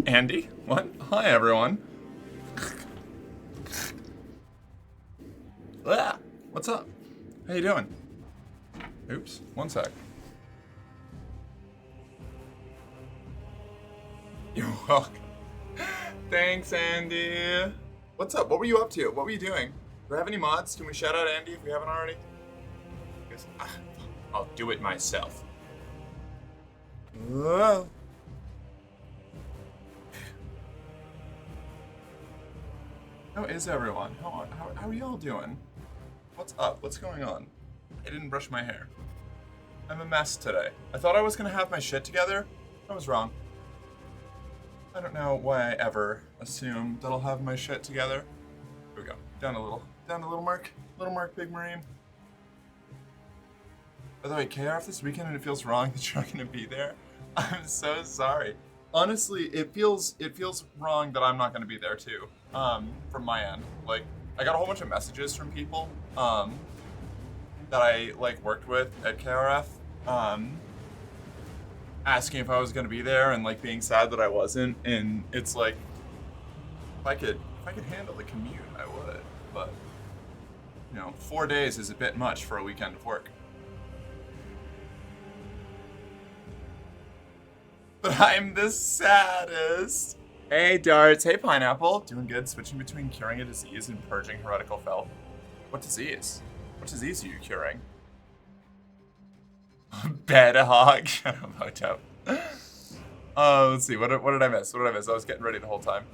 Andy? What? Hi, everyone. Ah, what's up? How you doing? Oops, one sec. You're welcome. Thanks, Andy. What's up? What were you up to? What were you doing? Do I have any mods? Can we shout out Andy if we haven't already? I'll do it myself. Whoa. How is everyone? How are y'all doing? What's up? What's going on? I didn't brush my hair. I'm a mess today. I thought I was gonna have my shit together. I was wrong. I don't know why I ever assumed that I'll have my shit together. Here we go. Down a little mark. Little mark, big marine. By the way, KRF this weekend and it feels wrong that you're not gonna be there. I'm so sorry. Honestly, it feels wrong that I'm not gonna be there too. From my end. Like, I got a whole bunch of messages from people, that I, like, worked with at KRF, asking if I was gonna be there and, like, being sad that I wasn't, and it's like, if I could handle the commute, I would, but, you know, 4 days is a bit much for a weekend of work. But I'm the saddest. Hey, Darts. Hey, Pineapple. Doing good. Switching between curing a disease and purging heretical filth. What disease? What disease are you curing? Bed hog. Shut up, Moto. Let's see. What did I miss? What did I miss? I was getting ready the whole time.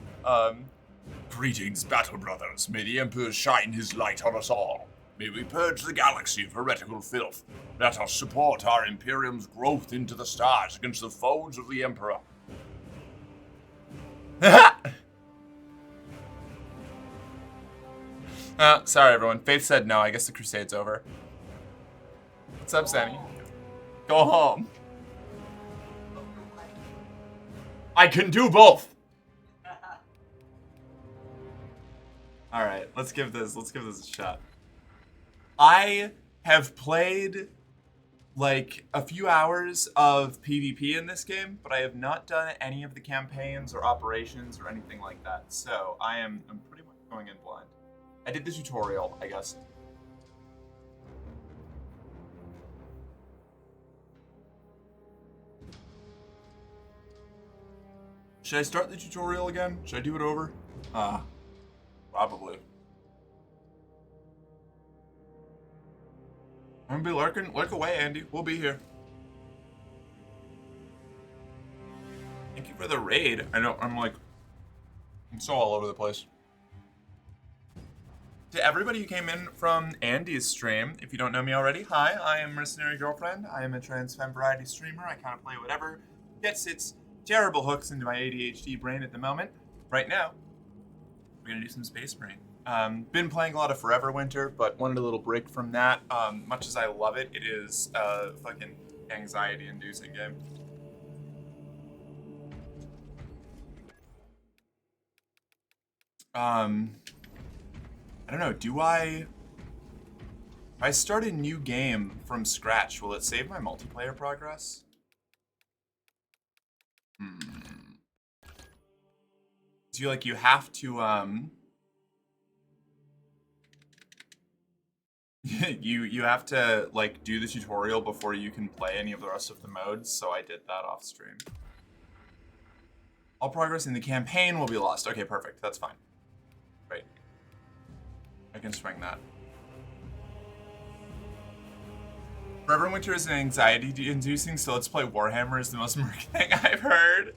Greetings, battle brothers. May the Emperor shine his light on us all. May we purge the galaxy of heretical filth. Let us support our Imperium's growth into the stars against the foes of the Emperor. Sorry, everyone. Faith said no. I guess the crusade's over. What's up, Sammy? Go home. I can do both. All right, let's give this a shot. I have played like a few hours of PvP in this game, but I have not done any of the campaigns or operations or anything like that. So I'm pretty much going in blind. I did the tutorial, I guess. Should I start the tutorial again? Should I do it over? Probably. I'm gonna be lurking. Lurk away, Andy. We'll be here. Thank you for the raid. I know, I'm so all over the place. To everybody who came in from Andy's stream, if you don't know me already, hi, I am Mercenary Girlfriend. I am a trans femme variety streamer. I kind of play whatever gets its terrible hooks into my ADHD brain at the moment. Right now, we're gonna do some Space Marine. Been playing a lot of Forever Winter, but wanted a little break from that. Much as I love it, it is a fucking anxiety-inducing game. I don't know, if I start a new game from scratch, will it save my multiplayer progress? So you have to, you have to, like, do the tutorial before you can play any of the rest of the modes, so I did that off stream. All progress in the campaign will be lost. Okay, perfect. That's fine. Great. I can swing that. Forever Winter is an anxiety-inducing, so let's play Warhammer is the most merc thing I've heard.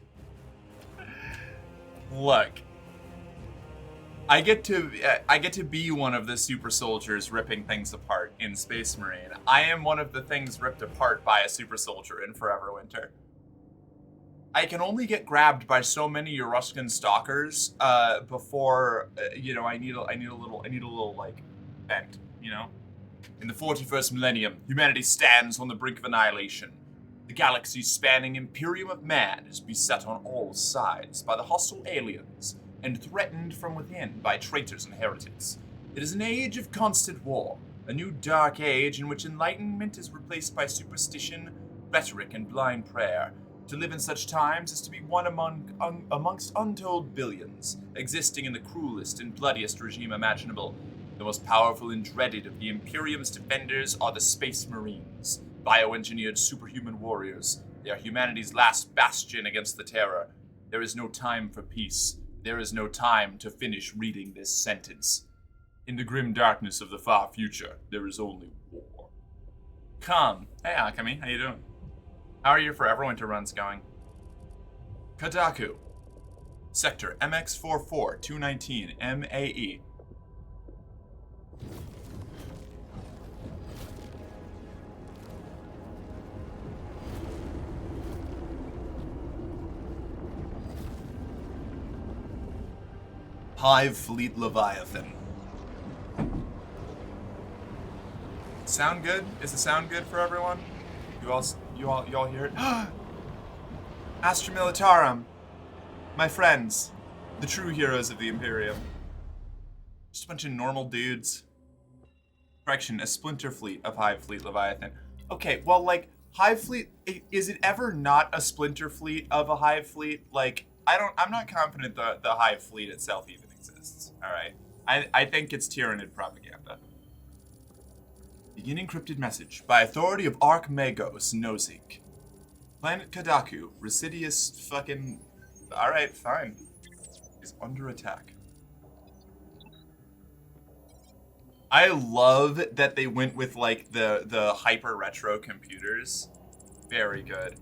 Look. I get to be one of the super soldiers ripping things apart in Space Marine. I am one of the things ripped apart by a super soldier in Forever Winter. I can only get grabbed by so many Euruscan stalkers before you know, I need a little like bent, you know. In the 41st millennium, humanity stands on the brink of annihilation. The galaxy's spanning Imperium of Man is beset on all sides by the hostile aliens and threatened from within by traitors and heretics. It is an age of constant war, a new dark age in which enlightenment is replaced by superstition, rhetoric, and blind prayer. To live in such times is to be one amongst untold billions, existing in the cruelest and bloodiest regime imaginable. The most powerful and dreaded of the Imperium's defenders are the Space Marines, bioengineered superhuman warriors. They are humanity's last bastion against the Terror. There is no time for peace. There is no time to finish reading this sentence. In the grim darkness of the far future, there is only war. Come. Hey, Akami, how you doing? How are your Forever Winter runs going? Kadaku. Sector MX44219 MAE. Hive Fleet Leviathan. Sound good? Is the sound good for everyone? You all hear it? Astra Militarum. My friends. The true heroes of the Imperium. Just a bunch of normal dudes. Correction, a splinter fleet of Hive Fleet Leviathan. Okay, well, like, Hive Fleet, is it ever not a splinter fleet of a Hive Fleet? Like, I'm not confident the Hive Fleet itself even exists, alright? I think it's Tyranid propaganda. Begin encrypted message. By authority of Archmagos Nozick. Planet Kadaku, Residius fucking... Alright, fine. Is under attack. I love that they went with, like, the hyper-retro computers. Very good.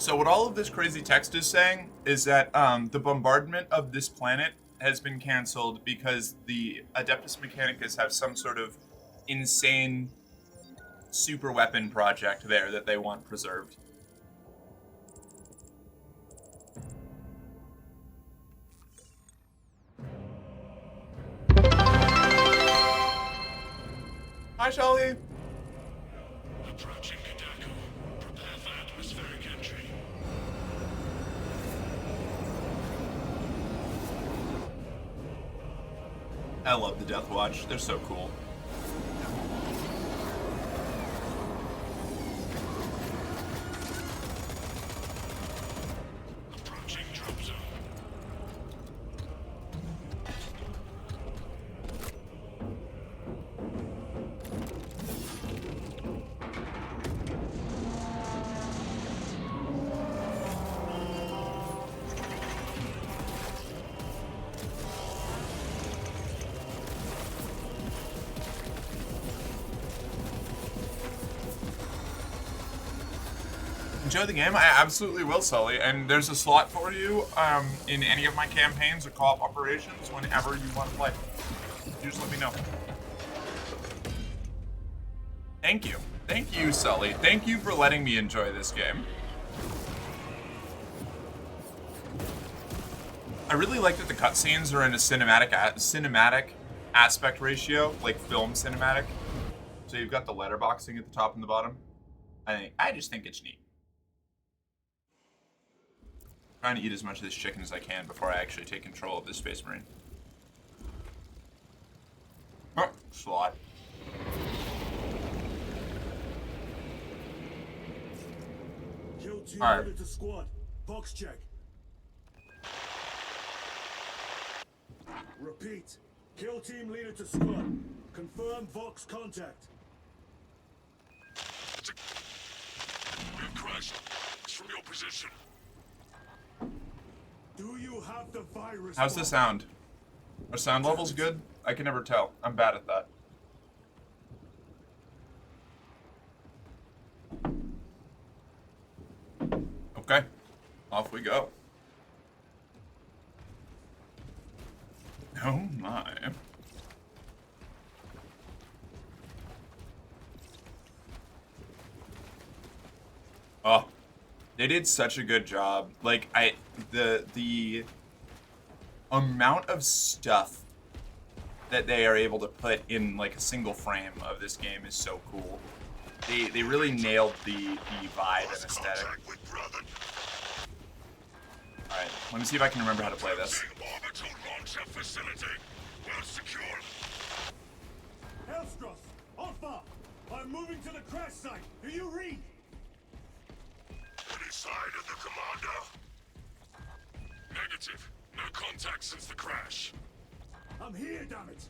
So what all of this crazy text is saying is that the bombardment of this planet has been canceled because the Adeptus Mechanicus have some sort of insane super weapon project there that they want preserved. Hi, Shelly. Approaching Kadaku. Prepare for atmospheric entry. I love the Death Watch. They're so cool. Approaching drop zone. Enjoy the game? I absolutely will, Sully. And there's a slot for you in any of my campaigns or co-op operations whenever you want to play. You just let me know. Thank you. Thank you, Sully. Thank you for letting me enjoy this game. I really like that the cutscenes are in a cinematic aspect ratio, like film cinematic. So you've got the letterboxing at the top and the bottom. I just think it's neat. Trying to eat as much of this chicken as I can before I actually take control of this Space Marine. Oh, slot. Kill team All right. leader to squad. Box check. Repeat. Kill team leader to squad. Confirm Vox contact. We have crashed. It's from your position. Do you have the virus? How's the sound? Are sound levels good? I can never tell. I'm bad at that. Okay. Off we go. Oh my. Oh. They did such a good job. Like, the amount of stuff that they are able to put in like a single frame of this game is so cool. They really nailed the vibe and aesthetic. Alright, let me see if I can remember how to play this. Hellstross, Alpha! I'm moving to the crash site. Do you read? Any sign of the commander? Negative. No contact since the crash. I'm here, damn it!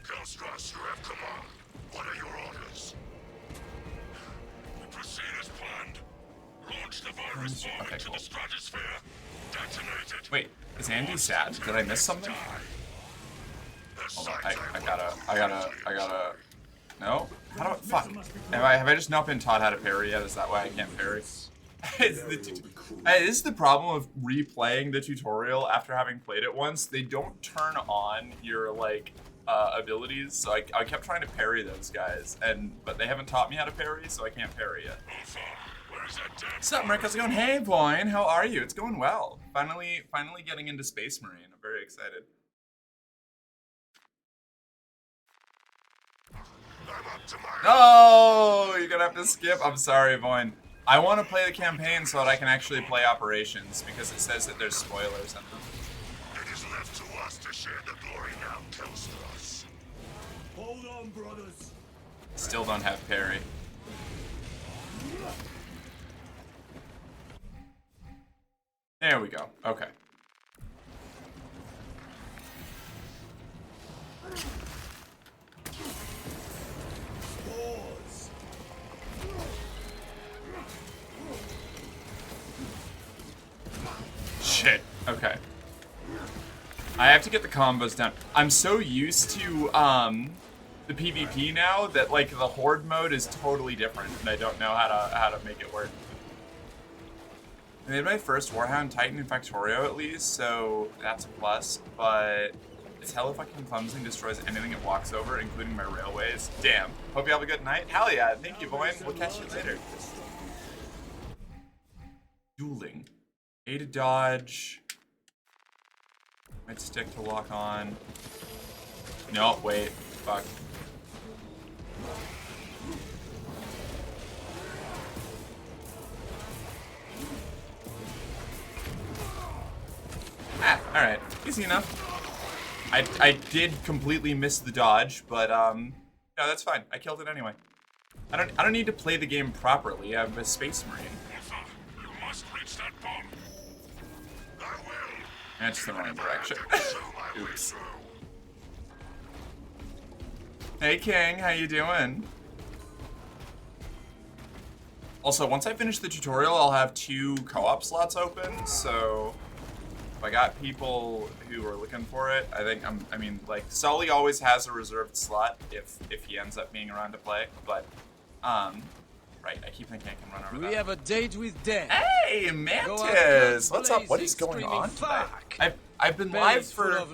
Hellstross, you have command. What are your orders? We proceed as planned. Launch the virus bomb Okay, into cool. the stratosphere. Detonate it. Wait, is Andy sad? Did I miss something? Hold on, I gotta. No? How do I? Fuck. Have I just not been taught how to parry yet? Is that why I can't parry? This is the problem of replaying the tutorial after having played it once. They don't turn on your like abilities, so I kept trying to parry those guys, but they haven't taught me how to parry, so I can't parry yet. What's up, Rick? How's it going? Hey, Boyne, how are you? It's going well. Finally getting into Space Marine. I'm very excited. No, you're gonna have to skip. I'm sorry, Boyne. I want to play the campaign so that I can actually play operations because it says that there's spoilers in them. It is left to us to share the glory now, Hellstross. Hold on, brothers. Still don't have parry. There we go. Okay. Shit. Okay. I have to get the combos down. I'm so used to the PvP now that like the horde mode is totally different, and I don't know how to make it work. I made my first Warhound Titan in Factorio at least, so that's a plus, but it's hella fucking clumsy and destroys anything it walks over, including my railways. Damn. Hope you have a good night. Hell yeah. Thank you, Boyne. We'll catch you later. Dueling. A to dodge. Might stick to lock on. No, wait. Fuck. Ah, alright. Easy enough. I did completely miss the dodge, but no, that's fine. I killed it anyway. I don't need to play the game properly. I'm a Space Marine. You must reach that bomb. I will. That's the wrong direction. Oops. Hey King, how you doing? Also, once I finish the tutorial, I'll have 2 co-op slots open, so if I got people who are looking for it, I mean, like, Sully always has a reserved slot if he ends up being around to play, but, right, I keep thinking I can run over that. We have a date with death. Hey, Mantis! What's up? What is going on tonight? I've been live for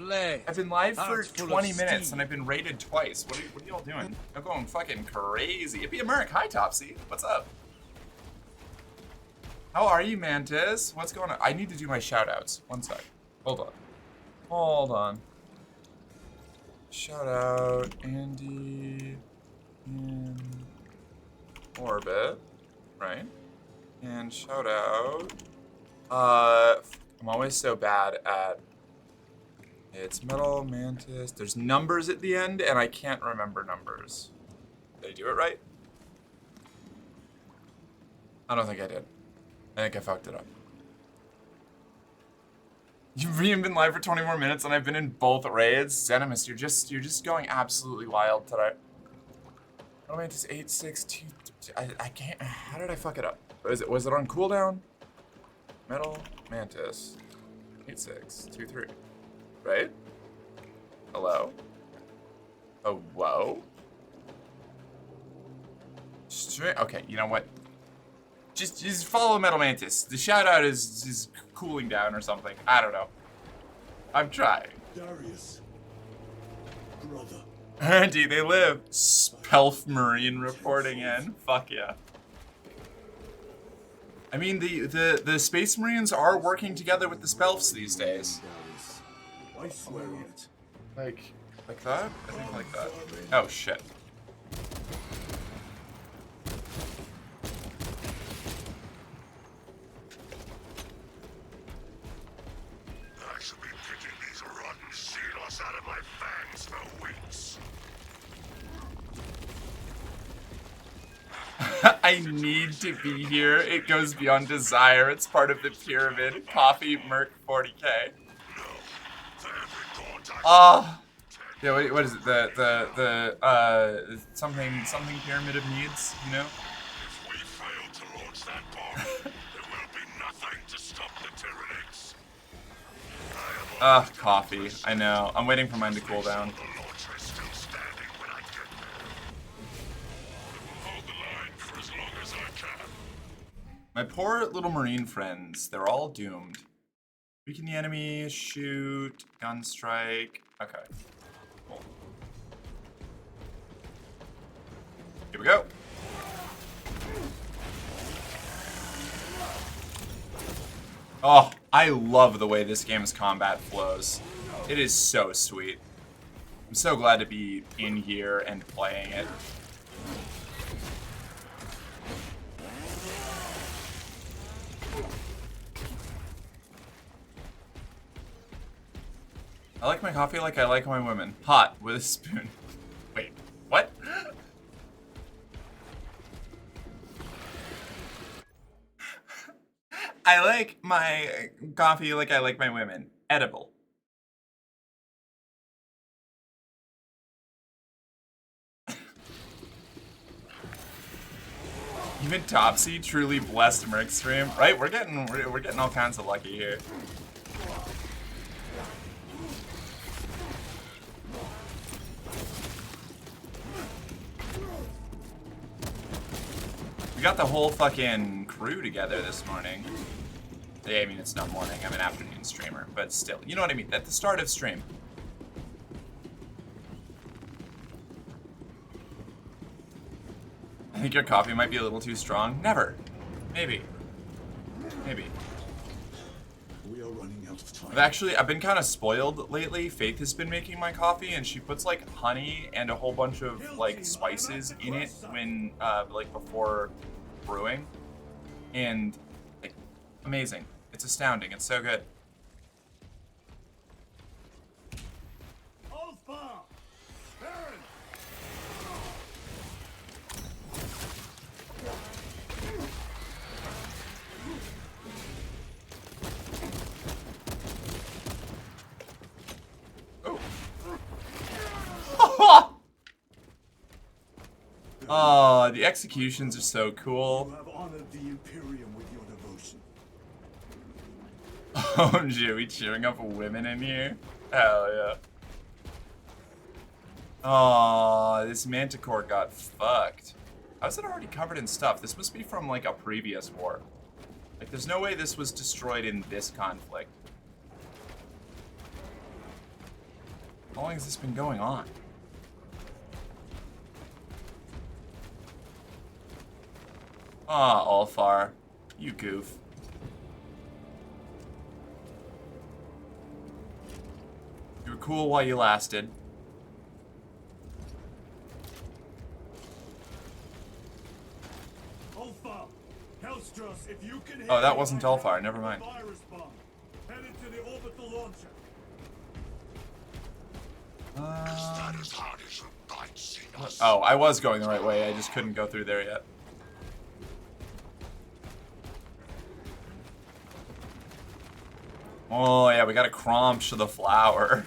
20 minutes and I've been raided twice. What are y'all doing? I'm going fucking crazy. It'd be Americ. Hi, Topsy. What's up? How are you, Mantis? What's going on? I need to do my shoutouts. One sec. Hold on. Shout out Andy in orbit, right? And shout out. I'm always so bad at. It's Metal Mantis. There's numbers at the end, and I can't remember numbers. Did I do it right? I don't think I did. I think I fucked it up. You've even been live for 20 more minutes, and I've been in both raids. Zenimus, you're just going absolutely wild today. Metal Mantis 862. I can't. How did I fuck it up? Was it on cooldown? Metal Mantis 8623. Right? Hello? Oh, whoa? Okay, you know what? Just follow Metal Mantis. The shout out is cooling down or something. I don't know. I'm trying. Darius. Brother. Andy, they live. Spelf Marine reporting in. Fuck yeah. I mean, the Space Marines are working together with the Spelfs these days. I swear it. Like, Like that? I think like that. Oh, shit. I should be picking these rotten seals out of my fangs for weeks. I need to be here. It goes beyond desire. It's part of the pyramid. Coffee, Merc, 40k. Ah. Yeah, what is it? The something pyramid of needs, you know? If we fail to launch that bomb, there will be nothing to stop the Tyranids. Ugh, coffee. I know. I'm waiting for mine to cool down. The launcher is still standing when I get there. I will hold the line for as long as I can. My poor little marine friends, they're all doomed. Weaken the enemy, shoot, gun strike. Okay. Cool. Here we go. Oh, I love the way this game's combat flows. It is so sweet. I'm so glad to be in here and playing it. I like my coffee like I like my women. Hot, with a spoon. Wait, what? I like my coffee like I like my women. Edible. Even Topsy, truly blessed Merc stream, right? We're getting all kinds of lucky here. We got the whole fucking crew together this morning. Yeah, I mean, it's not morning. I'm an afternoon streamer, but still, you know what I mean? At the start of stream. I think your coffee might be a little too strong. Never. Maybe. Maybe. We are running out of time. I've been kind of spoiled lately. Faith has been making my coffee, and she puts like honey and a whole bunch of like spices in it when, like before brewing, and like, amazing. It's astounding. It's so good. Alpha! Baron! Oh. Oh, the executions are so cool. You have honored the Imperium with your devotion. Oh, Joey cheering up women in here? Hell yeah. Aw, this Manticore got fucked. How is it already covered in stuff? This must be from like a previous war. Like, there's no way this was destroyed in this conflict. How long has this been going on? Ah, Ulfar. You goof. You were cool while you lasted. Alpha! Hellstros, if you can Oh, that wasn't Ulfar. Never mind. Virus bomb. Headed to the orbital launcher. Is that as hard as your bite, Xenos? Oh, I was going the right way. I just couldn't go through there yet. Oh, yeah, we got to cromch the flower.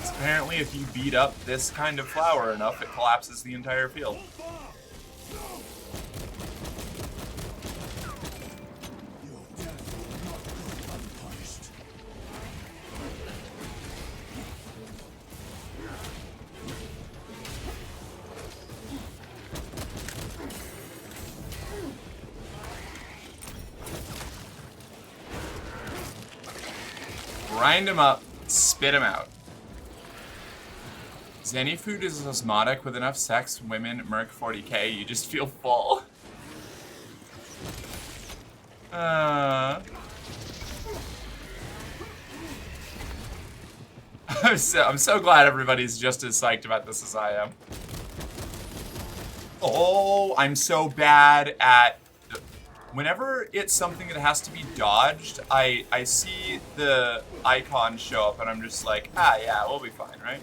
Apparently, if you beat up this kind of flower enough, it collapses the entire field. Your death will not go unpunished. Grind him up, spit him out. Any food is osmotic with enough sex, women, Merc 40k, you just feel full. I'm so glad everybody's just as psyched about this as I am. Oh, I'm so bad at... Whenever it's something that has to be dodged, I see the icon show up and I'm just like, ah, yeah, we'll be fine, right?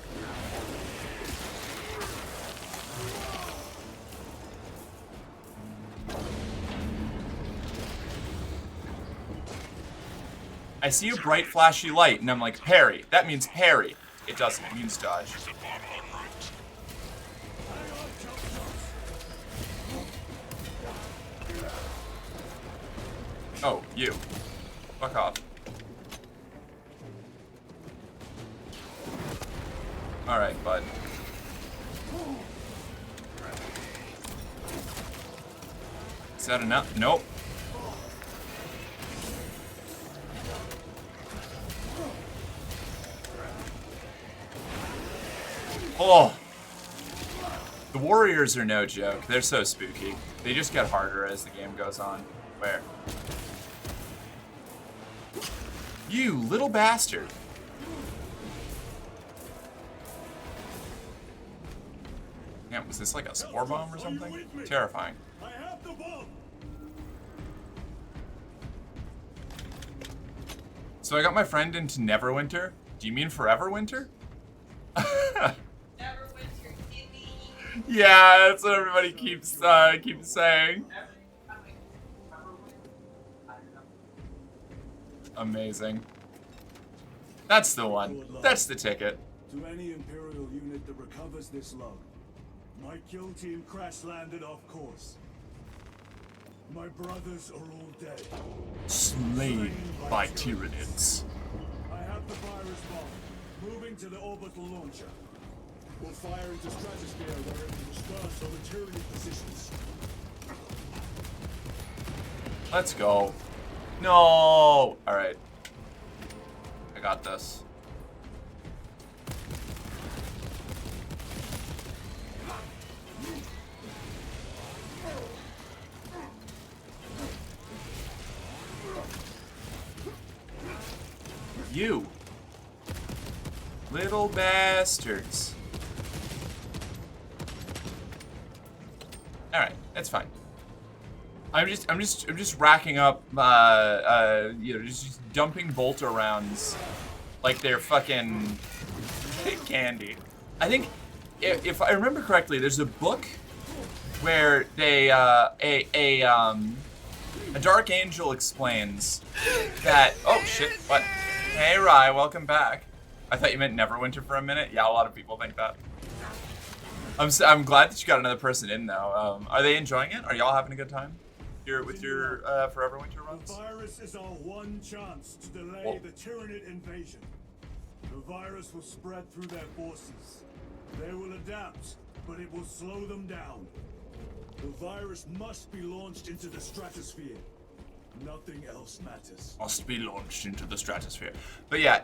I see a bright flashy light and I'm like, parry. That means parry. It doesn't, it means dodge. Oh, you. Fuck off. Alright, bud. Is that enough? Nope. Oh! The warriors are no joke. They're so spooky. They just get harder as the game goes on. Where? You little bastard. Yeah, was this like a spore bomb or something? Terrifying. I have the bomb. So I got my friend into Neverwinter. Do you mean Forever Winter? Neverwinter, Timmy. Yeah, that's what everybody keeps saying. Amazing. That's the one. That's the ticket. To any Imperial unit that recovers this log, my kill team crash landed off course. My brothers are all dead. Slain by Tyranids. I have the virus bomb. Moving to the orbital launcher. We'll fire into stratosphere where it will disperse over tyranny positions. Let's go. No! Alright. I got this. You. Little bastards. Alright, that's fine. I'm just racking up, just dumping bolter rounds like they're fucking candy. I think, if I remember correctly, there's a book where they, a Dark Angel explains that, oh shit, what? Hey Rye, welcome back. I thought you meant Neverwinter for a minute. Yeah, a lot of people think that. I'm glad that you got another person in though. Are they enjoying it? Are y'all having a good time? With your Forever Winter runs? The virus is our one chance to delay the Tyranid invasion. The virus will spread through their forces. They will adapt, but it will slow them down. The virus must be launched into the stratosphere. Nothing else matters. Must be launched into the stratosphere. But yeah,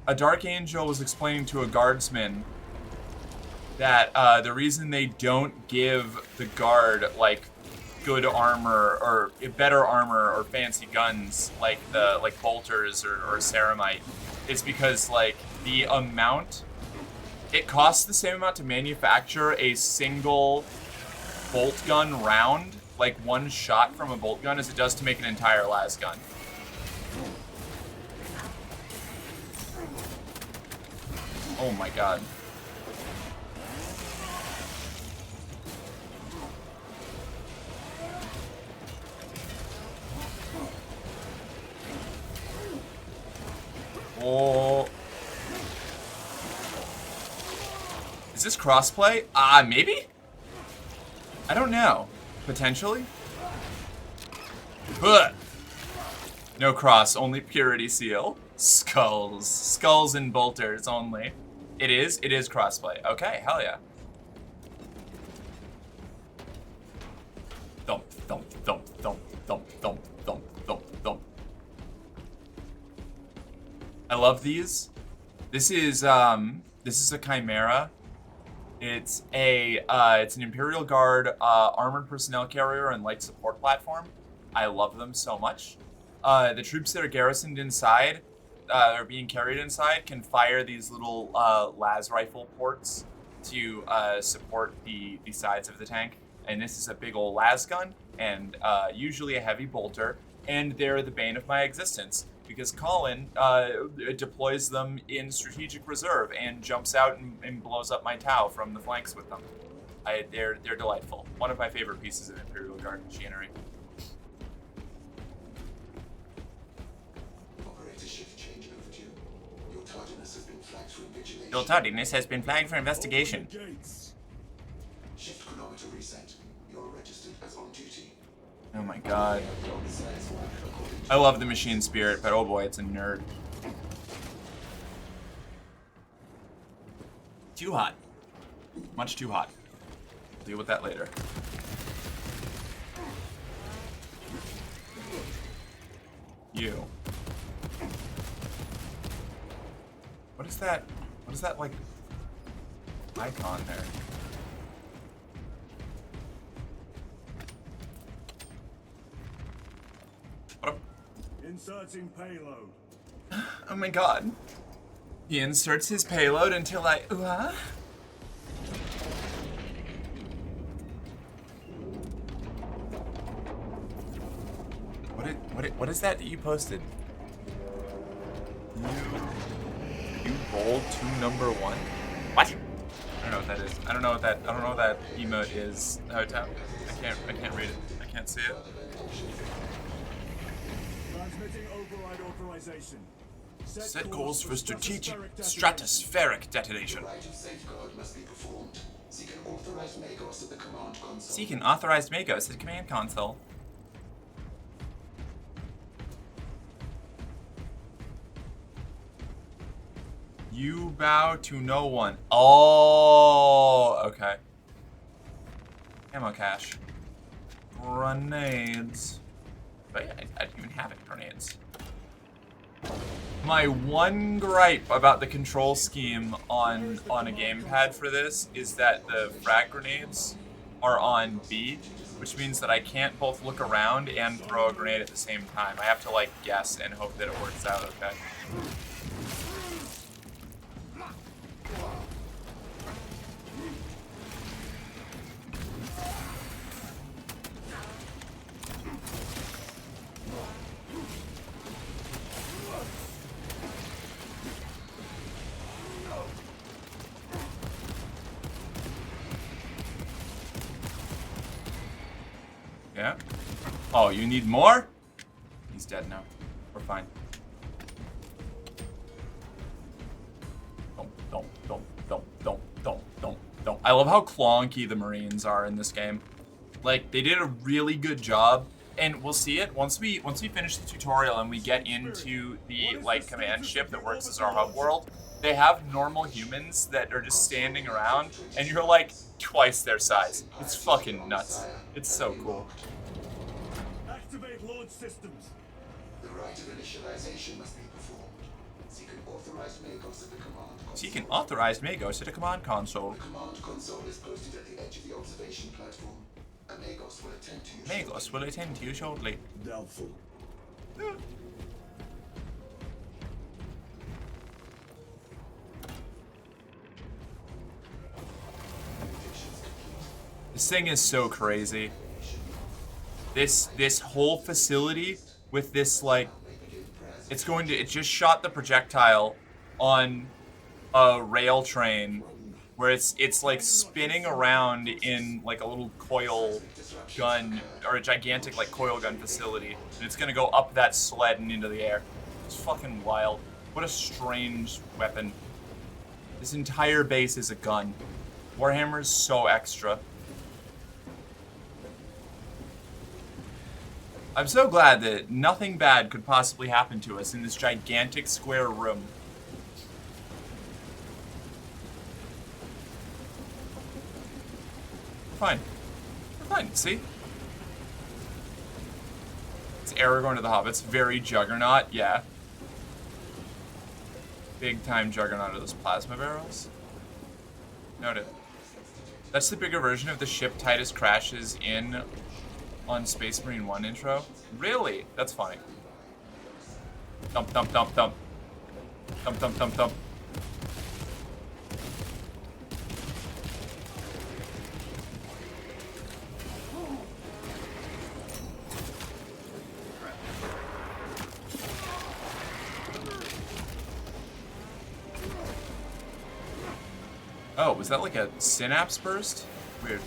a Dark Angel was explaining to a guardsman that the reason they don't give the guard like good armor or better armor or fancy guns like bolters or ceramite is because like the amount it costs the same amount to manufacture a single bolt gun round, like one shot from a bolt gun, as it does to make an entire las gun. Oh my god. Oh. Is this crossplay? Maybe? I don't know. Potentially? Ugh. No cross, only purity seal. Skulls. Skulls and bolters only. It is crossplay. Okay, hell yeah. Thump, thump, thump, thump, thump, thump, thump, thump, thump. I love these. This is a Chimera. It's an Imperial Guard armored personnel carrier and light support platform. I love them so much. The troops that are garrisoned inside are being carried inside can fire these little las rifle ports to support the sides of the tank. And this is a big old las gun and usually a heavy bolter, and they're the bane of my existence because Colin deploys them in strategic reserve and jumps out and blows up my Tau from the flanks with them. They're delightful. One of my favorite pieces of Imperial Guard machinery. Your tardiness has been flagged for investigation. Shift chronometer reset. You're registered as on duty. Oh my god. I love the machine spirit, but oh boy, it's a nerd. Too hot. Much too hot. Deal with that later. You. What is that? What is that, like, icon there? What Inserting payload. Oh my god. He inserts his payload until I... What is that you posted? You rolled to number 1? What? I don't know what that is. I don't know what that emote is. Oh, tap. I can't read it. I can't see it. Transmitting override authorization. Set course for stratospheric detonation. Right of safeguard must be performed. Seek an authorized Magos at the command console. Seek an authorized Magos at the command console. You bow to no one. Oh, okay. Ammo cache. Grenades. But yeah, I didn't even have any grenades. My one gripe about the control scheme on a gamepad for this is that the frag grenades are on B, which means that I can't both look around and throw a grenade at the same time. I have to, like, guess and hope that it works out okay. Yeah. Oh, you need more? He's dead now. We're fine. Don't. I love how clunky the Marines are in this game. Like, they did a really good job, and we'll see it once we finish the tutorial and we get into the like command ship that works as our hub world. They have normal humans that are just standing around, and you're like twice their size. It's fucking nuts. It's so cool. Activate launch systems. The right of initialization must be performed. Seek an authorized Magos at the command console. Seek an authorized Magos at a command console. The command console is posted at the edge of the observation platform. A Magos will attend to you. Magos will attend to you shortly. Doubtful. This thing is so crazy. This whole facility with this, like, it just shot the projectile on a rail train where it's like spinning around in like a little coil gun, or a gigantic like coil gun facility, and it's gonna go up that sled and into the air. It's fucking wild. What a strange weapon. This entire base is a gun. Warhammer's so extra. I'm so glad that nothing bad could possibly happen to us in this gigantic square room. We're fine. We're fine, see? It's Aragorn to the Hobbits. Very Juggernaut, yeah. Big time Juggernaut of those plasma barrels. Noted. That's the bigger version of the ship Titus crashes in on Space Marine 1 intro. Really? That's funny. Dump. Thump, thump, thump, thump. Oh, was that like a synapse burst? Weird.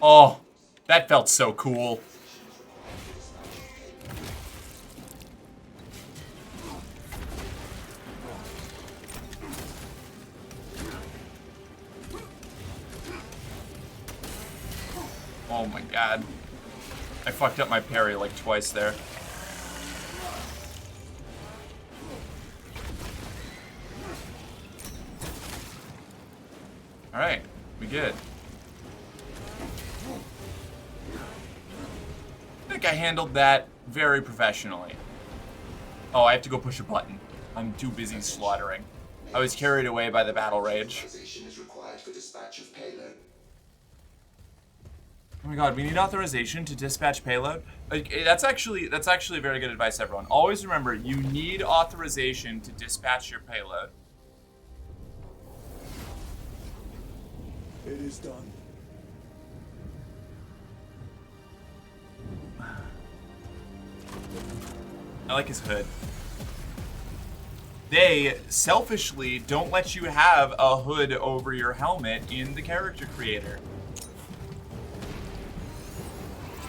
Oh, that felt so cool. Oh my god. I fucked up my parry like twice there. Alright, we good. I think I handled that very professionally. Oh, I have to go push a button. I'm too busy slaughtering. I was carried away by the battle rage. Authorization is required for dispatch of payload. Oh my god, we need authorization to dispatch payload? Like, that's actually very good advice, everyone. Always remember, you need authorization to dispatch your payload. It is done. I like his hood. They selfishly don't let you have a hood over your helmet in the character creator.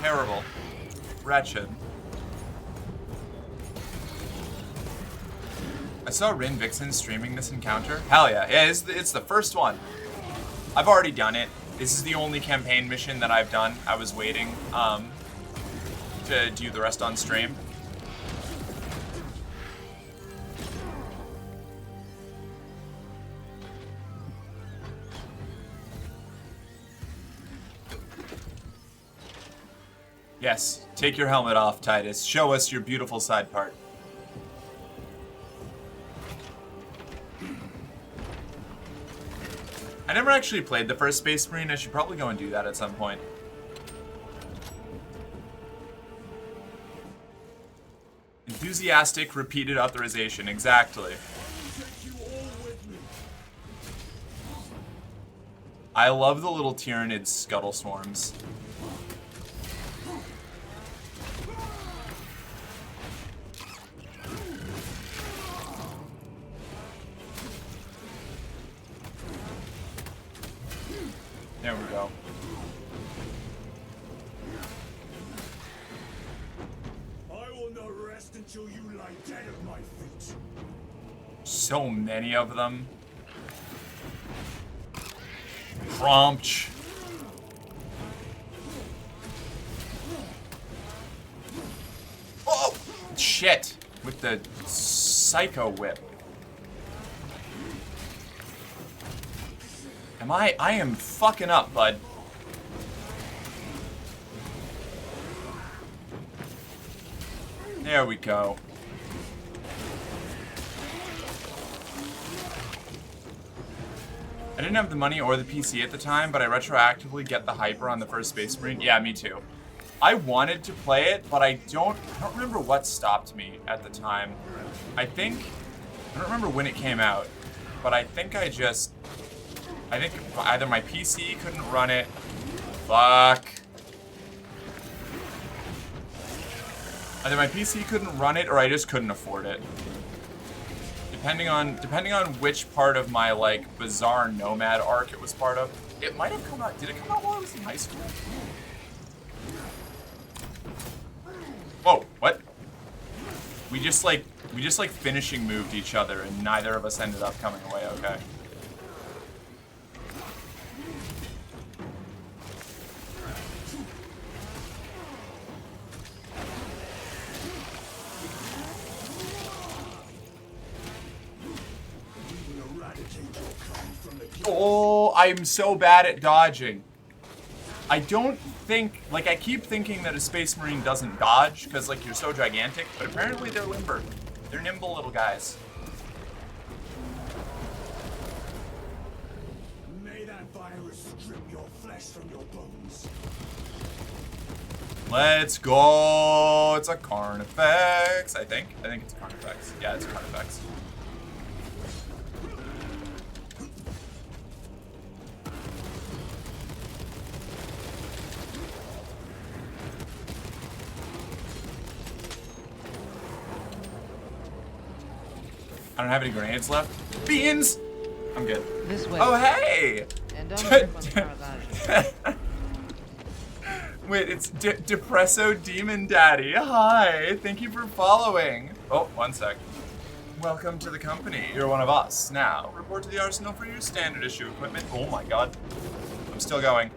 Terrible. Wretched. I saw Rin Vixen streaming this encounter. Hell yeah. Yeah, it's the first one. I've already done it. This is the only campaign mission that I've done. I was waiting to do the rest on stream. Yes, take your helmet off, Titus. Show us your beautiful side part. I never actually played the first Space Marine. I should probably go and do that at some point. Enthusiastic, repeated authorization. Exactly. I love the little Tyrannid scuttle swarms. There we go. I will not rest until you lie dead at my feet. So many of them. Prompt. Oh! Shit! With the psycho whip. I am fucking up, bud. There we go. I didn't have the money or the PC at the time, but I retroactively get the hyper on the first Space Marine. Yeah, me too. I wanted to play it, but I don't remember what stopped me at the time. I don't remember when it came out, but I think either my PC couldn't run it. Fuck. Either my PC couldn't run it or I just couldn't afford it. Depending on which part of my like bizarre nomad arc it was part of. It might have come out. Did it come out while I was in high school? Whoa, what? We just like finishing moved each other and neither of us ended up coming away okay. Oh, I'm so bad at dodging. I don't think, like, I keep thinking that a Space Marine doesn't dodge because, like, you're so gigantic, but apparently they're limber. They're nimble little guys. May that virus strip your flesh from your Let's go. It's a Carnifex, I think. I think it's a Carnifex. Yeah, it's a Carnifex. I don't have any grenades left. Beans! I'm good. This way. Oh, hey! And don't trip on the car about it. Wait, it's Depresso Demon Daddy. Hi, thank you for following. Oh, one sec. Welcome to the company. You're one of us. Now, report to the arsenal for your standard issue equipment. Oh my god. I'm still going.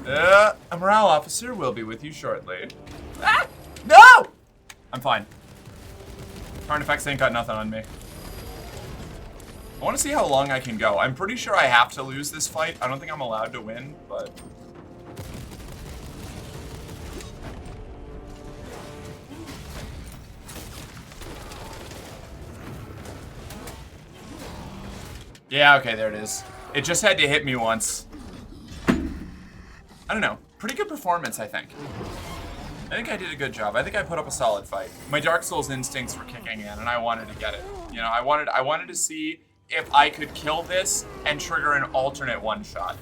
A morale officer will be with you shortly. Ah! No! I'm fine. Carnifex ain't got nothing on me. I want to see how long I can go. I'm pretty sure I have to lose this fight. I don't think I'm allowed to win, but... Yeah, okay, there it is. It just had to hit me once. I don't know. Pretty good performance, I think. I think I did a good job. I think I put up a solid fight. My Dark Souls instincts were kicking in, and I wanted to get it. You know, I wanted to see if I could kill this and trigger an alternate one-shot.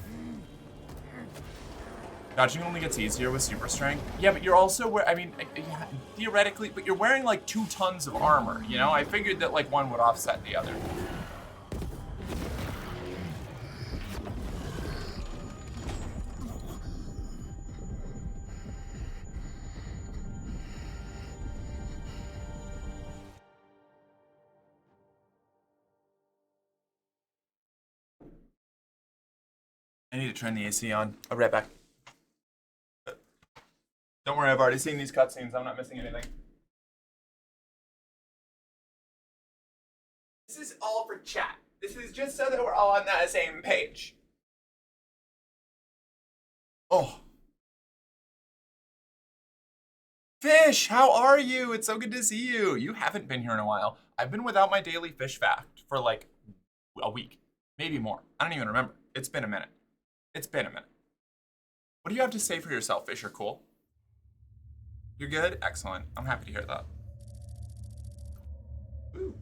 Dodging only gets easier with super strength. Yeah, but you're also, I mean, yeah, theoretically, but you're wearing like 2 tons of armor, you know? I figured that like one would offset the other. I need to turn the AC on. I'll be right back. Don't worry, I've already seen these cutscenes. I'm not missing anything. This is all for chat. This is just so that we're all on the same page. Oh. Fish, how are you? It's so good to see you. You haven't been here in a while. I've been without my daily fish fact for like a week. Maybe more. I don't even remember. It's been a minute. It's been a minute. What do you have to say for yourself, Fish? You're cool? You're good? Excellent. I'm happy to hear that. Ooh.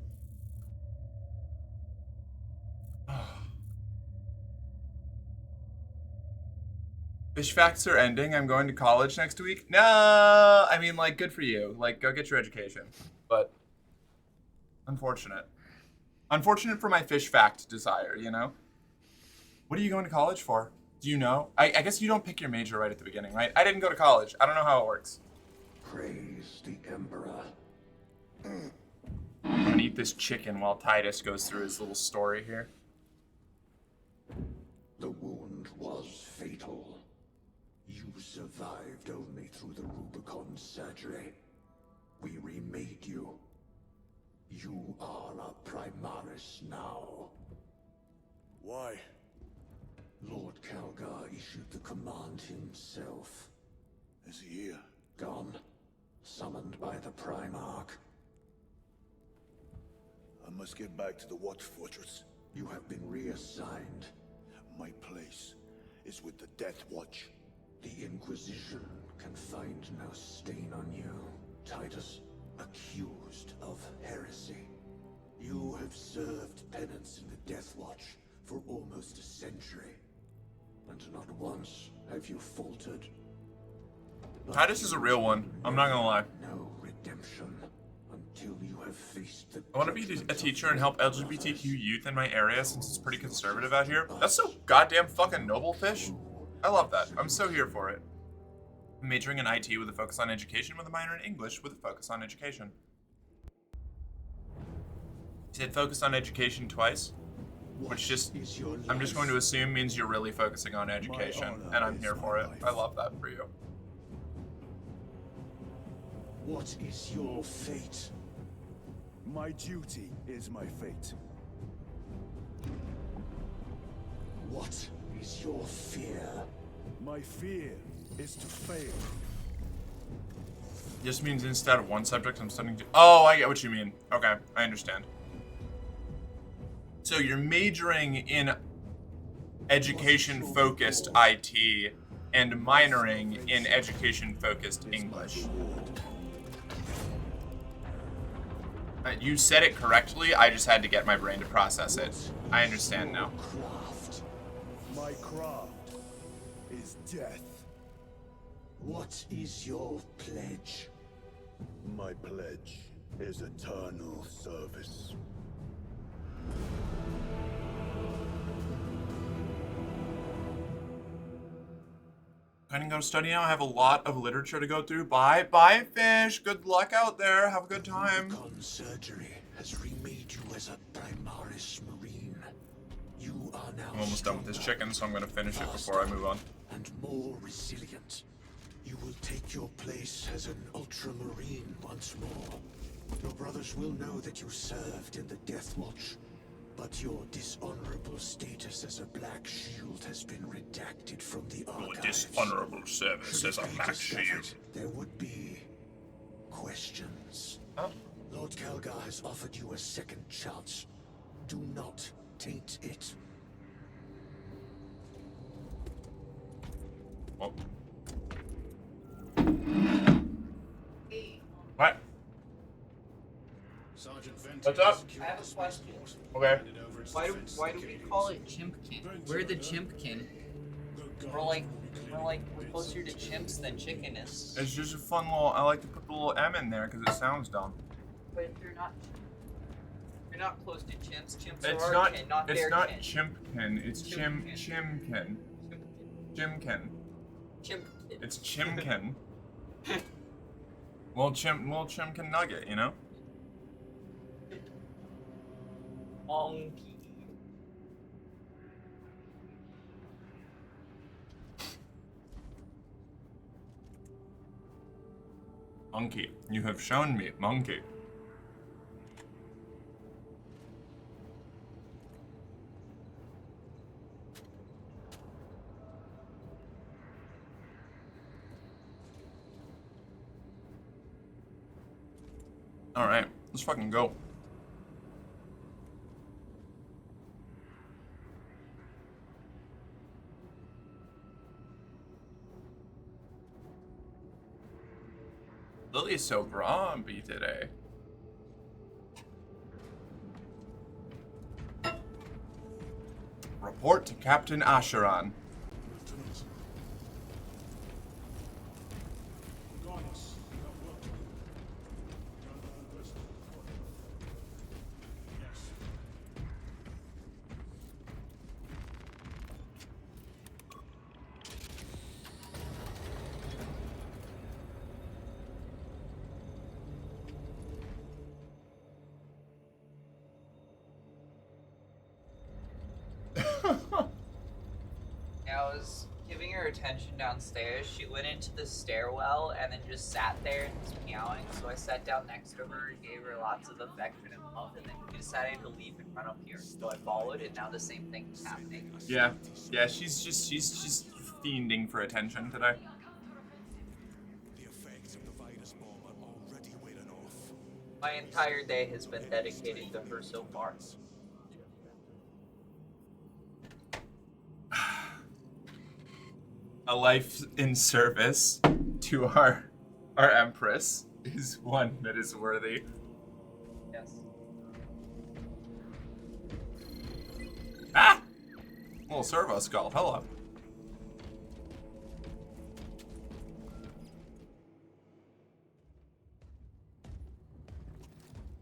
Fish facts are ending. I'm going to college next week. No! I mean, like, good for you. Like, go get your education. But, unfortunate. Unfortunate for my fish fact desire, you know? What are you going to college for? Do you know? I guess you don't pick your major right at the beginning, right? I didn't go to college. I don't know how it works. Praise the Emperor. I'm gonna eat this chicken while Titus goes through his little story here. The wound was fatal. You survived only through the Rubicon surgery. We remade you. You are a Primaris now. Why? Lord Calgar issued the command himself. Is he here? Gone. Summoned by the Primarch. I must get back to the Watch Fortress. You have been reassigned. My place is with the Death Watch. The Inquisition can find no stain on you, Titus. Accused of heresy. You have served penance in the Death Watch for almost a century. And not once have you faltered. Titus is a real one. I'm not gonna lie. No redemption until you have faced the I want to be a teacher and help LGBTQ youth in my area since it's pretty conservative out here. That's so goddamn fucking noble, Fish. I love that. I'm so here for it. I'm majoring in IT with a focus on education with a minor in English with a focus on education. You said focus on education twice, which just, I'm just going to assume means you're really focusing on education, and I'm here for it. I love that for you. What is your fate? My duty is my fate. What is your fear? My fear is to fail. Just means instead of one subject, I'm studying. Oh, I get what you mean. Okay, I understand. So you're majoring in education-focused IT and minoring in education-focused English. You said it correctly, I just had to get my brain to process it. I understand now. My craft is death. What is your pledge? My pledge is eternal service. I can go study now. I have a lot of literature to go through. Bye, bye, fish. Good luck out there. Have a good time. Recon surgery has remade you as a Primaris Marine. You are now I'm almost done with this stronger, chicken, so I'm gonna finish it before I move on. and more resilient. You will take your place as an Ultramarine once more. Your brothers will know that you served in the Death Watch, but your dishonorable status as a Black Shield has been redacted from the archives. Dishonorable service as a black shield. There would be questions. Oh. Lord Kalgar has offered you a second chance. Do not taint it. Oh. Hey, What? Sergeant Fenton. What's up? I have a question. Okay. Why do we call it chimpkin? We're the chimpkin. We're closer to chimps than chicken is. It's just a fun little. I like to put the little M in there because it sounds dumb. But they're not. They're not close to chimps. Chimps It's are not. our kin, not It's their not kin. chimpkin. It's chimkin. Chimpkin. Chimpkin. It's chimkin. Little chimkin nugget, you know. Monkey. Monkey, you have shown me, monkey. All right, let's fucking go. Lily's so grumpy today. Report to Captain Asheron. Lieutenant. Regardless, we have work to do. Gather the rest of the squad. Yes. Yeah, I was giving her attention downstairs. She went into the stairwell and then just sat there and was meowing. So I sat down next to her and gave her lots of affection and love. And then she decided to leave and run up here. So I followed, and now the same thing is happening. Yeah, she's just fiending for attention today. The effects of the virus bomb are already wearing off. My entire day has been dedicated to her so far. A life in service to our Empress is one that is worthy. Yes. Ah! Little servo skull, hello.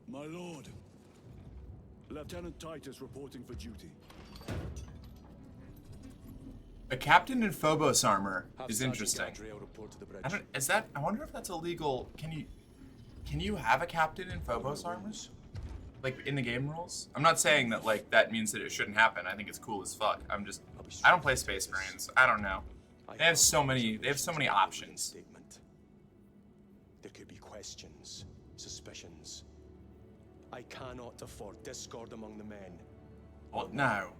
My lord. Lieutenant Titus reporting for duty. A captain in Phobos armor is interesting. I wonder if that's illegal. Can you have a captain in Phobos armor? Like in the game rules? I'm not saying that like that means that it shouldn't happen. I think it's cool as fuck. I don't play Space Marines. I don't know. They have so many options. There could be questions, suspicions. I cannot afford discord among the men. What now?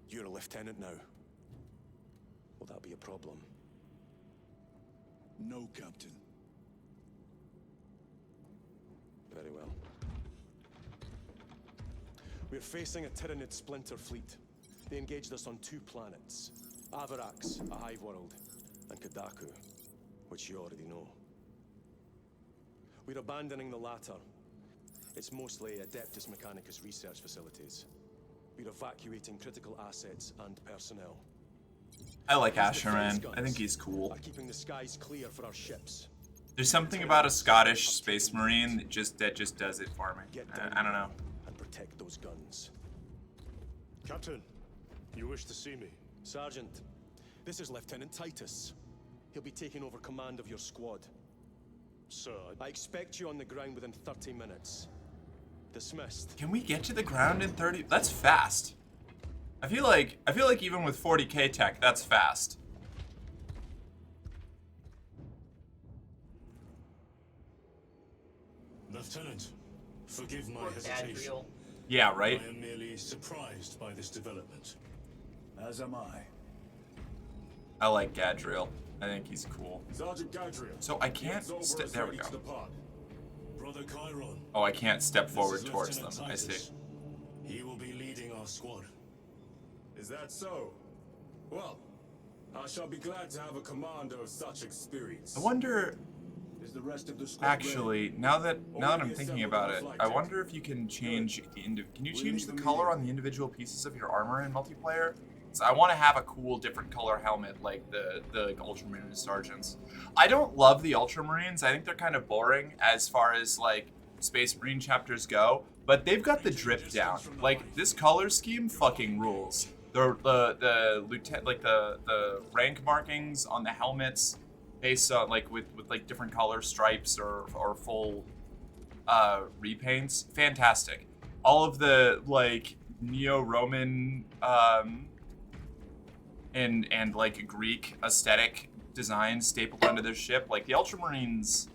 You're a lieutenant now. Will that be a problem? No, Captain. Very well. We're facing a Tyranid splinter fleet. They engaged us on 2 planets. Avarax, a hive world, and Kadaku, which you already know. We're abandoning the latter. It's mostly Adeptus Mechanicus research facilities. We're evacuating critical assets and personnel. I like These defense Asheran. I think he's cool. are keeping the skies clear for our ships. There's something about a Scottish space marine that just does it for me. Get down I don't know. and protect those guns. Captain, you wish to see me? Sergeant, this is Lieutenant Titus. He'll be taking over command of your squad. Sir, I expect you on the ground within 30 minutes. Dismissed. Can we get to the ground in 30? That's fast. I feel like even with 40k tech, that's fast. Lieutenant, forgive my Or hesitation. Gadriel. Yeah, right? I am merely surprised by this development. As am I. I like Gadriel. I think he's cool. Sergeant Gadriel. So I can't there we go. Brother Chiron. Oh, I can't step This forward is towards them. Lieutenant I see. Titus. He will be leading our squad. Is that so? Well, I shall be glad to have a commander of such experience. I wonder Is the rest of the squad actually, now that I'm thinking about it, I wonder if you can change the can you change the color on the individual pieces of your armor in multiplayer? So I want to have a cool different color helmet like the Ultramarine Sergeants. I don't love the Ultramarines. I think they're kind of boring as far as like Space Marine chapters go, but they've got the drip down. Like this color scheme fucking rules. The lieutenant, like the rank markings on the helmets based on like with like different color stripes or full repaints, fantastic. All of the like neo-Roman and like Greek aesthetic designs stapled onto their ship, like the Ultramarines,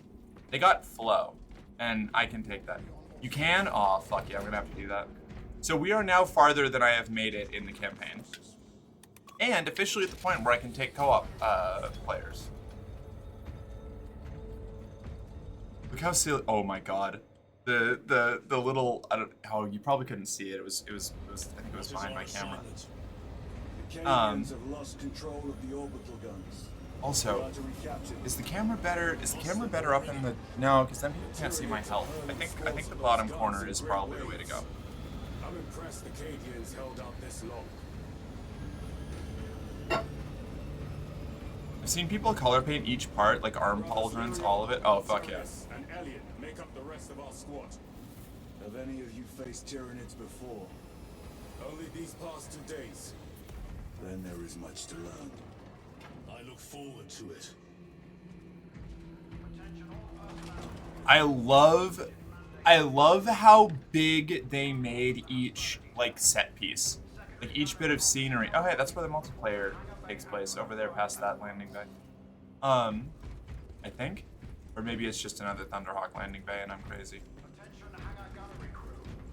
they got flow, and I can take that. You can? Aw, fuck yeah, I'm gonna have to do that. So we are now farther than I have made it in the campaign. And officially at the point where I can take co-op players. Look how silly, oh my god. The little, you probably couldn't see it. It was I think it was behind my camera. The Canadians have lost control of the orbital guns. Also, is the camera better? Is the camera better up in the? No, because then people can't see my health. I think the bottom corner is probably the way to go. I'm impressed the Cadians held out this long. I've seen people color paint each part, like arm pauldrons, all of it. Oh fuck yeah. And Elliot make up the rest of our squad. Have any of you faced Tyranids before? Only these past 2 days. Then there is much to learn. I look forward to it. I love how big they made each like set piece, like each bit of scenery. Oh hey, that's where the multiplayer takes place, over there past that landing bay. I think, or maybe it's just another Thunderhawk landing bay and I'm crazy.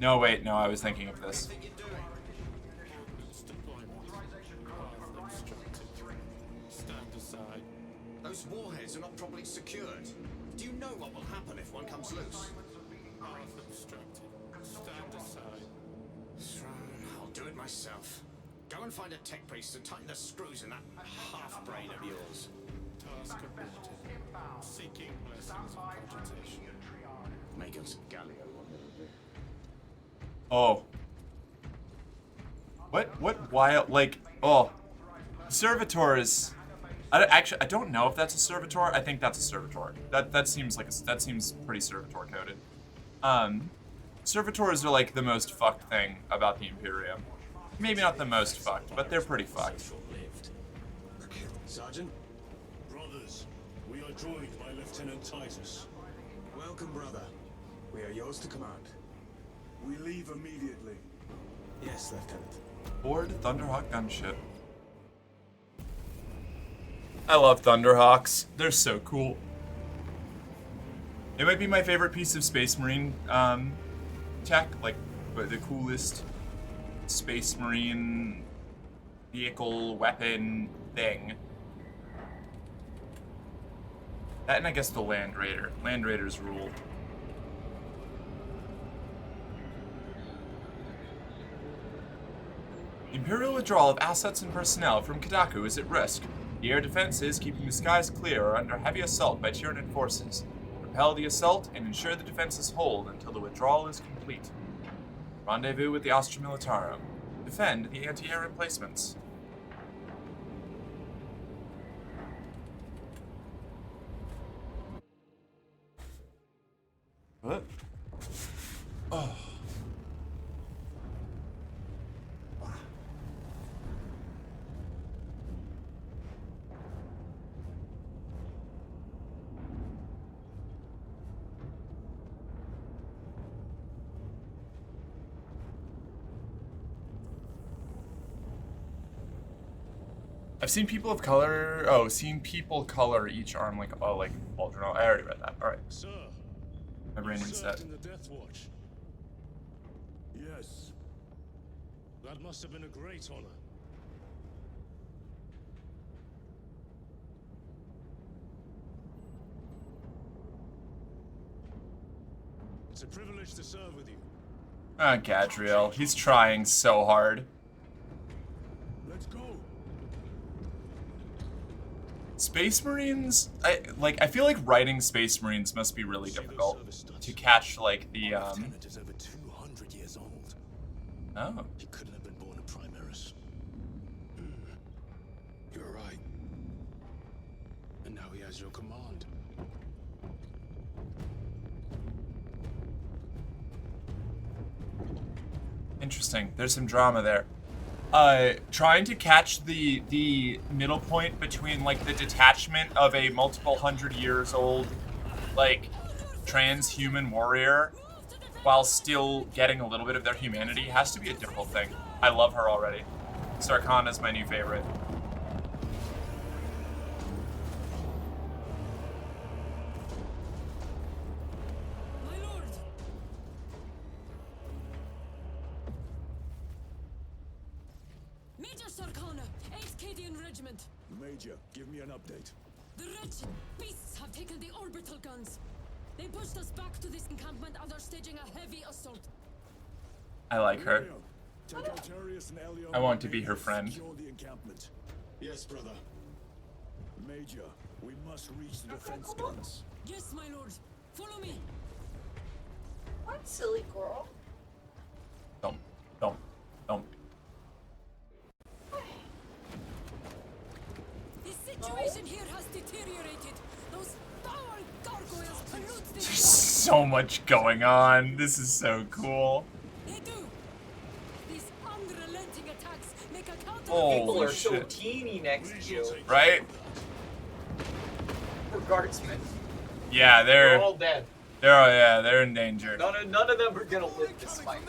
No wait, no, I was thinking of this. Those warheads are not properly secured. Do you know what will happen if one comes loose? I'll do it myself. Go and find a tech priest to tighten the screws in that half-brain of yours. Task aborted. Seeking blessings of cogitation. Make us Gallio on the Oh. What wild, like, oh. Servitors. I don't know if that's a servitor. I think that's a servitor. That seems like that seems pretty servitor coded. Servitors are like the most fucked thing about the Imperium. Maybe not the most fucked, but they're pretty fucked. Sergeant? Brothers, we are joined by Lieutenant Titus. Welcome, brother. We are yours to command. We leave immediately. Yes, Lieutenant. Board Thunderhawk gunship. I love Thunderhawks. They're so cool. It might be my favorite piece of Space Marine tech, like the coolest Space Marine vehicle, weapon thing. That and I guess the Land Raider. Land Raiders rule. Imperial withdrawal of assets and personnel from Kadaku is at risk. The air defenses keeping the skies clear are under heavy assault by Tyranid forces. Repel the assault and ensure the defenses hold until the withdrawal is complete. Rendezvous with the Astra Militarum. Defend the anti-air emplacements. What? Oh. I've seen people of color. Oh, seen people color each arm like Aldrin. I already read that. All right. Sir, My brain you reset. served in the Death Watch. Yes. That must have been a great honor. It's a privilege to serve with you. Ah, Gadriel. He's trying so hard. Let's go. Space Marines, I feel like writing Space Marines must be really difficult to catch like the Lieutenant is over 200 years old. Oh. He couldn't have been born a Primaris. You're right. And now he has your command. Interesting. There's some drama there. Trying to catch the middle point between like the detachment of a multiple hundred years old like transhuman warrior while still getting a little bit of their humanity has to be a difficult thing. I love her already. Sarkhan is my new favorite. My lord. Major Sarkana, 8th Cadian Regiment. Major, give me an update. The wretched beasts have taken the orbital guns. They pushed us back to this encampment and are staging a heavy assault. I like her. Take Altarius and Elion I want to and be her Major friend. secure the encampment. Yes, brother. Major, we must reach the defense guns. Yes, my lord. Follow me. What silly girl? Don't. The situation here has deteriorated. Those foul gargoyles pollute the There's air. so much going on. This is so cool. They do. These unrelenting attacks make a counter. Oh. People Holy are so shit. teeny next to you. Right? For guardsmen. Yeah, They're they're all dead. they're in danger. None of them are gonna live this fight.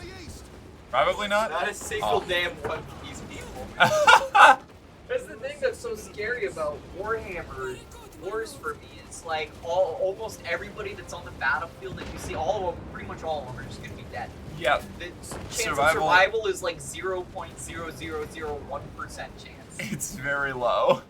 Probably not. Not a single Oh. damn one of these people. That's the thing that's so scary about Warhammer Wars for me. It's like almost everybody that's on the battlefield that you see, all of them, pretty much all of them are just gonna be dead. Yeah. The chance of Survival- survival is like 0.0001% chance. It's very low.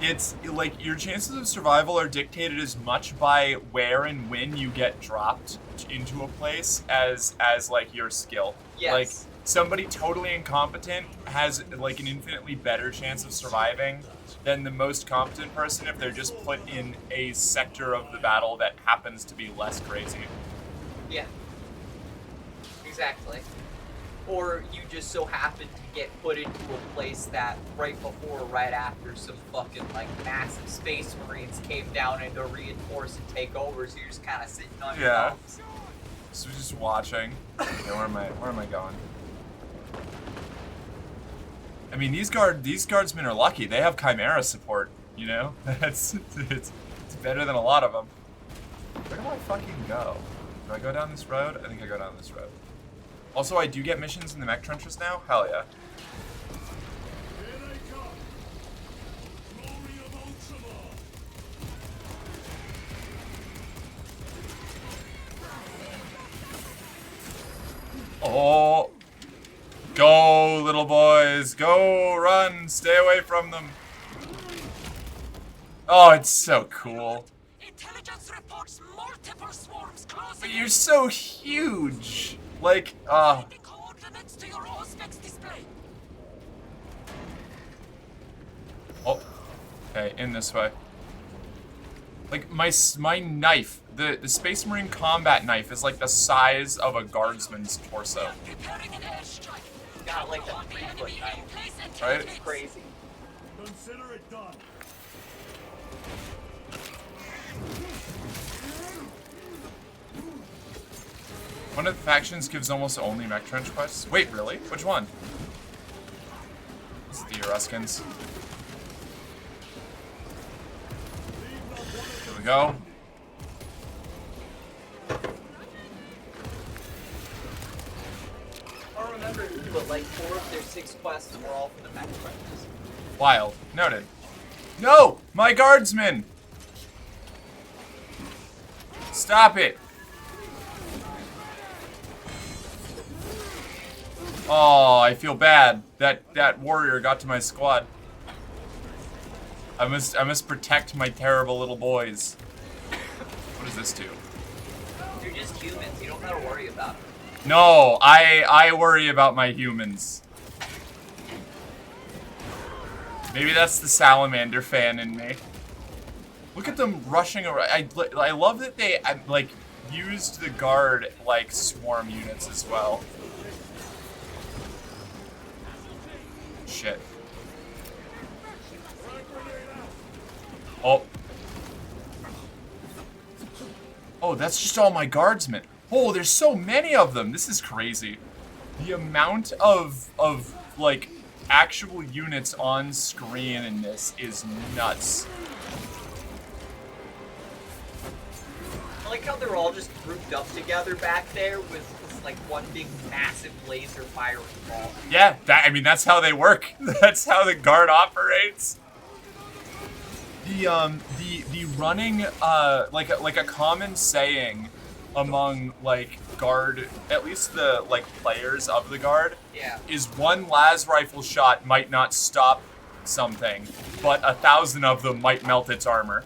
It's like your chances of survival are dictated as much by where and when you get dropped into a place as like your skill. Yes. Like somebody totally incompetent has like an infinitely better chance of surviving than the most competent person if they're just put in a sector of the battle that happens to be less crazy. Yeah. Exactly. Or you just so happen to get put into a place that right before or right after some fucking like massive space marines came down and to reinforce and take over, so you're just kind of sitting on your Yeah. thumbs. So just watching. Okay, where am I going? I mean, these guardsmen are lucky. They have Chimera support, you know? It's better than a lot of them. Where do I fucking go? Do I go down this road? I think I go down this road. Also, I do get missions in the mech trenches now? Hell yeah. Here they come. Glory of Ultramar. Oh. Go, little boys. Go, run. Stay away from them. Oh, it's so cool. Intelligence reports multiple swarms closing. But you're so huge. Like, The coordinates to your Auspex display. Oh. Okay, in this way. Like, my knife, the Space Marine combat knife is like the size of a guardsman's torso. Preparing an airstrike. Got like a 3-foot knife. Right? It's crazy. Consider it done. One of the factions gives almost only mech trench quests. Wait, really? Which one? This is the Eruskins. Here we go. I remember, but like 4 of their 6 quests were all for the mech trenches. Wild. Noted. No! My guardsman! Stop it! Oh, I feel bad. That warrior got to my squad. I must protect my terrible little boys. What does this do? They're just humans. You don't gotta worry about them. No, I worry about my humans. Maybe that's the salamander fan in me. Look at them rushing around. I love that they like used the guard like swarm units as well. Shit. Oh. Oh, that's just all my guardsmen. Oh, there's so many of them. This is crazy. The amount of like actual units on screen in this is nuts. I like how they're all just grouped up together back there with like one big massive laser firing ball. Yeah, I mean that's how they work. That's how the guard operates. The running like a common saying among like guard, at least the like players of the guard, Yeah. is one las rifle shot might not stop something, but 1,000 of them might melt its armor.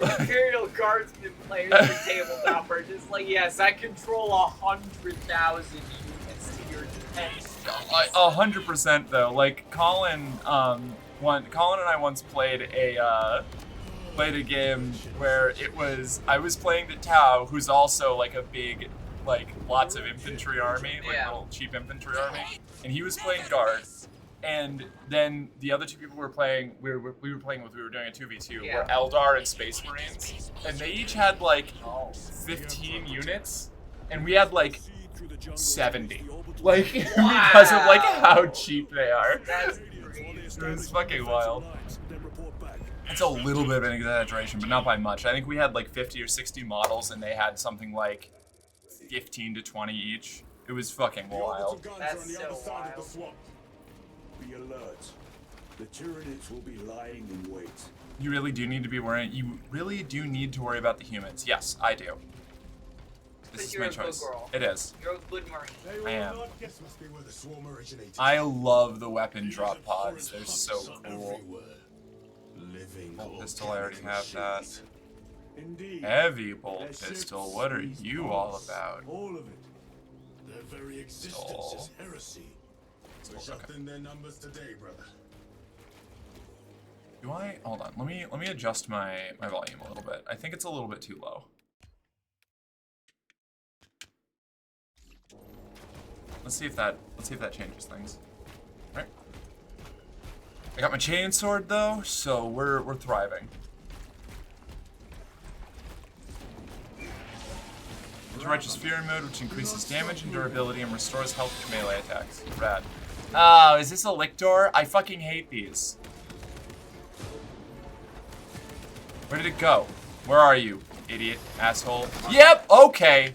Imperial Guardsmen players for tabletop are just like, yes, I control 100,000 units to your defense. 100% though. Like Colin and I once played a game where I was playing the Tau, who's also like a big, like lots of infantry army, like little cheap infantry army, and he was playing guard. And then the other two people we were playing with, we were doing a 2v2, were Eldar and Space Marines. And they each had like 15 units, and we had like 70. Like, because of like how cheap they are. That's crazy. It was fucking wild. It's a little bit of an exaggeration, but not by much. I think we had like 50 or 60 models, and they had something like 15 to 20 each. It was fucking wild. That's so wild. Be alert. The Tyranids will be lying in wait. You really do need to be worrying. You really do need to worry about the humans. Yes, I do. This is my choice. It is. You're a good Marine. I am. This must be where the swarm originated. I love the weapon drop pods. They're so cool. Living Bolt pistol, I already have that. Indeed. Heavy bolt pistol, what are you all about? All of it. Their very existence is heresy. We're shifting their numbers today, brother. Do I? Hold on. Let me adjust my volume a little bit. I think it's a little bit too low. Let's see if that changes things. All right. I got my chainsword though, so we're thriving. Righteous Fury mode, which increases damage and durability and restores health to melee attacks. Rad. Oh, is this a Lictor? I fucking hate these. Where did it go? Where are you, idiot, asshole? Yep, okay.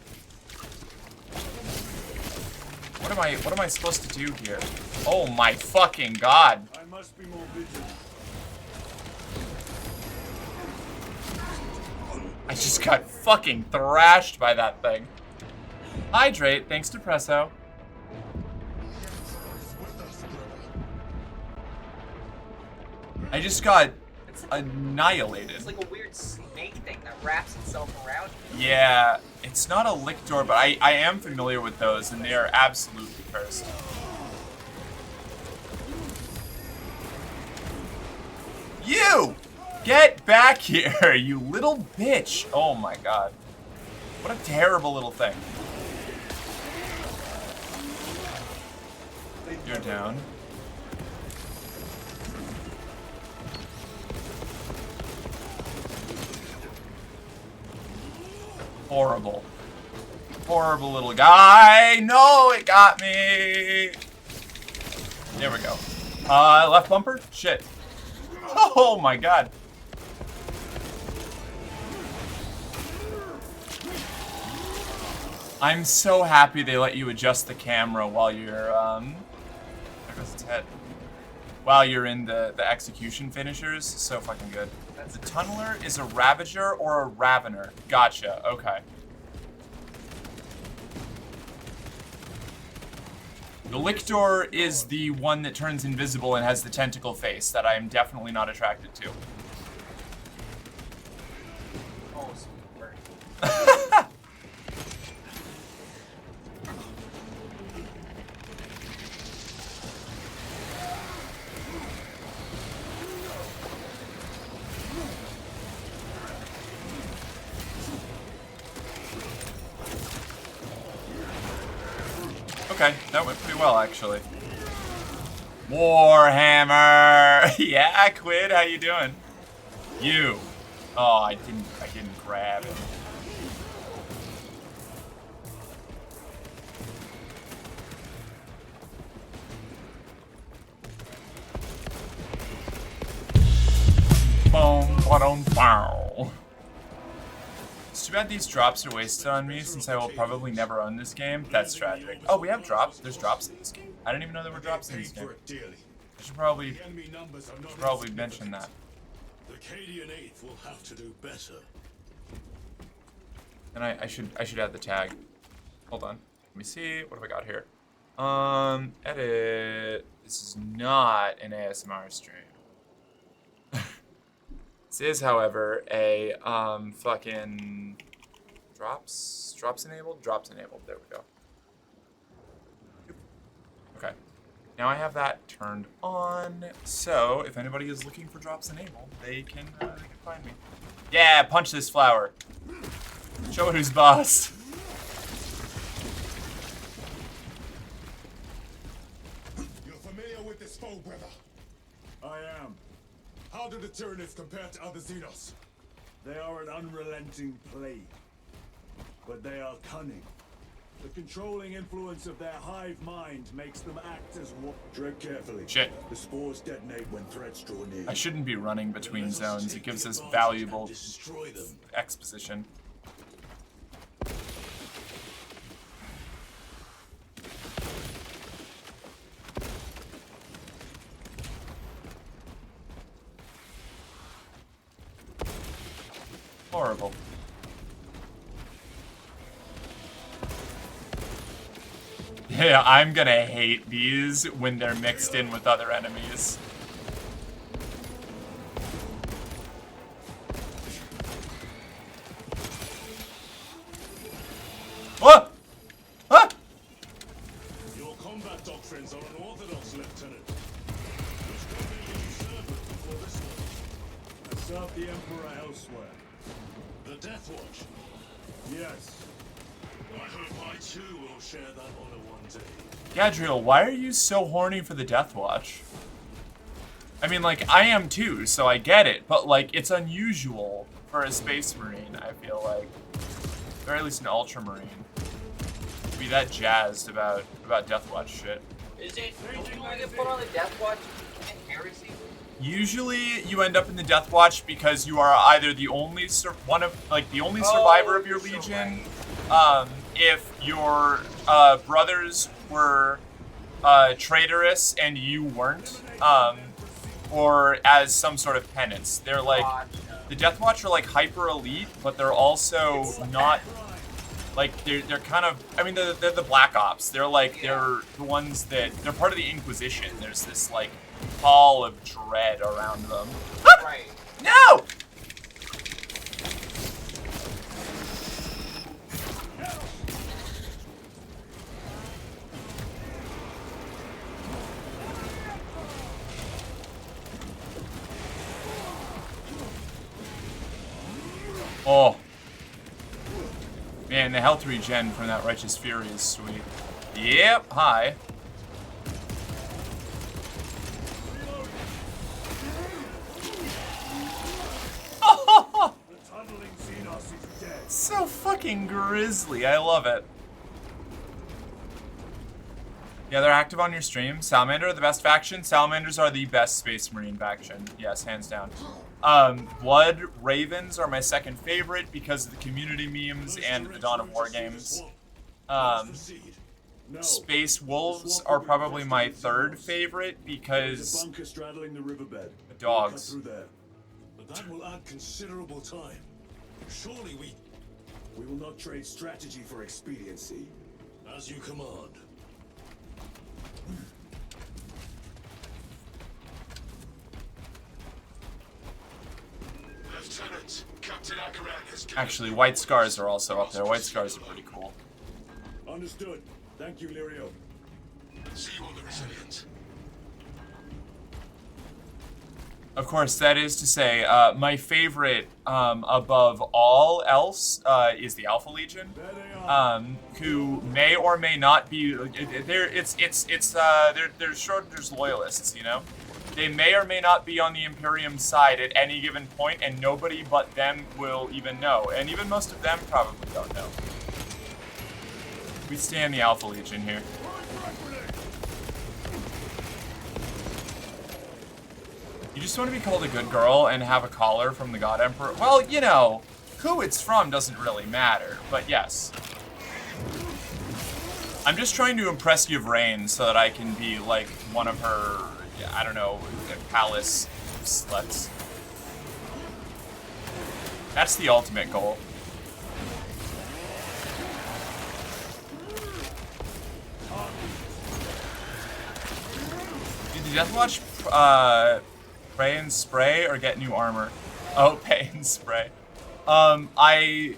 What am I supposed to do here? Oh my fucking god. I must be more vigilant. I just got fucking thrashed by that thing. Hydrate, thanks to Presso. I just got annihilated. It's like a weird snake thing that wraps itself around you. Yeah, It's not a lictor, but I am familiar with those, and they are absolutely cursed. You! Get back here, you little bitch! Oh my god. What a terrible little thing. You're down. Horrible. Horrible little guy! No, it got me! There we go. Left bumper? Shit. Oh my god. I'm so happy they let you adjust the camera while you're, there goes its head. While you're in the execution finishers. So fucking good. The Tunneler is a Ravager or a Ravener. Gotcha, okay. The Lictor is the one that turns invisible and has the tentacle face that I am definitely not attracted to. Oh, super. Okay, that went pretty well, actually. Warhammer! Yeah, Quid, how you doing? You. Oh, I didn't grab it. Boom, ba-dum, bow. It's too bad these drops are wasted on me since I will probably never own this game. That's tragic. Oh, we have drops. There's drops in this game. I didn't even know there were drops in this game. I should probably mention that. The Cadian 8th will have to do better. And I should add the tag. Hold on. Let me see. What have I got here? Edit. This is not an ASMR stream. This is, however, a fucking drops enabled. There we go. Okay. Now I have that turned on, so if anybody is looking for drops enabled, they can find me. Yeah, punch this flower. Show it who's boss. You're familiar with this foe, brother? I am. How do the Tyranids compare to other Xenos? They are an unrelenting plague, but they are cunning. The controlling influence of their hive mind makes them act as one. Tread carefully. Shit. The spores detonate when threats draw near. I shouldn't be running between zones. It gives us valuable exposition. Horrible. Yeah, I'm gonna hate these when they're mixed in with other enemies. What? Huh? Your combat doctrines are unorthodox, Lieutenant. Which company did you serve with before this one? I served the Emperor elsewhere. The Death Watch? Yes. I hope I too will share that honor one day. Gadriel, why are you so horny for the Death Watch? I mean, like, I am too, so I get it, but, like, it's unusual for a Space Marine, I feel like. Or at least an Ultramarine. To be that jazzed about Death Watch shit. Is it? Don't you want to put on the Death Watch in Heresy? Usually, you end up in the Death Watch because you are either the only survivor of your legion. If your brothers were traitorous and you weren't, or as some sort of penance. They're like, the Death Watch are like hyper elite, but they're also not, like, they're kind of, I mean, they're the Black Ops. They're like, they're the ones that, they're part of the Inquisition. There's this, like, pall of dread around them. Right. No! Oh. Man, the health regen from that Righteous Fury is sweet. Yep, hi. The tunneling Xenos is dead. So fucking grisly. I love it. Yeah, they're active on your stream. Salamander are the best faction. Salamanders are the best Space Marine faction. Yes, hands down. Blood Ravens are my second favorite because of the community memes and the Dawn of War games. Space Wolves are probably my third favorite because There's a bunker straddling the riverbed. the dogs. Cut through there. But that will add considerable time. Surely we will not trade strategy for expediency. As you command. Lieutenant, Captain Akaran has Actually, White Scars are also up there. White Scars are pretty cool. Understood. Thank you, Lirio. See you on the Resilient. Of course, that is to say, my favorite above all else is the Alpha Legion, There they are. who may or may not be. They're Schrodinger's loyalists, you know. They may or may not be on the Imperium side at any given point, and nobody but them will even know, and even most of them probably don't know. We stand the Alpha Legion here. You just want to be called a good girl and have a collar from the God Emperor? Well, you know, who it's from doesn't really matter, but yes. I'm just trying to impress Yvraine so that I can be like one of her, I don't know, palace sluts. That's the ultimate goal. Did the Deathwatch pray and spray or get new armor? Oh, pay and spray. I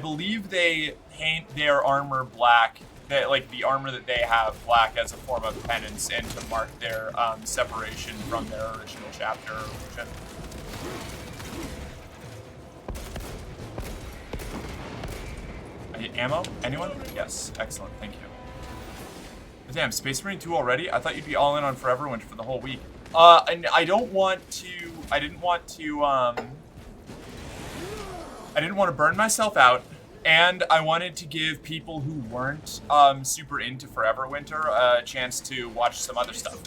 believe they paint their armor black, like the armor that they have black as a form of penance and to mark their separation from their original chapter or region. I hit ammo? Anyone? Yes. Excellent. Thank you. But damn, Space Marine 2 already? I thought you'd be all in on Foreverwinter for the whole week. And I didn't want to burn myself out, and I wanted to give people who weren't super into Foreverwinter a chance to watch some other stuff.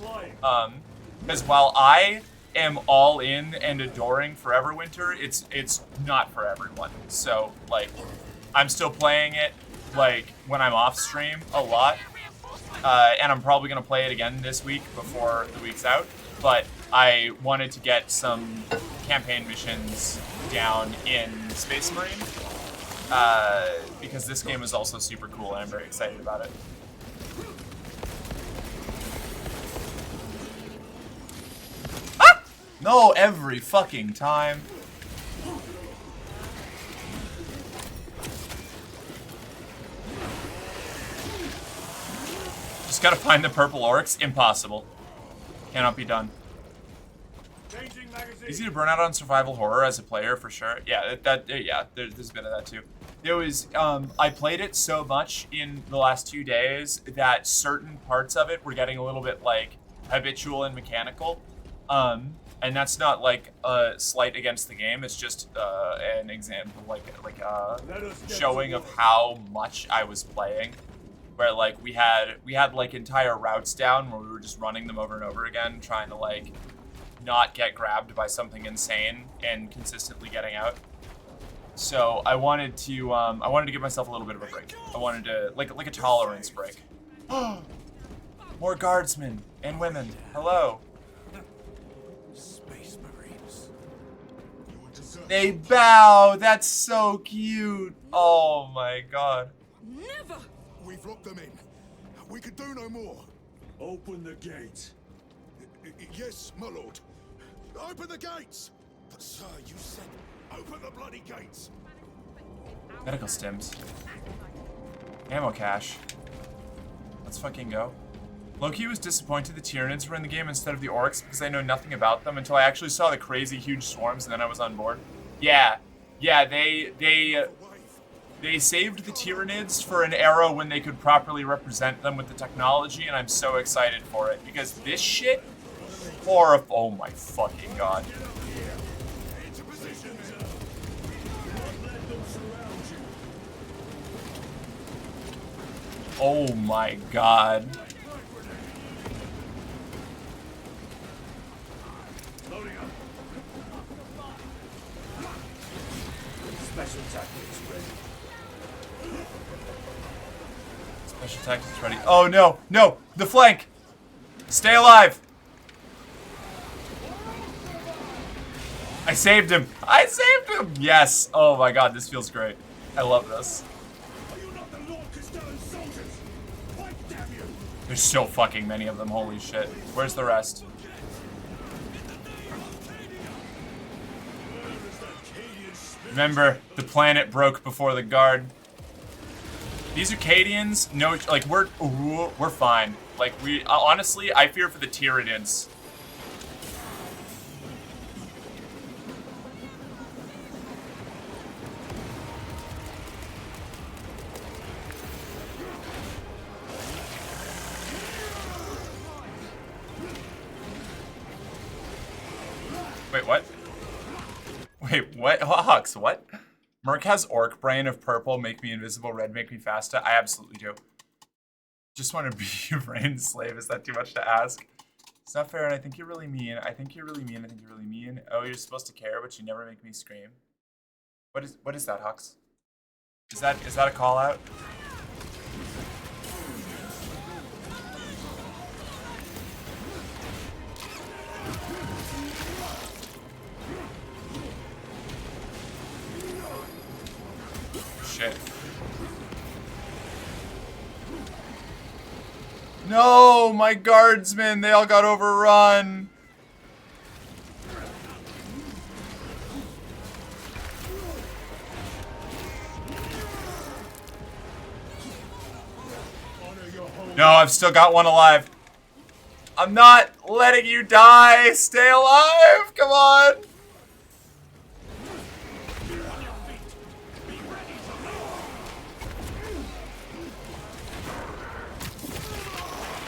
Because while I am all in and adoring Foreverwinter, it's not for everyone. So like, I'm still playing it like when I'm off stream a lot, and I'm probably gonna play it again this week before the week's out. But I wanted to get some campaign missions down in Space Marine, because this game is also super cool and I'm very excited about it. Ah! No, every fucking time. Just gotta find the purple orcs. Impossible. Cannot be done. Easy to burn out on survival horror as a player, for sure. Yeah, there's a bit of that too. There was, I played it so much in the last 2 days that certain parts of it were getting a little bit, like, habitual and mechanical. And that's not, like, a slight against the game. It's just an example, like a showing of how much I was playing. Where, like, we had like, entire routes down where we were just running them over and over again, trying to, like, not get grabbed by something insane and consistently getting out. So I wanted to give myself a little bit of a break. I wanted to, like a tolerance break. More guardsmen and women. Hello. Space Marines. They bow. That's so cute. Oh my god. Never! We've locked them in. We could do no more. Open the gate. Yes, my lord. Open the gates! But sir, you said open the bloody gates! Medical stims. Ammo cache. Let's fucking go. Loki was disappointed the Tyranids were in the game instead of the Orcs because I know nothing about them until I actually saw the crazy huge swarms and then I was on board. Yeah. Yeah, they saved the Tyranids for an era when they could properly represent them with the technology, and I'm so excited for it because this shit, oh my fucking god. Oh my god. Special tactics ready. Special tactics ready. Oh no, no, the flank! Stay alive! I saved him! I saved him! Yes! Oh my god, this feels great. I love this. Are you not the Lord Castellan's soldiers? Fight, damn you! There's so fucking many of them, holy shit. Where's the rest? Remember, the planet broke before the guard. These Acadians, no, like, we're fine. Like, honestly, I fear for the Tyranids. Wait, what? Wait, what? Hux, what? Merc has Orc Brain of purple, make me invisible, red, make me faster. I absolutely do. Just want to be your brain slave. Is that too much to ask? It's not fair, and I think you're really mean. I think you're really mean. I think you're really mean. Oh, you're supposed to care, but you never make me scream. What is that, Hux? Is that a call out? Shit. No, my guardsmen, they all got overrun. No, I've still got one alive. I'm not letting you die. Stay alive. Come on.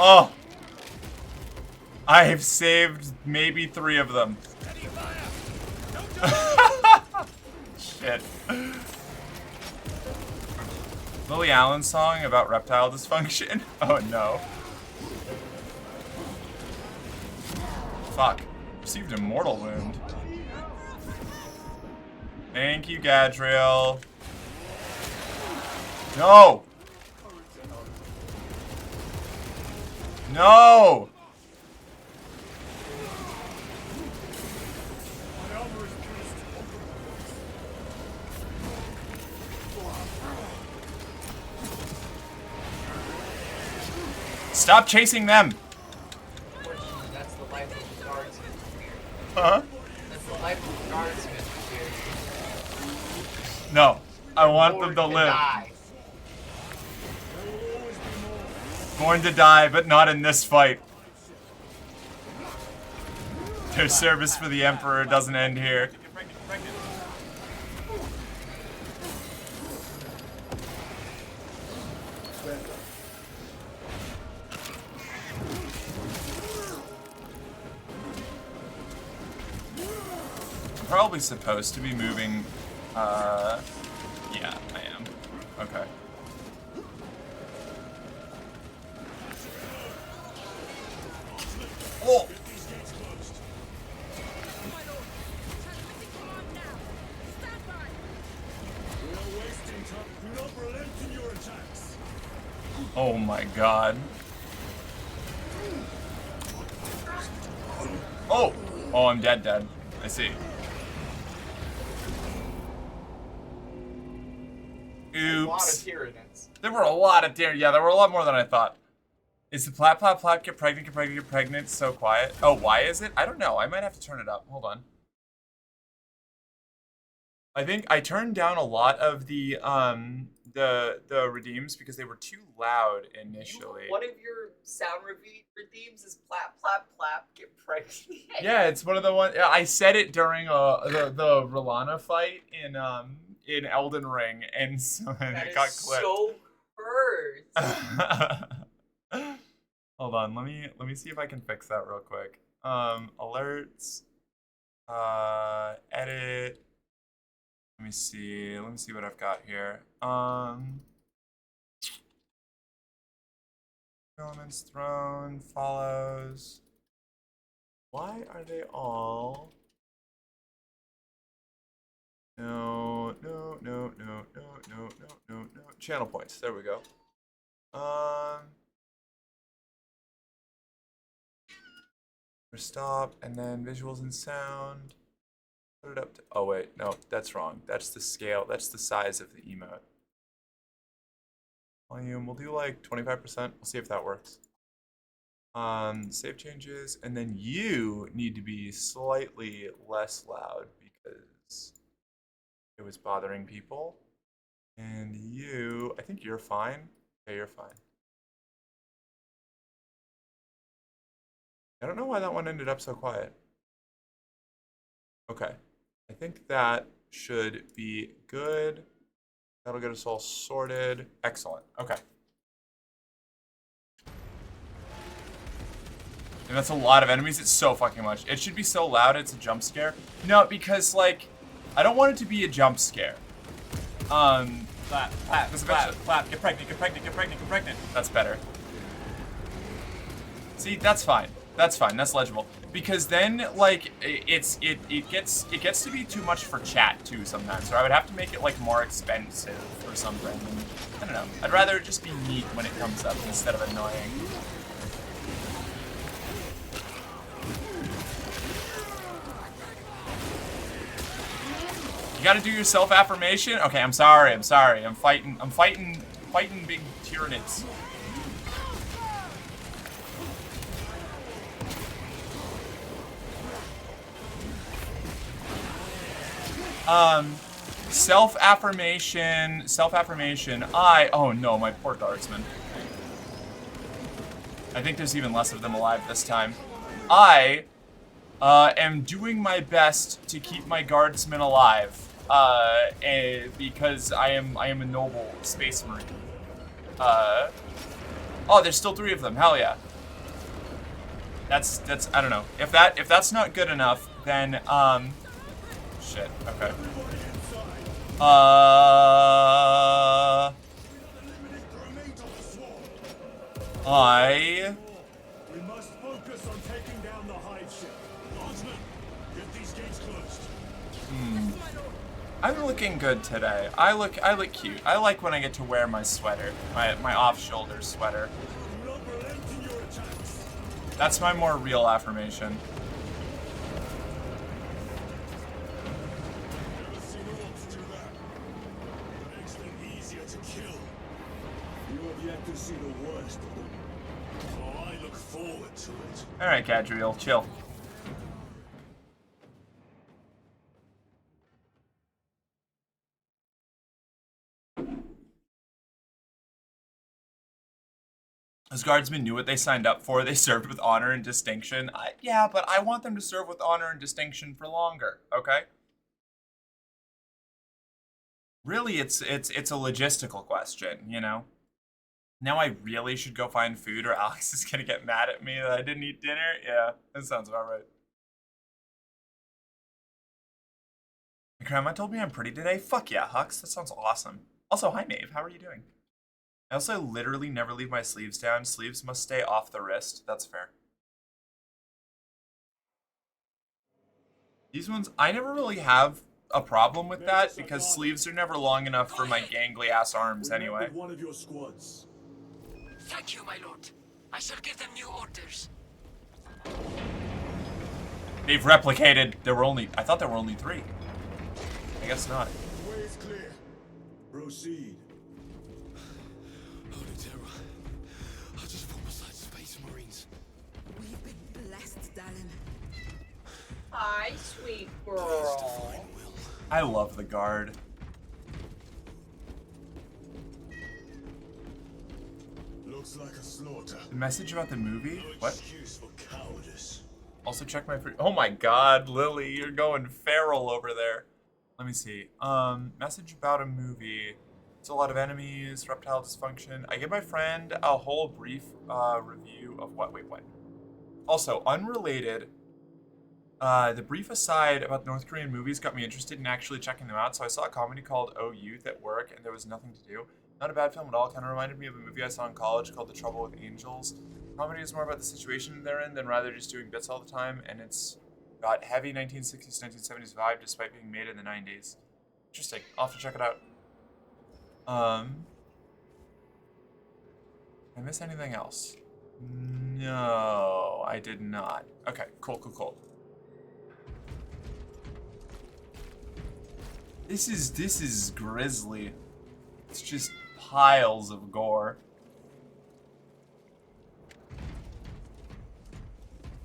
Oh. I have saved maybe 3 of them. Shit. Lily Allen's song about reptile dysfunction? Oh no. Fuck. Received a mortal wound. Thank you, Gadriel. No! No! Stop chasing them! That's the life of the guardsman here. Huh? That's the life of the guardsman here. No. I want them to live. Die. Born to die, but not in this fight. Their service for the Emperor doesn't end here. I'm probably supposed to be moving, yeah, I am. Okay. Oh! Oh my god. Oh! Oh, I'm dead. I see. Oops. A lot of Tyranids. There were a lot of Tyranids. Yeah, there were a lot more than I thought. Is the plat get pregnant so quiet? Oh, why is it? I don't know. I might have to turn it up. Hold on. I think I turned down a lot of the redeems because they were too loud initially. One of your sound redeems is plap, plap, plap, get pregnant. Yeah, it's one of the ones I said it during the R'hllana fight in Elden Ring, and so it got clipped. So hurt. Hold on, let me see if I can fix that real quick. Alerts, edit. Let me see what I've got here. Elements thrown, follows. Why are they all? No. Channel points. There we go. Stop, and then visuals and sound. Put it up to. Oh wait, no, that's wrong. That's the scale. That's the size of the emote. Volume. We'll do like 25%. We'll see if that works. Save changes, and then you need to be slightly less loud because it was bothering people. And you, I think you're fine. Okay, you're fine. I don't know why that one ended up so quiet. Okay, I think that should be good. That'll get us all sorted. Excellent. Okay. And that's a lot of enemies. It's so fucking much. It should be so loud it's a jump scare. No, because like, I don't want it to be a jump scare. Clap, clap, get pregnant, get pregnant, get pregnant, get pregnant. That's better. See, that's fine. That's fine. That's legible. Because then, like, it gets to be too much for chat too sometimes. Or I would have to make it like more expensive or something. And, I don't know. I'd rather it just be neat when it comes up instead of annoying. You gotta do your self-affirmation? Okay, I'm sorry. I'm fighting big Tyranids. Self-affirmation, oh no, my poor guardsman. I think there's even less of them alive this time. I am doing my best to keep my guardsmen alive, because I am a noble space marine. Oh, there's still 3 of them, hell yeah. That's, I don't know. If that's not good enough, then, shit, okay. We must focus on taking down the hive ship. Guardsmen, get these gates closed. I'm looking good today. I look cute. I like when I get to wear my sweater, my off-shoulder sweater. Do not relent in your attacks. That's my more real affirmation. Never seen orcs do that. It makes them easier to kill. You have yet to see the worst of them. Oh, I look forward to it. All right, Gadriel, chill. Those guardsmen knew what they signed up for. They served with honor and distinction. Yeah, but I want them to serve with honor and distinction for longer, okay? Really, it's a logistical question, you know? Now I really should go find food or Alex is gonna get mad at me that I didn't eat dinner? Yeah, that sounds about right. My grandma told me I'm pretty today? Fuck yeah, Hux, that sounds awesome. Also, hi Maeve, how are you doing? I also literally never leave my sleeves down. Sleeves must stay off the wrist. That's fair. These ones, I never really have a problem with that because sleeves are never long enough for my gangly ass arms anyway. One of your squads. Thank you, my lord. I shall give them new orders. They've replicated. I thought there were only 3. I guess not. The way is clear. Proceed. Holy terror. I just fought beside Space Marines. We've been blessed, Dallin. Hi, sweet girl. I love the guard. Looks like a slaughter. The message about the movie? No What? excuse for cowardice. Also check my oh my god, Lily, you're going feral over there. Let me see. Message about a movie. It's a lot of enemies, reptile dysfunction. I give my friend a whole brief review of what. Wait, what? Also, unrelated. The brief aside about North Korean movies got me interested in actually checking them out. So I saw a comedy called Oh Youth at work, and there was nothing to do. Not a bad film at all. Kind of reminded me of a movie I saw in college called The Trouble with Angels. Comedy is more about the situation they're in than rather just doing bits all the time, and it's got heavy 1960s, 1970s vibe despite being made in the 90s. Interesting. I'll have to check it out. Did I miss anything else? No, I did not. Okay, cool. This is grisly. It's just piles of gore.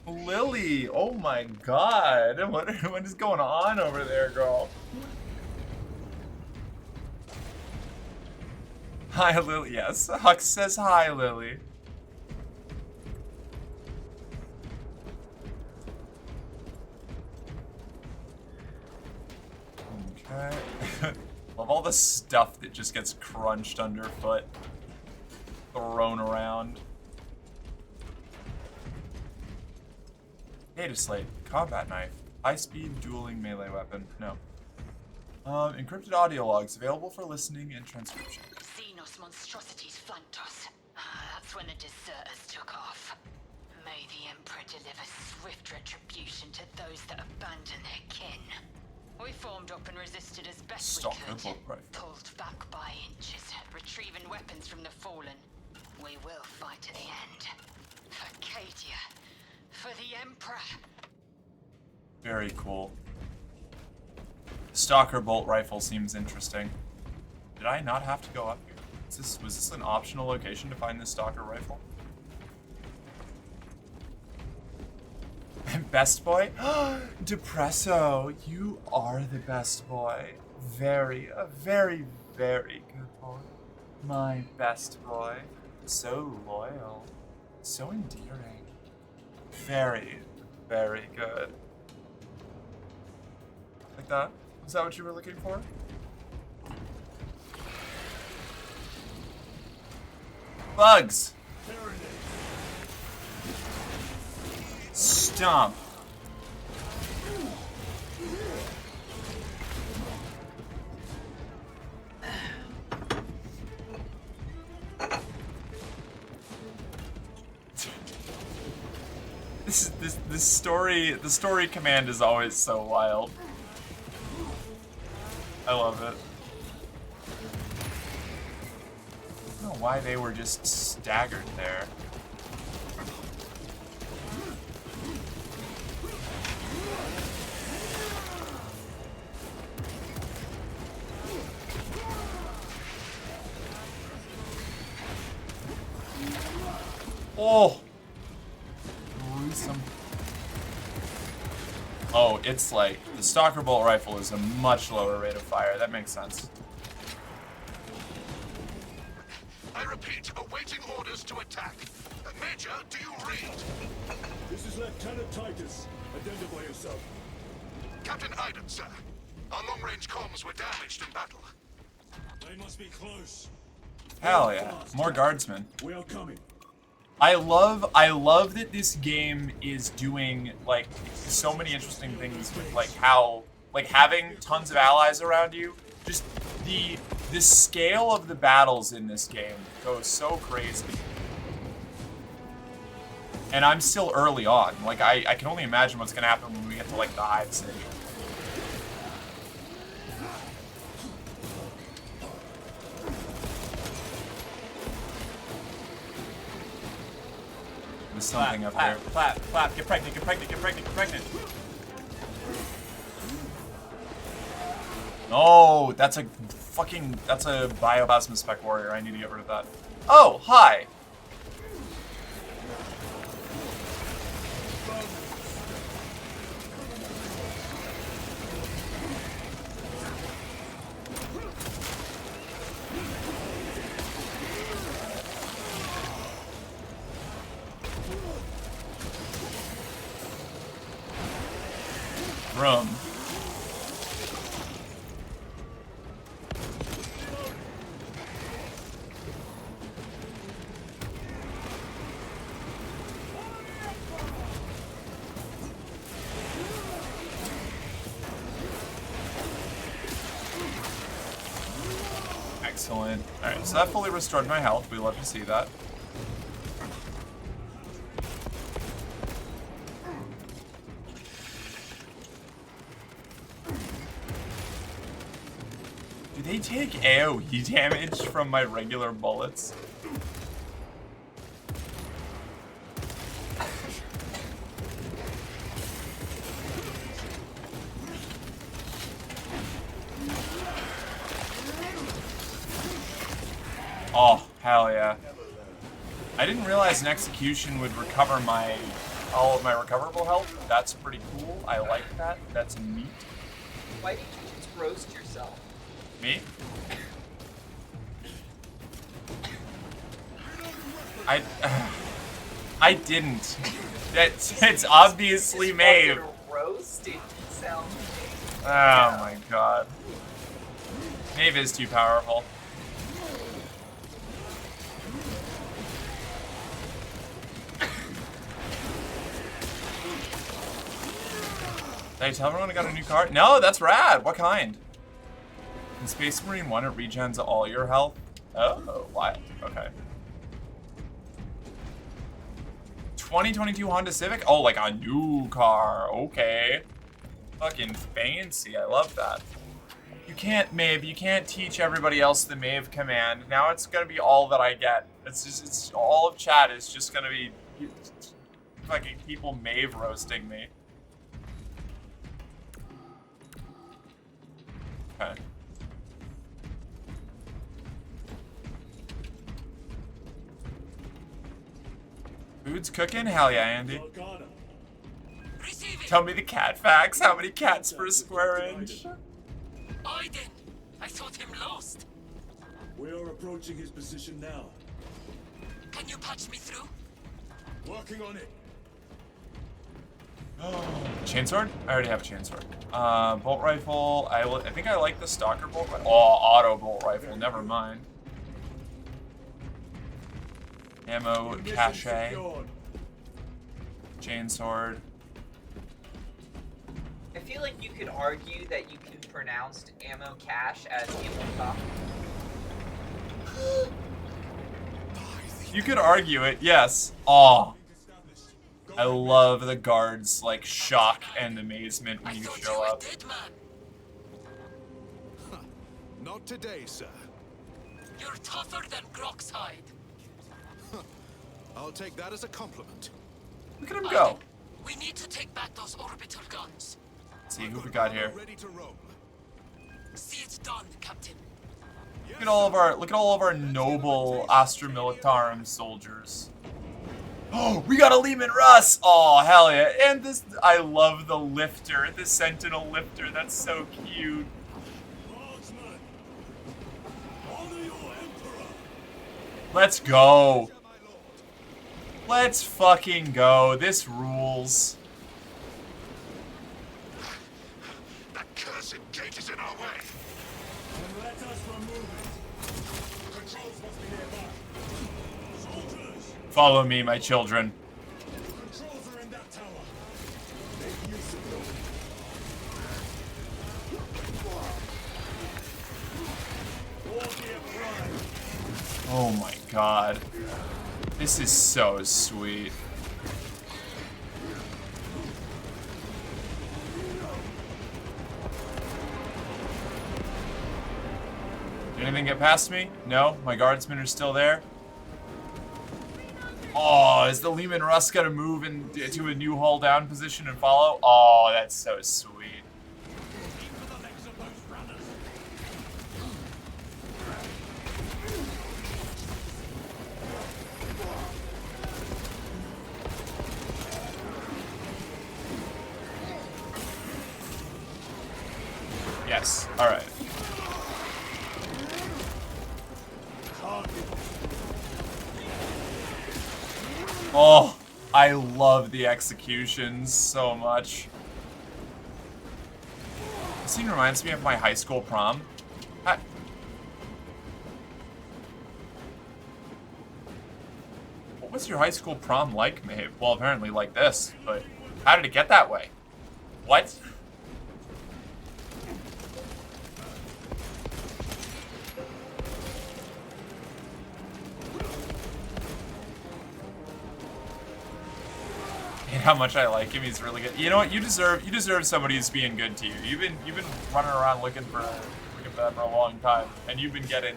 Lily, oh my god, what is going on over there, girl? Hi, Lily. Yes, Hux says hi, Lily. Okay. Love all the stuff that just gets crunched underfoot, thrown around. Data slate, combat knife, high-speed dueling melee weapon. No. Encrypted audio logs available for listening and transcription. Xenos monstrosities flanked us. That's when the deserters took off. May the Emperor deliver swift retribution to those that abandon their kin. We formed up and resisted as best we could. Pulled back by inches, retrieving weapons from the fallen. We will fight to the end. For Cadia. For the Emperor. Very cool. Stalker bolt rifle seems interesting. Did I not have to go up here? Was this an optional location to find this stalker rifle? Best boy? Depresso, you are the best boy. Very good boy. My best boy. So loyal. So endearing. Very good. Like that? Was that what you were looking for? Bugs! Stomp. The story command is always so wild. I love it. I don't know why they were just staggered there. Oh! Gruesome. Oh, it's like, the Stalker Bolt Rifle is a much lower rate of fire. That makes sense. I repeat, awaiting orders to attack. Major, do you read? This is Lieutenant Titus. Identify yourself. Captain Iden, sir. Our long-range comms were damaged in battle. They must be close. Hell yeah. More guardsmen. We are coming. I love that this game is doing like so many interesting things with like how like having tons of allies around you. Just the scale of the battles in this game goes so crazy. And I'm still early on. Like I can only imagine what's gonna happen when we get to like the hive stage. There's something up there. Clap, get pregnant. No, that's a bioplasma spec warrior. I need to get rid of that. Oh, hi. room. Excellent. Alright, so that fully restored my health. We love to see that. Do they take AoE damage from my regular bullets? Oh, hell yeah. I didn't realize an execution would recover all of my recoverable health. That's pretty cool. I like that. That's neat. Why did you just roast yourself? Me? I didn't. It's obviously Maeve. Roasted sound. Oh my god. Maeve is too powerful. Did I tell everyone I got a new card? No, that's rad. What kind? In Space Marine 1, it regens all your health. Oh, wild. Okay. 2022 Honda Civic? Oh, like a new car. Okay. Fucking fancy. I love that. You can't, Maeve. You can't teach everybody else the Maeve command. Now it's gonna be all that I get. It's all of chat is just gonna be fucking people Maeve roasting me. Okay. Food's cooking? Hell yeah, Andy. Tell me the cat facts. How many cats per square inch? I did. I thought him lost. We are approaching his position now. Can you patch me through? Working on it. Chainsword? I already have a chainsword. Bolt rifle. I think I like the stalker bolt rifle. Oh, auto bolt rifle. Never mind. Ammo cache. Chainsword. I feel like you could argue that you can pronounce ammo cache as ammo top. You could argue it, yes. Aw. I love the guards' like shock and amazement when you show up. Not today, sir. You're tougher than Grok's hide. I'll take that as a compliment. Look at him go. We need to take back those orbital guns. Let's see who we got here. Ready to roam. See it's done, Captain. Look at all of our noble Astra Militarum soldiers. Oh, we got a Lehman Russ! Oh, hell yeah. And this, I love the lifter, the Sentinel lifter. That's so cute. Let's go. Let's fucking go. This rules. That cursed gate is in our way. Then let us remove it. Controls must be nearby. Soldiers! Follow me, my children. Controls are in that tower. Make use of them. Oh my god. This is so sweet. Did anything get past me? No? My guardsmen are still there? Oh, is the Lehman Russ gonna move into a new hull down position and follow? Oh, that's so sweet. Yes, alright. Oh, I love the executions so much. This scene reminds me of my high school prom. What was your high school prom like, Maeve? Well, apparently like this, but how did it get that way? What? And how much I like him, he's really good. You know what? You deserve somebody who's being good to you. You've been running around looking for that for a long time, and you've been having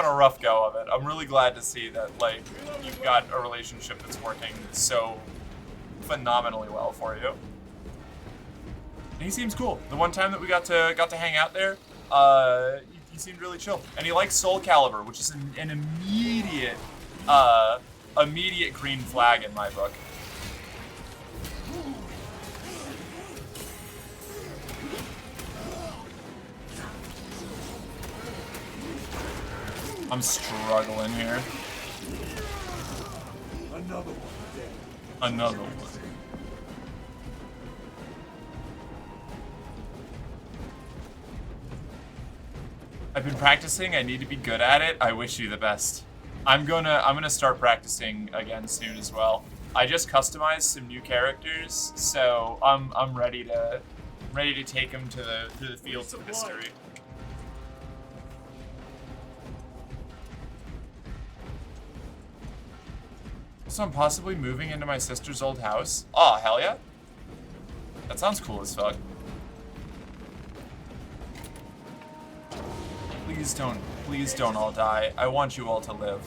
a rough go of it. I'm really glad to see that, like, you've got a relationship that's working so phenomenally well for you. And he seems cool. The one time that we got to hang out there, he seemed really chill. And he likes Soul Calibur, which is an immediate green flag in my book. I'm struggling here. Another one dead. Another one. I've been practicing. I need to be good at it. I wish you the best. I'm gonna start practicing again soon as well. I just customized some new characters, so I'm ready to take them to the fields of history. So I'm possibly moving into my sister's old house. Oh, hell yeah. That sounds cool as fuck. Please don't all die. I want you all to live.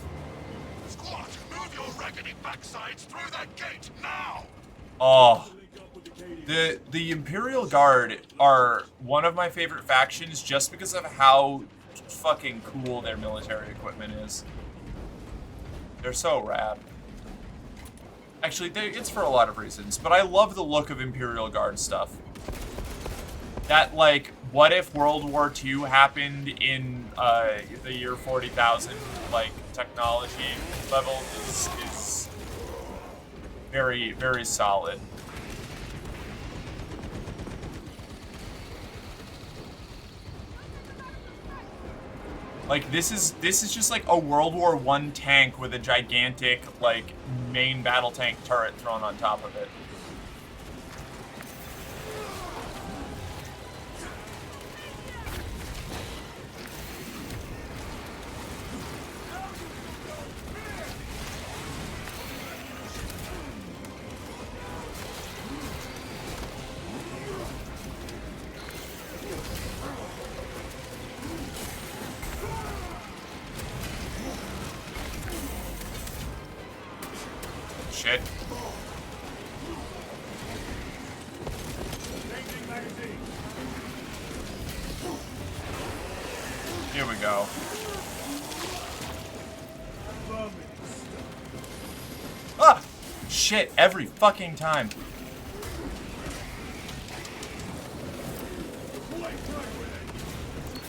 Squad, move your raggedy backsides through that gate now! Oh. The Imperial Guard are one of my favorite factions just because of how fucking cool their military equipment is. They're so rad. Actually, it's for a lot of reasons, but I love the look of Imperial Guard stuff. That, like, what if World War II happened in the year 40,000, like, technology level is very, very solid. Like, this is just like a World War I tank with a gigantic, like, main battle tank turret thrown on top of it. Shit. Here we go. Ah! Shit, every fucking time.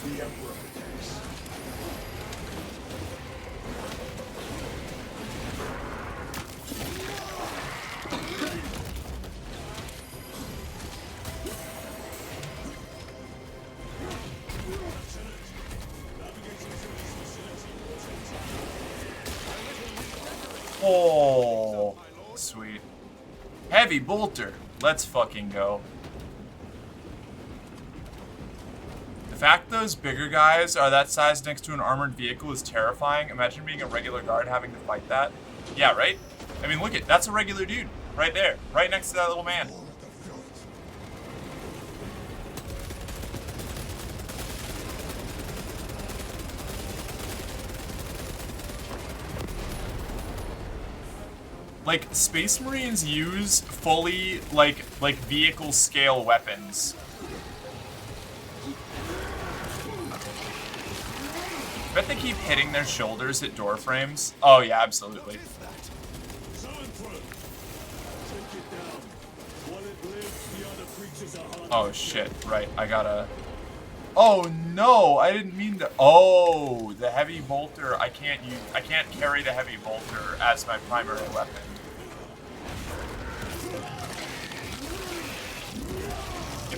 The Emperor attacks. Oh, sweet. Heavy bolter. Let's fucking go. The fact those bigger guys are that size next to an armored vehicle is terrifying. Imagine being a regular guard having to fight that. Yeah, right? I mean, look that's a regular dude. Right there. Right next to that little man. Like, Space Marines use fully, like vehicle scale weapons. I bet they keep hitting their shoulders at door frames. Oh yeah, absolutely. Oh shit, right, I gotta... Oh no, I didn't mean to... Oh, the heavy bolter, I can't carry the heavy bolter as my primary weapon.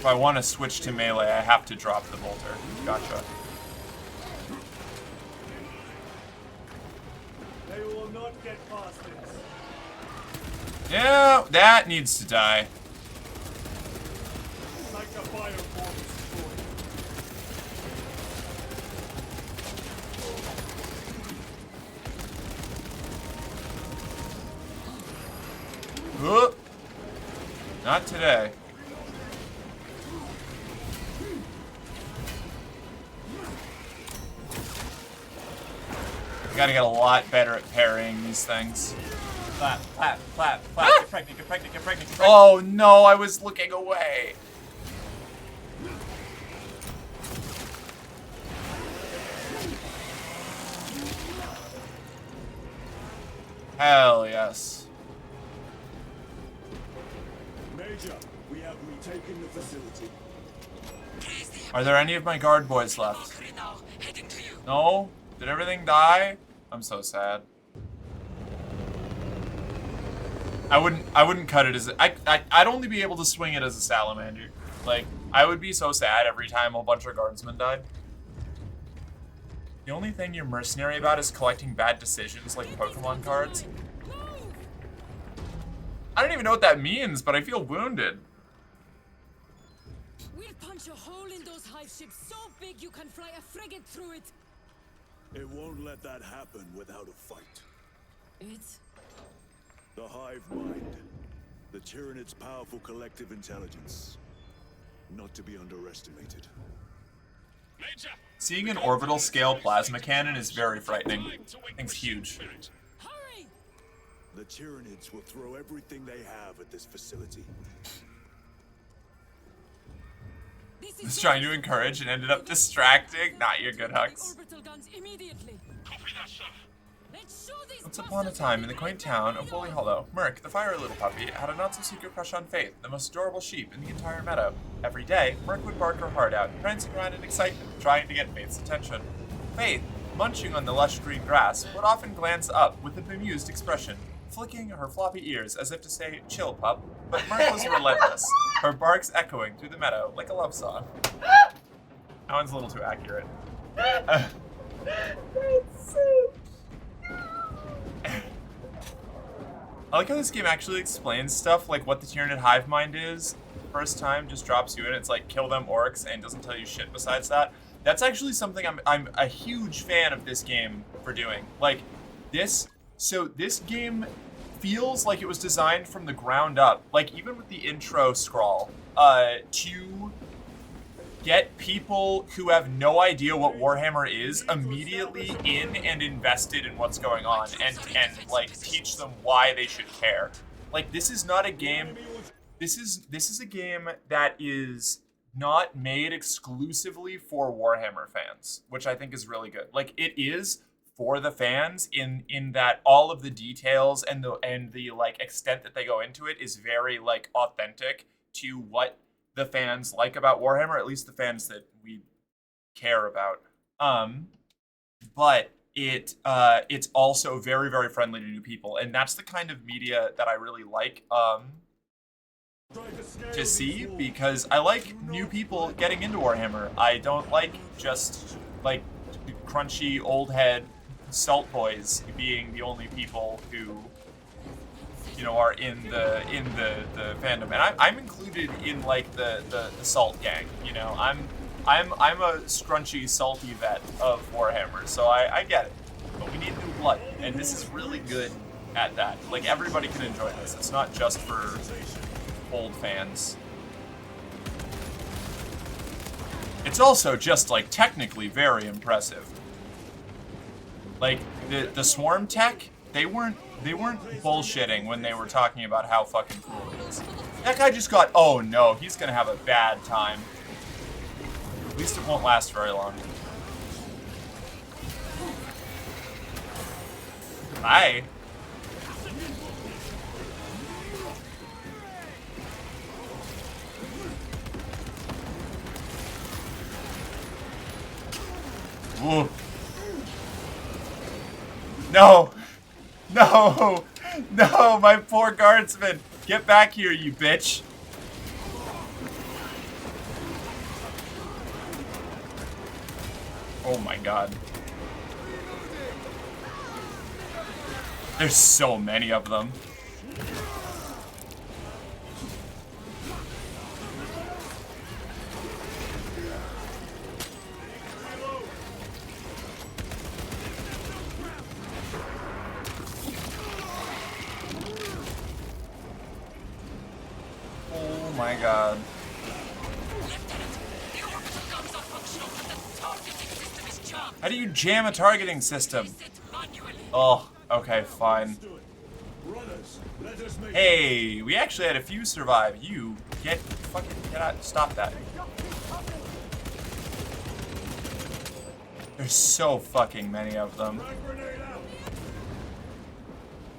If I want to switch to melee, I have to drop the bolter. Gotcha. They will not get past this. Yeah, that needs to die. Like a fireball destroyed. Not today. I gotta get a lot better at parrying these things. Clap, clap, clap, clap. Get pregnant, get pregnant, get pregnant, get pregnant. Oh no, I was looking away. Hell yes. Major, we have retaken the facility. Are there any of my guard boys left? No? Did everything die? I'm so sad. I wouldn't cut it as I'd only be able to swing it as a salamander. Like, I would be so sad every time a bunch of guardsmen died. The only thing you're mercenary about is collecting bad decisions like Pokemon cards. I don't even know what that means, but I feel wounded. We'll punch a hole in those hive ships so big you can fly a frigate through it. It won't let that happen without a fight. It's the hive mind. The Tyranid's powerful collective intelligence. Not to be underestimated. Seeing an orbital scale plasma cannon is very frightening. Thing's huge. hurry! The Tyranids will throw everything they have at this facility. This I was is trying to encourage and ended up distracting. Not your good hucks. orbital guns immediately. Let's show these Once upon a time in the quaint town of Holy Hollow, Merc, the fiery little puppy, had a not-so-secret crush on Faith, the most adorable sheep in the entire meadow. Every day, Merc would bark her heart out, prancing around in excitement, trying to get Faith's attention. Faith, munching on the lush green grass, would often glance up with a bemused expression, flicking her floppy ears as if to say, "Chill, pup." But Merc was relentless, her barks echoing through the meadow like a love song. That one's a little too accurate. That's so... I like how this game actually explains stuff like what the Tyranid hive mind is. First time just drops you in, it's like kill them orcs and doesn't tell you shit besides that. That's actually something I'm a huge fan of this game for doing. Like this game feels like it was designed from the ground up, like even with the intro scroll, to get people who have no idea what Warhammer is immediately in and invested in what's going on and like teach them why they should care. Like this is not a game, this is a game that is not made exclusively for Warhammer fans, which I think is really good. Like it is for the fans in that all of the details and the like extent that they go into it is very like authentic to what the fans like about Warhammer, at least the fans that we care about. But it's also very, very friendly to new people, and that's the kind of media that I really like to see, because I like new people getting into Warhammer. I don't like just like crunchy old head salt boys being the only people who, you know, are in the fandom, and I'm included in like the salt gang. You know, I'm a scrunchy salty vet of Warhammer, so I get it. But we need new blood, and this is really good at that. Like everybody can enjoy this. It's not just for old fans. It's also just like technically very impressive. Like the swarm tech, they weren't bullshitting when they were talking about how fucking cool it is. That guy just got, oh no, he's gonna have a bad time. At least it won't last very long. Bye. Ooh. No! No! No, my poor guardsman! Get back here, you bitch! Oh my god. There's so many of them. Oh my god. How do you jam a targeting system? Oh, okay, fine. Hey, we actually had a few survive. You get out. Stop that. There's so fucking many of them.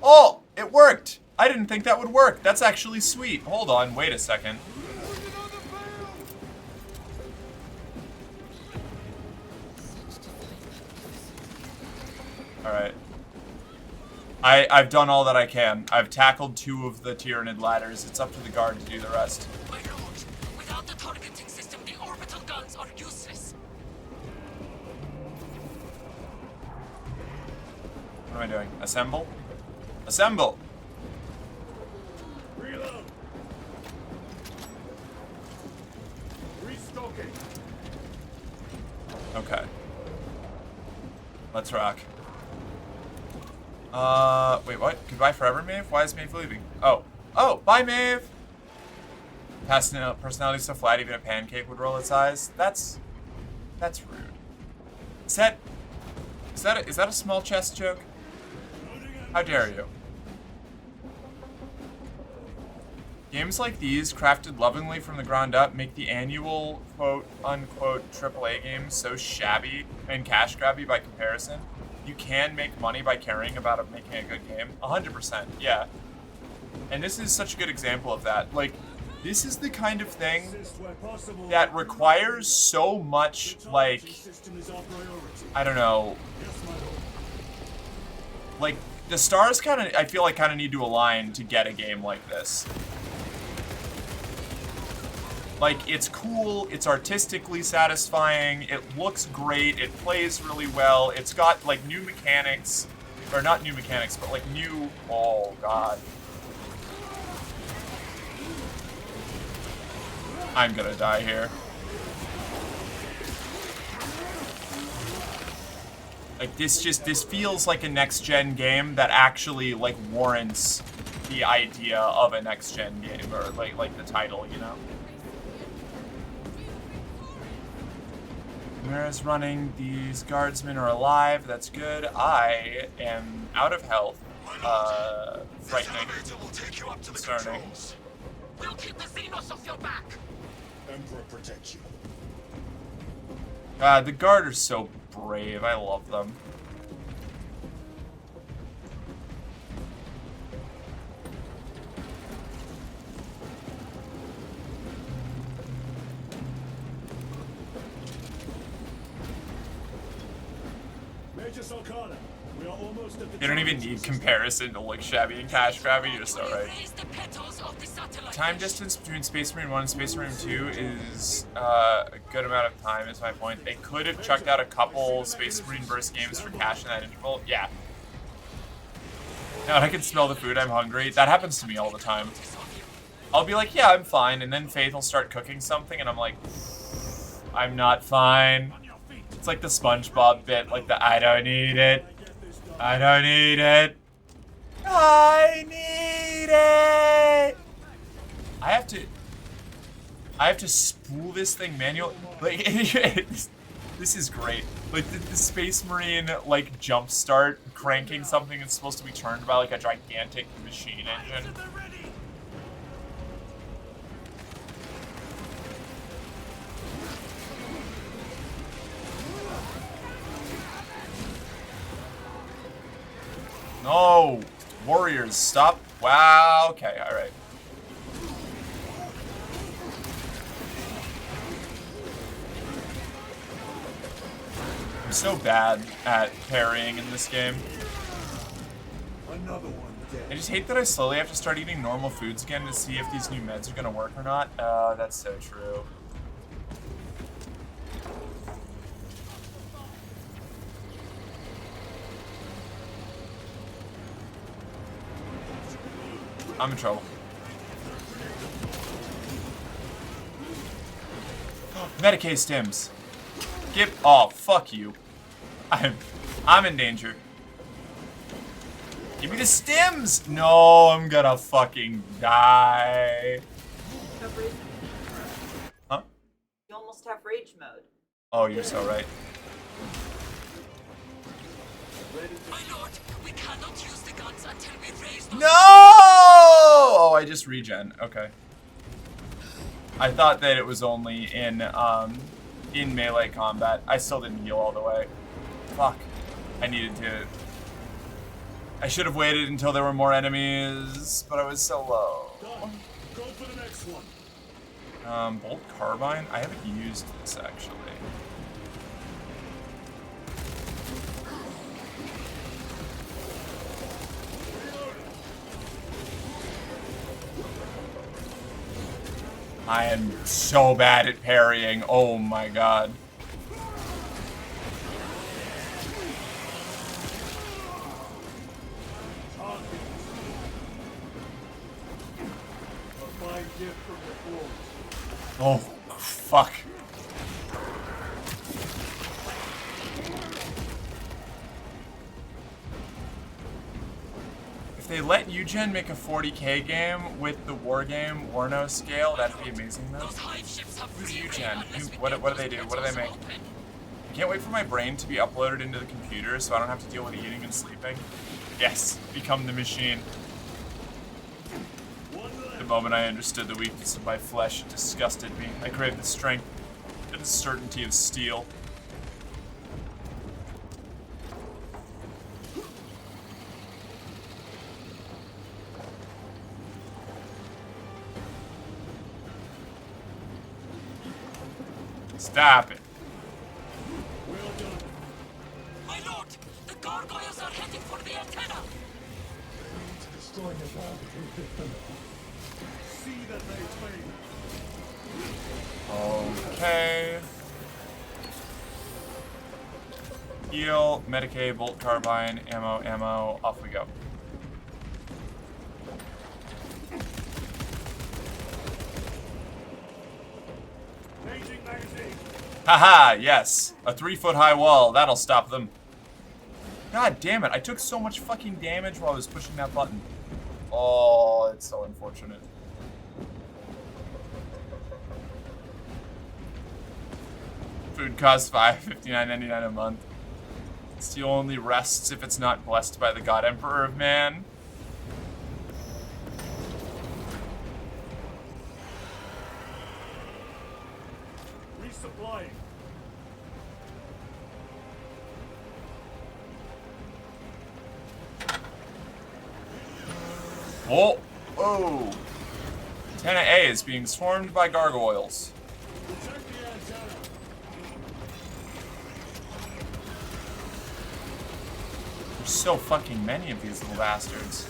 Oh, it worked. I didn't think that would work. That's actually sweet. Hold on, wait a second. Alright. I've done all that I can. I've tackled 2 of the Tyranid ladders. It's up to the guard to do the rest. My lord, without the targeting system, the orbital guns are useless. What am I doing? Assemble? Assemble! Reload. Restocking. Okay. Let's rock. Wait, what? Goodbye forever, Maeve? Why is Maeve leaving? Oh. Oh, bye, Maeve! Personality so flat, even a pancake would roll its eyes. That's rude. Is that a small chest joke? How dare you? Games like these, crafted lovingly from the ground up, make the annual quote-unquote AAA games so shabby and cash grabby by comparison. You can make money by caring about making a good game. 100%, yeah. And this is such a good example of that. Like, this is the kind of thing that requires so much, like, I don't know, like, the stars kind of, I feel like, kind of need to align to get a game like this. Like, it's cool, it's artistically satisfying, it looks great, it plays really well, it's got, like, new mechanics, or not new mechanics, but, like, new, oh, God. I'm gonna die here. Like, this feels like a next-gen game that actually, like, warrants the idea of a next-gen game, or, like the title, you know? Mira's running, these guardsmen are alive, that's good. I am out of health. Frightening. Concerning. We'll keep the Xenos off your back. Emperor protect you. God, the guard are so brave, I love them. You don't even need comparison to like shabby and cash grabby, you're so right. Time distance between Space Marine 1 and Space Marine 2 is a good amount of time, is my point. They could have chucked out a couple Space Marine burst games for cash in that interval. Yeah. Now I can smell the food, I'm hungry. That happens to me all the time. I'll be like, yeah, I'm fine, and then Faith will start cooking something, and I'm like, I'm not fine. It's like the SpongeBob bit, like the I don't need it. I don't need it. I need it. I have to spool this thing manually. Like, this is great. Like the Space Marine like jump start cranking something that's supposed to be turned by like a gigantic machine engine. No! Warriors, stop. Wow, okay, alright. I'm so bad at parrying in this game. Another one dead. I just hate that I slowly have to start eating normal foods again to see if these new meds are gonna work or not. That's so true. I'm in trouble. Medicaid stims. Oh, fuck you. I'm in danger. Give me the stims! No, I'm gonna fucking die. Huh? You almost have rage mode. Oh, you're so right. My lord, we cannot use the guns until we raise those. No! Oh, I just regen. Okay. I thought that it was only in melee combat. I still didn't heal all the way. Fuck. I needed to. I should have waited until there were more enemies, but I was so low. Done. Go for the next one. Bolt carbine? I haven't used this actually. I am so bad at parrying. Oh my god. A fine gift from the forge. Oh, fuck. If they let Eugen make a 40k game with the war game Warno scale, that'd be amazing though. Those hive ships have Who's free Eugen? reign unless we What get do those they do? What do portals they make? open. I can't wait for my brain to be uploaded into the computer so I don't have to deal with eating and sleeping. Yes, become the machine. The moment I understood the weakness of my flesh, it disgusted me. I craved the strength and the certainty of steel. Stop it. Well done. My lord, the gargoyles are heading for the antenna. See that they fail. Okay. Heal, Medicaid, bolt carbine, ammo, off we go. Changing magazine. Haha, yes. A 3-foot high wall, that'll stop them. God damn it, I took so much fucking damage while I was pushing that button. Oh, it's so unfortunate. Food costs $59.99 a month. Steel only rests if it's not blessed by the God Emperor of Man. Resupplying. Oh! Oh! Antenna A is being swarmed by gargoyles. Protect the antenna. There's so fucking many of these little bastards.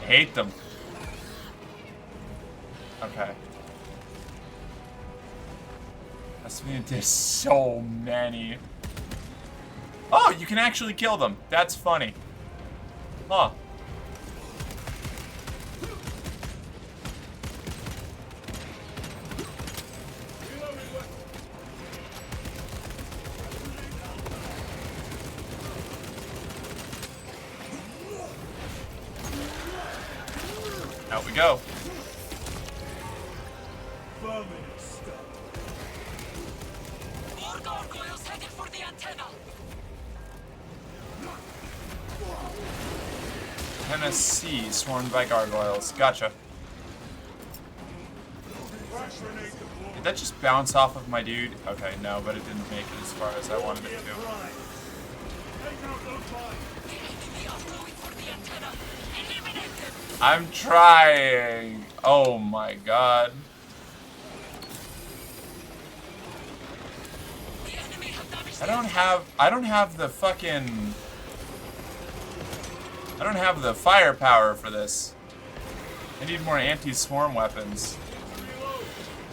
Hate them. Okay. That's mean there's so many. Oh, you can actually kill them. That's funny. Huh. Out we go. Vermin stuff. More gargoyles headed for the antenna. Tennessee, swarmed by gargoyles. Gotcha. Did that just bounce off of my dude? Okay, no, but it didn't make it as far as I wanted it to. Take out those mines. The enemy are going for the antenna. Eliminate them. I'm trying. Oh my god. The enemy have damaged I don't have the fucking... I don't have the firepower for this. I need more anti-swarm weapons.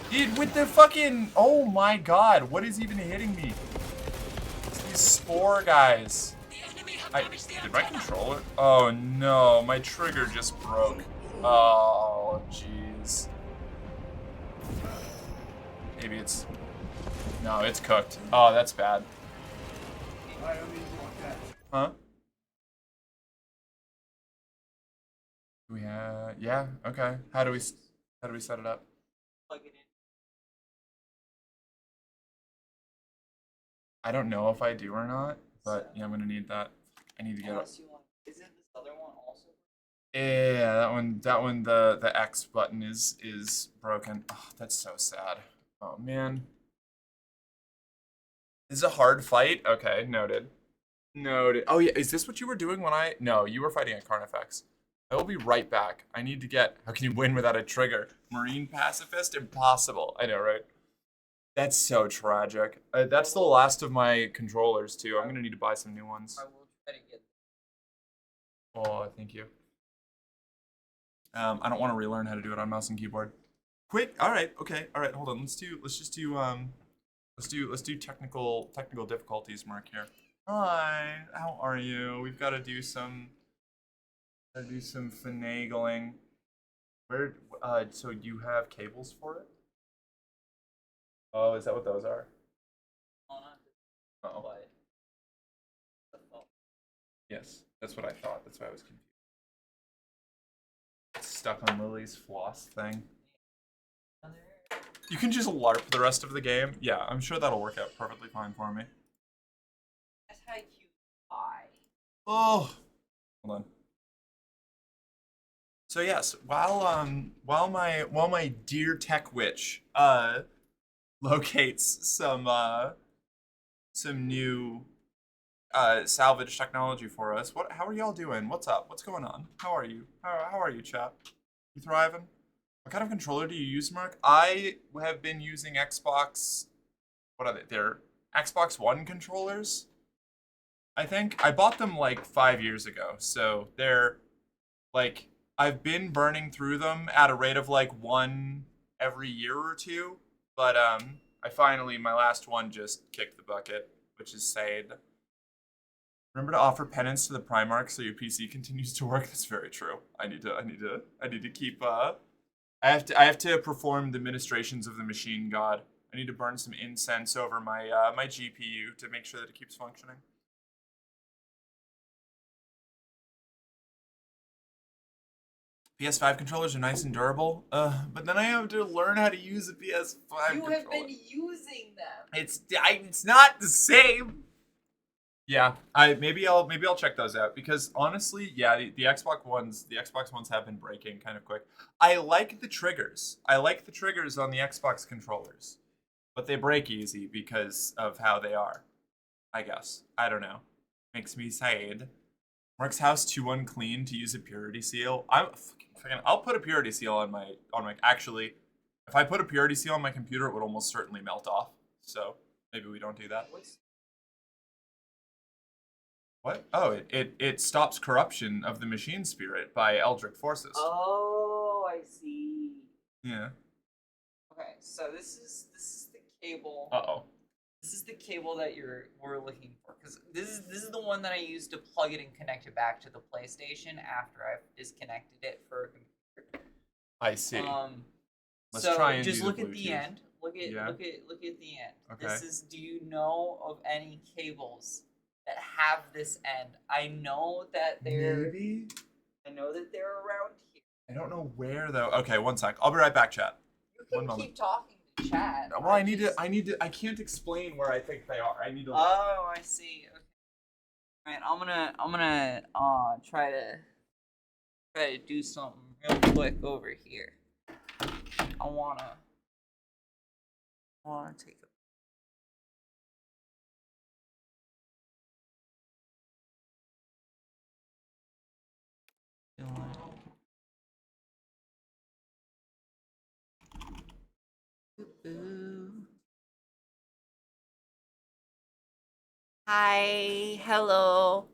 Dude, with the fucking... Oh my god, what is even hitting me? These 4 guys. The enemy have Did damaged the my antenna. controller? Oh no, my trigger just broke. Oh jeez. Maybe it's... No, it's cooked. Oh, that's bad. I only want that. Huh? We have... Yeah, okay. How do we set it up? Plug it in. I don't know if I do or not, but yeah, I'm gonna need that. I need to get it. Unless you want. Isn't this other one also? Yeah, that one, the X button is broken. Oh, that's so sad. Oh man. This is a hard fight? Okay, noted. Noted. Oh yeah, is this what you were doing when I... No, you were fighting at Carnifex. I will be right back. I need to get... How can you win without a trigger? Marine pacifist? Impossible. I know, right? That's so tragic. That's the last of my controllers, too. I'm gonna need to buy some new ones. I will try to get. Oh, thank you. I don't want to relearn how to do it on mouse and keyboard. Quick. All right. Okay. All right. Hold on. Let's do technical difficulties, Mark here. Hi. How are you? We've got to do some finagling. Where? So you have cables for it? Oh, is that what those are? Uh-oh. Yes, that's what I thought. That's why I was confused. It's stuck on Lily's floss thing. You can just LARP the rest of the game. Yeah, I'm sure that'll work out perfectly fine for me. That's how you buy. Oh, hold on. So yes, while my dear tech witch locates some new salvage technology for us. How are y'all doing? What's up? What's going on? How are you? How are you, chap? You thriving? What kind of controller do you use, Mark? I have been using Xbox. What are they? They're Xbox One controllers. I think I bought them like 5 years ago, so they're like I've been burning through them at a rate of like 1 every year or 2. But I finally, my last one just kicked the bucket, which is sad. Remember to offer penance to the Primarch so your PC continues to work. That's very true. I need to keep. I have to perform the ministrations of the machine god. I need to burn some incense over my my GPU to make sure that it keeps functioning. PS5 controllers are nice and durable, but then I have to learn how to use a PS5 controller. You have been using them. It's not the same. Yeah, maybe I'll check those out because honestly, yeah, the Xbox ones have been breaking kind of quick. I like the triggers. I like the triggers on the Xbox controllers, but they break easy because of how they are. I guess I don't know. Makes me sad. Mark's house too unclean to use a purity seal. I'll put a purity seal on my actually. If I put a purity seal on my computer, it would almost certainly melt off. So maybe we don't do that. What? Oh, it stops corruption of the machine spirit by eldritch forces. Oh, I see. Yeah. Okay, so this is the cable. Uh-oh. This is the cable that we're looking for, because this is the one that I used to plug it and connect it back to the PlayStation after I've disconnected it for a computer. I see. Let's so try and just do look the at the Bluetooth. end. Look at the end. Okay. This is. Do you know of any cables that have this end? I know that they're. Maybe. I know that they're around here. I don't know where though. Okay, one sec. I'll be right back, chat. You can keep talking to chat. Well, I need to. I can't explain where I think they are. I need to. Oh, I see. Okay. All right, I'm gonna try to do something real quick over here. I wanna take a. Hi, hello.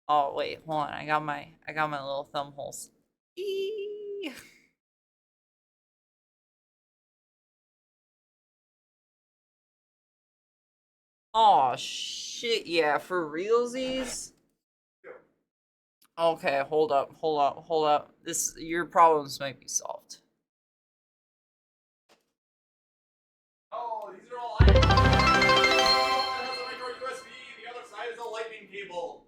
Oh wait, hold on. I got my little thumb holes. Eee. Oh shit! Yeah, for realsies. Okay, hold up. Your problems might be solved. Oh, these are all items. One has a micro USB. The other side is a lightning cable.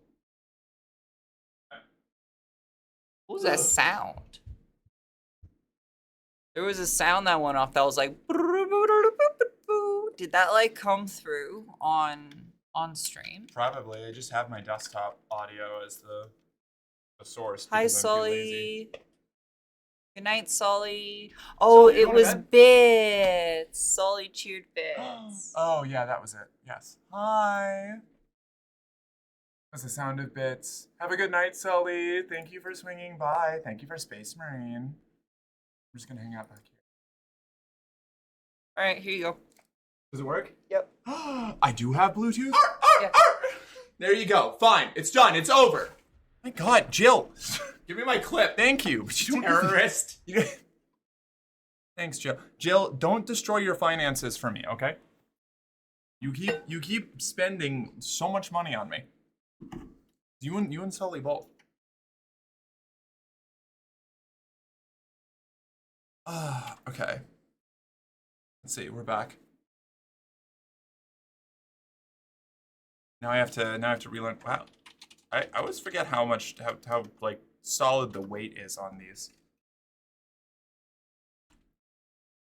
What was that sound? There was a sound that went off that was like. Did that like come through on stream? Probably. I just have my desktop audio as the source. Hi, because I'm too lazy. Sully. Good night, Sully. Oh, Sully, you it going to was bed? Bits. Sully cheered Bits. Oh, yeah, that was it. Yes. Hi. That's the sound of Bits. Have a good night, Sully. Thank you for swinging by. Thank you for Space Marine. I'm just gonna hang out back here. All right, here you go. Does it work? Yep. I do have Bluetooth. Yeah. There you go. Fine. It's done. It's over. My God, Jill. Give me my clip. Thank you. But you don't terrorist. Thanks, Jill. Jill, don't destroy your finances for me, okay? You keep spending so much money on me. You and Sully both. Okay. Let's see. We're back. Now I have to relearn. Wow. I always forget how like solid the weight is on these.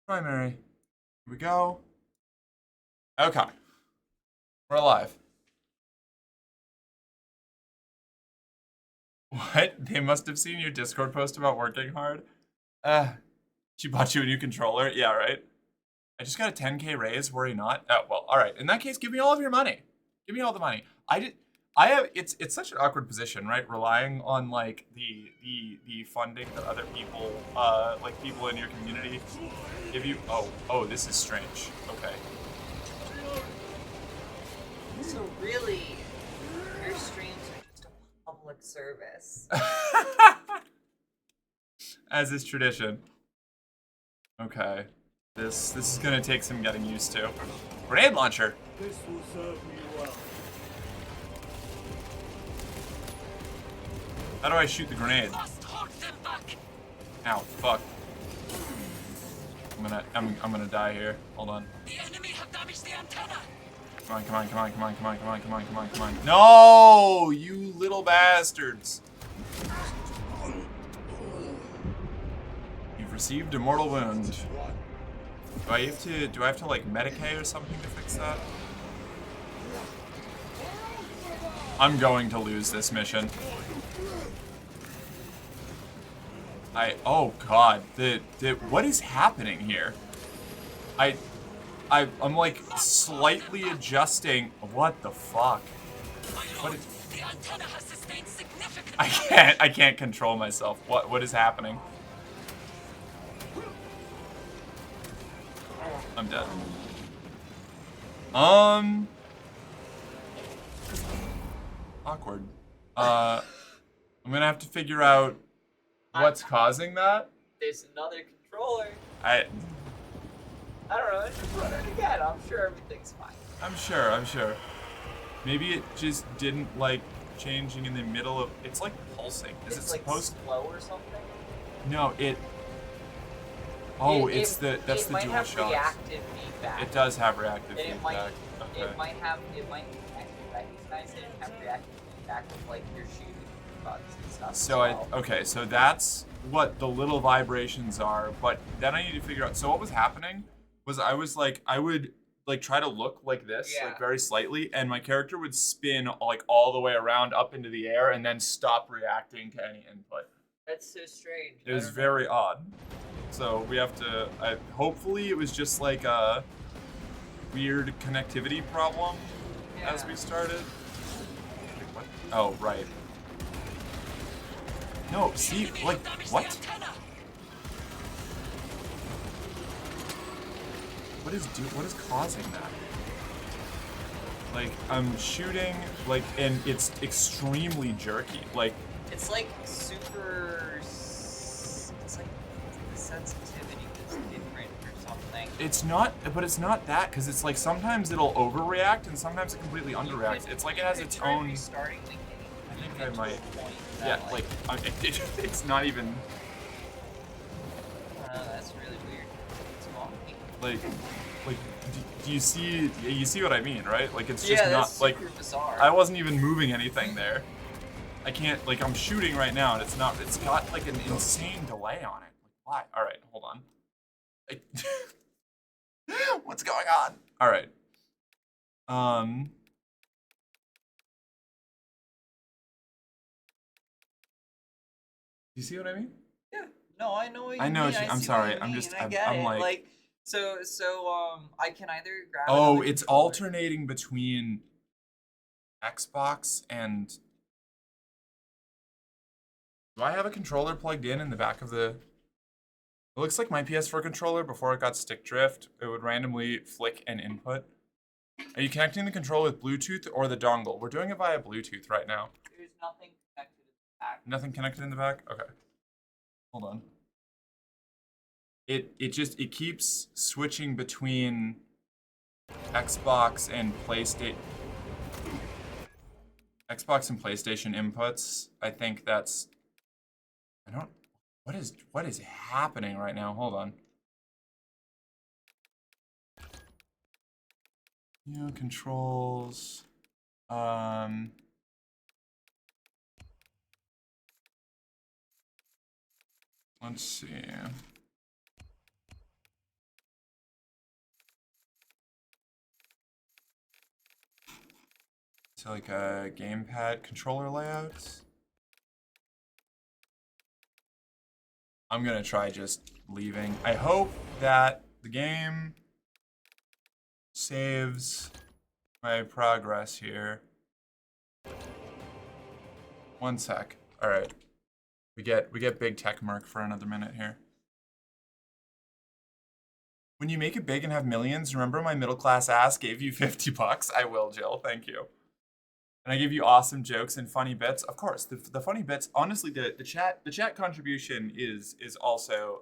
Primary. Here we go. Okay. We're alive. What? They must have seen your Discord post about working hard. She bought you a new controller? Yeah, right? I just got a 10K raise, worry not. Oh, well, alright. In that case, give me all of your money. Give me all the money. It's such an awkward position, right? Relying on like the funding that other people, like people in your community give you. Oh, this is strange. Okay. So really, your streams are just a public service. As is tradition. Okay. This is gonna take some getting used to. Grenade launcher. This will serve me well. How do I shoot the grenade? Ow, fuck. I'm gonna die here. Hold on. The enemy have damaged the antenna. Come on. No, you little bastards. You've received a mortal wound. Do I have to like Medicae or something to fix that? I'm going to lose this mission. Oh god, what is happening here? I'm like slightly adjusting. What the fuck? What is, The antenna has sustained significant I can't control myself. What is happening? I'm dead. Awkward. I'm gonna have to figure out what's causing that. There's another controller. I don't know. Just run it again. I'm sure everything's fine. I'm sure. Maybe it just didn't like changing in the middle of. It's like pulsing. Is it like supposed? slow or something? No, it. Oh, that's the it might dual have shocks. reactive feedback. It does have reactive And feedback. it might recognize it and have reactive feedback with like your shooting buttons and stuff. So so that's what the little vibrations are, but then I need to figure out. So what was happening was I would like try to look like this, like very slightly, and my character would spin like all the way around up into the air and then stop reacting to any input. That's so strange. It was very odd. So we have to. Hopefully, it was just like a weird connectivity problem as we started. What? Oh, right. No, see, like, what? What is causing that? Like, I'm shooting, like, and it's extremely jerky. Like, it's like super. It's like the sensitivity is different or something. It's not, but it's not that, because it's like sometimes it'll overreact and sometimes it completely underreacts. It's like it has its own. Restarting the game. I think I might. That, Yeah, like it's not even. I don't know, that's really weird. It's wonky. Like, do you see what I mean, right? Like it's just Yeah, not that's like super bizarre. I wasn't even moving anything there. I can't, like, I'm shooting right now and it's got like an insane delay on it. Like, why? All right, hold on. What's going on? All right. You see what I mean? Yeah. No, I know what you I know. mean. I'm see sorry. what you I'm mean, just. I I'm, get I'm it. like. So I can either grab. Oh, another it's controller. alternating between Xbox and. Do I have a controller plugged in the back of the? It looks like my PS4 controller before it got stick drift. It would randomly flick an input. Are you connecting the controller with Bluetooth or the dongle? We're doing it via Bluetooth right now. There's nothing connected in the back. Nothing connected in the back? Okay. Hold on. It keeps switching between Xbox and PlayStation. Xbox and PlayStation inputs. I think that's. I don't. What is happening right now? Hold on. Yeah, controls. Let's see. So like a gamepad controller layouts. I'm gonna try just leaving. I hope that the game saves my progress here. One sec. All right. We get big tech mark for another minute here. When you make it big and have millions, remember my middle class ass gave you $50? I will, Jill. Thank you. And I give you awesome jokes and funny bits. Of course, the funny bits. Honestly, the chat contribution is also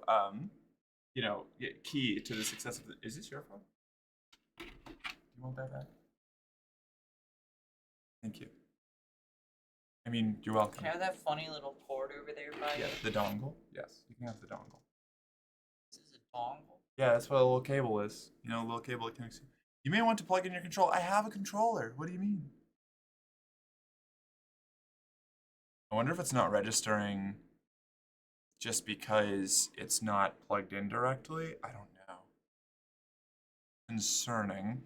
you know, key to the success of the. Is this your phone? You want that back? Thank you. I mean, you're welcome. Can I have that funny little cord over there by Yeah, you? the dongle. Yes, you can have the dongle. This is a dongle. Yeah, that's what a little cable is. You know, a little cable that connects you. You may want to plug in your controller. I have a controller. What do you mean? I wonder if it's not registering just because it's not plugged in directly. I don't know. Concerning.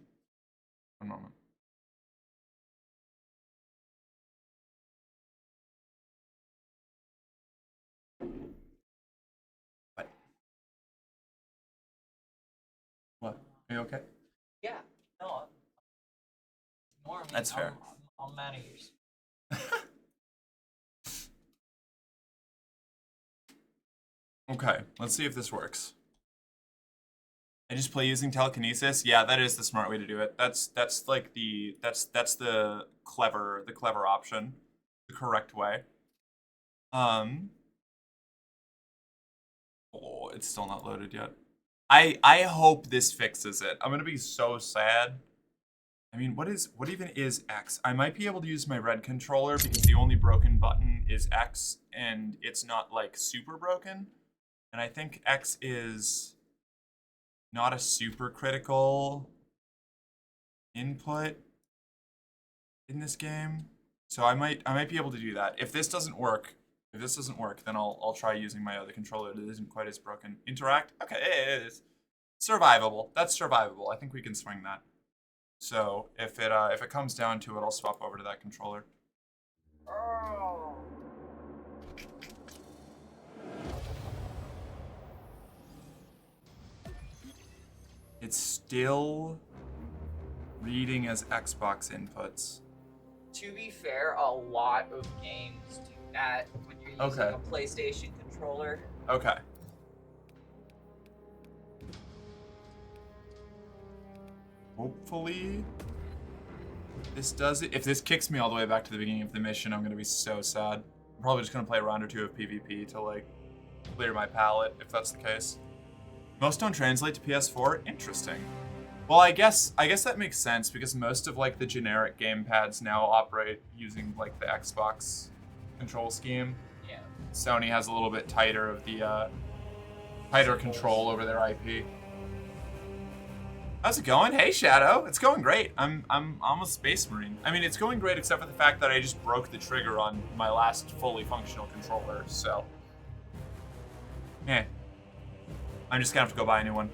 One moment. What? Are you okay? Yeah. No. More me. That's fair. I'm mad at yours. Okay, let's see if this works. I just play using telekinesis. Yeah, that is the smart way to do it. That's like the clever option, the correct way. Oh, it's still not loaded yet. I hope this fixes it. I'm gonna be so sad. I mean, what even is X? I might be able to use my red controller because the only broken button is X, and it's not like super broken. And I think X is not a super critical input in this game. So I might be able to do that. If this doesn't work, then I'll try using my other controller that isn't quite as broken. Interact? Okay, it is survivable. That's survivable. I think we can swing that. So if it comes down to it, I'll swap over to that controller. Oh. It's still reading as Xbox inputs. To be fair, a lot of games do that when you're using a PlayStation controller. Okay. Hopefully this does it. If this kicks me all the way back to the beginning of the mission, I'm gonna be so sad. I'm probably just gonna play a round or two of PvP to like clear my palate, if that's the case. Most don't translate to PS4. Interesting. Well, I guess that makes sense because most of like the generic gamepads now operate using like the Xbox control scheme. Yeah. Sony has a little bit tighter of the tighter control over their IP. How's it going? Hey Shadow, it's going great. I'm a space marine. I mean, it's going great except for the fact that I just broke the trigger on my last fully functional controller. So, I'm just gonna have to go buy a new one.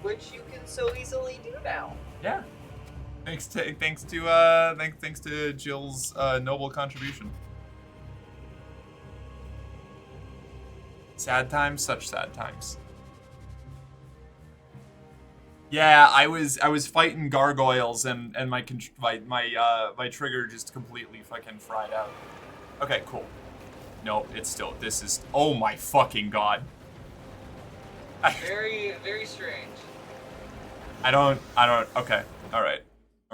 Which you can so easily do now. Yeah. Thanks to Jill's noble contribution. Sad times, such sad times. Yeah, I was fighting gargoyles and my trigger just completely fucking fried out. Okay, cool. No, it's still, this is, oh my fucking god. Very, very strange. I don't, okay, alright.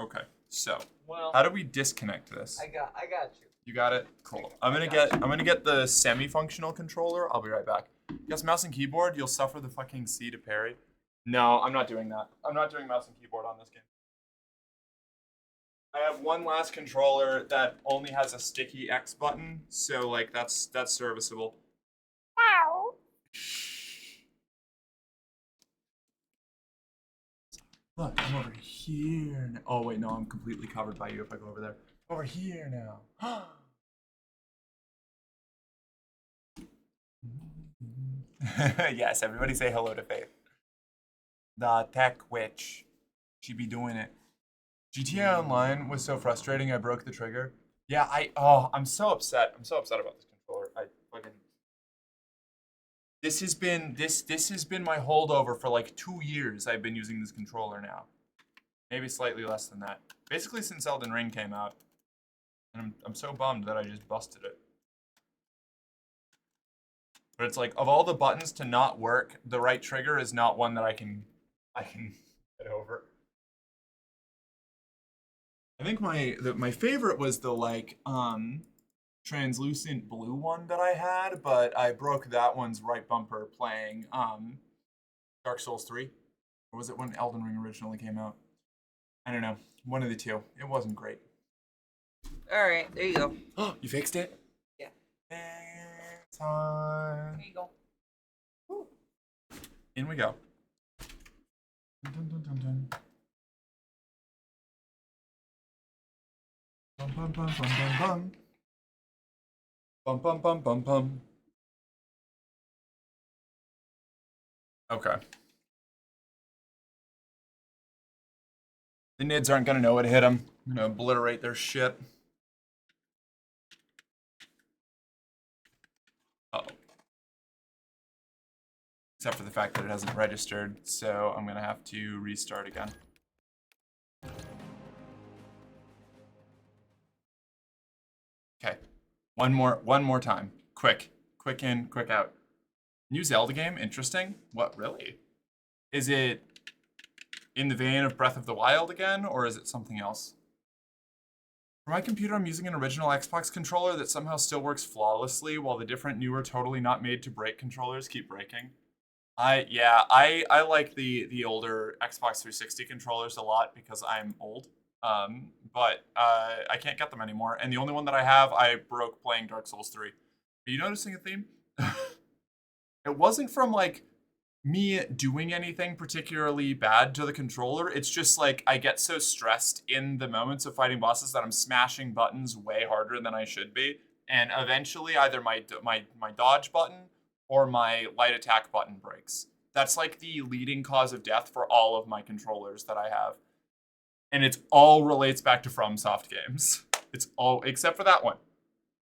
Okay, so, well, how do we disconnect this? I got you. You got it? Cool. I'm gonna get the semi-functional controller. I'll be right back. Yes, mouse and keyboard, you'll suffer the fucking C to parry. No, I'm not doing that. I'm not doing mouse and keyboard on this game. I have one last controller that only has a sticky X button, so like that's serviceable. Wow. Look, I'm over here now. Oh wait, no, I'm completely covered by you if I go over there. Over here now. Yes, everybody say hello to Faith. The tech witch. She be doing it. GTA Online was so frustrating I broke the trigger. Yeah, I'm so upset. I'm so upset about this controller. This has been my holdover for like 2 years. I've been using this controller now. Maybe slightly less than that. Basically since Elden Ring came out. And I'm so bummed that I just busted it. But it's like, of all the buttons to not work, the right trigger is not one that I can get over. I think my favorite was the like translucent blue one that I had, but I broke that one's right bumper playing Dark Souls 3. Or was it when Elden Ring originally came out? I don't know. One of the two. It wasn't great. Alright, there you go. Oh, you fixed it? Yeah. Time. There you go. Woo. In we go. Dun, dun, dun, dun. Bum bum bum bum bum bum. Bum bum bum bum bum. Okay. The nids aren't gonna know what hit them. I'm gonna obliterate their shit. Uh-oh. Except for the fact that it hasn't registered, so I'm gonna have to restart again. Okay, one more time. Quick in, quick out. New Zelda game, interesting. What, really? Is it in the vein of Breath of the Wild again, or is it something else? For my computer, I'm using an original Xbox controller that somehow still works flawlessly, while the different newer, totally not made to break controllers keep breaking. I like the older Xbox 360 controllers a lot because I'm old. But I can't get them anymore. And the only one that I have, I broke playing Dark Souls 3. Are you noticing a theme? It wasn't from like me doing anything particularly bad to the controller. It's just like I get so stressed in the moments of fighting bosses that I'm smashing buttons way harder than I should be. And eventually either my dodge button or my light attack button breaks. That's like the leading cause of death for all of my controllers that I have. And it all relates back to FromSoft games. It's all, except for that one.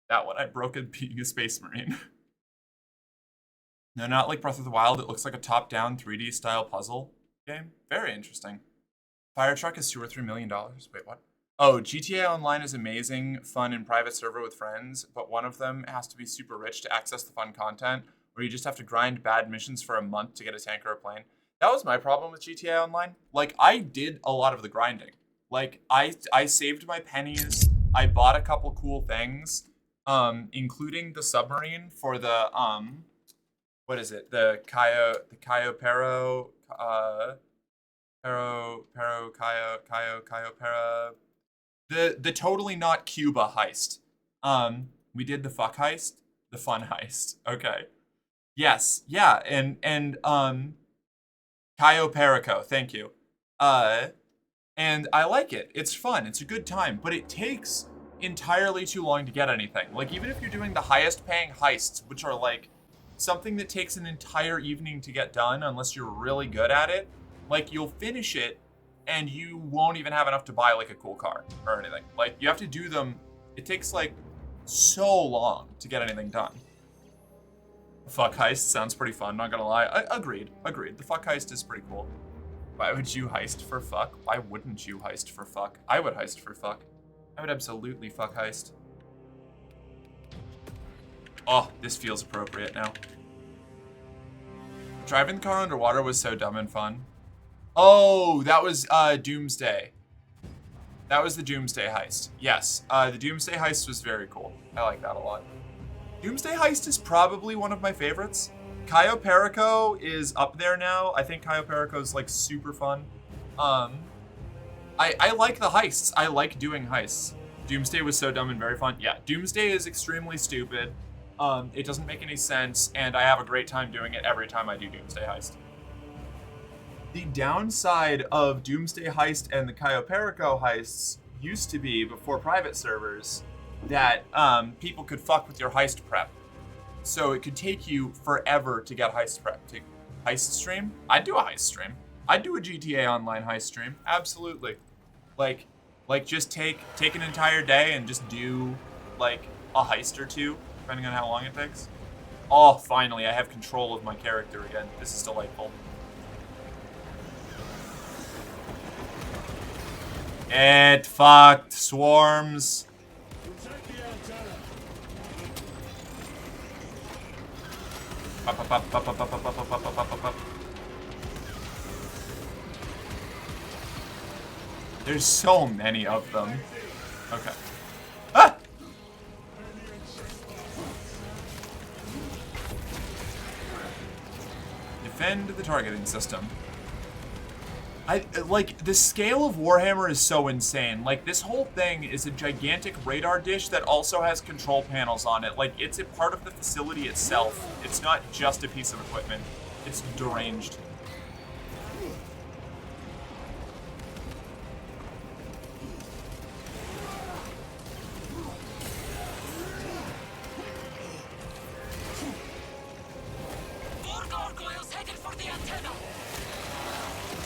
That one, I broke it being a Space Marine. No, not like Breath of the Wild. It looks like a top-down 3D style puzzle game. Very interesting. Fire truck is $2 or $3 million. Wait, what? Oh, GTA Online is amazing, fun in private server with friends, but one of them has to be super rich to access the fun content, or you just have to grind bad missions for a month to get a tank or a plane. That was my problem with GTA Online. Like, I did a lot of the grinding. Like, I saved my pennies. I bought a couple cool things, including the submarine for the, what is it? The Cayo Pero, Cayo Para. The totally not Cuba heist. We did the fuck heist, the fun heist. Okay. Yes, yeah, and Cayo Perico, thank you. And I like it. It's fun. It's a good time, but it takes entirely too long to get anything. Like, even if you're doing the highest paying heists, which are like something that takes an entire evening to get done unless you're really good at it, like, you'll finish it and you won't even have enough to buy like a cool car or anything. Like, you have to do them. It takes like so long to get anything done. Fuck heist sounds pretty fun, not gonna lie. Agreed. The fuck heist is pretty cool. Why would you heist for fuck? Why wouldn't you heist for fuck? I would heist for fuck. I would absolutely fuck heist. Oh, this feels appropriate now. Driving the car underwater was so dumb and fun. Oh, that was Doomsday. That was the Doomsday heist. Yes, the Doomsday heist was very cool. I like that a lot. Doomsday heist is probably one of my favorites. Cayo Perico is up there now. I think Cayo Perico is like super fun. I like the heists. I like doing heists. Doomsday was so dumb and very fun. Yeah, Doomsday is extremely stupid. It doesn't make any sense, and I have a great time doing it every time I do Doomsday heist. The downside of Doomsday heist and the Cayo Perico heists used to be, before private servers, that people could fuck with your heist prep. So it could take you forever to get heist prep. To heist stream? I'd do a heist stream. I'd do a GTA Online heist stream. Absolutely. Like just take an entire day and just do like a heist or two, depending on how long it takes. Oh, finally, I have control of my character again. This is delightful. It fucked swarms. Up. There's so many of them. Okay. Ah! Defend the targeting system. Like, the scale of Warhammer is so insane. Like, this whole thing is a gigantic radar dish that also has control panels on it. Like, it's a part of the facility itself. It's not just a piece of equipment. It's deranged.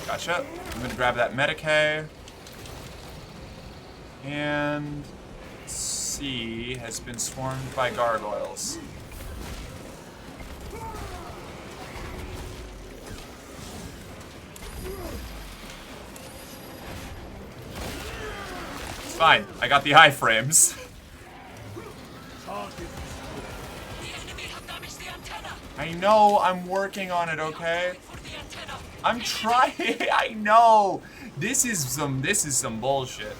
Gotcha. I'm gonna grab that Medicae. And C has been swarmed by gargoyles. It's fine. I got the iframes. I know, I'm working on it, okay? I'm trying. I know. This is some bullshit.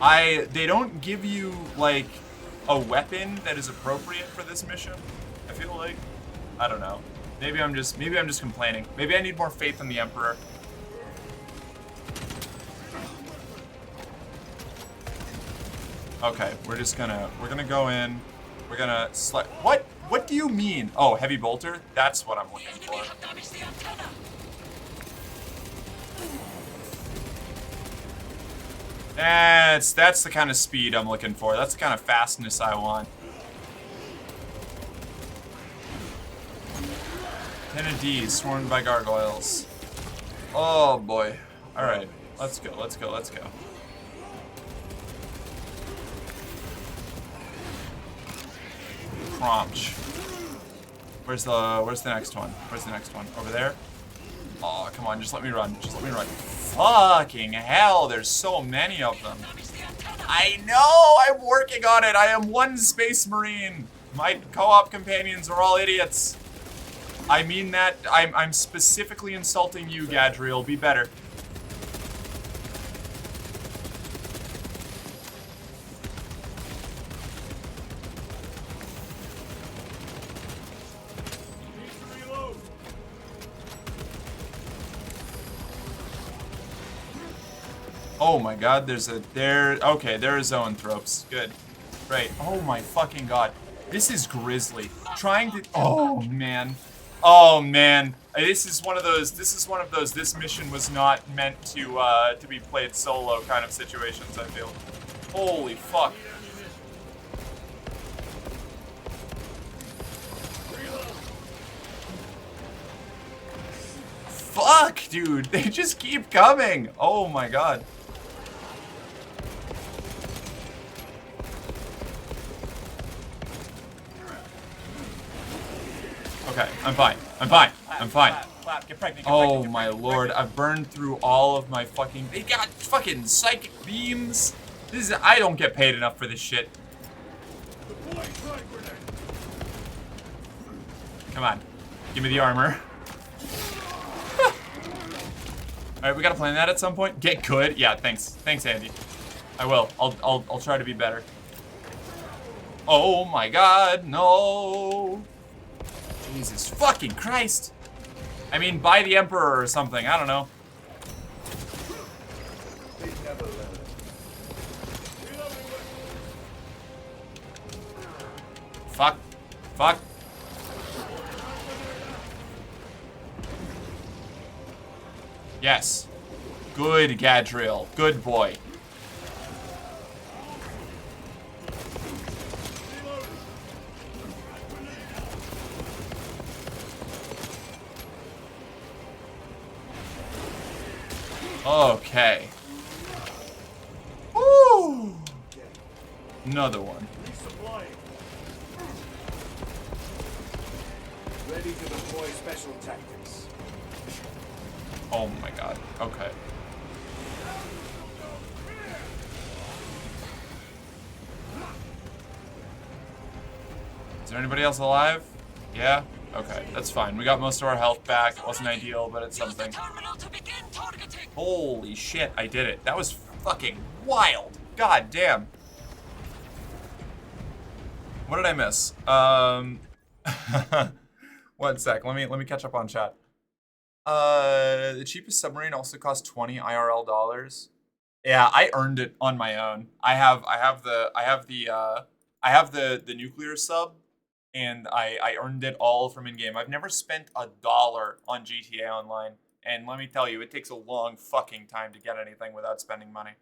They don't give you like a weapon that is appropriate for this mission. I feel like, I don't know. Maybe I'm just complaining. Maybe I need more faith in the Emperor. Okay, we're gonna go in. We're gonna What do you mean? Oh, heavy bolter? That's what I'm looking for. That's the kind of speed I'm looking for. That's the kind of fastness I want. 10 of D's swarmed by gargoyles. Oh boy. Alright. Let's go. Prompt. Where's the next one? Over there? Oh, come on, just let me run. Fucking hell, there's so many of them. I know, I'm working on it. I am one Space Marine. My co-op companions are all idiots. I mean that, I'm specifically insulting you, Gadriel. Be better. Oh my god, okay, there are zoanthropes. Good. Right. Oh my fucking god. This is grisly. Trying to, oh man. Oh man. This is one of those, this mission was not meant to be played solo kind of situations, I feel. Holy fuck. Fuck, dude. They just keep coming. Oh my god. Okay, I'm fine. I'm fine. I'm fine. Oh my lord, I've burned through all of my fucking... They got fucking psychic beams. This is... I don't get paid enough for this shit. Come on. Give me the armor. Alright, we gotta plan that at some point. Get good. Yeah, thanks. Thanks, Andy. I will. I'll try to be better. Oh my god, no. Jesus fucking Christ. I mean, by the Emperor or something. I don't know. Fuck. Fuck. Yes. Good, Gadriel. Good boy. Okay. Woo! Another one. Ready to deploy special tactics. Oh my god. Okay. Is there anybody else alive? Yeah? Okay, that's fine. We got most of our health back. It wasn't ideal, but it's something. Holy shit, I did it. That was fucking wild. God damn. What did I miss? 1 sec. Let me catch up on chat. The cheapest submarine also cost 20 IRL dollars. Yeah, I earned it on my own. I have the nuclear sub, and I earned it all from in-game. I've never spent $1 on GTA Online, and let me tell you, it takes a long fucking time to get anything without spending money.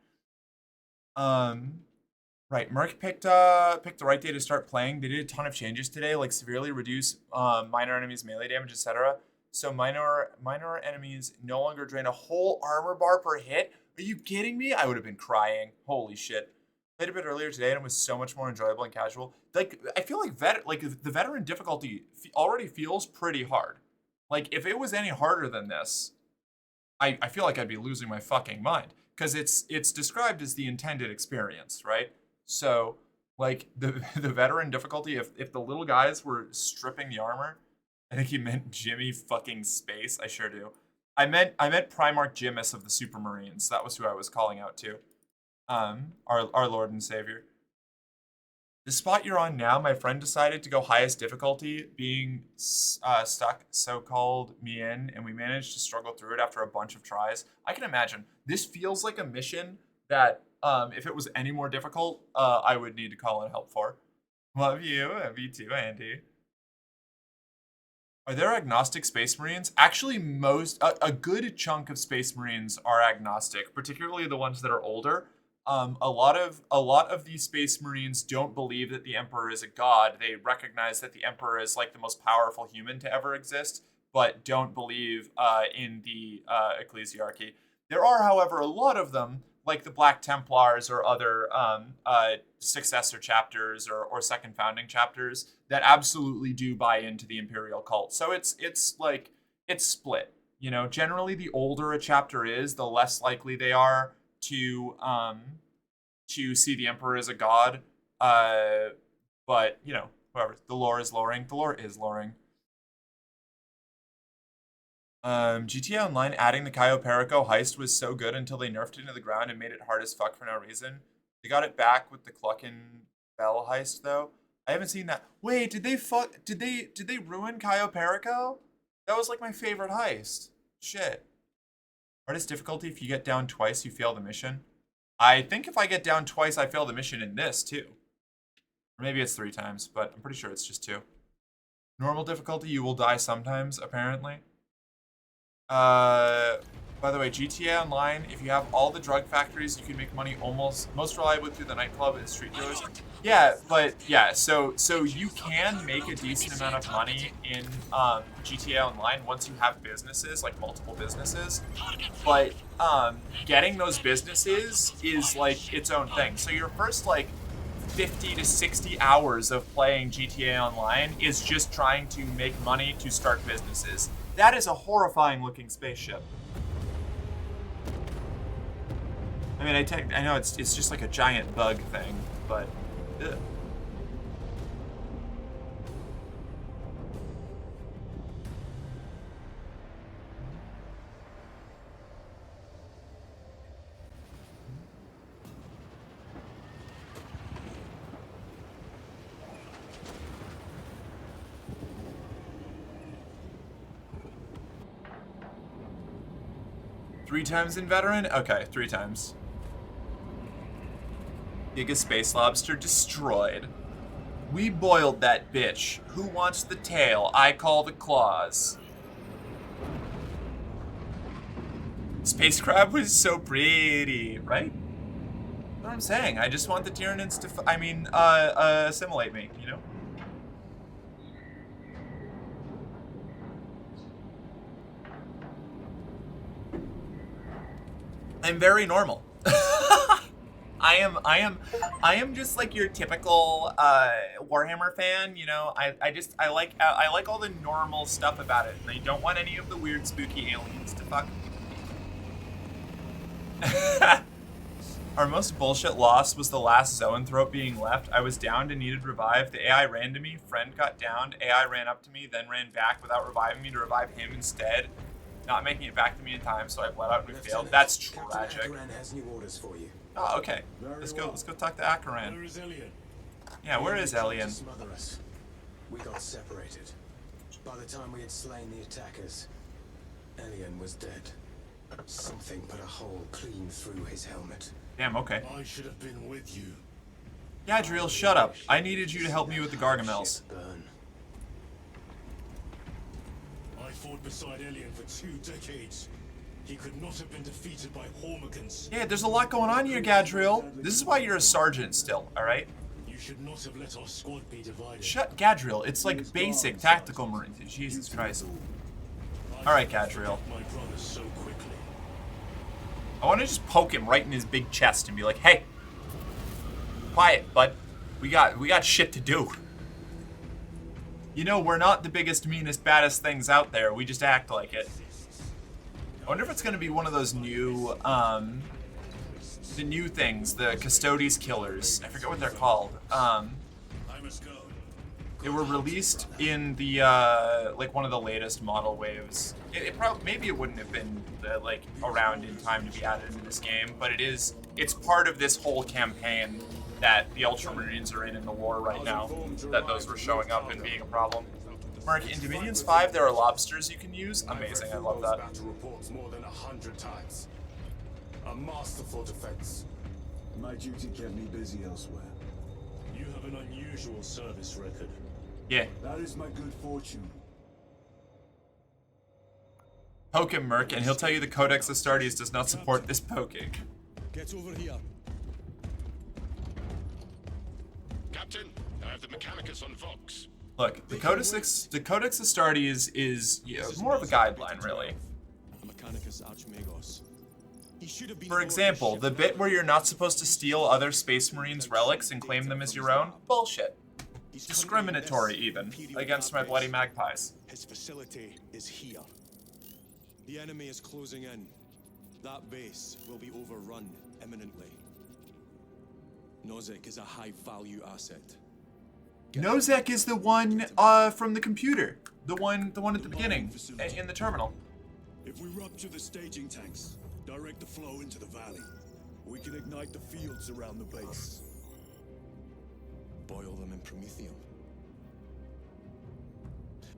Right, Merc picked the right day to start playing. They did a ton of changes today, like severely reduce minor enemies' melee damage, etc. So minor enemies no longer drain a whole armor bar per hit. Are you kidding me? I would have been crying. Holy shit. Played a bit earlier today and it was so much more enjoyable and casual. Like, I feel like the veteran difficulty already feels pretty hard. Like, if it was any harder than this, I feel like I'd be losing my fucking mind. Because it's described as the intended experience, right? So, like, the veteran difficulty, if the little guys were stripping the armor, I think he meant Jimmy fucking Space. I sure do. I meant Primarch Jimis of the Supermarines. That was who I was calling out to. Our Lord and Savior. The spot you're on now, my friend decided to go highest difficulty, being stuck so-called me in, and we managed to struggle through it after a bunch of tries. I can imagine. This feels like a mission that, if it was any more difficult, I would need to call in help for. Love you. Love you too, Andy. Are there agnostic Space Marines? Actually, a good chunk of Space Marines are agnostic, particularly the ones that are older. A lot of these Space Marines don't believe that the Emperor is a god. They recognize that the Emperor is like the most powerful human to ever exist, but don't believe in the ecclesiarchy. There are, however, a lot of them, like the Black Templars or other successor chapters or second founding chapters, that absolutely do buy into the Imperial cult. So it's split. You know, generally the older a chapter is, the less likely they are to see the Emperor as a god. But you know, whatever. The lore is loring. The lore is loring. GTA Online adding the Cayo Perico heist was so good until they nerfed it into the ground and made it hard as fuck for no reason. They got it back with the Cluckin' Bell heist though. I haven't seen that. Wait, did they ruin Cayo Perico? That was like my favorite heist. Shit. Hardest difficulty, if you get down twice, you fail the mission. I think if I get down twice, I fail the mission in this, too. Or maybe it's 3 times, but I'm pretty sure it's just 2. Normal difficulty, you will die sometimes, apparently. By the way, GTA Online, if you have all the drug factories, you can make money most reliably through the nightclub and street dealers. Yeah, but yeah, so you can make a decent amount of money in GTA Online once you have businesses, like multiple businesses. But getting those businesses is like its own thing. So your first like 50 to 60 hours of playing GTA Online is just trying to make money to start businesses. That is a horrifying looking spaceship. I mean, I know it's just like a giant bug thing, but ugh. Three times in veteran? Okay, 3 times. Giga Space Lobster destroyed. We boiled that bitch. Who wants the tail? I call the claws. Space Crab was so pretty, right? That's what I'm saying. I just want the Tyranids to, assimilate me, you know? I'm very normal. I am just like your typical Warhammer fan, you know. I like all the normal stuff about it, and I don't want any of the weird spooky aliens to fuck. Our most bullshit loss was the last zoanthrope being left. I was downed and needed revive. The AI ran to me, friend got downed, AI ran up to me, then ran back without reviving me to revive him instead. Not making it back to me in time, so I bled out and we failed. That's tragic. Akaran has new orders for you. Oh, okay. Let's go talk to Akaran. Where is Elian? Yeah, where is Elian? Smother us. We got separated. By the time we had slain the attackers, Elian was dead. Something put a hole clean through his helmet. Damn, okay. I should have been with you. Gadriel, shut up. I needed you to help me with the Gargamels. Burn. I fought beside Elian for 2 decades. He could not have been defeated by Hormigans. Yeah, there's a lot going on here, Gadriel. This is why you're a sergeant still, alright? You should not have let our squad be divided. Shut Gadriel. It's like basic tactical marine. Jesus Christ. Alright, Gadriel. My brother so quickly. I want to just poke him right in his big chest and be like, hey, quiet, bud. We got shit to do. You know, we're not the biggest, meanest, baddest things out there. We just act like it. I wonder if it's going to be one of those new, the new things, the Custodes killers. I forget what they're called. They were released in the, like one of the latest model waves. It probably, maybe it wouldn't have been, like, around in time to be added into this game, but it's part of this whole campaign that the Ultramarines are in the war right now, that those were showing up and being a problem. Mark, in Dominions 5, there are lobsters you can use. Amazing, I love that. Battle reports more than 100 times. A masterful defense. My duty kept me busy elsewhere. You have an unusual service record. Yeah. That is my good fortune. Poke him, Merc, and he'll tell you the Codex Astartes does not support this poking. Get over here. Captain, I have the Mechanicus on Vox. Look, the Codex Astartes is more of a guideline, really. For example, the bit where you're not supposed to steal other Space Marines' relics and claim them as your own? Bullshit. Discriminatory, even, against my bloody magpies. His facility is here. The enemy is closing in. That base will be overrun imminently. Nozick is a high-value asset. Nozick is the one from the computer. The one at the beginning, in the terminal. If we rupture the staging tanks, direct the flow into the valley, we can ignite the fields around the base. Boil them in promethium.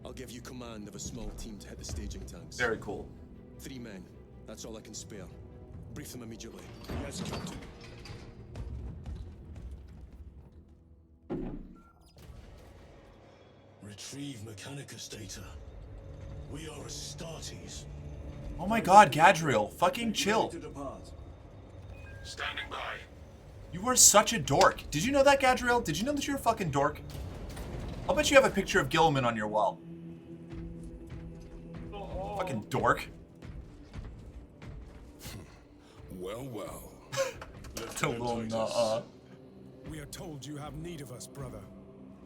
I'll give you command of a small team to hit the staging tanks. Very cool. 3 men. That's all I can spare. Brief them immediately. Yes, Captain. Retrieve Mechanicus data. We are Astartes. Oh my god, Gadriel, fucking chill. Standing by. You are such a dork. Did you know that, Gadriel? Did you know that you're a fucking dork? I'll bet you have a picture of Gilliman on your wall. Fucking dork. Well, well. A little nuh-uh. We are told you have need of us, brother.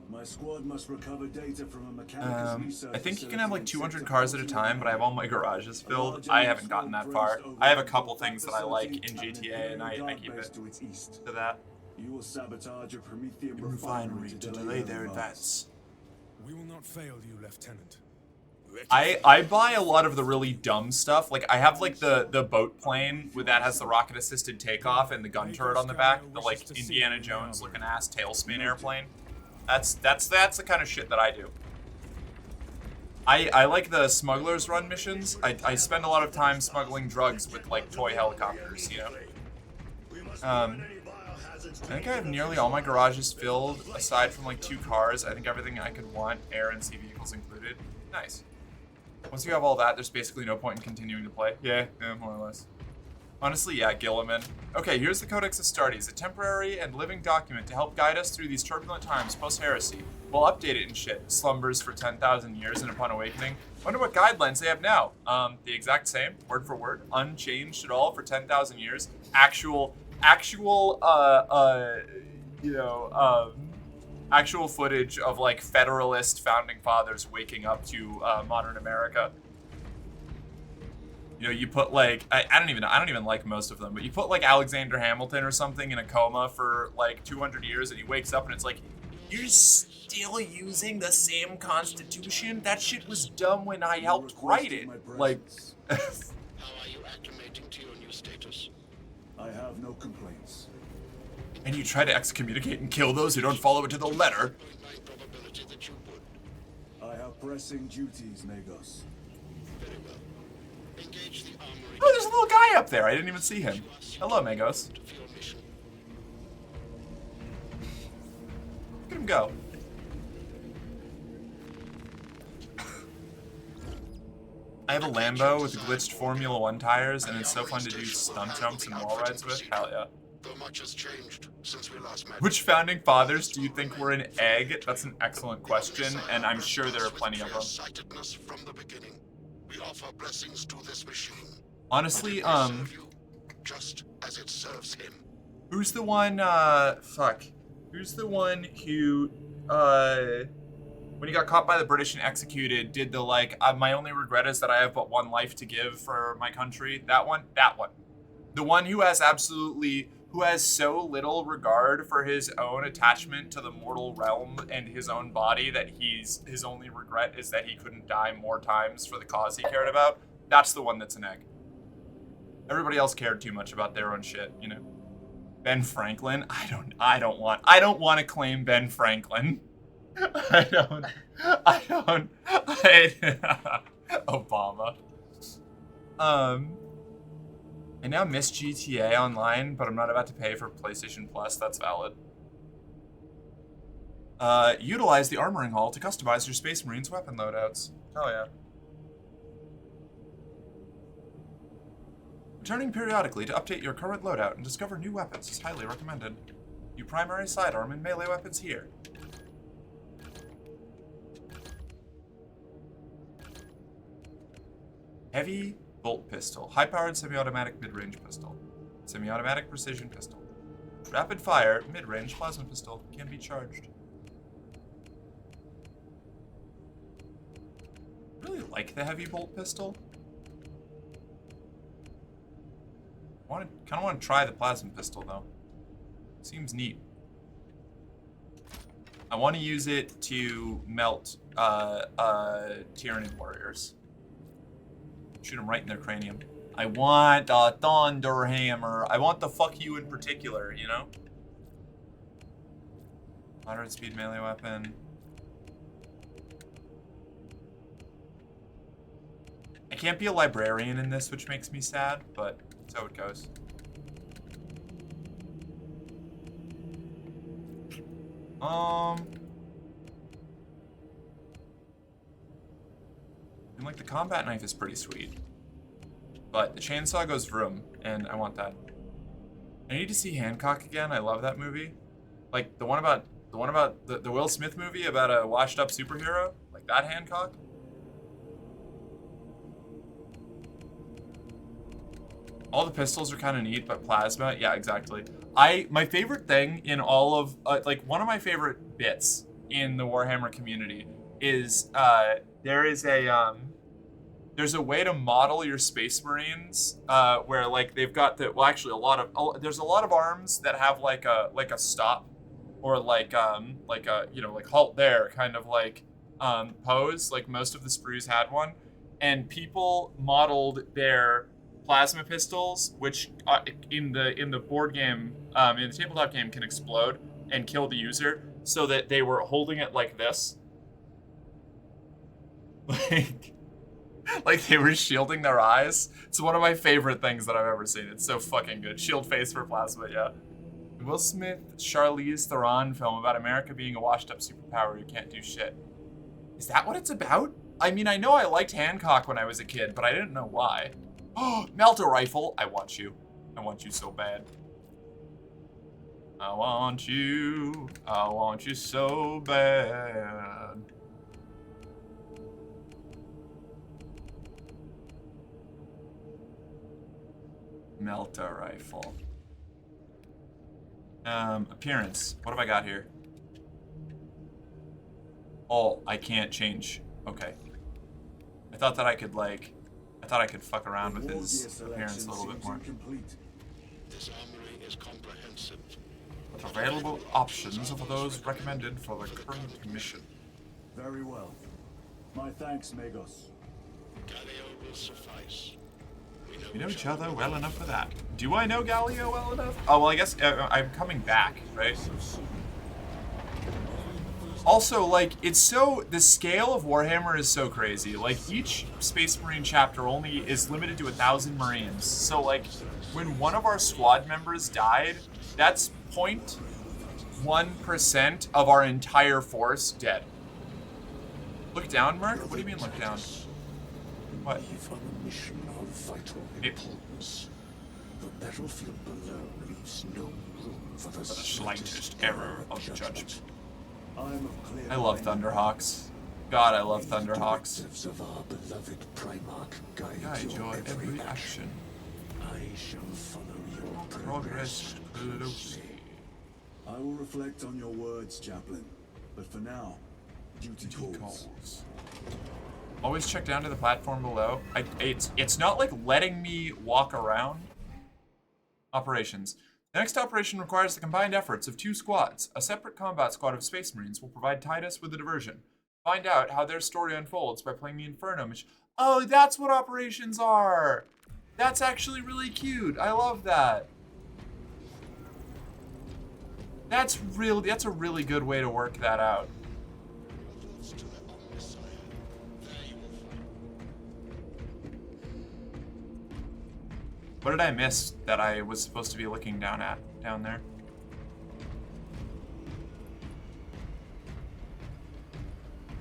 My squad must recover data from a Mechanicus research I think you can facility have like in 200 Sector cars at a 49. time, but I have all my garages filled. large I and haven't gotten that far. small I have a bridge couple over things that I facility like in and an GTA, and I Imperial keep base it to its east. to that. You will sabotage a Promethean Refinery to delay their advance. We will not fail you, Lieutenant. I buy a lot of the really dumb stuff. Like I have like the boat plane with that has the rocket assisted takeoff and the gun turret on the back, the like Indiana Jones looking ass tailspin airplane. That's the kind of shit that I do. I like the smugglers run missions. I spend a lot of time smuggling drugs with like toy helicopters, you know. I think I have nearly all my garages filled aside from like 2 cars. I think everything I could want, air and sea vehicles included. Nice. Once you have all that, there's basically no point in continuing to play. Yeah, more or less. Honestly, yeah, Gilliman. Okay, here's the Codex Astartes, a temporary and living document to help guide us through these turbulent times post-heresy. We'll update it and shit. Slumbers for 10,000 years and upon awakening. Wonder what guidelines they have now. The exact same, word for word, unchanged at all for 10,000 years. Actual footage of like Federalist founding fathers waking up to modern America. You know, you put like I don't even like most of them, but you put like Alexander Hamilton or something in a coma for like 200 years, and he wakes up and it's like, you're still using the same Constitution? That shit was dumb when I helped write it. Like, How are you acclimating to your new status? I have no complaints. And you try to excommunicate and kill those who don't follow it to the letter. Probability that you would. I have pressing duties, Magos. Very well. Engage the armory. Oh, there's a little guy up there. I didn't even see him. Hello, Magos. For your mission. Look at him go. I have a Lambo with glitched Formula 1 tires, and it's so fun to do stunt jumps and wall rides with. Hell yeah. Though much has changed since we last met. Which founding fathers do you think were an egg? That's an excellent question, and I'm sure there are plenty of them. Sightedness from the beginning. We offer blessings to this machine. Honestly, Just as it serves him. who's the one, Who's the one who, when he got caught by the British and executed, did the, like, my only regret is that I have but one life to give for my country? That one? That one. The one who has so little regard for his own attachment to the mortal realm and his own body that his only regret is that he couldn't die more times for the cause he cared about. That's the one that's an egg. Everybody else cared too much about their own shit, you know. Ben Franklin? I don't want to claim Ben Franklin. Obama. I now miss GTA Online, but I'm not about to pay for PlayStation Plus. That's valid. Utilize the Armoring Hall to customize your Space Marines weapon loadouts. Oh yeah. Returning periodically to update your current loadout and discover new weapons is highly recommended. View primary, sidearm, and melee weapons here. Heavy bolt pistol, high-powered semi-automatic mid-range pistol, semi-automatic precision pistol, rapid-fire mid-range plasma pistol can be charged. I really like the heavy bolt pistol. Kind of want to try the plasma pistol though. Seems neat. I want to use it to melt Tyranid warriors. Shoot them right in their cranium. I want the thunder hammer. I want the fuck you in particular, you know? Moderate speed melee weapon. I can't be a librarian in this, which makes me sad, but so it goes. And like the combat knife is pretty sweet. But the chainsaw goes vroom, and I want that. I need to see Hancock again. I love that movie. Like the one about the Will Smith movie about a washed up superhero. Like that Hancock. All the pistols are kind of neat, but plasma, yeah, exactly. My favorite thing in all of like one of my favorite bits in the Warhammer community is there's a way to model your Space Marines where like they've got there's a lot of arms that have like a stop or like a like halt there kind of like pose. Like most of the sprues had one, and people modeled their plasma pistols, which in the board game, in the tabletop game, can explode and kill the user, so that they were holding it like this, like they were shielding their eyes. It's one of my favorite things that I've ever seen. It's so fucking good. Shield face for plasma, yeah. Will Smith, Charlize Theron film about America being a washed-up superpower who can't do shit. Is that what it's about? I mean, I know I liked Hancock when I was a kid, but I didn't know why. Oh, melter rifle. I want you. I want you so bad. I want you. I want you so bad. Melter rifle. Appearance. What have I got here? Oh, I can't change. Okay. I thought that I could like... I thought I could fuck around with his appearance a little bit more. This armory is comprehensive. With available options for those recommended for the current mission. Very well. My thanks, Magos. Galio will suffice. We know each other well enough for that. Do I know Galio well enough? Oh, well, I guess I'm coming back, right? Also, like, it's so... The scale of Warhammer is so crazy. Like, each Space Marine chapter only is limited to 1,000 Marines. So, like, when one of our squad members died, that's 0.1% of our entire force dead. Look down, Merc? What do you mean, look down? What? On a mission of vital importance. The battlefield below leaves no room for the slightest error of judgment. I love Thunderhawks. God, I love Thunderhawks. Of our beloved Primarch Guide your every action. I shall follow your Progress closely. I will reflect on your words, Chaplain. But for now, duty calls. Always check down to the platform below. It's not like letting me walk around. Operations. The next operation requires the combined efforts of 2 squads. A separate combat squad of Space Marines will provide Titus with a diversion. Find out how their story unfolds by playing the Inferno mission. Oh, that's what operations are! That's actually really cute. I love that. That's a really good way to work that out. What did I miss that I was supposed to be looking down there?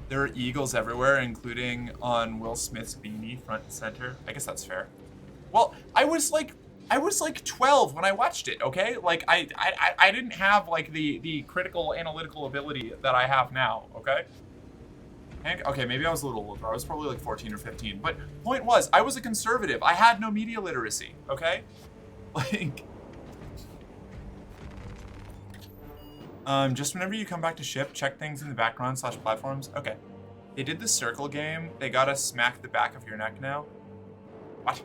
There are eagles everywhere, including on Will Smith's beanie, front and center. I guess that's fair. Well, I was like 12 when I watched it, okay? Like, I didn't have, like, the critical analytical ability that I have now, okay? Okay, maybe I was a little older. I was probably like 14 or 15. But point was, I was a conservative. I had no media literacy, okay? Like... just whenever you come back to ship, check things in the background / platforms. Okay. They did the circle game. They gotta smack the back of your neck now. What?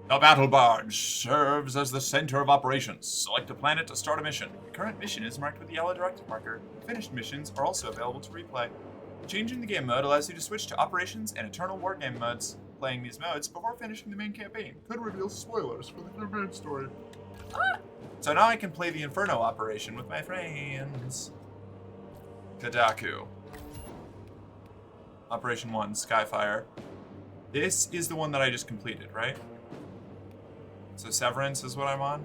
The battle barge serves as the center of operations. Select a planet to start a mission. The current mission is marked with the yellow directive marker. Finished missions are also available to replay. Changing the game mode allows you to switch to operations and eternal wargame modes. Playing these modes before finishing the main campaign could reveal spoilers for the campaign story. So now I can play the Inferno operation with my friends. Kadaku. Operation 1, Skyfire. This is the one that I just completed, right? So Severance is what I'm on?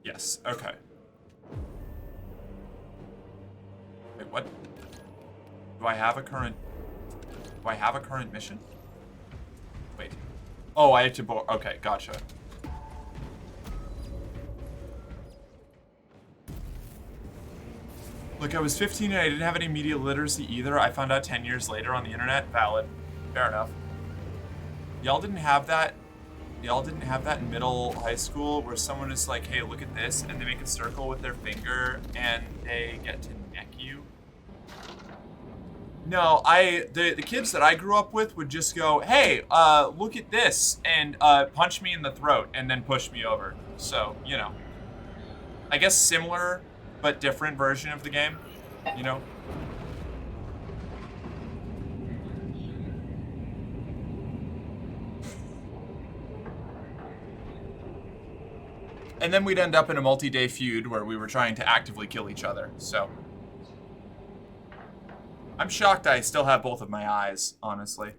Yes, okay. Wait, what? Do I have a current mission? Wait. Oh, I have to board. Okay, gotcha. Look, I was 15 and I didn't have any media literacy either. I found out 10 years later on the internet. Valid. Fair enough. Y'all didn't have that? Y'all didn't have that in middle high school where someone is like, hey, look at this, and they make a circle with their finger and they get to neck you? No, the kids that I grew up with would just go, hey, look at this, and punch me in the throat and then push me over. So, you know. I guess similar but different version of the game, you know? And then we'd end up in a multi-day feud where we were trying to actively kill each other, so. I'm shocked I still have both of my eyes, honestly.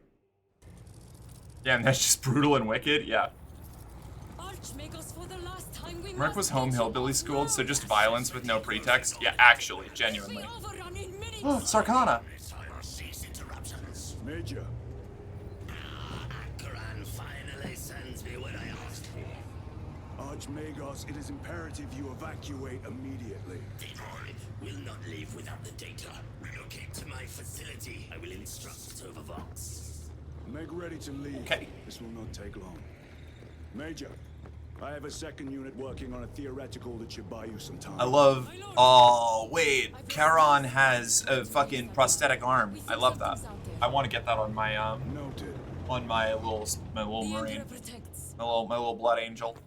Damn, that's just brutal and wicked, yeah. Merc was home hillbilly schooled, so just violence with no pretext? Yeah, actually, genuinely. Oh, Sarkana! Major. Akran finally sends me what I asked for. Archmagos, it is imperative you evacuate immediately. Will not leave without the data. Relocate to my facility. I will instruct Overvox. Make ready to leave. Okay. This will not take long. Major, I have a second unit working on a theoretical that should buy you some time. I love... Oh, wait. Charon has a fucking prosthetic arm. I love that. I want to get that on my, Noted. On my little marine. My little blood angel.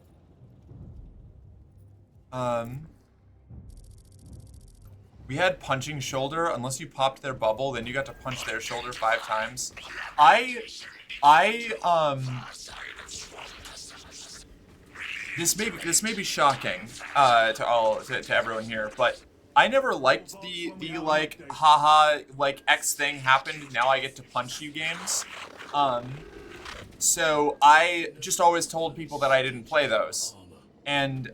We had punching shoulder. Unless you popped their bubble, then you got to punch their shoulder 5 times. This may be shocking to everyone here, but I never liked the like haha like X thing happened, now I get to punch you games. So I just always told people that I didn't play those. And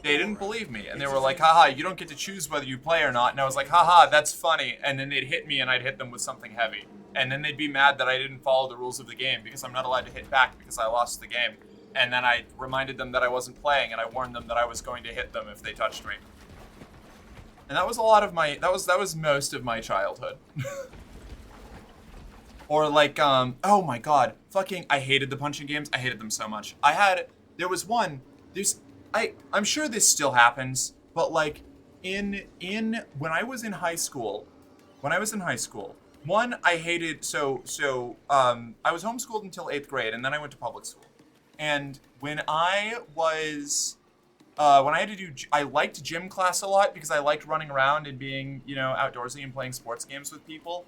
they didn't believe me, and they were like, haha, you don't get to choose whether you play or not. And I was like, haha, that's funny. And then they'd hit me and I'd hit them with something heavy. And then they'd be mad that I didn't follow the rules of the game because I'm not allowed to hit back because I lost the game. And then I reminded them that I wasn't playing, and I warned them that I was going to hit them if they touched me. And that was a lot of my, that was most of my childhood. Or like, oh my god, fucking, I hated the punching games. I hated them so much. There was one, I'm sure this still happens, but like, when I was in high school, one, I hated, I was homeschooled until 8th grade, and then I went to public school. And when I liked gym class a lot because I liked running around and being, outdoorsy and playing sports games with people.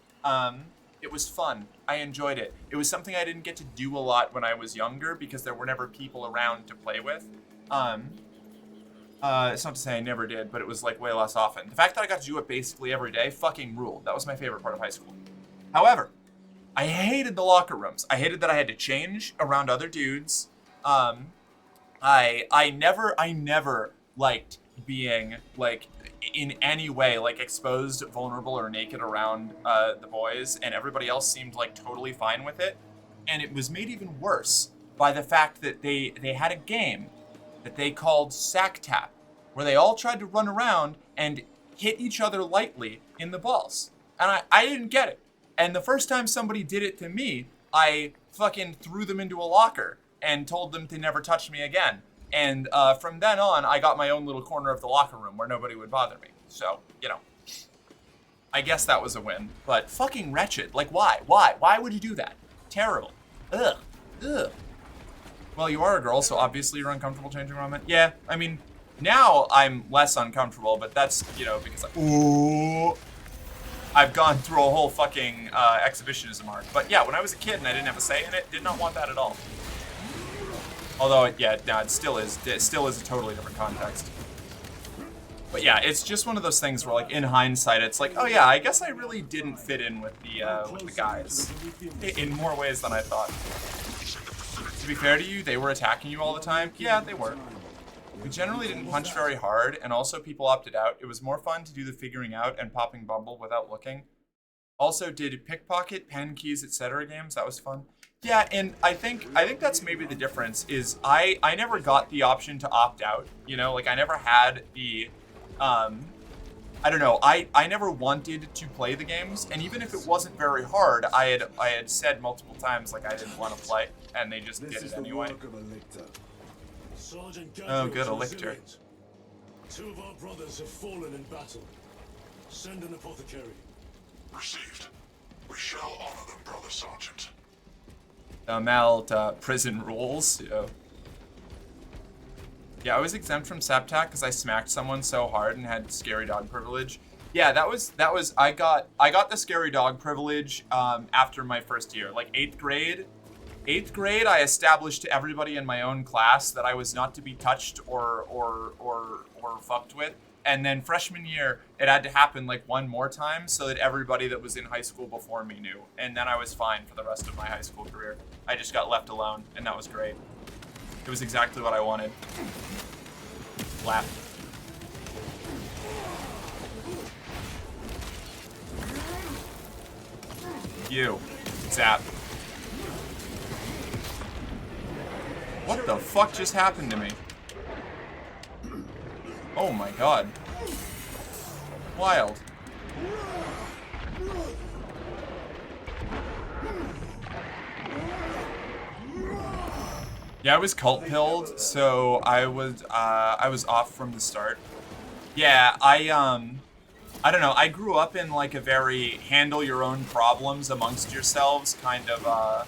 It was fun. I enjoyed it. It was something I didn't get to do a lot when I was younger because there were never people around to play with. It's not to say I never did, but it was like way less often. The fact that I got to do it basically every day fucking ruled. That was my favorite part of high school. However, I hated the locker rooms. I hated that I had to change around other dudes. I never liked being like in any way like exposed, vulnerable, or naked around the boys, and everybody else seemed like totally fine with it. And it was made even worse by the fact that they had a game that they called Sack Tap, where they all tried to run around and hit each other lightly in the balls. And I didn't get it. And the first time somebody did it to me, I fucking threw them into a locker and told them to never touch me again. And from then on, I got my own little corner of the locker room where nobody would bother me. So, I guess that was a win. But fucking wretched. Like, why? Why would you do that? Terrible. Ugh. Well, you are a girl, so obviously you're uncomfortable changing around that. Yeah, I mean, now I'm less uncomfortable, but that's, because I've gone through a whole fucking exhibitionism arc. But yeah, when I was a kid and I didn't have a say in it, did not want that at all. Although, it still is a totally different context. But yeah, it's just one of those things where, like, in hindsight, it's like, oh yeah, I guess I really didn't fit in with the guys in more ways than I thought. To be fair to you, they were attacking you all the time. Yeah, they were. We generally didn't punch very hard, and also people opted out. It was more fun to do the figuring out and popping bumble without looking. Also did pickpocket, pen, keys, etc. games. That was fun. Yeah, and I think that's maybe the difference is I never got the option to opt out. You know, like I never had the I don't know. I never wanted to play the games, and even if it wasn't very hard, I had said multiple times like I didn't want to play, and they just did it anyway. Oh, good, a lictor. 2 of our brothers have fallen in battle. Send an apothecary. Received. We shall honor them, Brother Sergeant. Prison rules. Yeah, I was exempt from Septac because I smacked someone so hard and had scary dog privilege. Yeah, that was I got the scary dog privilege after my first year, like 8th grade. 8th grade, I established to everybody in my own class that I was not to be touched or fucked with. And then freshman year, it had to happen like one more time so that everybody that was in high school before me knew. And then I was fine for the rest of my high school career. I just got left alone, and that was great. It was exactly what I wanted. Laugh. You. Zap. What the fuck just happened to me? Oh my god. Wild. Yeah, I was cult pilled, so I was off from the start. Yeah, I don't know, I grew up in like a very handle your own problems amongst yourselves kind of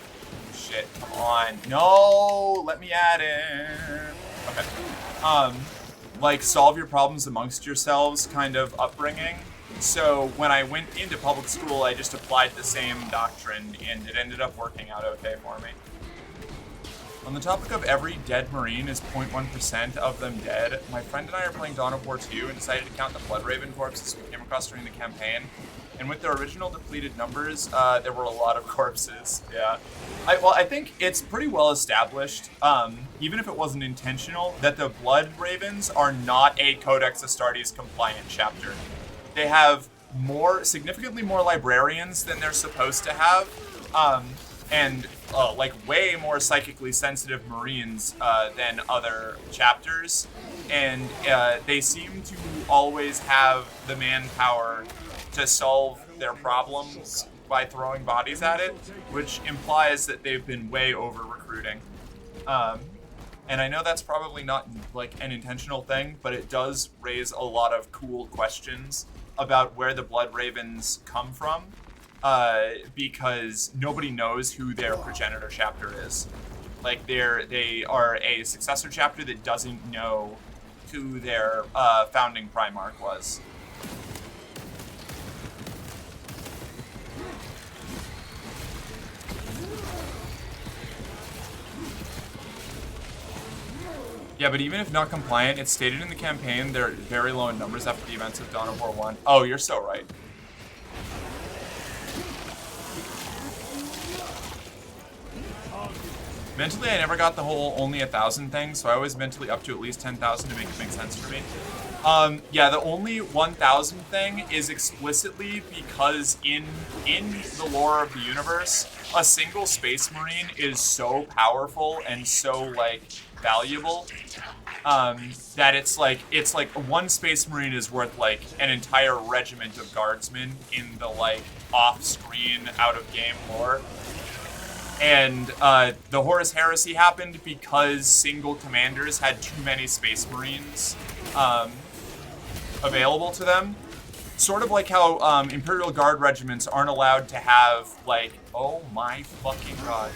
shit, come on. No, let me add in. Okay. Like solve your problems amongst yourselves kind of upbringing. So when I went into public school, I just applied the same doctrine and it ended up working out okay for me. On the topic of every dead Marine is 0.1% of them dead, my friend and I are playing Dawn of War 2 and decided to count the Bloodraven corpses we came across during the campaign. And with the original depleted numbers, there were a lot of corpses. Yeah. I think it's pretty well established, even if it wasn't intentional, that the Blood Ravens are not a Codex Astartes compliant chapter. They have significantly more librarians than they're supposed to have, and like way more psychically sensitive Marines than other chapters. And they seem to always have the manpower to solve their problems by throwing bodies at it, which implies that they've been way over recruiting. And I know that's probably not like an intentional thing, but it does raise a lot of cool questions about where the Blood Ravens come from, because nobody knows who their progenitor chapter is. Like they are a successor chapter that doesn't know who their founding Primarch was. Yeah, but even if not compliant, it's stated in the campaign they're very low in numbers after the events of Dawn of War 1. Oh, you're so right. Mentally, I never got the whole only 1,000 thing, so I was mentally up to at least 10,000 to make it make sense for me. Yeah, the only 1,000 thing is explicitly because in the lore of the universe, a single Space Marine is so powerful and so, like, valuable, that it's like one Space Marine is worth, like, an entire regiment of guardsmen in the, like, off-screen, out-of-game lore. And the Horus Heresy happened because single commanders had too many Space Marines available to them. Sort of like how Imperial Guard regiments aren't allowed to have, like, oh my fucking god.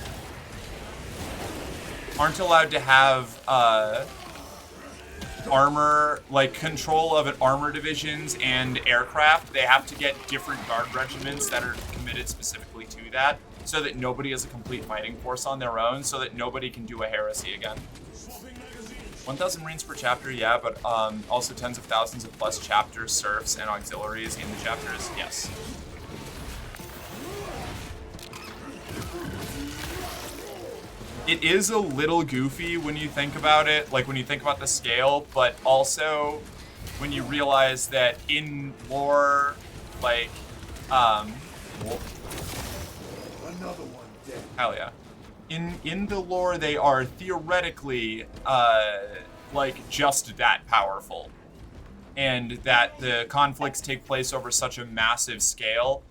Aren't allowed to have armor, like control of an armor divisions and aircraft. They have to get different guard regiments that are committed specifically to that, so that nobody has a complete fighting force on their own, so that nobody can do a heresy again. 1,000 Marines per chapter, yeah, but also tens of thousands of plus chapters, serfs, and auxiliaries in the chapters, yes. It is a little goofy when you think about it, like when you think about the scale, but also when you realize that in lore, like, Another one dead. hell yeah. In the lore, they are theoretically, like, just that powerful. And that the conflicts take place over such a massive scale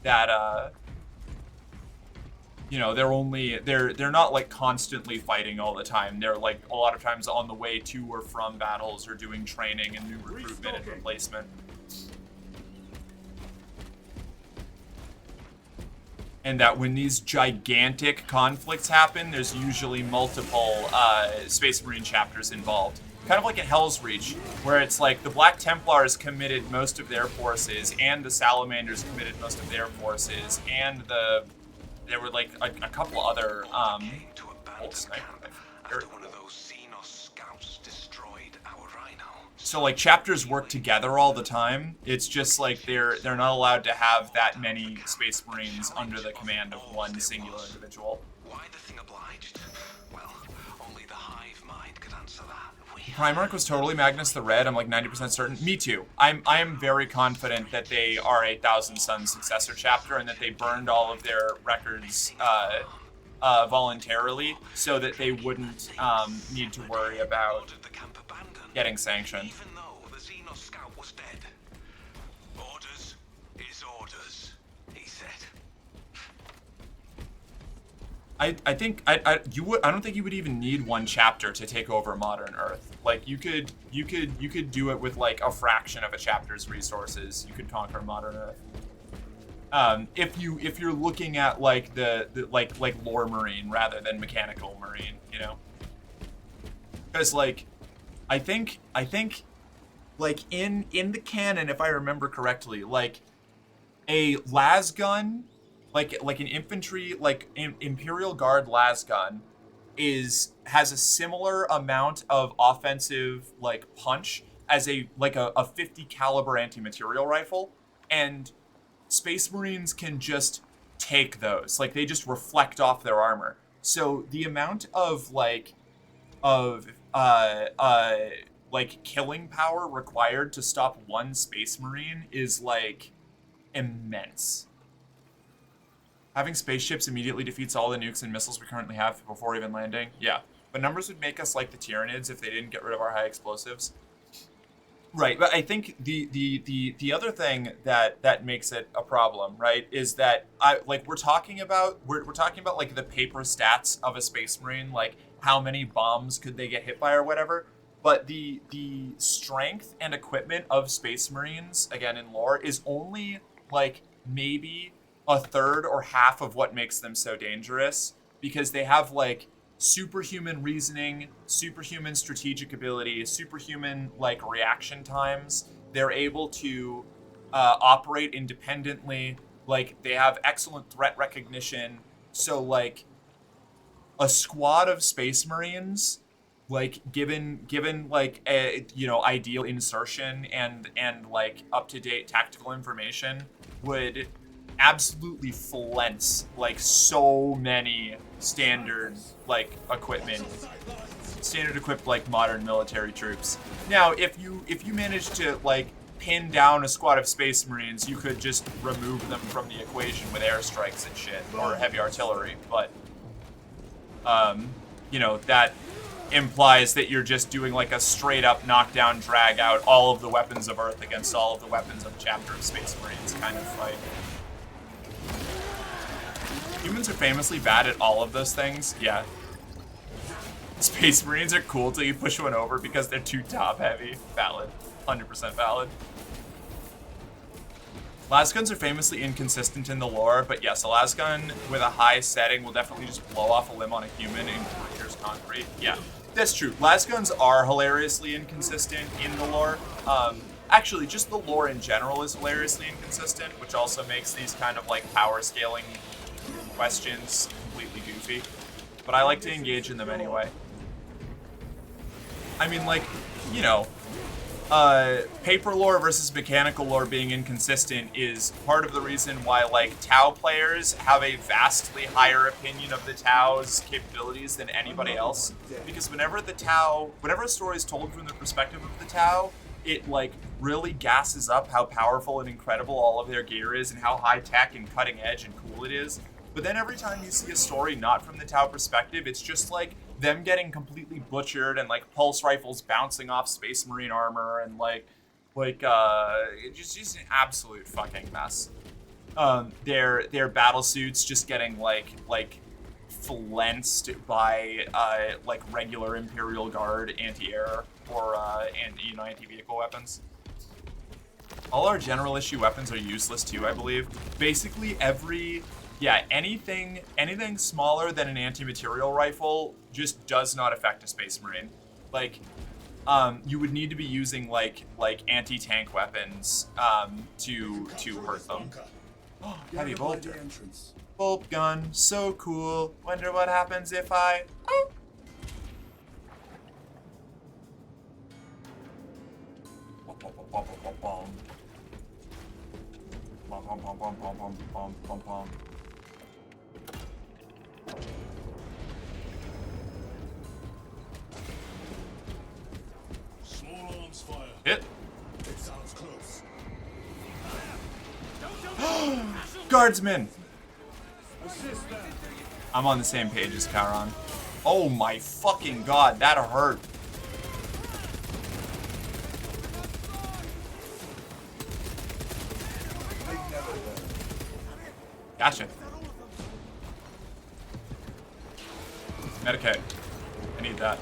that, you know, they're not, like, constantly fighting all the time. They're, like, a lot of times on the way to or from battles or doing training and new recruitment and replacement. And that when these gigantic conflicts happen, there's usually multiple Space Marine chapters involved. Kind of like in Hell's Reach, where it's like the Black Templars committed most of their forces, and the Salamanders committed most of their forces, and there were like a couple other so like chapters work together all the time. It's just like they're not allowed to have that many Space Marines under the command of one singular individual. Why the thing obliged? Well, only the hive mind could answer that. Primarch was totally Magnus the Red. I'm like 90% certain. Me too. I am very confident that they are a Thousand Suns successor chapter and that they burned all of their records voluntarily so that they wouldn't need to worry about getting sanctioned. Even though the Xenos scout was dead. Orders is orders, he said. I don't think you would even need one chapter to take over modern Earth. Like you could do it with like a fraction of a chapter's resources. You could conquer modern Earth. If you're looking at like the like lore marine rather than mechanical marine, you know. Because like I think like in the canon, if I remember correctly, like a lasgun, like an infantry, like Imperial Guard lasgun has a similar amount of offensive like punch as a 50 caliber anti-material rifle, and Space Marines can just take those. Like they just reflect off their armor. So the amount of killing power required to stop one Space Marine is like immense. Having spaceships immediately defeats all the nukes and missiles we currently have before even landing. Yeah, but numbers would make us like the Tyranids if they didn't get rid of our high explosives. Right, but I think the other thing that makes it a problem, right, is that we're talking about like the paper stats of a Space Marine, like how many bombs could they get hit by or whatever. But the strength and equipment of Space Marines, again in lore, is only like maybe a third or half of what makes them so dangerous, because they have like superhuman reasoning, superhuman strategic ability, superhuman like reaction times. They're able to operate independently. Like they have excellent threat recognition. So like a squad of Space Marines, like given like a ideal insertion and like up-to-date tactical information, would absolutely flens like so many standard equipped like modern military troops. Now if you manage to like pin down a squad of Space Marines, you could just remove them from the equation with airstrikes and shit, or heavy artillery, but that implies that you're just doing like a straight up knockdown, drag out all of the weapons of Earth against all of the weapons of a chapter of Space Marines kind of fight. Humans are famously bad at all of those things, yeah. Space Marines are cool till you push one over because they're too top heavy. Valid. 100% valid. Lasguns are famously inconsistent in the lore, but yes, a lasgun with a high setting will definitely just blow off a limb on a human and pierce concrete. Yeah, that's true. Lasguns are hilariously inconsistent in the lore. Actually, just the lore in general is hilariously inconsistent, which also makes these kind of like power scaling questions completely goofy. But I like to engage in them anyway. I mean, like, you know, paper lore versus mechanical lore being inconsistent is part of the reason why, like, Tau players have a vastly higher opinion of the Tau's capabilities than anybody else. Because whenever a story is told from the perspective of the Tau, it, like, really gasses up how powerful and incredible all of their gear is and how high-tech and cutting-edge and cool it is. But then every time you see a story not from the Tau perspective, it's just, like, them getting completely butchered and, like, pulse rifles bouncing off Space Marine armor and, just an absolute fucking mess. Their battle suits just getting, like flenced by, like, regular Imperial Guard anti-air or, anti-vehicle weapons. All our general issue weapons are useless too, I believe. Basically anything smaller than an anti-material rifle just does not affect a Space Marine. Like, you would need to be using like anti-tank weapons to hurt them. Oh, heavy bolter. Bolt gun, so cool. Wonder what happens if I... Oh. Small arms fire. Hit. It sounds close. Guardsmen. Assist them. I'm on the same page as Charon. Oh my fucking god, that hurt. Gotcha. Medicaid. I need that.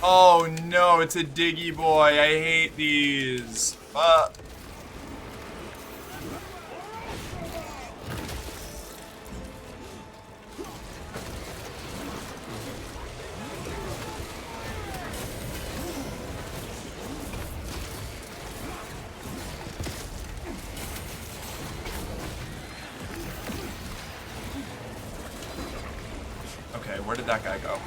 Oh no, it's a diggy boy. I hate these. Okay, where did that guy go?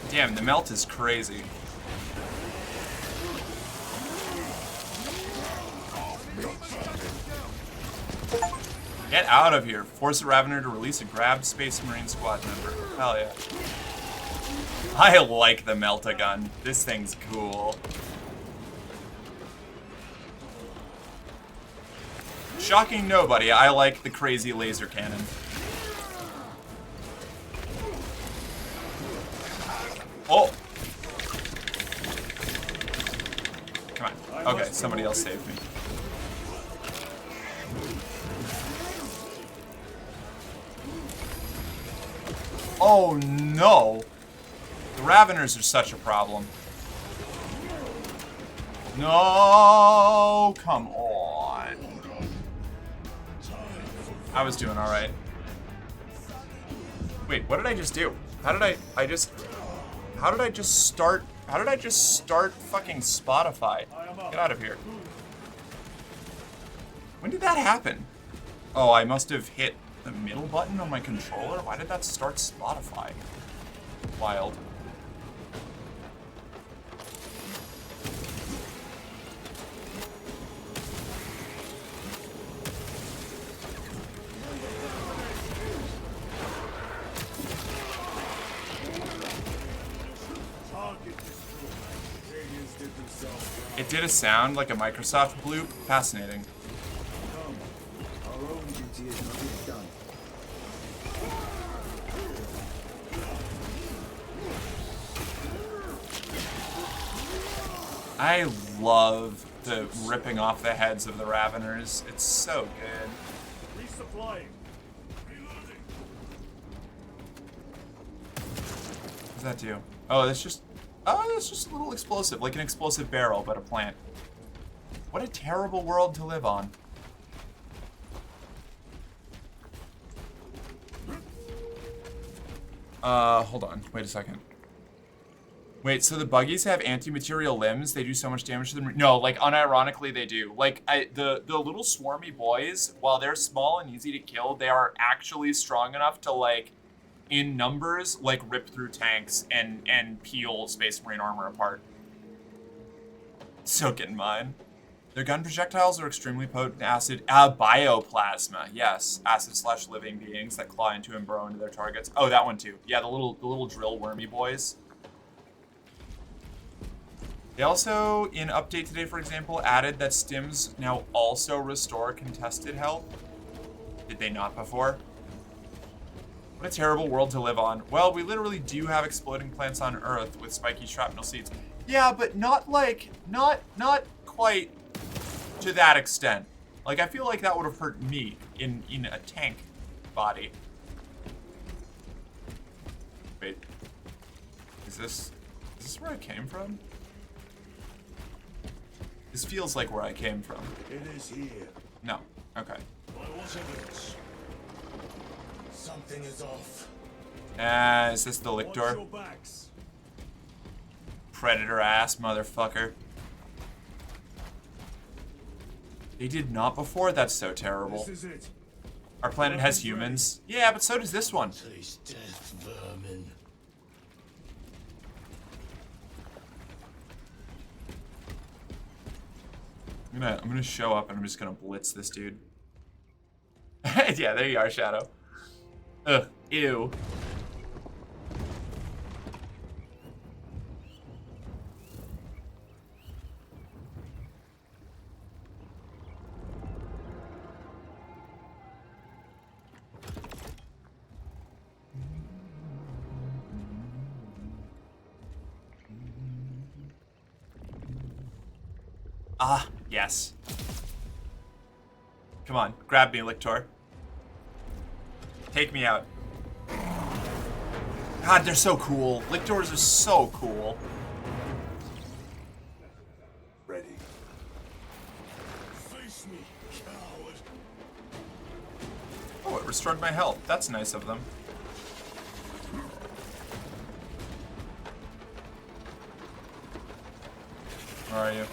Damn, the melt is crazy. Get out of here. Force a Ravener to release a grabbed Space Marine squad member. Hell yeah. I like the Melta-gun. This thing's cool. Shocking nobody, I like the crazy laser cannon. Oh! Come on. Okay, somebody else saved me. Oh no! The Raveners are such a problem. No! Come on. I was doing alright. Wait, what did I just do? How did I just start fucking Spotify? Get out of here. When did that happen? Oh, I must have hit the middle button on my controller? Why did that start Spotify? Wild. It did a sound like a Microsoft bloop. Fascinating. Our own duty is not yet done. I love the ripping off the heads of the Raveners. It's so good. Resupplying. What does that do? Oh, that's just a little explosive, like an explosive barrel, but a plant. What a terrible world to live on. Hold on. Wait a second. Wait, so the buggies have anti-material limbs? They do so much damage to them? No, like, unironically, they do. Like, the little swarmy boys, while they're small and easy to kill, they are actually strong enough to, like, in numbers, like, rip through tanks and peel Space Marine armor apart. So getting mine. Their gun projectiles are extremely potent acid. Bioplasma. Yes. Acid/living beings that claw into and burrow into their targets. Oh, that one too. Yeah, the little drill wormy boys. They also, in update today, for example, added that stims now also restore contested health. Did they not before? What a terrible world to live on. Well, we literally do have exploding plants on Earth with spiky shrapnel seeds. Yeah, but not like, not quite to that extent. Like, I feel like that would have hurt me in a tank body. Wait. Is this where I came from? This feels like where I came from. It is here. No. Okay. Something is off. Is this the lictor? Predator ass motherfucker. They did not before? That's so terrible. This is it. Our planet has humans. Yeah, but so does this one. Taste death, vermin. I'm gonna show up and I'm just gonna blitz this dude. Yeah, there you are, Shadow. Ugh, ew. Ah, yes. Come on, grab me, Lictor. Take me out. God, they're so cool. Lictors are so cool. Ready. Face me, coward. Oh, it restored my health. That's nice of them. Where are you?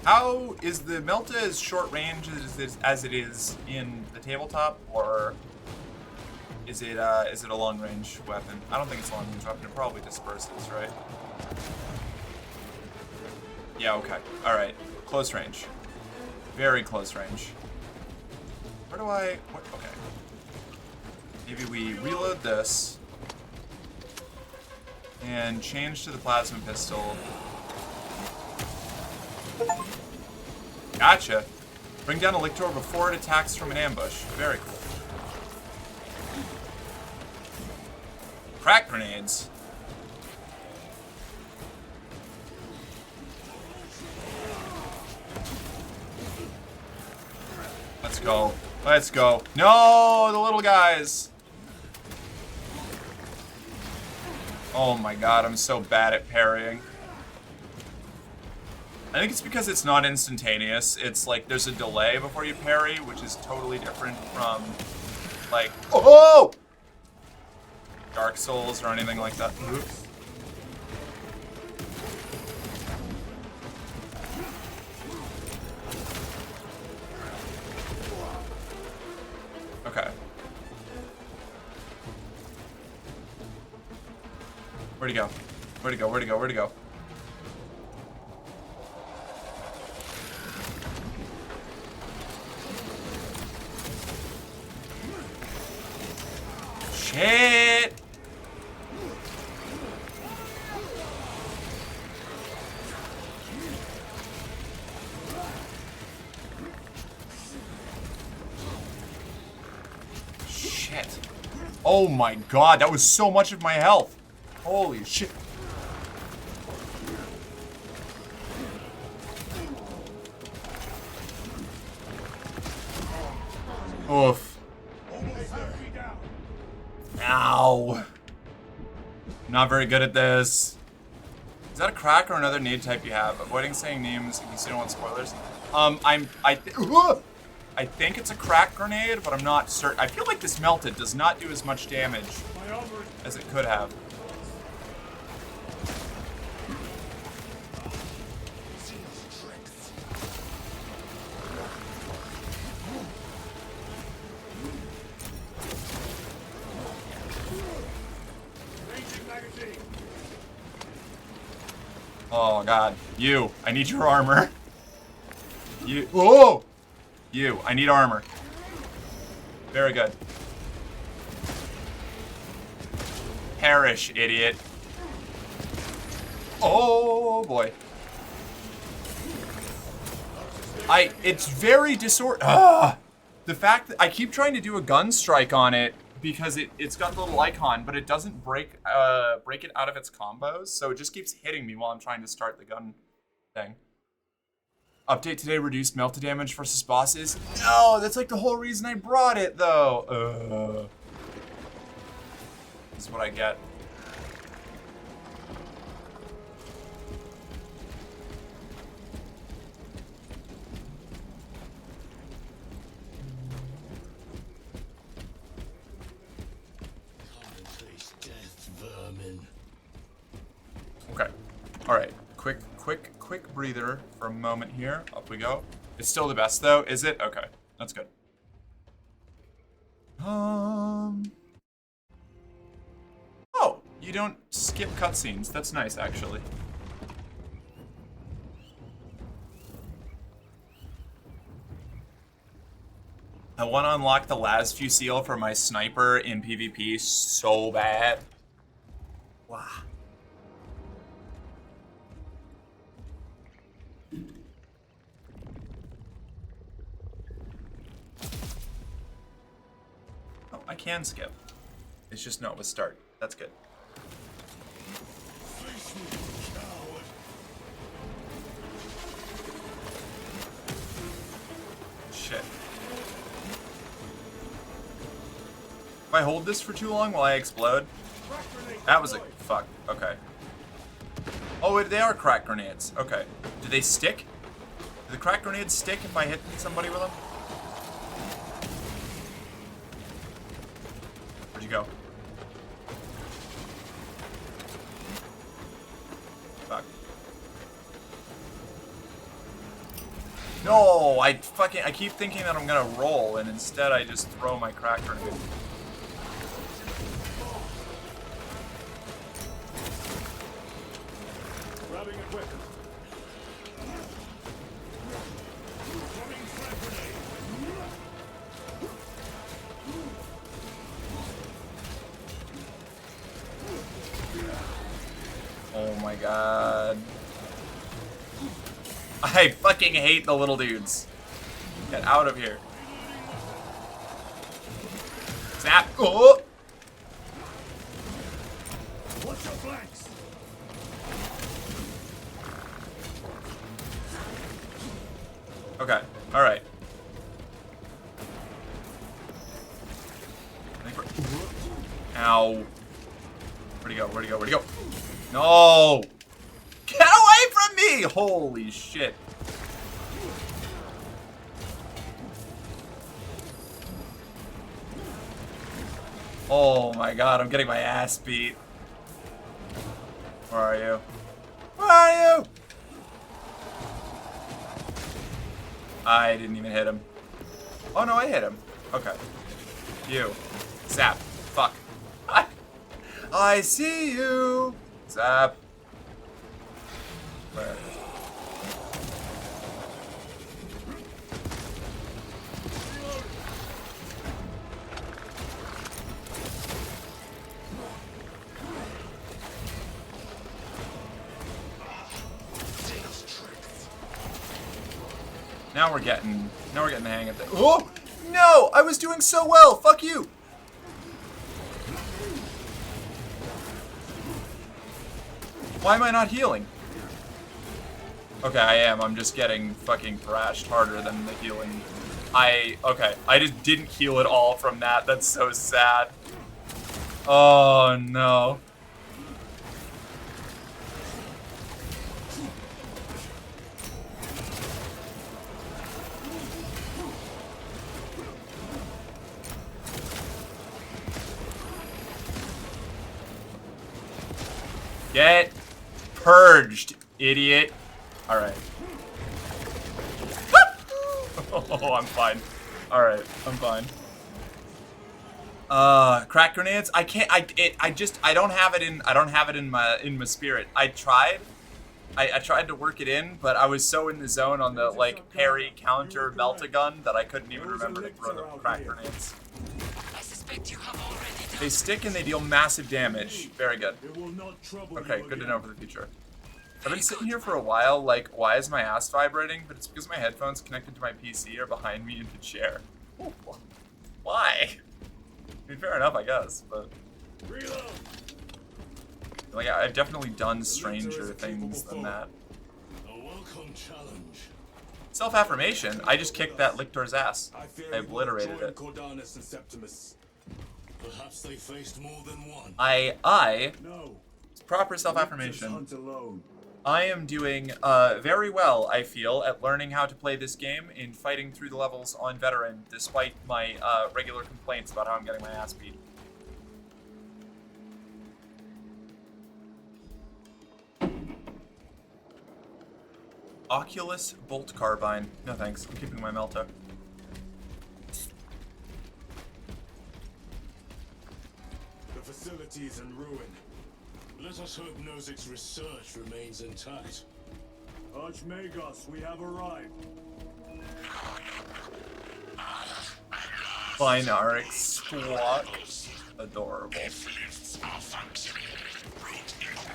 How is the Melta as short range as it is in the tabletop, or is it a long range weapon? I don't think it's a long range weapon. It probably disperses, right? Yeah. Okay. All right. Close range. Very close range. Where do I? What? Okay. Maybe we reload this and change to the plasma pistol. Gotcha. Bring down a Lictor before it attacks from an ambush. Very cool. Crack grenades. Let's go. Let's go. No, the little guys. Oh my god, I'm so bad at parrying. I think it's because it's not instantaneous. It's like there's a delay before you parry, which is totally different from like, oh! Dark Souls or anything like that. Oops. Okay. Where'd he go? Where'd he go? Where'd he go? Where'd he go? Shit! Shit. Oh my god, that was so much of my health. Holy shit. Oof. Ow. Not very good at this. Is that a crack or another nade type you have? Avoiding saying names in case you don't want spoilers. I think it's a crack grenade, but I'm not certain. I feel like this melted does not do as much damage as it could have. Oh god. You. I need your armor. You. Oh! You. I need armor. Very good. Perish, idiot. Oh boy. It's very the fact that I keep trying to do a gun strike on it because it's got the little icon, but it doesn't break it out of its combos, so it just keeps hitting me while I'm trying to start the gun thing. Update today, reduced melta damage versus bosses. No, that's like the whole reason I brought it, though. This is what I get. Okay. Alright. Quick breather for a moment here. Up we go. It's still the best though, is it? Okay. That's good. Oh, you don't skip cutscenes. That's nice, actually. I want to unlock the last Fusil for my sniper in PvP so bad. Wow. Oh, I can skip. It's just not with start. That's good. Shit. If I hold this for too long, will I explode? That was a fuck. Okay. Oh, they are crack grenades. Okay. Do they stick? Do the crack grenades stick if I hit somebody with them? Where'd you go? Fuck. No, I keep thinking that I'm gonna roll, and instead I just throw my crack grenade. Oh my god. I fucking hate the little dudes. Get out of here. Zap. Oh! Watch your flanks. Okay, alright. Ow. Where'd he go? Where'd he go? Where'd he go? No! Get away from me! Holy shit. Oh my god, I'm getting my ass beat. Where are you? Where are you? I didn't even hit him. Oh no, I hit him. Okay. You. Zap. Fuck. I see you. Zap. Where? Now we're getting the hang of it. Oh no! I was doing so well. Fuck you. Why am I not healing? Okay, I am. I'm just getting fucking thrashed harder than the healing. Okay. I just didn't heal at all from that. That's so sad. Oh no. Get purged, idiot. Alright. Oh, I'm fine. Alright, I'm fine. Crack grenades? I can't I don't have it in my spirit. I tried I tried to work it in, but I was so in the zone on the like parry counter melt-a-gun that I couldn't even remember to throw the crack grenades. I suspect you have already They stick and they deal massive damage. Very good. Okay, good to know for the future. I've been sitting here for a while, like, why is my ass vibrating? But it's because my headphones connected to my PC are behind me in the chair. Why? I mean, fair enough, I guess, but... Like, I've definitely done stranger things than that. A welcome challenge. Self-affirmation. I just kicked that Lictor's ass. I obliterated it. Cordanus and Septimus. Perhaps they faced more than one. It's proper self-affirmation. I am doing very well, I feel, at learning how to play this game and fighting through the levels on veteran, despite my regular complaints about how I'm getting my ass beat. Oculus Bolt Carbine. No thanks, I'm keeping my Melta. The facility is in ruin. Let us hope Nozick's research remains intact. Archmagos, we have arrived. Binaric Squawk. Adorable.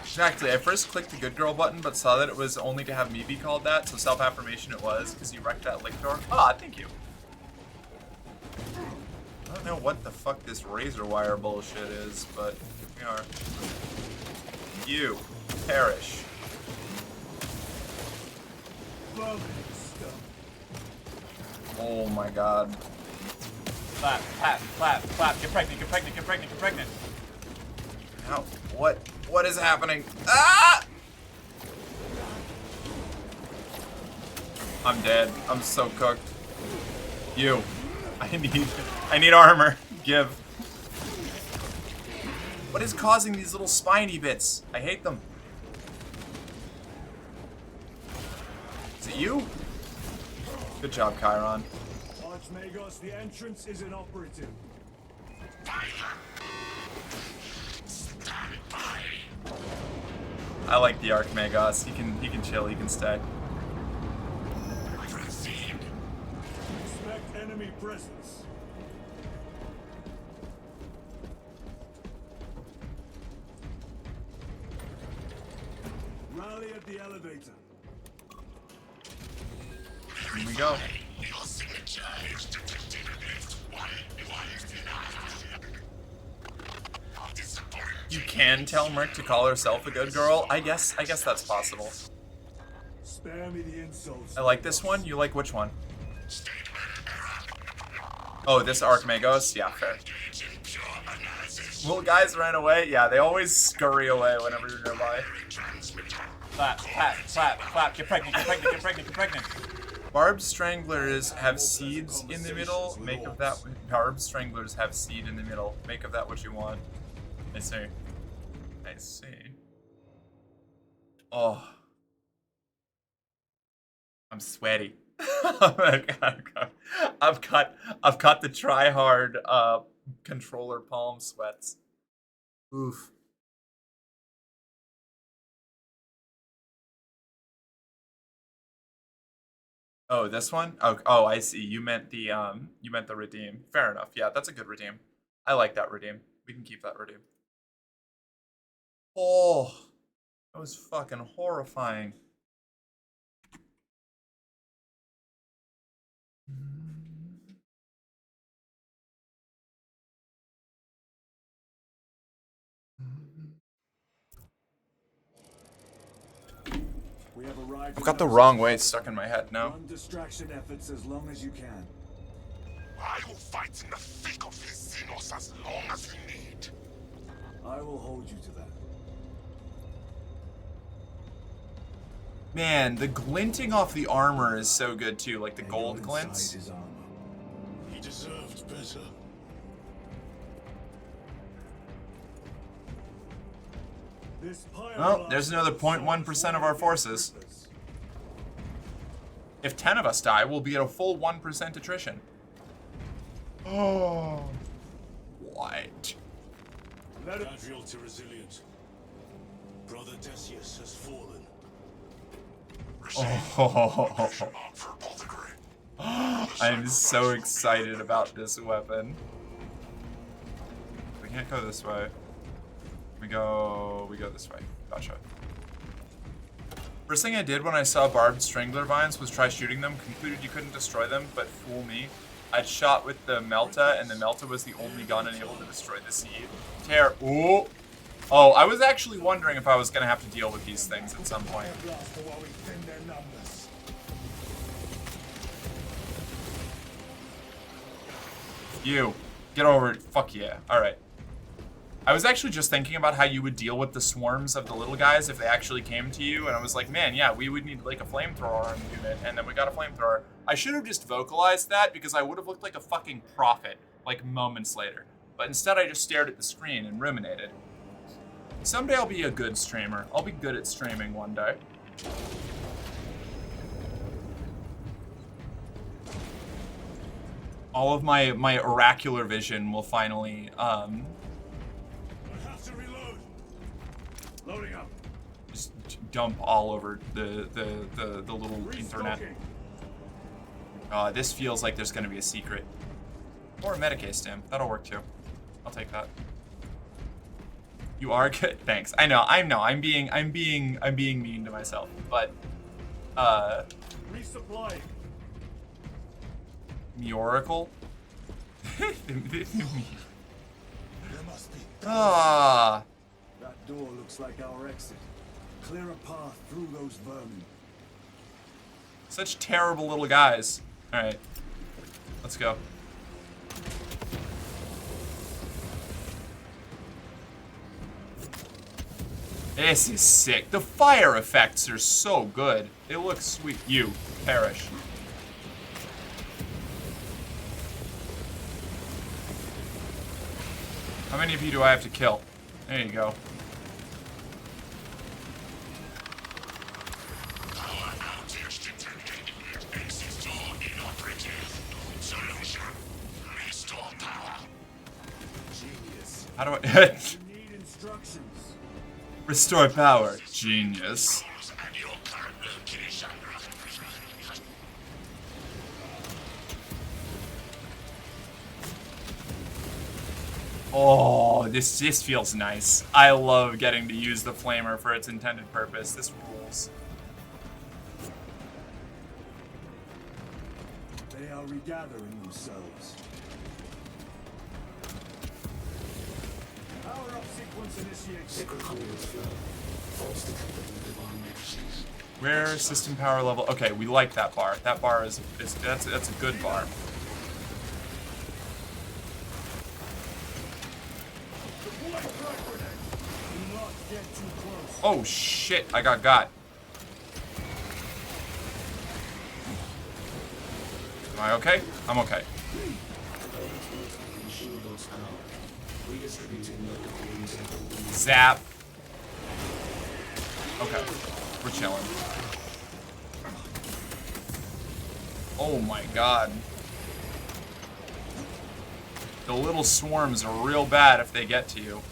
Exactly, I first clicked the good girl button, but saw that it was only to have me be called that, so self-affirmation it was, because you wrecked that Lictor. Ah, thank you. I don't know what the fuck this razor wire bullshit is, but here we are. You perish. Oh my god. Clap, clap, clap, clap. Get pregnant, get pregnant, get pregnant, get pregnant. Ow. What is happening? Ah! I'm dead. I'm so cooked. You. I need armor. Give. What is causing these little spiny bits? I hate them. Is it you? Good job, Chiron. Archmagos, the entrance is inoperative. I like the Archmagos. He can chill, he can stay. Expect enemy presence. Rally at the elevator. Here we go. You can tell Merc to call herself a good girl. I guess that's possible. Spare me the insults. I like this one. You like which one? Oh, this Archmagos? Yeah, fair. Little guys ran away? Yeah, they always scurry away whenever you're nearby. Clap, clap, clap, clap. Get pregnant, get pregnant, get pregnant, get pregnant. Barbed stranglers have seeds in the middle. Make of that. Barbed stranglers have seed in the middle. Make of that what you want. I see. I see. Oh. I'm sweaty. I've got the try hard controller palm sweats. Oof. Oh, this one? Oh, I see. You meant the redeem. Fair enough. Yeah, that's a good redeem. I like that redeem. We can keep that redeem. Oh, that was fucking horrifying. We have arrived. I've got the wrong way stuck in my head now. Run distraction efforts as long as you can. I will fight in the thick of his Xenos as long as you need. I will hold you to that. Man, the glinting off the armor is so good too, like the gold glints. He deserved better. Well, there's another 0.1% of our forces. If 10 of us die, we'll be at a full 1% attrition. Oh. What? Adriel to resilient. Brother Decius has fallen. I'm so excited about this weapon. We can't go this way. We go this way. Gotcha. First thing I did when I saw barbed strangler vines was try shooting them. Concluded you couldn't destroy them, but fool me. I'd shot with the Melta, and the Melta was the only gun unable to destroy the seed. Ooh. Oh, I was actually wondering if I was gonna have to deal with these things at some point. You. Get over it. Fuck yeah. Alright. I was actually just thinking about how you would deal with the swarms of the little guys if they actually came to you, and I was like, man, yeah, we would need like a flamethrower on unit, and then we got a flamethrower. I should have just vocalized that because I would have looked like a fucking prophet, like moments later. But instead I just stared at the screen and ruminated. Someday I'll be a good streamer. I'll be good at streaming one day. All of my oracular vision will finally, I have to reload. Loading up. just dump all over the little internet. This feels like there's gonna be a secret. Or a Medicaid stem. That'll work too. I'll take that. You are good. Thanks. I know. I'm being mean to myself. But Resupplying. Miracle? There must be. Ah. That door looks like our exit. Clear a path through those vermin. Such terrible little guys. Alright. Let's go. This is sick. The fire effects are so good. They look sweet. You perish. How many of you do I have to kill? There you go. How do I restore power? Genius. Oh, this feels nice. I love getting to use the flamer for its intended purpose. This rules. They are regathering themselves. Power up sequence initiated. Where system power level? Okay, we like that bar. That bar is that's a good bar. Oh shit, I got. Am I okay? I'm okay. Zap. Okay, we're chilling. Oh my god. The little swarms are real bad if they get to you.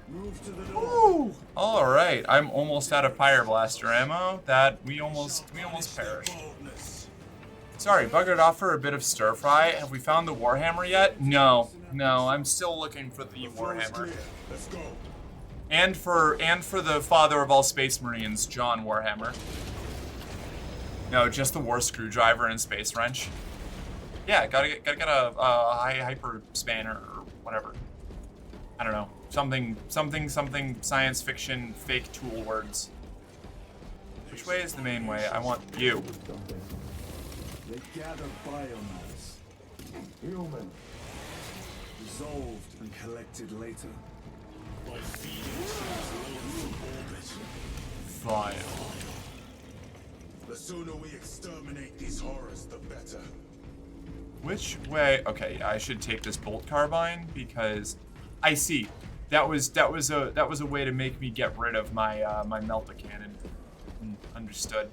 Move to the door. Ooh. All right, I'm almost out of Pyre Blaster ammo. That we almost perished. Sorry, buggered off for a bit of stir fry. Have we found the Warhammer yet? No, I'm still looking for the Warhammer. Let's go. And for the father of all Space Marines, John Warhammer. No, just the War Screwdriver and Space Wrench. Yeah, gotta get a high hyper spanner or whatever. I don't know. Something science fiction fake tool words. Which way is the main way? I want you. They gather biomass. Human. Dissolved and collected later. By feeding ships low from orbit. Fire. The sooner we exterminate these horrors, the better. Which way? Okay, I should take this bolt carbine because I see. That was a way to make me get rid of my my melta cannon. Understood.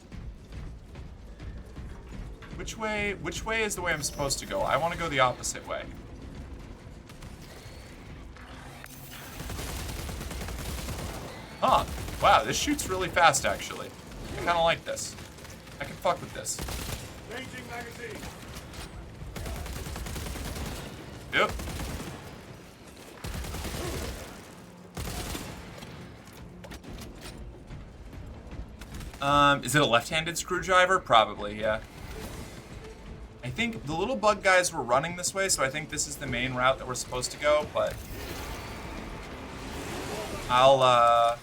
Which way is the way I'm supposed to go? I want to go the opposite way. Huh. Wow, this shoots really fast, actually. I kind of like this. I can fuck with this. Changing magazine. Yep. Is it a left-handed screwdriver? Probably, yeah. I think the little bug guys were running this way, so I think this is the main route that we're supposed to go, but I'll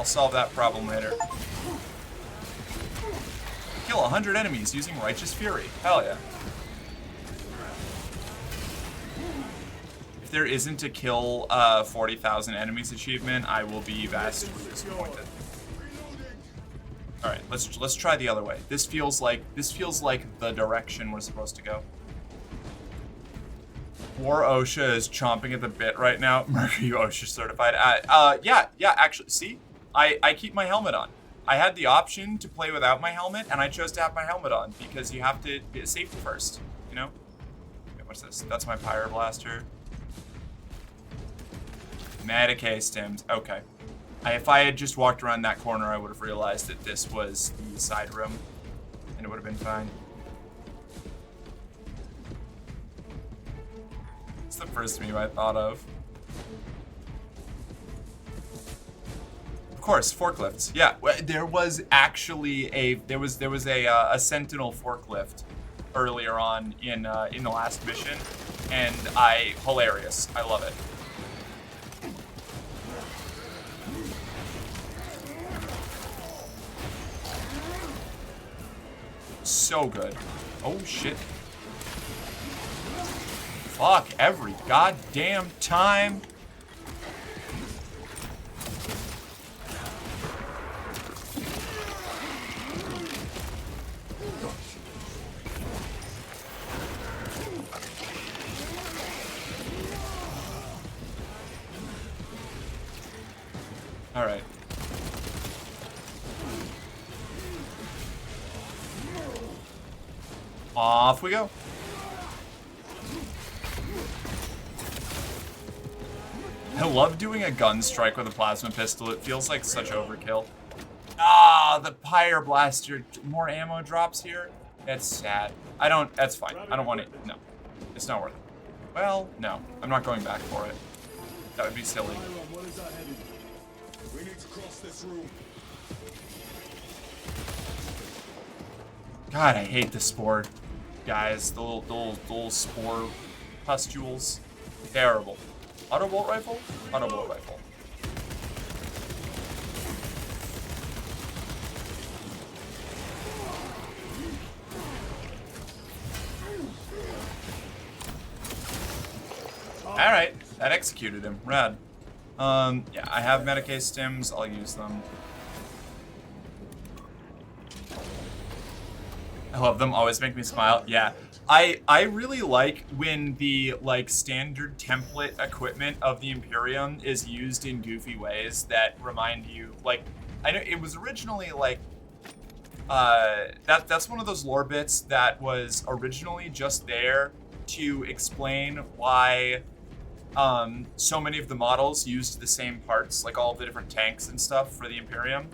solve that problem later. Kill 100 enemies using Righteous Fury. Hell yeah. If there isn't a kill 40,000 enemies achievement, I will be vastly disappointed. All right, let's try the other way. This feels like the direction we're supposed to go. War OSHA is chomping at the bit right now. Mark, are you OSHA certified? Yeah, actually, see? I keep my helmet on. I had the option to play without my helmet, and I chose to have my helmet on because you have to be safety first, you know? Okay, what's this? That's my Pyre Blaster. Medicae stims. Okay. If I had just walked around that corner, I would have realized that this was the side room, and it would have been fine. It's the first meme I thought of. Of course, forklifts. Yeah, there was actually a Sentinel forklift earlier on in the last mission, and hilarious. I love it. So good. Oh shit. Fuck every goddamn time. All right. Off we go. I love doing a gun strike with a plasma pistol. It feels like such overkill. Ah, the Pyre Blaster. More ammo drops here. That's sad. That's fine. I don't want it. No, it's not worth it. Well, no. I'm not going back for it. That would be silly. We need to cross this room. God, I hate the spore guys. The little spore pustules. Terrible. Auto bolt rifle? Auto bolt rifle. Alright, that executed him. Rad. Yeah, I have Medicae stims. I'll use them. I love them. Always make me smile. Yeah. I really like when the standard template equipment of the Imperium is used in goofy ways that remind you, I know it was originally that's one of those lore bits that was originally just there to explain why so many of the models used the same parts, like all of the different tanks and stuff for the Imperium.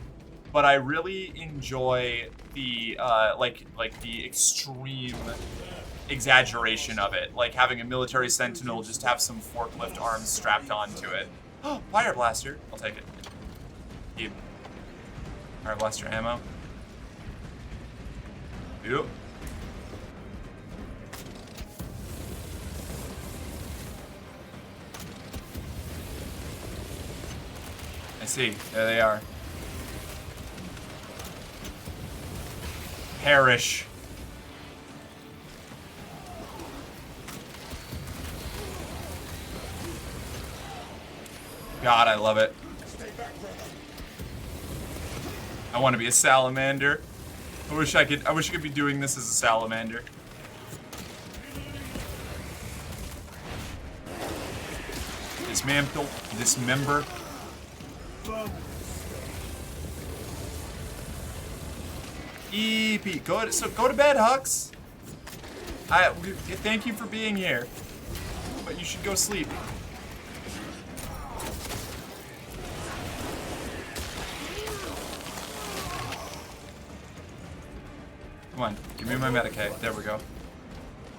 But I really enjoy the the extreme exaggeration of it, like having a military sentinel just have some forklift arms strapped onto it. Oh, Pyre Blaster. I'll take it. Keep. Pyre Blaster ammo. Yep. I see. There they are. Perish. God, I love it. I want to be a salamander. I wish I could be doing this as a salamander. Dismember. EP. Go to bed, Hux. Thank you for being here. But you should go sleep. Come on, give me my Medicaid. There we go.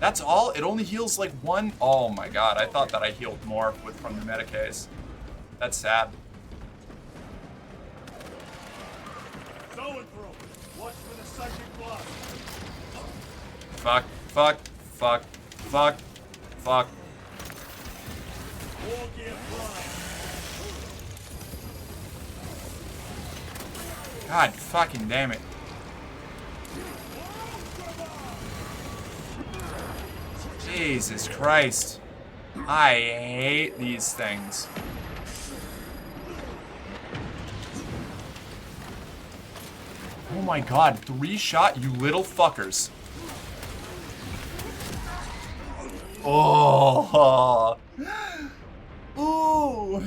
That's all? It only heals like one? Oh my god, I thought that I healed more from the Medicaid. That's sad. Watch for the psychic blast. Fuck, fuck, fuck, fuck, fuck. War gear prime. God fucking damn it. Jesus Christ. I hate these things. Oh my god, 3-shot, you little fuckers. Oh. Ooh.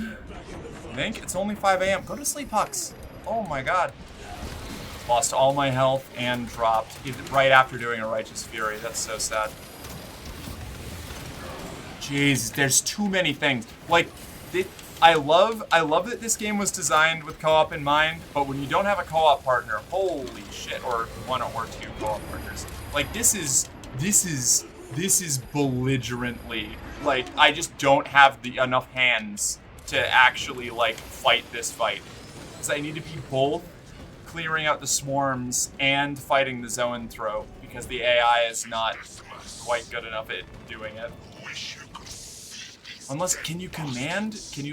Think it's only 5 a.m. Go to sleep, Hux. Oh my god. Lost all my health and dropped right after doing a Righteous Fury. That's so sad. Jeez, there's too many things. Like, I love that this game was designed with co-op in mind, but when you don't have a co-op partner, holy shit, or 1 or 2 co-op partners, like this is belligerently, like, I just don't have enough hands to actually like fight this fight. Because I need to be both clearing out the swarms and fighting the zoanthrope, because the AI is not quite good enough at doing it. Unless, can you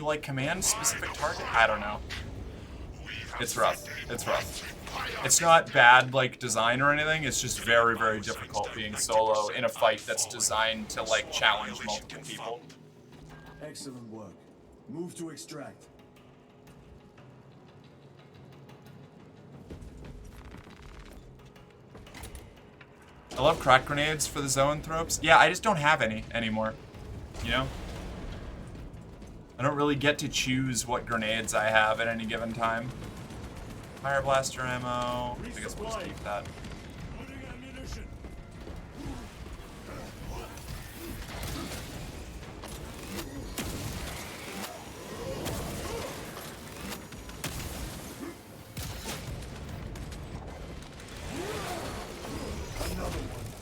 like command specific target? I don't know. It's rough. It's rough. It's not bad, like, design or anything. It's just very, very difficult being solo in a fight that's designed to, like, challenge multiple people. Excellent work. Move to extract. I love crack grenades for the zoanthropes. Yeah, I just don't have any anymore. You know? I don't really get to choose what grenades I have at any given time. Fire blaster ammo. I guess we'll just keep that.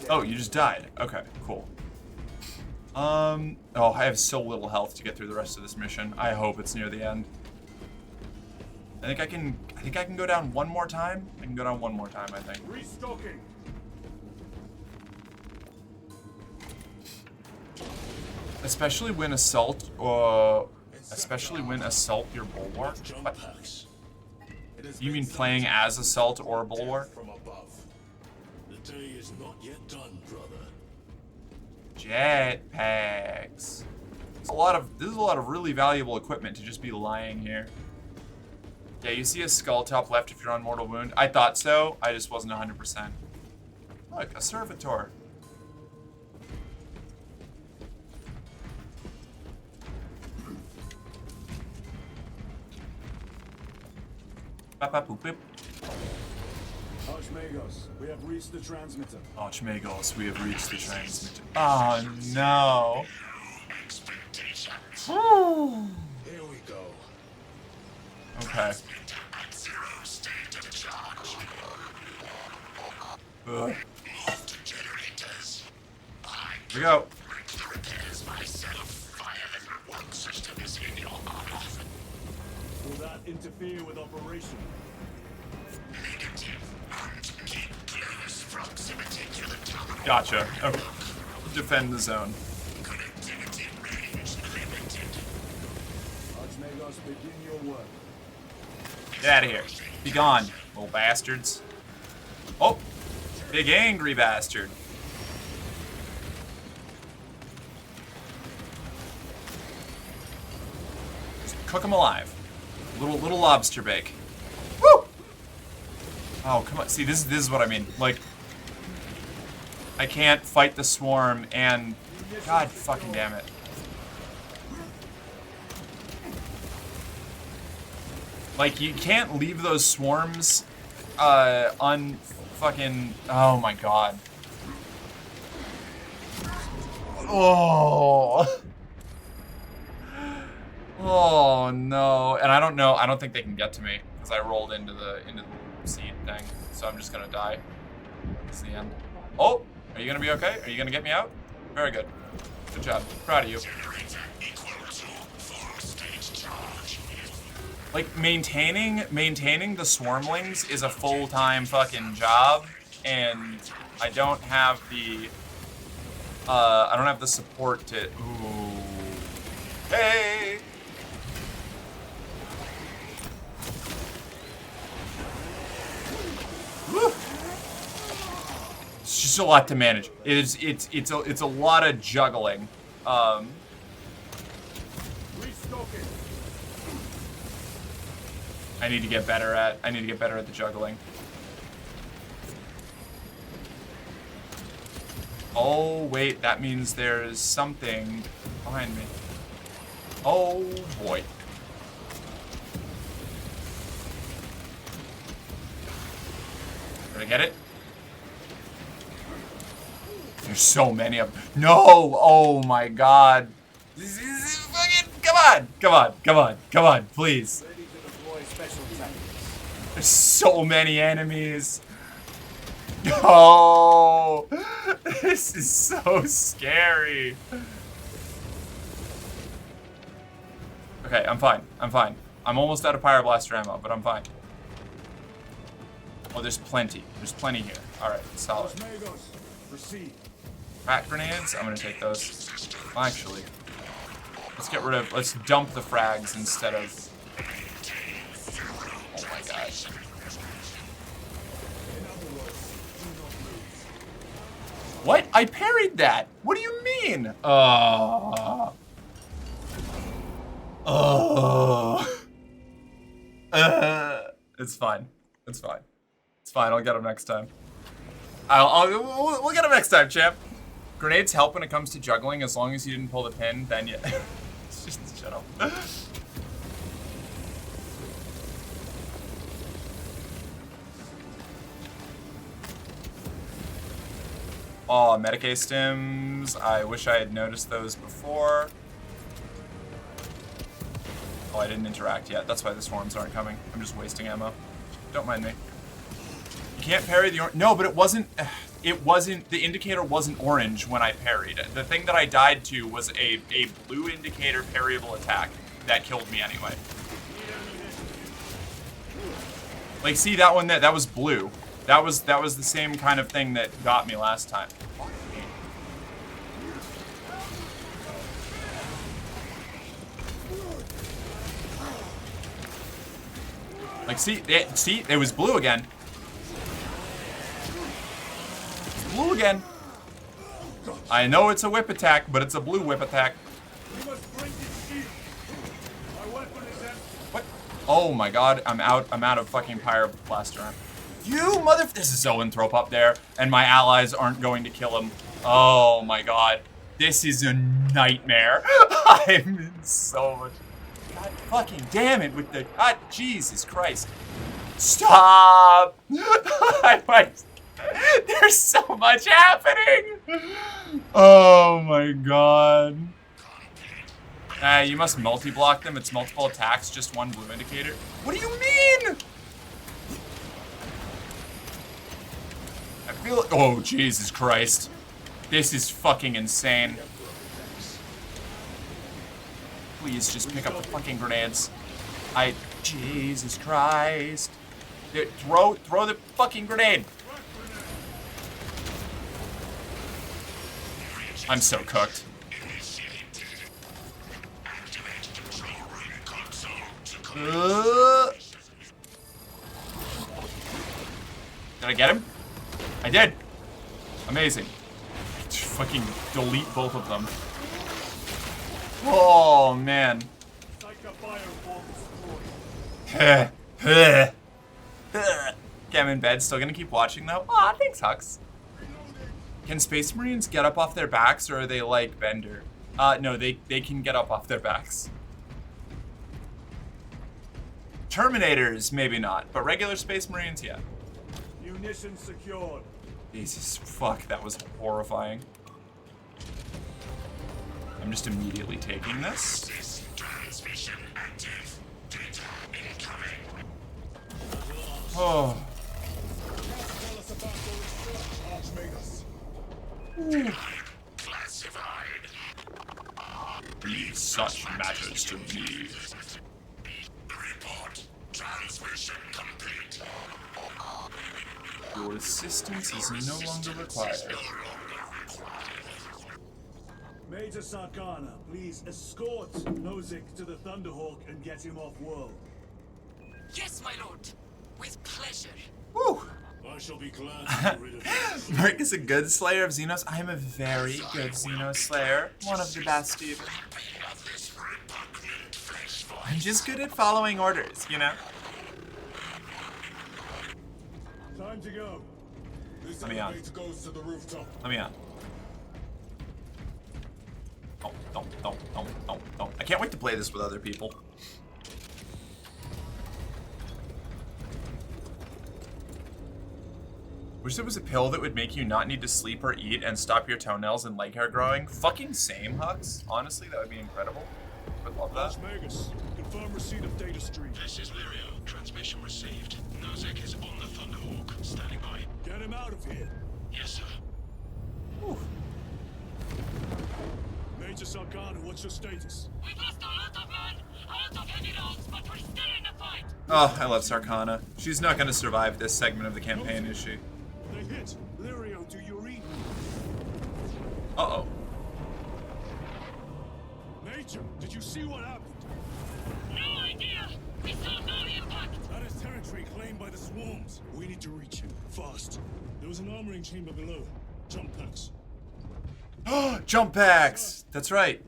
Oh, you just died. Okay, cool. Oh, I have so little health to get through the rest of this mission. I hope it's near the end. I think I can go down one more time. I can go down one more time, I think. Restocking. Especially when assault your bulwark. What? You mean playing as assault or bulwark? The day is not yet done, brother. Jetpacks. This is a lot of really valuable equipment to just be lying here. Yeah, you see a skull top left if you're on mortal wound. I thought so. I just wasn't 100%. Look, a servitor. Archmagos, we have reached the transmitter. Archmagos, we have reached the transmitter. Oh no. Here we go. Okay. Ugh. Here we go. Will that interfere with operation? Gotcha. Okay. Defend the zone. Archmagos, begin your work. Get out of here. Be gone, little bastards. Oh! Big angry bastard. Just cook him alive. Little lobster bake. Woo! Oh, come on. See, this is what I mean. Like, I can't fight the swarm and... God fucking damn it. Like, you can't leave those swarms fucking... Oh my god. Oh. Oh no. And I don't know. I don't think they can get to me because I rolled into the seed thing. So I'm just gonna die. It's the end. Oh, are you gonna be okay? Are you gonna get me out? Very good. Good job. Proud of you. Like maintaining the swarmlings is a full-time fucking job, and I don't have the support to. Ooh. Hey. Woo. It's just a lot to manage. It's a lot of juggling. I need to get better at the juggling. Oh wait, that means there's something behind me. Oh boy. Did I get it? There's so many of them. No! Oh my god. Come on, please. There's so many enemies. Oh, this is so scary. Okay, I'm fine. I'm almost out of Pyroblaster ammo, but I'm fine. Oh, there's plenty. There's plenty here. Alright, solid. Crack grenades? I'm gonna take those. Well, actually, let's dump the frags instead of... Oh my gosh. What? I parried that! What do you mean? It's fine. It's fine. It's fine. I'll get him next time. We'll get him next time, champ. Grenades help when it comes to juggling, as long as you didn't pull the pin, then yeah. Just shut up. Oh, Medicaid stims. I wish I had noticed those before. Oh, I didn't interact yet. That's why the swarms aren't coming. I'm just wasting ammo. Don't mind me. You can't parry the no, but it wasn't, the indicator wasn't orange when I parried. The thing that I died to was a blue indicator parryable attack that killed me anyway. Like, see that one that was blue. That was the same kind of thing that got me last time. Like, see, it was blue again. It's blue again. I know it's a whip attack, but it's a blue whip attack. What? Oh my god, I'm out of fucking Pyroblaster. You mother... This is Zoanthrope up there, and my allies aren't going to kill him. Oh my god. This is a nightmare. I'm in so much... God fucking damn it with the... God, Jesus Christ. Stop! There's so much happening! Oh my god. You must multi-block them. It's multiple attacks, just one blue indicator. What do you mean? I feel... Oh, Jesus Christ. This is fucking insane. Please just pick up the fucking grenades. Jesus Christ. Dude, throw the fucking grenade. I'm so cooked. Did I get him? I did. Amazing. Fucking delete both of them. Oh, man. Okay, I'm in bed. Still gonna keep watching, though. Aw, thanks, Hux. Can Space Marines get up off their backs, or are they like Bender? No, they can get up off their backs. Terminators, maybe not, but regular Space Marines, yeah. Munitions secured. Jesus, fuck, that was horrifying. I'm just immediately taking this. Transmission active. Data incoming. Oh. Classified. Leave such matters to me. Report. Transmission complete. Your assistance is no longer required. Major Sarkana, please escort Nozick to the Thunderhawk and get him off world. Yes, my lord. With pleasure. Woo! I shall be glad to get rid of you. Merc is a good slayer of Xenos. I am a very good Xenos slayer. One of the best, even. I'm just good at following orders, you know? Time to go. This Let me on. elevator goes to the rooftop. Let me on. Don't. I can't wait to play this with other people. Wish there was a pill that would make you not need to sleep or eat and stop your toenails and leg hair growing. Fucking same, Hux. Honestly, that would be incredible. I would love that. Magus, confirm receipt of data stream. This is Lirio. Transmission received. Nozick is on the Thunderhawk. Standing by. Get him out of here. Yes, sir. Whew. Major Sarkana, what's your status? We've lost a lot of men, a lot of heavy rounds, but we're still in the fight. Oh, I love Sarkana. She's not going to survive this segment of the campaign, is she? They hit. Lirio, do you read? Uh-oh. Major, did you see what happened? No idea. We saw no impact. That is territory claimed by the swarms. We need to reach him, fast. There was an armoring chamber below. Jump packs. Jump packs! That's right.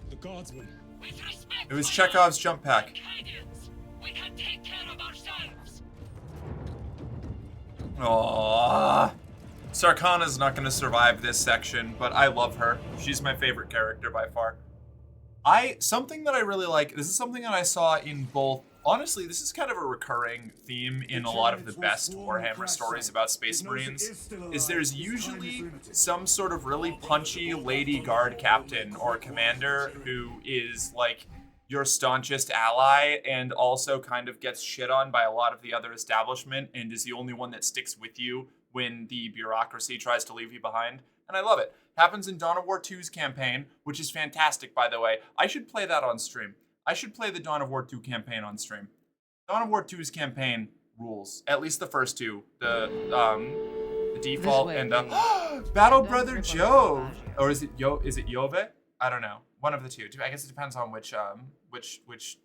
The guardsmen. With respect, It was Chekhov's jump pack. Acadians, we can take care of ourselves. Aww. Sarkana's not going to survive this section, but I love her. She's my favorite character by far. Something that I really like, this is something that I saw in both, honestly, this is kind of a recurring theme in a lot of the best Warhammer stories about Space Marines, is there's usually some sort of really punchy lady guard captain or commander who is like your staunchest ally and also kind of gets shit on by a lot of the other establishment and is the only one that sticks with you when the bureaucracy tries to leave you behind. And I love it. Happens in Dawn of War 2's campaign, which is fantastic, by the way. I should play that on stream. I should play the Dawn of War 2 campaign on stream. Dawn of War 2's campaign rules. At least the first two. The default and the Battle Brother Jove. Or is it Jove? I don't know. One of the two. I guess it depends on which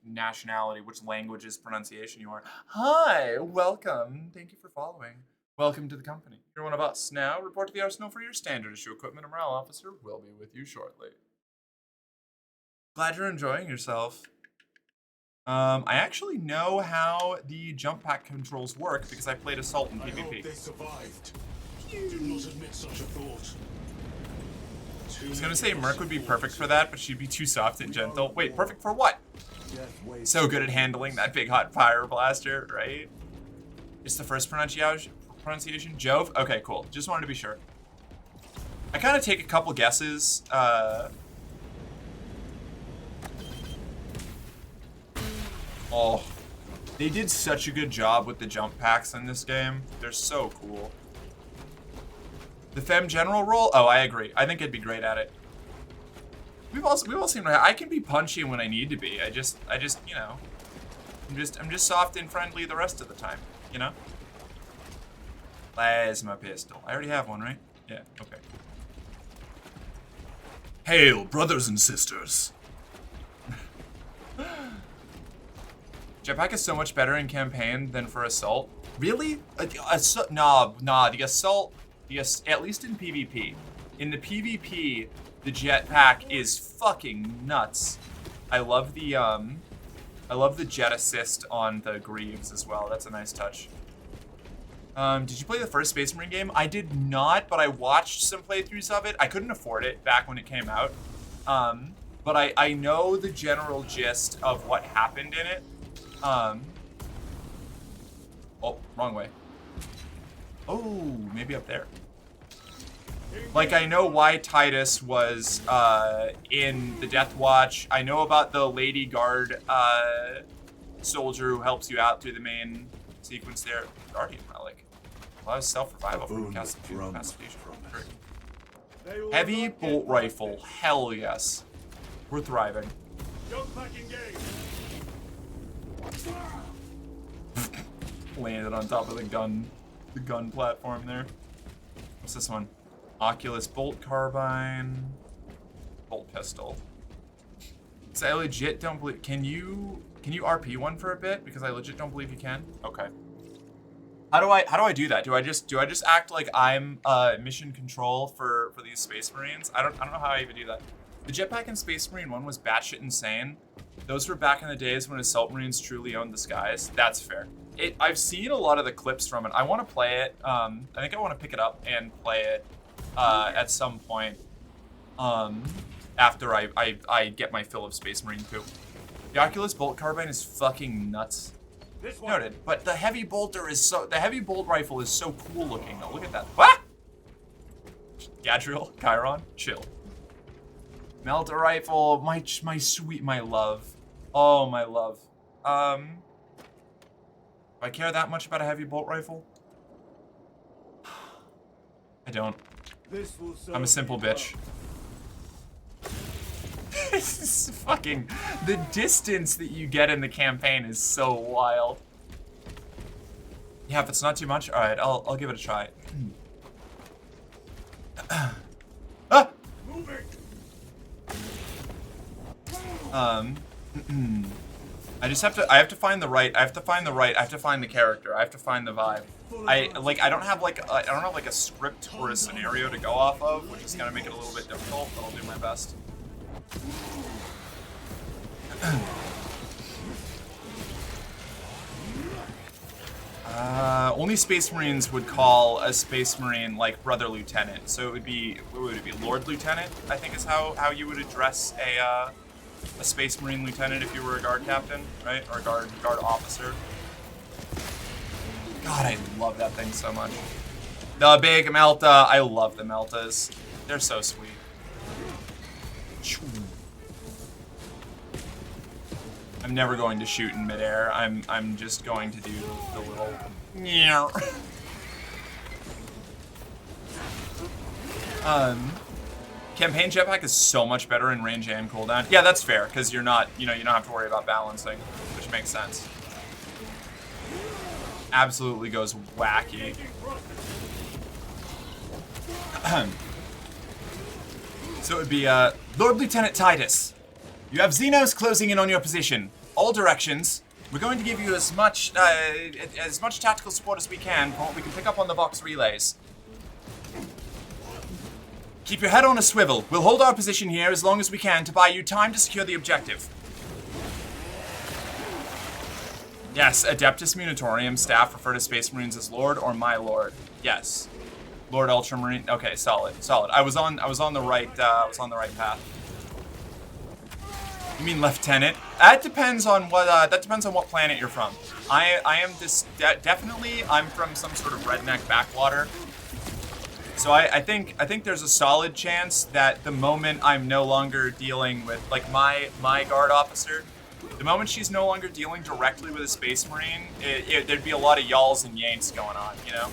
nationality, which language's pronunciation you are. Hi, welcome. Thank you for following. Welcome to the company. You're one of us. Now, report to the arsenal for your standard issue equipment. A morale officer will be with you shortly. Glad you're enjoying yourself. I actually know how the jump pack controls work because I played Assault in PvP. I hope they survived. Did not admit such a thought. I was gonna say Merc would be perfect for that, but she'd be too soft and gentle. Wait, perfect for what? So good at handling that big hot fire blaster, right? It's the first pronunciation? Jove? Okay, cool. Just wanted to be sure. I kind of take a couple guesses. Oh, they did such a good job with the jump packs in this game. They're so cool. The Femme General role? Oh, I agree. I think I'd be great at it. We've all seen I can be punchy when I need to be. I just, you know, I'm just soft and friendly the rest of the time, you know? Plasma pistol. I already have one, right? Yeah, okay. Hail, brothers and sisters. Jetpack is so much better in campaign than for assault. Really? Nah, the assault, at least in PvP. In the PvP, the jetpack is fucking nuts. I love the jet assist on the Greaves as well. That's a nice touch. Did you play the first Space Marine game? I did not, but I watched some playthroughs of it. I couldn't afford it back when it came out. But I know the general gist of what happened in it. Oh, wrong way. Oh, maybe up there. Like, I know why Titus was in the Death Watch. I know about the Lady Guard soldier who helps you out through the main sequence there. Guardian Relic. Allows self-revival from pacification. Heavy bolt rifle. Hell yes. We're thriving. Landed on top of the gun platform there. What's this one? Oculus bolt carbine. Bolt pistol. So I legit don't believe. Can you RP one for a bit? Because I legit don't believe you can. Okay. How do I do that? Do I just act like I'm mission control for these Space Marines? I don't know how I even do that. The jetpack in Space Marine 1 was batshit insane. Those were back in the days when Assault Marines truly owned the skies. That's fair. I've seen a lot of the clips from it. I want to play it. I think I want to pick it up and play it at some point after I get my fill of Space Marine poop. The Oculus bolt carbine is fucking nuts. Noted, but the heavy bolt rifle is so cool looking though. Look at that. Ah! Gadriel, Chiron, chill. Melter rifle, my love. Oh, my love. Do I care that much about a heavy bolt rifle? I don't. I'm a simple bitch. This is fucking... The distance that you get in the campaign is so wild. Yeah, if it's not too much, alright, I'll give it a try. Ah! I have to find the character. I have to find the vibe. I don't have like a script or a scenario to go off of, which is gonna make it a little bit difficult, but I'll do my best. Only Space Marines would call a Space Marine like Brother Lieutenant, so what would it be, Lord Lieutenant, I think is how you would address a Space Marine Lieutenant if you were a guard captain, right? Or a guard officer. God, I love that thing so much. The big Melta, I love the Meltas. They're so sweet. I'm never going to shoot in midair. I'm just going to do the little Campaign jetpack is so much better in range and cooldown. Yeah, that's fair, because you don't have to worry about balancing, which makes sense. Absolutely goes wacky. So it would be Lord Lieutenant Titus. You have Xenos closing in on your position. All directions. We're going to give you as much tactical support as we can from what we can pick up on the Vox relays. Keep your head on a swivel. We'll hold our position here as long as we can to buy you time to secure the objective. Yes, Adeptus Munitorium staff refer to Space Marines as Lord or My Lord. Yes. Lord Ultramarine. Okay, solid. I was on the right path. You mean Lieutenant? That depends on what planet you're from. I am definitely I'm from some sort of redneck backwater. So I think there's a solid chance that the moment I'm no longer dealing with like my guard officer, the moment she's no longer dealing directly with a Space Marine, there'd be a lot of y'alls and yanks going on, you know?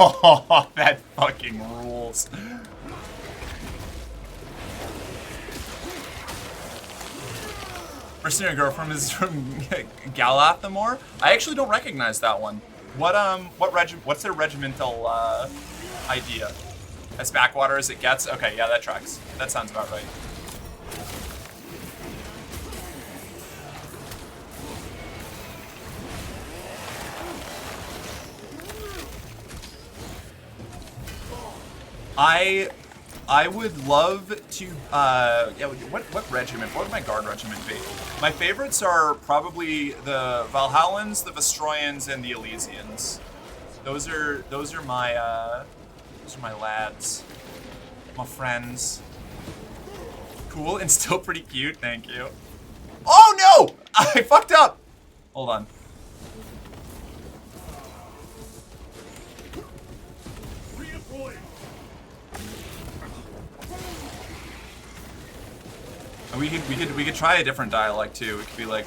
Oh, that fucking rules. Mercenary Girlfriend is from Galathamor? I actually don't recognize that one. What's their regimental idea? As backwater as it gets? Okay, yeah, that tracks. That sounds about right. I would love to, yeah, what regiment? What would my guard regiment be? My favorites are probably the Valhallans, the Vestroyans, and the Elysians. Those are my lads. My friends. Cool and still pretty cute, thank you. Oh no! I fucked up! Hold on. We could try a different dialect too. It could be like,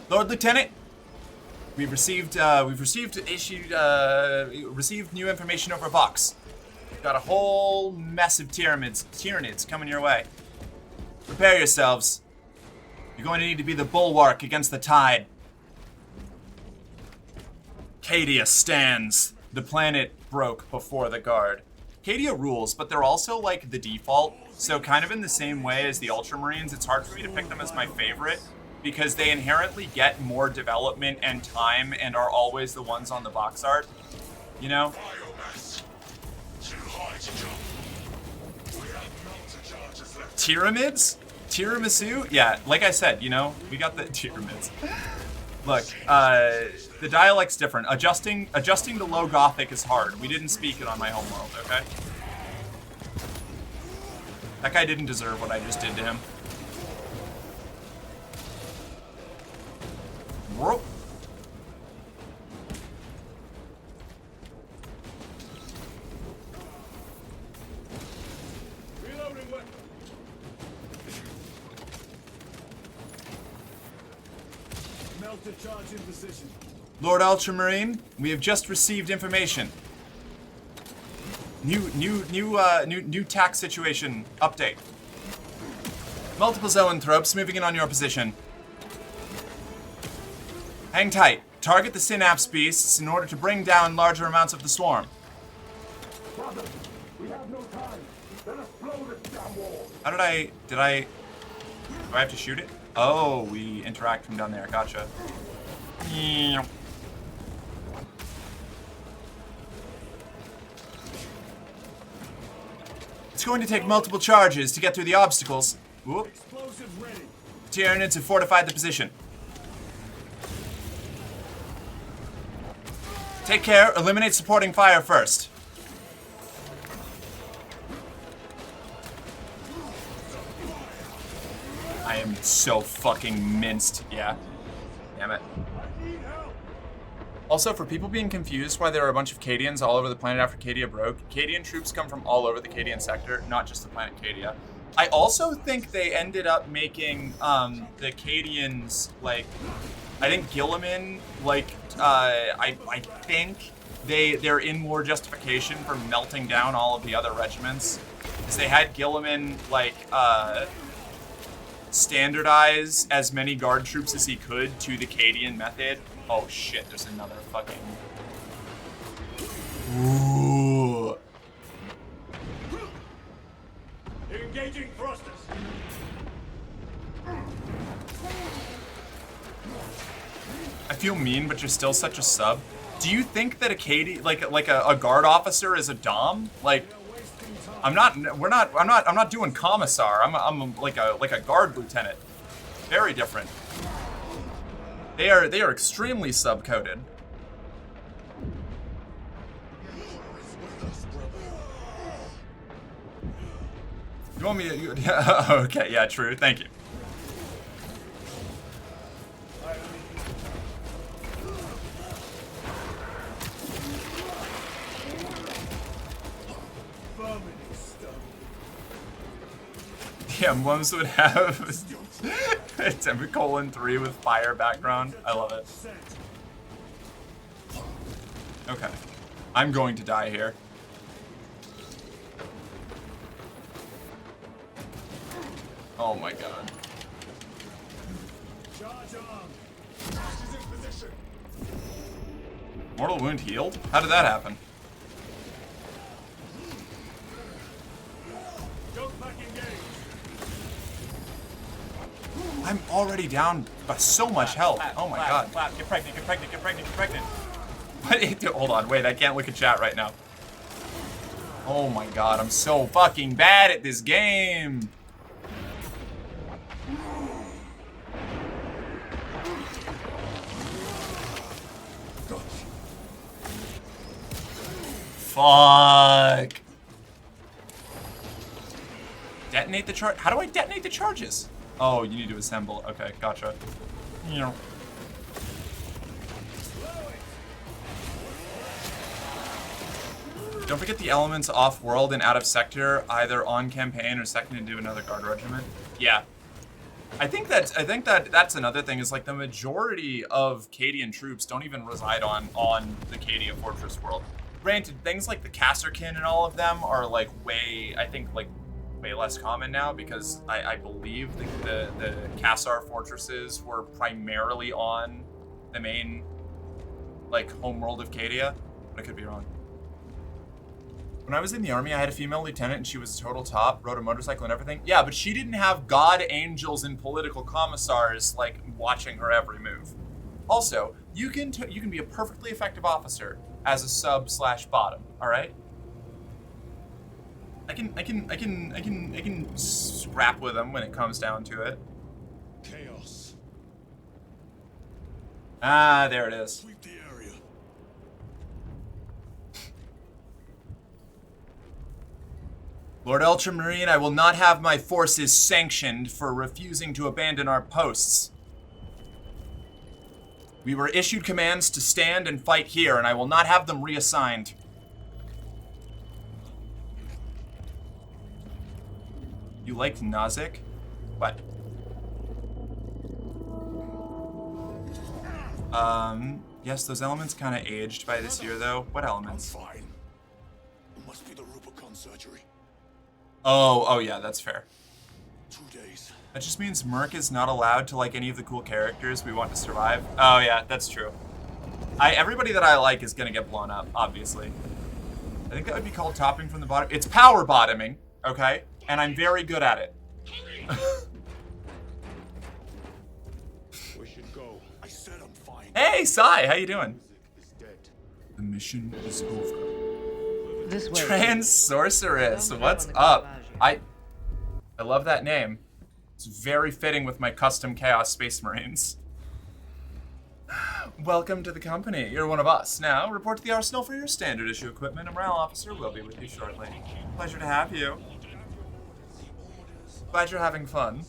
Lord Lieutenant, received new information over box. Got a whole mess of Tyranids coming your way. Prepare yourselves. You're going to need to be the bulwark against the tide. Cadia stands. The planet broke before the guard. Cadia rules, but they're also like the default. So kind of in the same way as the Ultramarines, it's hard for me to pick them as my favorite because they inherently get more development and time and are always the ones on the box art. You know? Tyramids? Tiramisu? Yeah, like I said, you know, we got the Tyramids. Look, the dialect's different. Adjusting to low Gothic is hard. We didn't speak it on my homeworld, okay? That guy didn't deserve what I just did to him. Whoop. Reloading weapon. Melter charge in position. Lord Ultramarine, we have just received information. New tax situation update. Multiple zoanthropes moving in on your position. Hang tight. Target the synapse beasts in order to bring down larger amounts of the swarm. Brother, we have no time. Let us blow this damn wall. How do I have to shoot it? Oh, we interact from down there. Gotcha. Yeah. It's going to take multiple charges to get through the obstacles. Whoop. Explosives ready. Tyranids have fortified the position. Take care. Eliminate supporting fire first. I am so fucking minced. Yeah. Damn it. Also, for people being confused why there are a bunch of Cadians all over the planet after Cadia broke, Cadian troops come from all over the Cadian sector, not just the planet Cadia. I also think they ended up making the Cadians, like, I think Gilliman, like, I think they're in more justification for melting down all of the other regiments. Because they had Gilliman, like, standardize as many guard troops as he could to the Cadian method. Oh shit, there's another fucking... Ooh. Engaging thrusters. I feel mean, but you're still such a sub. Do you think that a Cadian, like a guard officer is a dom? Like, I'm not doing commissar. I'm like a guard lieutenant. Very different. They are extremely sub-coded. You want me to... okay, yeah, true. Thank you. Yeah, mums would have Semicolon 3 with fire background. I love it. Okay. I'm going to die here. Oh my god. Mortal wound healed? How did that happen? I'm already down by so much health. Oh my god. Get pregnant, get pregnant, get pregnant, get pregnant. What? Hold on, wait, I can't look at chat right now. Oh my god, I'm so fucking bad at this game. Fuck. Detonate the charge? How do I detonate the charges? Oh, you need to assemble. Okay, gotcha. Don't forget the elements off-world and out of sector, either on campaign or second into another guard regiment. Yeah. I think that's another thing, is like the majority of Cadian troops don't even reside on the Cadia Fortress world. Granted, things like the Kasserkin and all of them are like way less common now, because I believe the Kassar fortresses were primarily on the main like homeworld of Cadia, but I could be wrong. When I was in the army, I had a female lieutenant, and she was a total top, rode a motorcycle and everything. Yeah, but she didn't have god angels and political commissars like watching her every move. Also, you can be a perfectly effective officer as a sub/bottom. All right. I can scrap with them when it comes down to it. Chaos. Ah, there it is. Sweep the area. Lord Ultramarine, I will not have my forces sanctioned for refusing to abandon our posts. We were issued commands to stand and fight here, and I will not have them reassigned. You liked Nozick? What? Yes, those elements kind of aged by this year, though. What elements? I'm fine. It must be the Rubicon surgery. Oh, yeah, that's fair. 2 days. That just means Merc is not allowed to like any of the cool characters we want to survive. Oh, yeah, that's true. Everybody that I like is gonna get blown up, obviously. I think that would be called topping from the bottom. It's power bottoming, okay? And I'm very good at it. We should go. I said I'm fine. Hey, Sai, how you doing? The mission is over. This way. Trans Sorceress, what's up? I love that name. It's very fitting with my custom Chaos Space Marines. Welcome to the company. You're one of us. Now, report to the arsenal for your standard issue equipment. A morale officer will be with you shortly. Pleasure to have you. Glad you're having fun.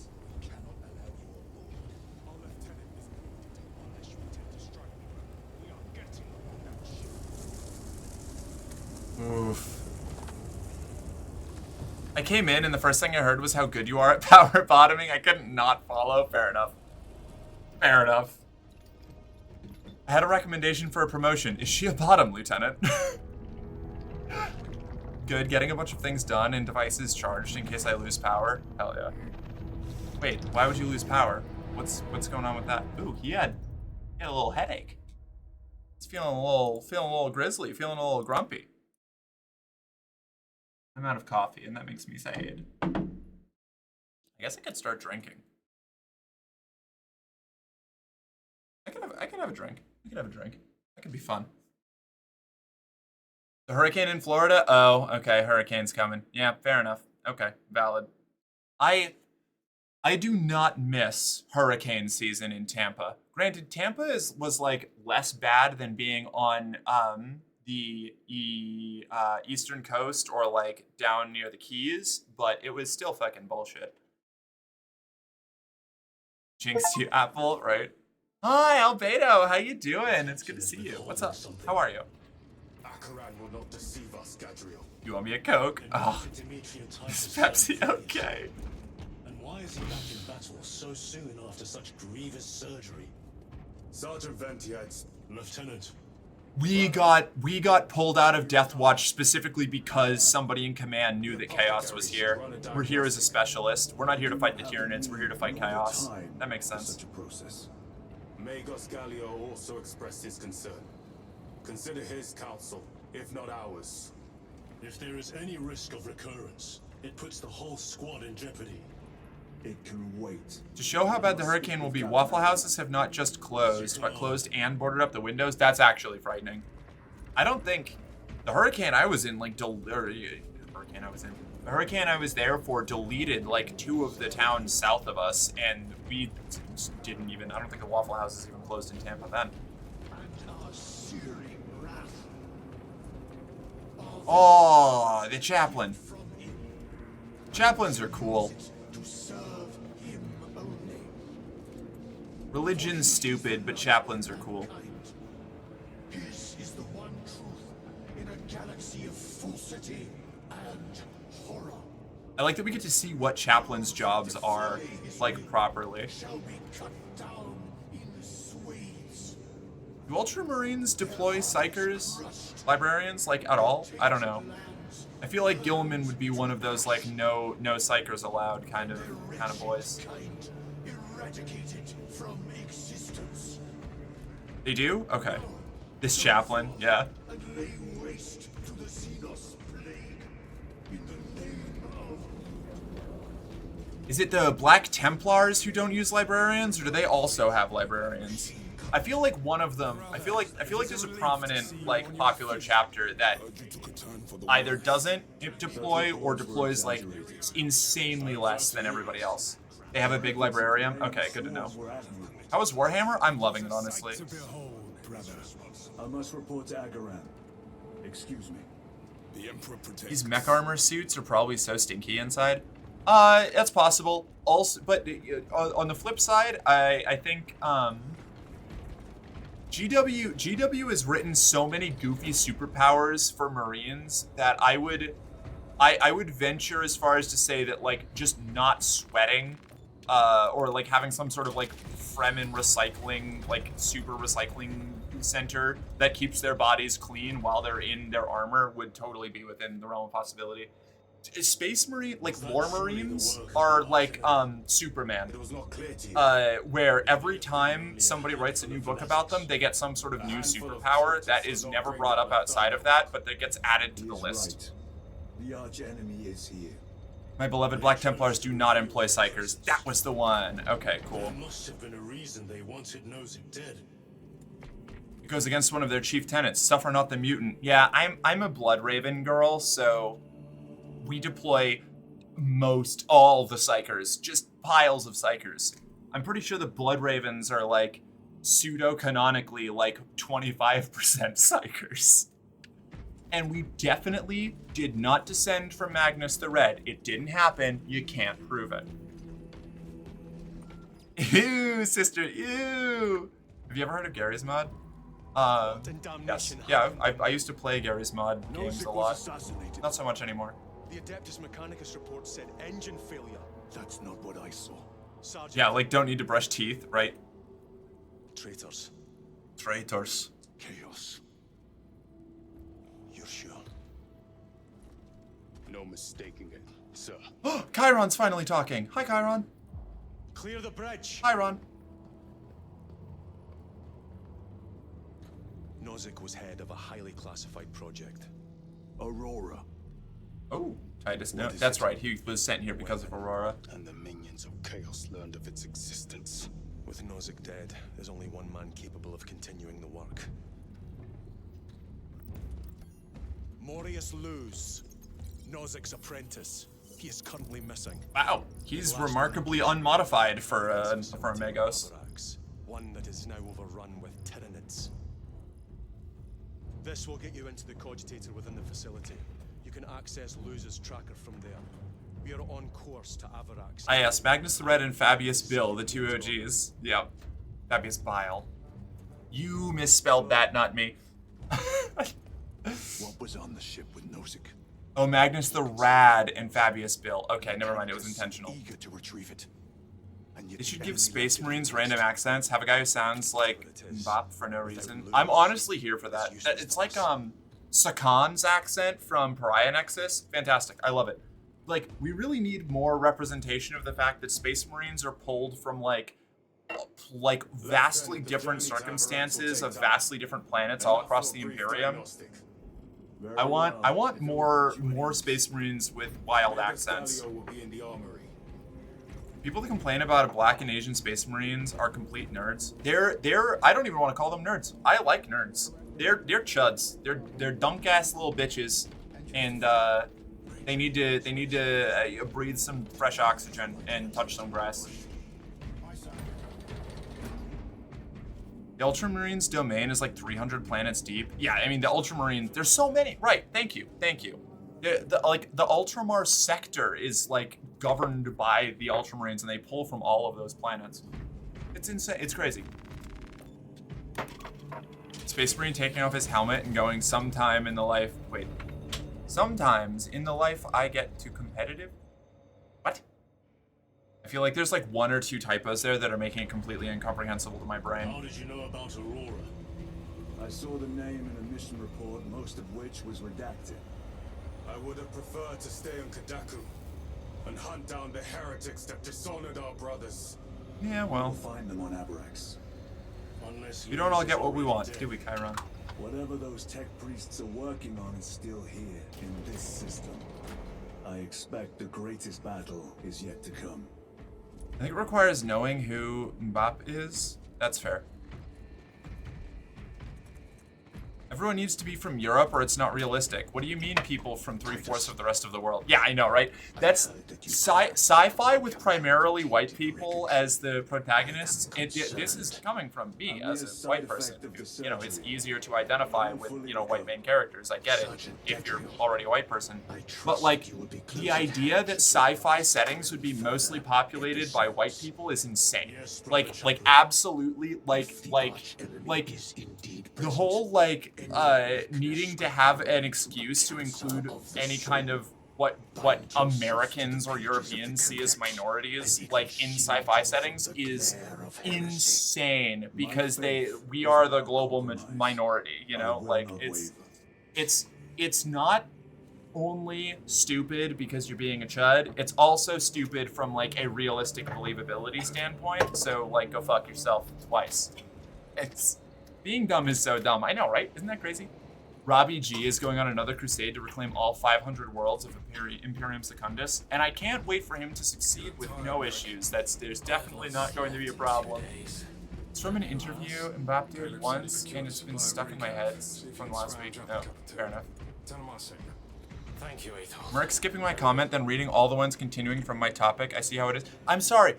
Oof. I came in and the first thing I heard was how good you are at power bottoming. I couldn't not follow. Fair enough. Fair enough. I had a recommendation for a promotion. Is she a bottom, Lieutenant? Good. Getting a bunch of things done and devices charged in case I lose power. Hell yeah. Wait, why would you lose power? What's going on with that? Ooh, he had a little headache. He's feeling a little grizzly, feeling a little grumpy. I'm out of coffee, and that makes me sad. I guess I could start drinking. I could have a drink. We could have a drink. That could be fun. The hurricane in Florida? Oh, okay, hurricane's coming. Yeah, fair enough. Okay, valid. I do not miss hurricane season in Tampa. Granted, Tampa was like less bad than being on the eastern coast or like down near the Keys, but it was still fucking bullshit. Jinx you, Apple, right? Hi, Albedo, how you doing? It's good to see you. What's up? How are you? Akaran will not deceive us, Gadriel. You want me a Coke? Oh, is Pepsi okay? And why is he back in battle so soon after such grievous surgery? Sergeant Ventiates. Lieutenant. We got pulled out of Death Watch specifically because somebody in command knew that Chaos was here. We're here as a specialist. We're not here to fight the Tyranids, we're here to fight Chaos. That makes sense. Such a process. Magos Gallio also expressed his concern. Consider his counsel, if not ours. If there is any risk of recurrence, it puts the whole squad in jeopardy. It can wait. To show how bad the hurricane will be, Waffle Houses have not just closed, but closed and boarded up the windows. That's actually frightening. I don't think the hurricane I was in, like, the hurricane I was there for deleted like 2 of the towns south of us, and we didn't even. I don't think the Waffle Houses even closed in Tampa then. Oh, the chaplain. Chaplains are cool. Religion's stupid, but chaplains are cool. His is the one truth in a galaxy of falsity and horror. I like that we get to see what chaplains' jobs are, like, properly. Shall be cut down in swathes. Do Ultramarines deploy psychers, librarians, like, at all? I don't know. I feel like Gilman would be one of those, like, no psychers allowed kind of boys. Kind eradicated from existence. They do? Okay. This chaplain, yeah. And lay waste to the Xenos plague in the name of... Is it the Black Templars who don't use librarians, or do they also have librarians? I feel like one of them. I feel like there's a prominent, like, popular chapter that either doesn't deploy or deploys like insanely less than everybody else. They have a big librarian. Okay, good to know. How was Warhammer? I'm loving it, honestly. I must report to Agaran. Excuse me. The Emperor protects. These mech armor suits are probably so stinky inside. That's possible. Also, but on the flip side, I think GW has written so many goofy superpowers for Marines that I would venture as far as to say that, like, just not sweating or like having some sort of like Fremen recycling, like super recycling center that keeps their bodies clean while they're in their armor would totally be within the realm of possibility. Space Marine, like War Marines, are like Superman, where every time somebody writes a new book about them, they get some sort of new superpower that is never brought up outside of that, but that gets added to the list. The arch enemy is here. My beloved Black Templars do not employ psychers. That was the one. Okay, cool. There must have been a reason they wanted Nozick dead. It goes against one of their chief tenets. Suffer not the mutant. Yeah, I'm a Blood Raven girl, so we deploy all the psychers. Just piles of psychers. I'm pretty sure the Blood Ravens are like pseudo-canonically like 25% psychers. And we definitely did not descend from Magnus the Red. It didn't happen. You can't prove it. Ew, sister, ew. Have you ever heard of Gary's Mod? Yes. Yeah, I used to play Gary's Mod games a lot. Not so much anymore. The Adeptus Mechanicus report said engine failure. That's not what I saw. Sergeant, yeah, like don't need to brush teeth, right? Traitors. Traitors. Chaos. You're sure? No mistaking it, sir. Chiron's finally talking. Hi, Chiron. Clear the bridge. Chiron. Nozick was head of a highly classified project. Aurora. Oh, Titus, no, that's right. He was sent here because of Aurora. And the minions of Chaos learned of its existence. With Nozick dead, there's only one man capable of continuing the work. Morius Luz, Nozick's apprentice. He is currently missing. Wow, he's remarkably unmodified for a Megos. One that is now overrun with Tyranids. This will get you into the cogitator within the facility. You can access Luz's tracker from there. We are on course to Avarax. Ah, yes, Magnus the Red and Fabius Bill, the two OGs. Yep. Fabius Bile. You misspelled that, not me. What was on the ship with Nozick? Oh, Magnus the Rad and Fabius Bill. Okay, never mind, it was intentional. Eager to retrieve it. They should give Space Marines random accents. Have a guy who sounds like Mbop for no reason. I'm honestly here for that. It's like Sakan's accent from Pariah Nexus. Fantastic. I love it. Like, we really need more representation of the fact that Space Marines are pulled from like vastly different circumstances of vastly different planets all across the Imperium. I want more Space Marines with wild accents. People that complain about Black and Asian Space Marines are complete nerds. They're I don't even want to call them nerds. I like nerds. They're chuds. They're dunk ass little bitches, and they need to breathe some fresh oxygen and touch some grass. The Ultramarines domain is like 300 planets deep. Yeah, I mean the Ultramarines. There's so many. Right. Thank you. The Ultramar sector is like governed by the Ultramarines, and they pull from all of those planets. It's insane. It's crazy. Space Marine taking off his helmet and going sometime in the life. Wait. Sometimes in the life I get to competitive? What? I feel like there's like 1 or 2 typos there that are making it completely incomprehensible to my brain. How did you know about Aurora? I saw the name in a mission report, most of which was redacted. I would have preferred to stay on Kadaku and hunt down the heretics that dishonored our brothers. Yeah, well. We'll find them on Abrax. Unless We don't all get what we want, do we, Chiron? Whatever those tech priests are working on is still here in this system. I expect the greatest battle is yet to come. I think it requires knowing who Mbop is. That's fair. Everyone needs to be from Europe or it's not realistic. What do you mean people from 3/4 of the rest of the world? Yeah, I know, right? That's sci-fi with primarily white people as the protagonists. This is coming from me as a white person. You know, it's easier to identify with, you know, white main characters. I get it if you're already a white person. But like, the idea that sci-fi settings would be mostly populated by white people is insane. Like absolutely, like the whole needing to have an excuse to include any kind of what Americans or Europeans see as minorities, like in sci-fi settings, is insane because we are the global minority. You know, like it's not only stupid because you're being a chud. It's also stupid from like a realistic believability standpoint. So like, go fuck yourself twice. Being dumb is so dumb. I know, right? Isn't that crazy? Robbie G is going on another crusade to reclaim all 500 worlds of Imperium Secundus, and I can't wait for him to succeed with no issues. There's definitely not going to be a problem. It's from an interview Mbappe did once, and it's been stuck in my head from last week. No, fair enough. Thank you, Aethel. Merc skipping my comment, then reading all the ones continuing from my topic. I see how it is. I'm sorry.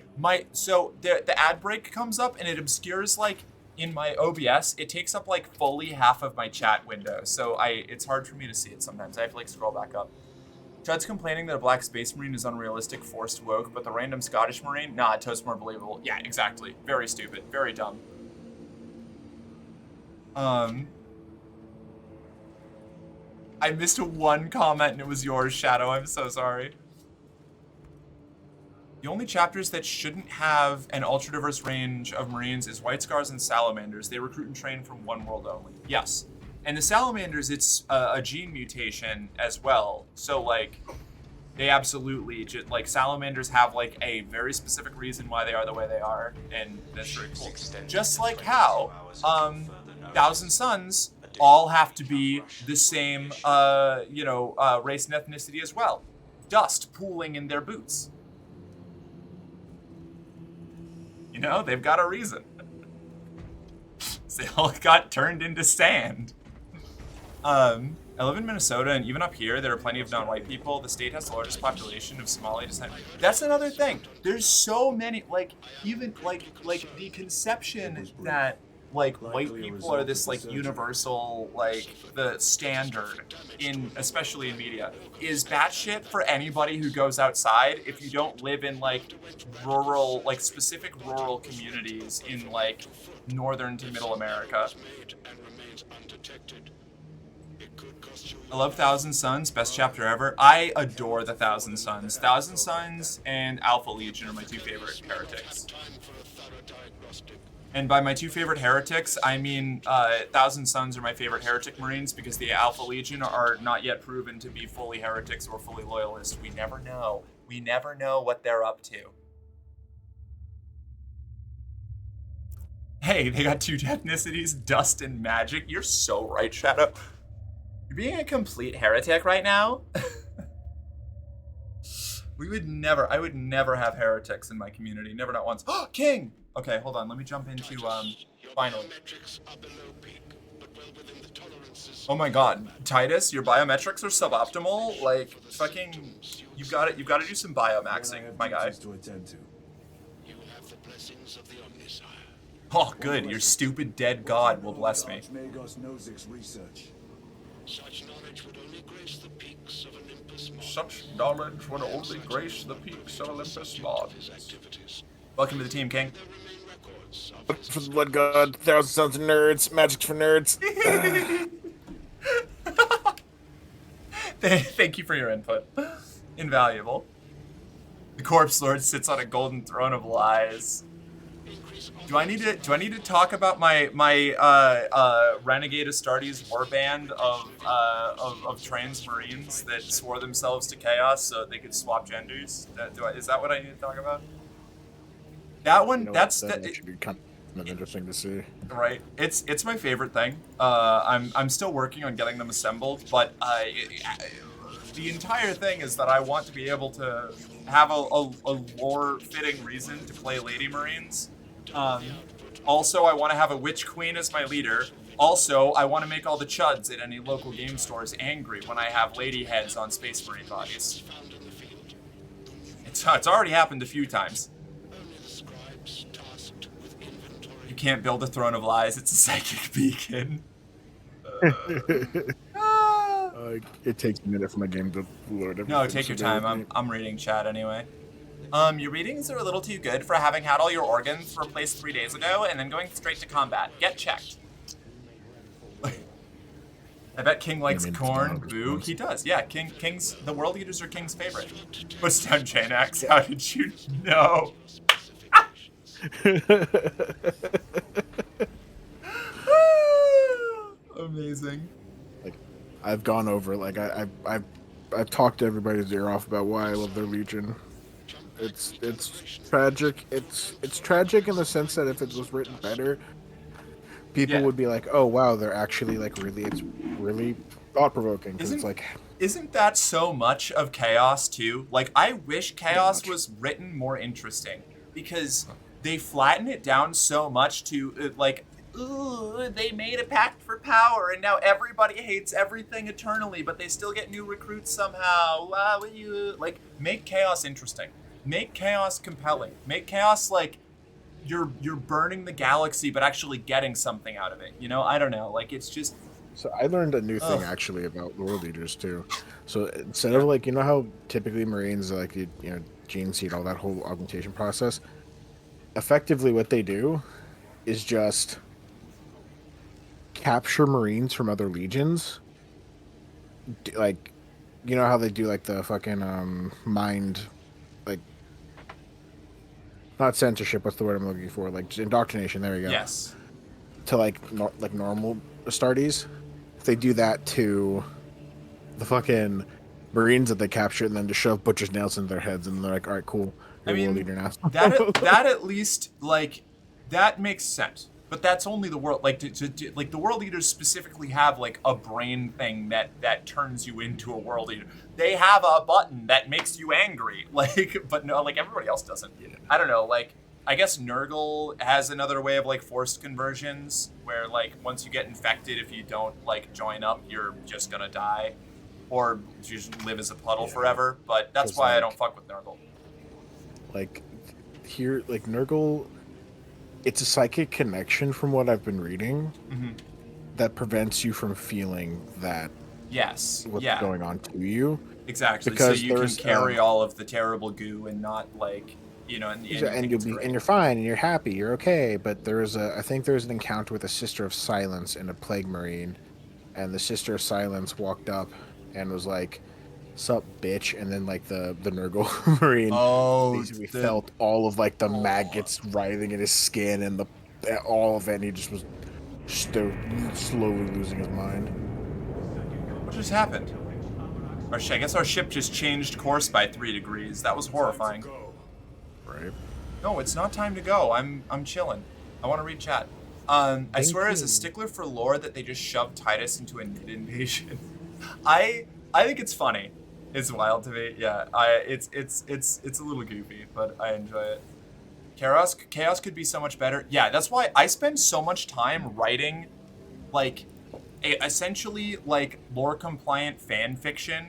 So the ad break comes up, and it obscures like. In my OBS, it takes up like fully half of my chat window, so it's hard for me to see it sometimes. I have to like scroll back up. Judd's complaining that a black space marine is unrealistic, forced woke, but the random Scottish marine, nah, Toad's more believable. Yeah, exactly. Very stupid, very dumb. I missed one comment and it was yours, Shadow. I'm so sorry. The only chapters that shouldn't have an ultra-diverse range of Marines is White Scars and Salamanders. They recruit and train from one world only. Yes. And the Salamanders, it's a gene mutation as well. So, like, they absolutely, like, Salamanders have, like, a very specific reason why they are the way they are. And that's very cool. Just like how Thousand Sons all have to be the same, race and ethnicity as well. Dust pooling in their boots. You know, they've got a reason. They all got turned into sand. I live in Minnesota, and even up here, there are plenty of non-white people. The state has the largest population of Somali descent. That's another thing. There's so many, like, even, like the conception that, like, white people are this, like, universal, like, the standard especially in media, is batshit for anybody who goes outside if you don't live in, like, rural, like, specific rural communities in, like, northern to middle America. I love Thousand Sons, best chapter ever. I adore the Thousand Sons. Thousand Sons and Alpha Legion are my 2 favorite heretics. And by my 2 favorite heretics, I mean Thousand Sons are my favorite heretic Marines because the Alpha Legion are not yet proven to be fully heretics or fully loyalists. We never know. We never know what they're up to. Hey, they got 2 ethnicities, dust and magic. You're so right, Shadow. You're being a complete heretic right now. I would never have heretics in my community. Never, not once. King! Okay, hold on. Let me jump into, finally. Oh my god. Titus, your biometrics are suboptimal? Like, fucking, you've got to do some biomaxing, my guy. Oh, good. Your stupid dead god will bless me. Such knowledge would only grace the peaks of Olympus Mons. Such knowledge would only grace the peaks of Olympus Mons. Welcome to the team, King. For the blood god, 1,000 sons of nerds, magic's for nerds. Thank you for your input. Invaluable. The corpse lord sits on a golden throne of lies. Do I need to talk about my renegade Astartes warband of trans marines that swore themselves to chaos so they could swap genders? Is that what I need to talk about? That one, That should be kind of interesting to see. Right, it's my favorite thing. I'm still working on getting them assembled, but the entire thing is that I want to be able to have a lore-fitting reason to play Lady Marines. Also, I want to have a Witch Queen as my leader. Also, I want to make all the chuds at any local game stores angry when I have lady heads on Space Marine bodies. It's already happened a few times. You can't build a throne of lies, it's a psychic beacon. It takes a minute for my game to load everything. No, take your time. I'm reading chat anyway. Your readings are a little too good for having had all your organs replaced 3 days ago and then going straight to combat. Get checked. I bet King likes corn. Boo. He does. Yeah, King's the world eaters are King's favorite. Push down chain axe. How did you know? Amazing. Like, I've gone over, like, I've talked to everybody's ear off about why I love their Legion. It's tragic. It's tragic in the sense that if it was written better, people would be like, oh wow, they're actually like it's really thought provoking. Because it's like, isn't that so much of Chaos too? Like, I wish Chaos was written more interesting because they flatten it down so much to like, ooh, they made a pact for power and now everybody hates everything eternally, but they still get new recruits somehow. Wow, like, make Chaos interesting. Make Chaos compelling. Make Chaos like you're burning the galaxy, but actually getting something out of it. You know, I don't know. Like, it's just. So I learned a new thing actually about world eaters too. So instead of like, you know how typically Marines like gene seed, all that whole augmentation process. Effectively, what they do is just capture Marines from other legions. Like, you know how they do like the fucking mind, like. Not censorship. What's the word I'm looking for? Like indoctrination. There you go. Yes. To like normal Astartes, they do that to the fucking Marines that they capture, and then just shove butcher's nails into their heads, and they're like, "All right, cool. I mean, leader now." that at least like that makes sense. But that's only the world. Like like the world eaters specifically have like a brain thing that turns you into a world eater. They have a button that makes you angry. Like, but no, like everybody else doesn't. I don't know. Like, I guess Nurgle has another way of like forced conversions where like once you get infected, if you don't like join up, you're just gonna die, or you just live as a puddle forever. But that's why I don't fuck with Nurgle. Like here, like Nurgle. It's a psychic connection from what I've been reading that prevents you from feeling that what's going on to you. Exactly. Because so you can carry all of the terrible goo and not like, you know, and you're fine and you're happy, you're okay. But I think there's an encounter with a Sister of Silence in a Plague Marine, and the Sister of Silence walked up and was like, "Sup, bitch," and then like the Nurgle Marine basically felt all of like the maggots writhing in his skin and all of it, and he just was slowly losing his mind. What just happened? I guess our ship just changed course by 3 degrees. That was horrifying. Right. No, it's not time to go. I'm chilling. I want to read chat. I swear, as a stickler for lore, that they just shoved Titus into a Nid invasion. I think it's funny. It's wild to me. Yeah, it's a little goofy, but I enjoy it. Chaos could be so much better. Yeah, that's why I spend so much time writing, like, essentially like lore compliant fan fiction,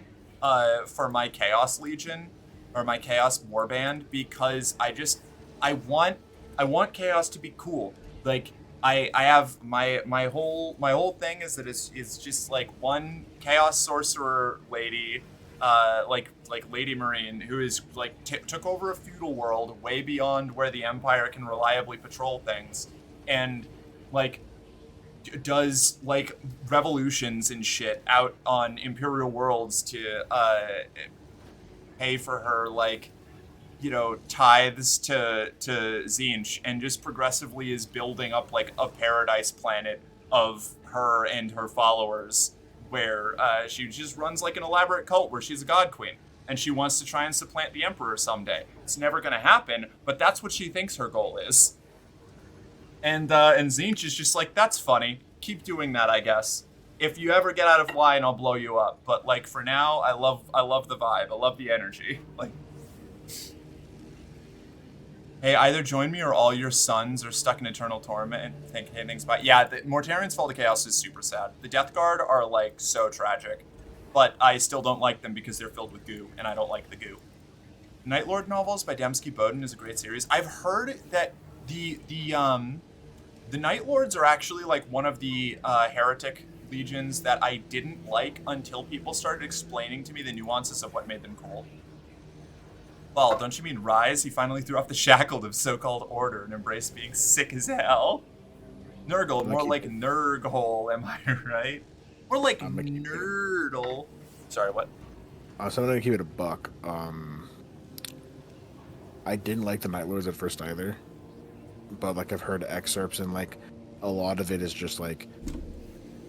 for my Chaos Legion or my Chaos Warband, because I want Chaos to be cool. Like, I have my whole thing is that it's just like one Chaos Sorcerer lady like Lady Marine, who is like took over a feudal world way beyond where the Empire can reliably patrol things, and like does like revolutions and shit out on Imperial worlds to pay for her like tithes to Zinch, and just progressively is building up like a paradise planet of her and her followers, where she just runs like an elaborate cult where she's a god queen, and she wants to try and supplant the emperor someday. It's never gonna happen, but that's what she thinks her goal is. And Zinch is just like, that's funny. Keep doing that, I guess. If you ever get out of line, I'll blow you up. But like for now, I love the vibe. I love the energy. Like, hey, either join me or all your sons are stuck in eternal torment and think anything's by. Yeah, the Mortarian's Fall to Chaos is super sad. The Death Guard are like so tragic, but I still don't like them because they're filled with goo, and I don't like the goo. Night Lord novels by Dembski Bowden is a great series. I've heard that the Night Lords are actually like one of the heretic legions that I didn't like until people started explaining to me the nuances of what made them cool. Well, don't you mean Rise? He finally threw off the shackle of so-called order and embraced being sick as hell. Nurgle, more like Nurgle, am I right? More like Nerdle. Sorry, what? So I'm gonna keep it a buck. I didn't like the Night Lords at first either, but like I've heard excerpts, and like a lot of it is just like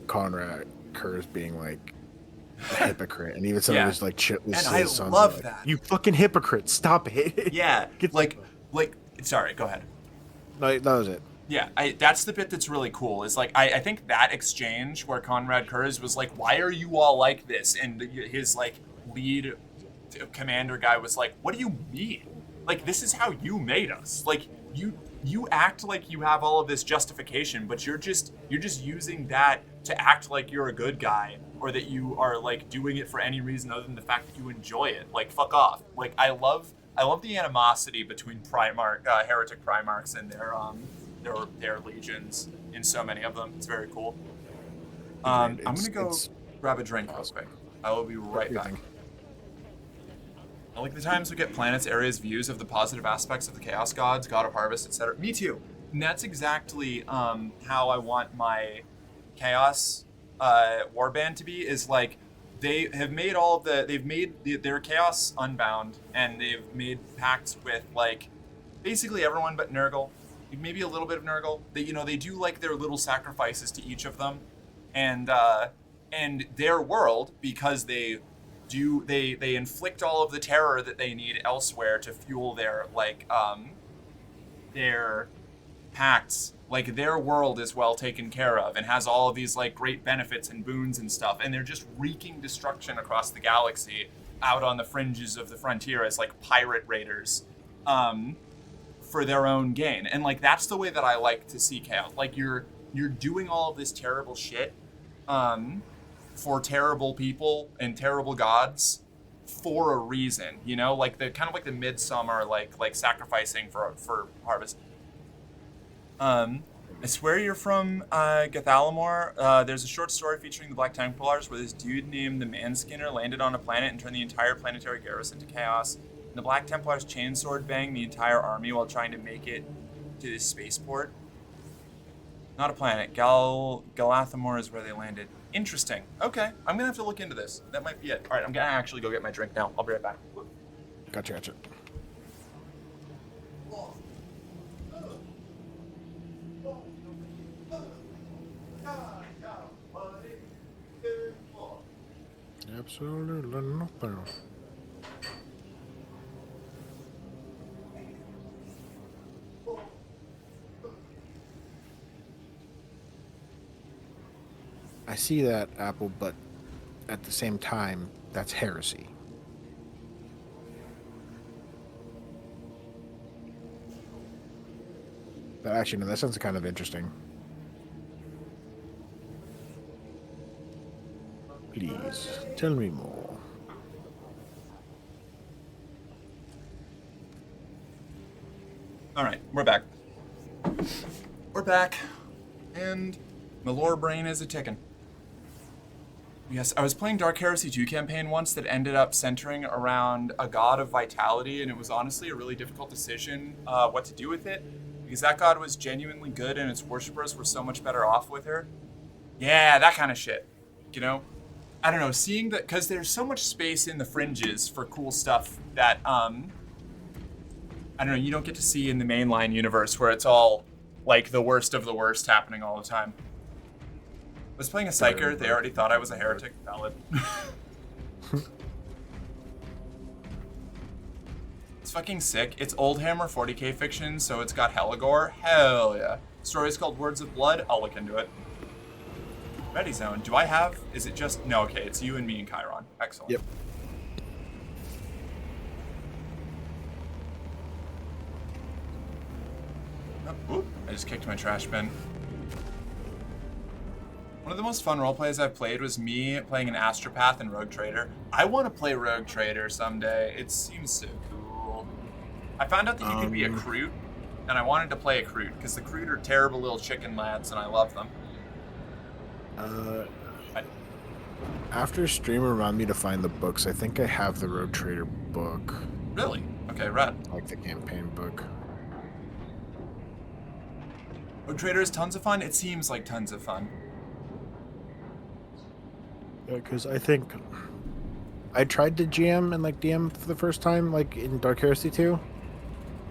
Conrad Kurz being like a hypocrite, and even some of his like chitless sons. And I love like, that. You fucking hypocrite! Stop it. Yeah, like. Sorry, go ahead. No, that was it. Yeah, that's the bit that's really cool. Is like I think that exchange where Conrad Kurz was like, "Why are you all like this?" and his like lead commander guy was like, "What do you mean? Like this is how you made us. Like you act like you have all of this justification, but you're just using that to act like you're a good guy, or that you are like doing it for any reason other than the fact that you enjoy it. Like fuck off." Like I love the animosity between heretic Primarchs and their legions in so many of them. It's very cool. I'm gonna go grab a drink real quick. I will be right back. I like the times we get planets, areas, views of the positive aspects of the Chaos Gods, God of Harvest, etc. Me too. And that's exactly how I want my Chaos warband to be. Is like they have made their Chaos Unbound, and they've made pacts with like basically everyone but Nurgle, maybe a little bit of Nurgle. They do like their little sacrifices to each of them, and their world, because they inflict all of the terror that they need elsewhere to fuel their their pacts. Like their world is well taken care of and has all of these like great benefits and boons and stuff, and they're just wreaking destruction across the galaxy out on the fringes of the frontier as like pirate raiders for their own gain. And like that's the way that I like to see Chaos. Like you're doing all of this terrible shit for terrible people and terrible gods for a reason, like the kind of like the midsummer like sacrificing for harvest. I swear you're from Gathalamor. There's a short story featuring the Black Templars where this dude named the Manskinner landed on a planet and turned the entire planetary garrison to chaos. And the Black Templars chainsword banged the entire army while trying to make it to this spaceport. Not a planet. Galathamor is where they landed. Interesting. Okay, I'm gonna have to look into this. That might be it. All right, I'm gonna actually go get my drink now. I'll be right back. Gotcha. Absolutely nothing. I see that, Apple, but at the same time, that's heresy. But actually, no, that sounds kind of interesting. Please, tell me more. All right, we're back. And my lore brain is a ticking. Yes, I was playing Dark Heresy 2 campaign once that ended up centering around a god of vitality, and it was honestly a really difficult decision what to do with it, because that god was genuinely good and its worshippers were so much better off with her. Yeah, that kind of shit, you know? I don't know, seeing that, because there's so much space in the fringes for cool stuff that, I don't know, you don't get to see in the mainline universe where it's all, like, the worst of the worst happening all the time. I was playing a Psyker, they already thought I was a heretic. Valid. It's fucking sick. It's Old Hammer 40k fiction, so it's got hella gore. Hell yeah. Story's called Words of Blood. I'll look into it. Ready zone. Do I have? Is it just? No, okay. It's you and me and Chiron. Excellent. Yep. Oh, oop, I just kicked my trash bin. One of the most fun roleplays I've played was me playing an Astropath and Rogue Trader. I want to play Rogue Trader someday. It seems so cool. I found out that you could be a Kroot, and I wanted to play a Kroot, because the Kroot are terrible little chicken lads, and I love them. After streamer remind me to find the books, I think I have the Rogue Trader book. Really? Okay, rad. Like the campaign book. Rogue Trader is tons of fun? It seems like tons of fun. Yeah, because I think I tried to GM and like DM for the first time, like in Dark Heresy 2,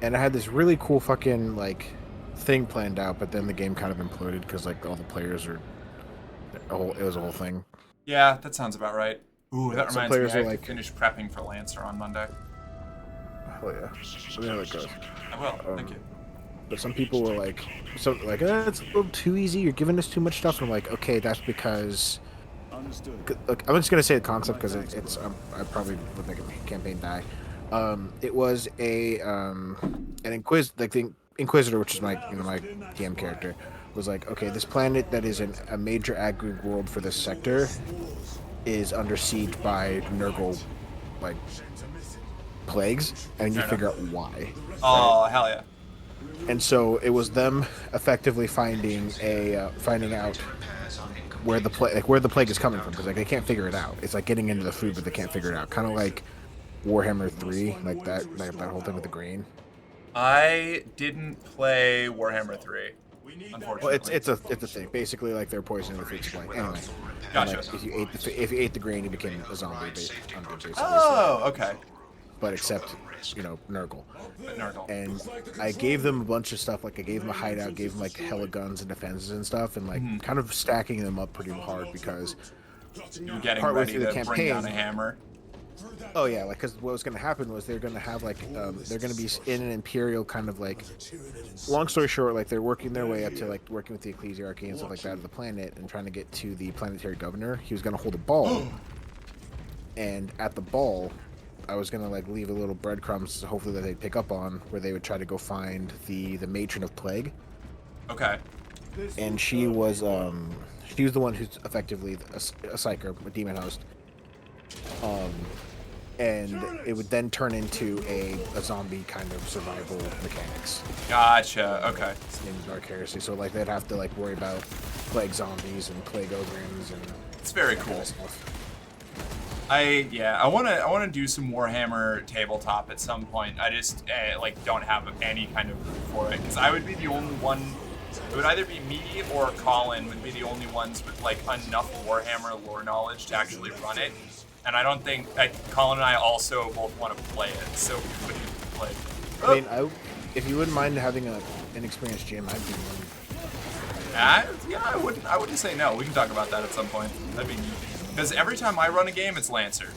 and I had this really cool fucking like thing planned out, but then the game kind of imploded because like all the players are, it was a whole thing. Yeah, that sounds about right. Ooh, that Some reminds me, players I are have like, to finish prepping for Lancer on Monday. Hell yeah. Let me know how it goes. I will, thank you. But some people were like, it's a little too easy, you're giving us too much stuff, and I'm like, okay, that's because... Look, I'm just gonna say the concept because it's I probably would make a campaign die. It was an the Inquisitor, which is my my DM character, was like, okay, this planet that is a major agri world for this sector is under siege by Nurgle like plagues, and you figure out why. Oh, right? Hell yeah! And so it was them effectively finding out where the plague is coming from, because like they can't figure it out. It's like getting into the food, but they can't figure it out. Kind of like Warhammer 3, like that whole thing with the grain. I didn't play Warhammer 3, unfortunately. Well, it's a thing. Basically, like they're poisoning the food supply. Anyway, gotcha. Like, if you ate the grain, you became a zombie. Basically. Oh, okay. But except, Nurgle. Nurgle. And I gave them a bunch of stuff. Like I gave them a hideout, gave them like hella guns and defenses and stuff, and like kind of stacking them up pretty hard because you're getting ready to bring down a hammer. Oh yeah, like because what was going to happen was they're going to have like they're going to be in an imperial kind of like. Long story short, like they're working their way up to like working with the ecclesiarchy and stuff like that of the planet and trying to get to the planetary governor. He was going to hold a ball, and at the ball, I was gonna like leave a little breadcrumbs, hopefully that they'd pick up on, where they would try to go find the matron of plague. Okay. And she was the one who's effectively a psyker, a demon host. And it would then turn into a zombie kind of survival mechanics. Gotcha. Okay. In Dark Heresy, so like they'd have to like worry about plague zombies and plague ogrins and. It's very cool. Kind of stuff. I want to do some Warhammer tabletop at some point. I just like don't have any kind of room for it because I would be the only one. It would either be me or Colin would be the only ones with like enough Warhammer lore knowledge to actually run it. And I don't think Colin and I also both want to play it, so we wouldn't play. I mean, if you wouldn't mind having an experienced GM, I'd be one. Yeah, I wouldn't say no. We can talk about that at some point. That'd be neat. Because every time I run a game, it's Lancer.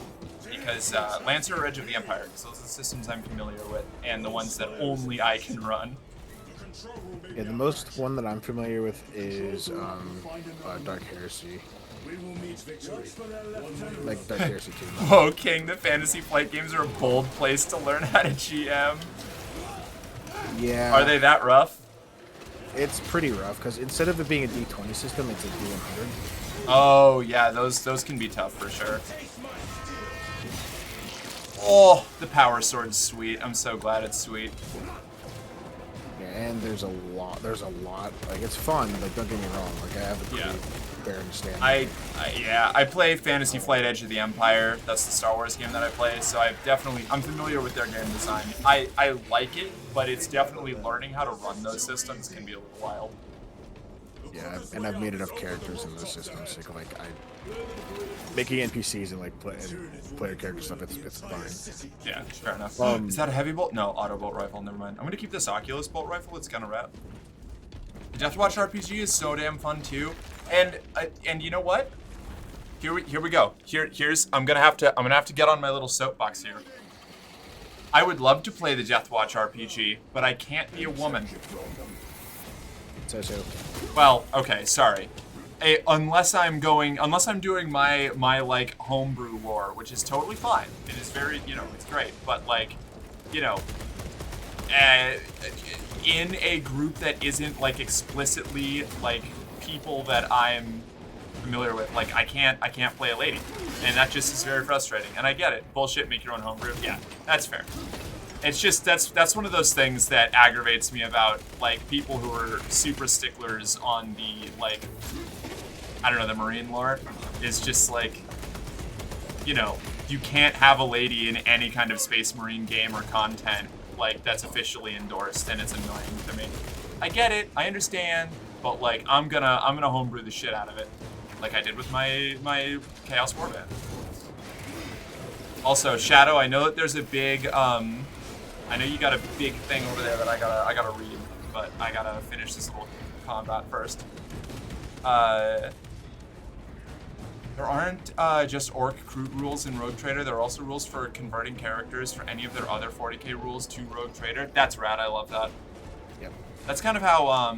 Because Lancer or Edge of the Empire, because those are the systems I'm familiar with, and the ones that only I can run. Yeah, the most one that I'm familiar with is Dark Heresy. Like Dark Heresy 2. Oh, King, the Fantasy Flight games are a bold place to learn how to GM. Yeah. Are they that rough? It's pretty rough, because instead of it being a D20 system, it's a D100. Oh, yeah, those can be tough for sure. Oh, the power sword's sweet. I'm so glad it's sweet. Yeah, and there's a lot. Like it's fun. Like don't get me wrong. Like I have a pretty fair understanding. I play Fantasy Flight Edge of the Empire. That's the Star Wars game that I play. So I'm familiar with their game design. I like it, but it's definitely learning how to run those systems can be a little wild. Yeah, and I've made enough characters in those systems. So like making NPCs and like player character stuff. It's fine. Yeah, fair enough. Is that a heavy bolt? No, auto bolt rifle. Never mind. I'm gonna keep this Oculus bolt rifle. It's kind of rad. Deathwatch RPG is so damn fun too, and you know what? Here we go. Here's I'm gonna have to get on my little soapbox here. I would love to play the Deathwatch RPG, but I can't be a woman. So. Well, okay, sorry. Unless I'm doing my like homebrew lore, which is totally fine. It is very, it's great. But like, in a group that isn't like explicitly like people that I'm familiar with, like I can't play a lady, and that just is very frustrating. And I get it. Bullshit. Make your own homebrew. Yeah, that's fair. It's just that's one of those things that aggravates me about like people who are super sticklers on the like, I don't know, the Marine lore. Is just like, you can't have a lady in any kind of Space Marine game or content like that's officially endorsed, and it's annoying to me. I get it, I understand, but like I'm gonna homebrew the shit out of it, like I did with my Chaos Warband. Also, Shadow, I know that there's a big I know you got a big thing over there that I gotta read, but I gotta finish this little combat first. There aren't just orc crew rules in Rogue Trader. There are also rules for converting characters for any of their other 40k rules to Rogue Trader. That's rad. I love that. Yep. That's kind of how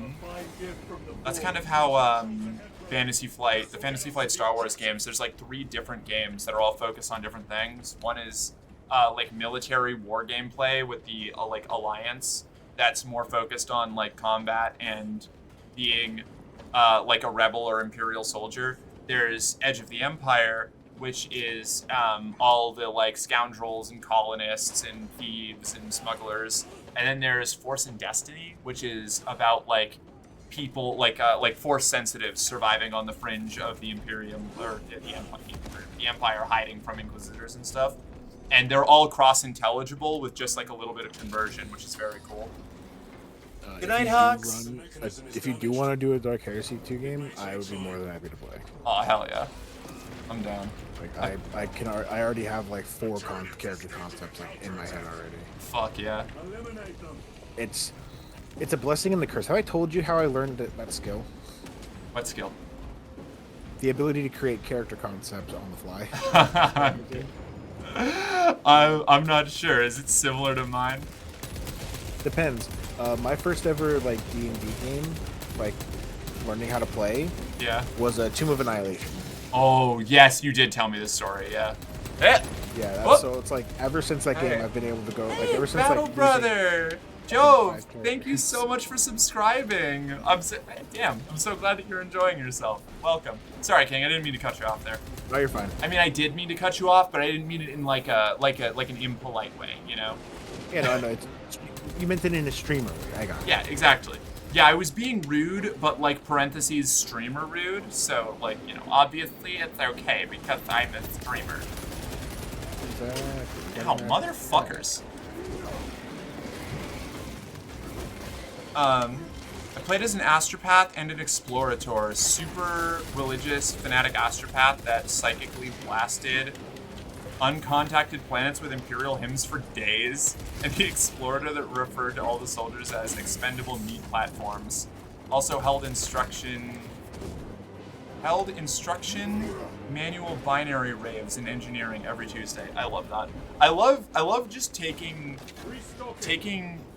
Fantasy Flight, the Fantasy Flight Star Wars games. There's like 3 different games that are all focused on different things. One is like military war gameplay with the like Alliance. That's more focused on like combat and being like a rebel or Imperial soldier. There's Edge of the Empire, which is all the like scoundrels and colonists and thieves and smugglers. And then there's Force and Destiny, which is about like people like Force sensitives surviving on the fringe of the Imperium or the Empire, hiding from Inquisitors and stuff. And they're all cross-intelligible with just like a little bit of conversion, which is very cool. Good night, Hawks. If you do want to do a Dark Heresy 2 game, I would be more than happy to play. Oh hell yeah, I'm down. Like I already have like 4 character concepts like in my head already. Fuck yeah. It's a blessing and the curse. Have I told you how I learned that skill? What skill? The ability to create character concepts on the fly. I'm not sure. Is it similar to mine? Depends. My first ever like D&D game, like learning how to play, was a Tomb of Annihilation. Oh yes, you did tell me this story. Yeah. Yeah. So it's like ever since that game, I've been able to go like ever since Battle like Brother. Joe, thank you so much for subscribing. I'm so glad that you're enjoying yourself. Welcome. Sorry, King, I didn't mean to cut you off there. No, you're fine. I mean, I did mean to cut you off, but I didn't mean it in like an impolite way, Yeah, no, you meant it in a streamer way. I got it. Yeah, exactly. Yeah, I was being rude, but like parentheses streamer rude. So like, obviously it's okay because I'm a streamer. Exactly. Ow, motherfuckers. I played as an astropath and an explorator, super religious fanatic astropath that psychically blasted uncontacted planets with Imperial hymns for days, and the explorator that referred to all the soldiers as expendable meat platforms. Also held instruction manual binary raves in engineering every Tuesday. I love that. I love just taking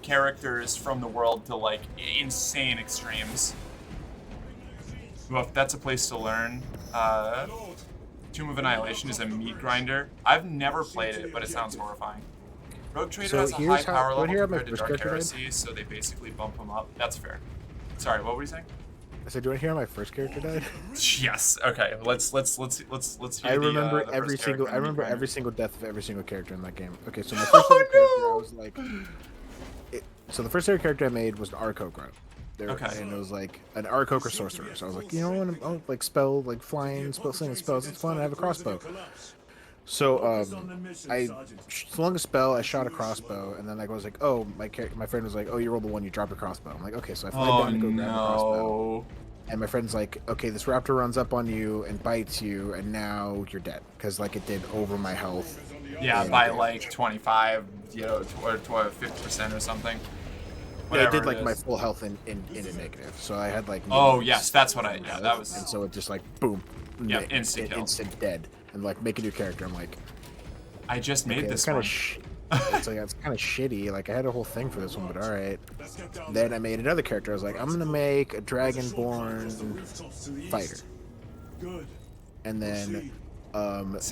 characters from the world to like insane extremes. Well, that's a place to learn. Tomb of Annihilation is a meat grinder. I've never played it, but it sounds horrifying. Rogue Trader has a high power level compared to Dark Heresy, so they basically bump them up. That's fair. Sorry, what were you saying? I said, do you want to hear how my first character died? Yes. Okay. Let's hear I remember every single death of every single character in that game. Okay, so my first ever character, I was like, So the first character I made was an Aarakocra. Okay. And it was like an Aarakocra sorcerer. So I was like, you know, like spell, like flying, slinging spells. It's fun. I have a crossbow. So I slung a spell. I shot a crossbow, and then I was like, oh, my friend was like, oh, you rolled the one, you drop your crossbow. I'm like, okay, so I fly down to go grab the crossbow. And my friend's like, okay, this raptor runs up on you and bites you, and now you're dead because like it did over my health. Yeah, by like 25, you know, or 50% or something. Yeah, I did like my full health in a negative, so I had like. Oh yes, that's what that was. And so it just like boom. Yeah, instant kill. Instant dead, and like make a new character. I'm like, I just made this kind one. It's like it's kind of shitty. Like I had a whole thing for this one, but all right. Then I made another character. I was like, I'm gonna make a dragonborn fighter. Good. And then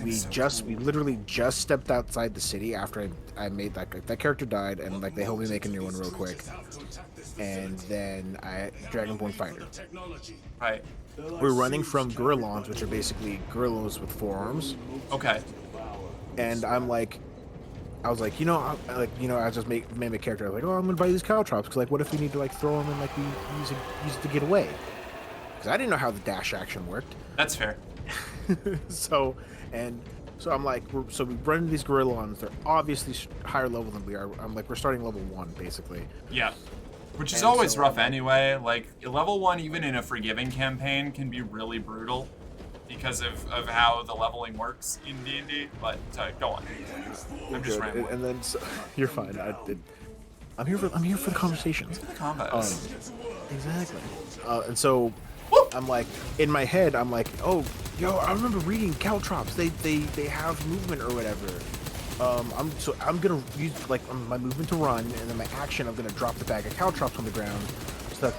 we literally just stepped outside the city after I made that character died, and like they helped me make a new one real quick. And then dragonborn fighter. Right. We're running from gorillons, which are basically gorillas with 4 arms. Okay. And I was like, I just made my character. I was like, oh, I'm gonna buy these caltrops because like, what if we need to like throw them and like we use it to get away? Because I didn't know how the dash action worked. That's fair. So I'm like, we run into these gorillons. They're obviously higher level than we are. I'm like, we're starting level 1 basically. Yeah. Which is always rough anyway. Like level 1, even in a forgiving campaign, can be really brutal because of how the leveling works in D&D. But go on. I'm just rambling. And then you're fine. I'm here for the conversations. For the combos. Exactly. And so I'm like, in my head, I'm like, oh, yo, I remember reading caltrops. They have movement or whatever. I'm gonna use like my movement to run, and then my action, I'm gonna drop the bag of caltrops on the ground, so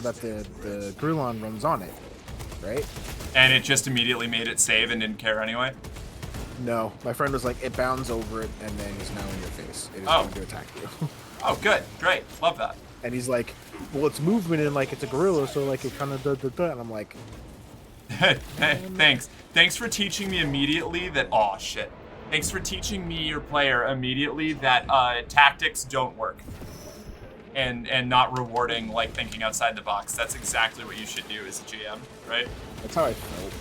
that the gorillon runs on it, right? And it just immediately made it save and didn't care anyway. No, my friend was like, it bounds over it and then is now in your face. It is going to attack you. Oh, good, great, love that. And he's like, well, it's movement and like it's a gorilla, so like it kind of and I'm like, thanks for teaching me immediately that. Oh shit. Thanks for teaching me, your player, immediately that tactics don't work, and not rewarding like thinking outside the box. That's exactly what you should do as a GM, right? That's how I felt.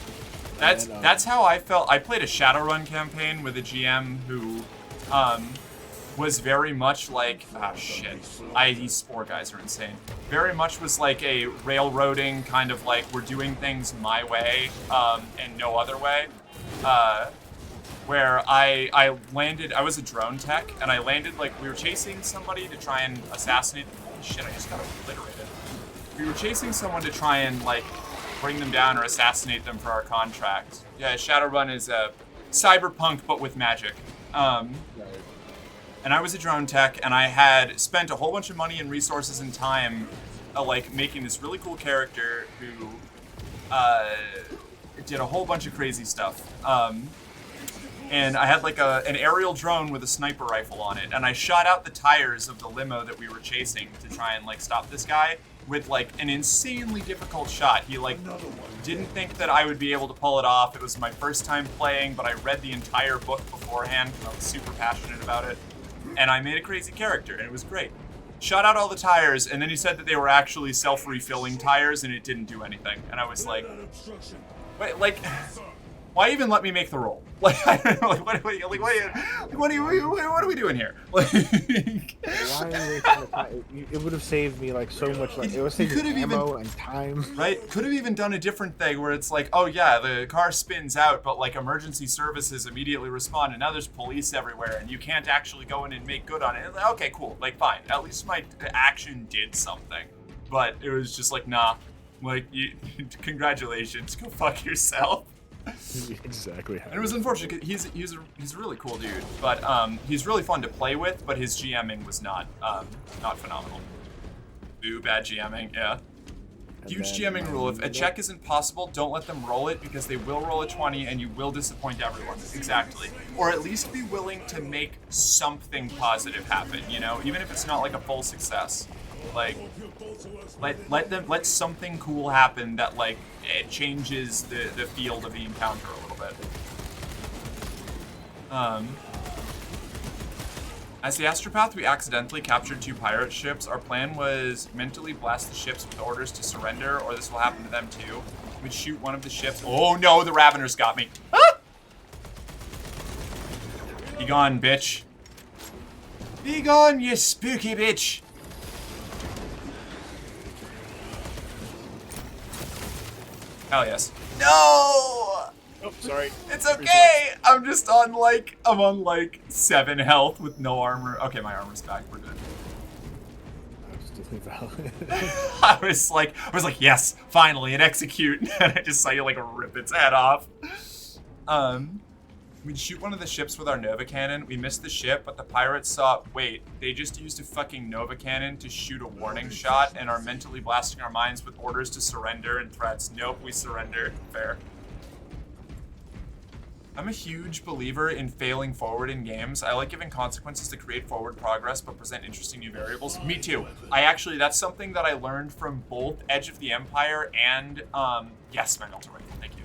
That's how I felt. I played a Shadowrun campaign with a GM who was very much like, these spore guys are insane. Very much was like a railroading kind of like, we're doing things my way and no other way. Where I landed, I was a drone tech, and I landed, like, we were chasing somebody to try and assassinate them. Holy shit, I just got obliterated. We were chasing someone to try and, like, bring them down or assassinate them for our contract. Yeah, Shadowrun is a cyberpunk, but with magic. And I was a drone tech, and I had spent a whole bunch of money and resources and time, like, making this really cool character who did a whole bunch of crazy stuff. And I had like an aerial drone with a sniper rifle on it, and I shot out the tires of the limo that we were chasing to try and like stop this guy with like an insanely difficult shot. He like didn't think that I would be able to pull it off. It was my first time playing, but I read the entire book beforehand because I was super passionate about it, and I made a crazy character, and it was great. Shot out all the tires, and then he said that they were actually self-refilling tires, and it didn't do anything. And I was like, wait, like, why even let me make the roll? Like, I don't know, like, what are we doing here? Like, it would have saved me like so much. Like, it would save me ammo and time. Right? Could have even done a different thing where it's like, oh yeah, the car spins out, but like emergency services immediately respond, and now there's police everywhere, and you can't actually go in and make good on it. Like, okay, cool. Like, fine. At least my action did something. But it was just like, nah. Like, congratulations. Go fuck yourself. Exactly. And it was unfortunate. He's a really cool dude, but he's really fun to play with. But his GMing was not phenomenal. Ooh, bad GMing. Yeah. Huge GMing rule: if a check isn't possible, don't let them roll it because they will roll a 20 and you will disappoint everyone. Exactly. Or at least be willing to make something positive happen. You know, even if it's not like a full success. Like, let something cool happen that like it changes the field of the encounter a little bit. As the astropath, we accidentally captured 2 pirate ships. Our plan was mentally blast the ships with orders to surrender, or this will happen to them too. We'd shoot one of the ships. Oh no, the Raveners got me. Ah! Be gone, bitch. Be gone, you spooky bitch. Hell yes. No! Oh, sorry. It's okay. I'm just on like, I'm on like 7 health with no armor. Okay, my armor's back. We're good. I was like, yes, finally, an execute. And I just saw you like rip its head off. We'd shoot one of the ships with our Nova Cannon. We missed the ship, but the pirates saw, wait, they just used a fucking Nova Cannon to shoot a warning shot and are mentally blasting our minds with orders to surrender and threats. Nope, we surrender. Fair. I'm a huge believer in failing forward in games. I like giving consequences to create forward progress, but present interesting new variables. Me too. That's something that I learned from both Edge of the Empire and, yes, my Melter Rifle, thank you.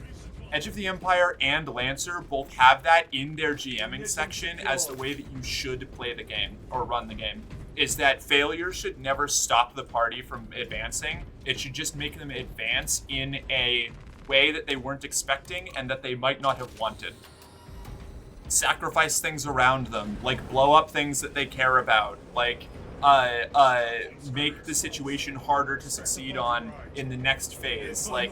Edge of the Empire and Lancer both have that in their GMing section as the way that you should play the game, or run the game, is that failure should never stop the party from advancing. It should just make them advance in a way that they weren't expecting and that they might not have wanted. Sacrifice things around them, like blow up things that they care about, like make the situation harder to succeed on in the next phase, like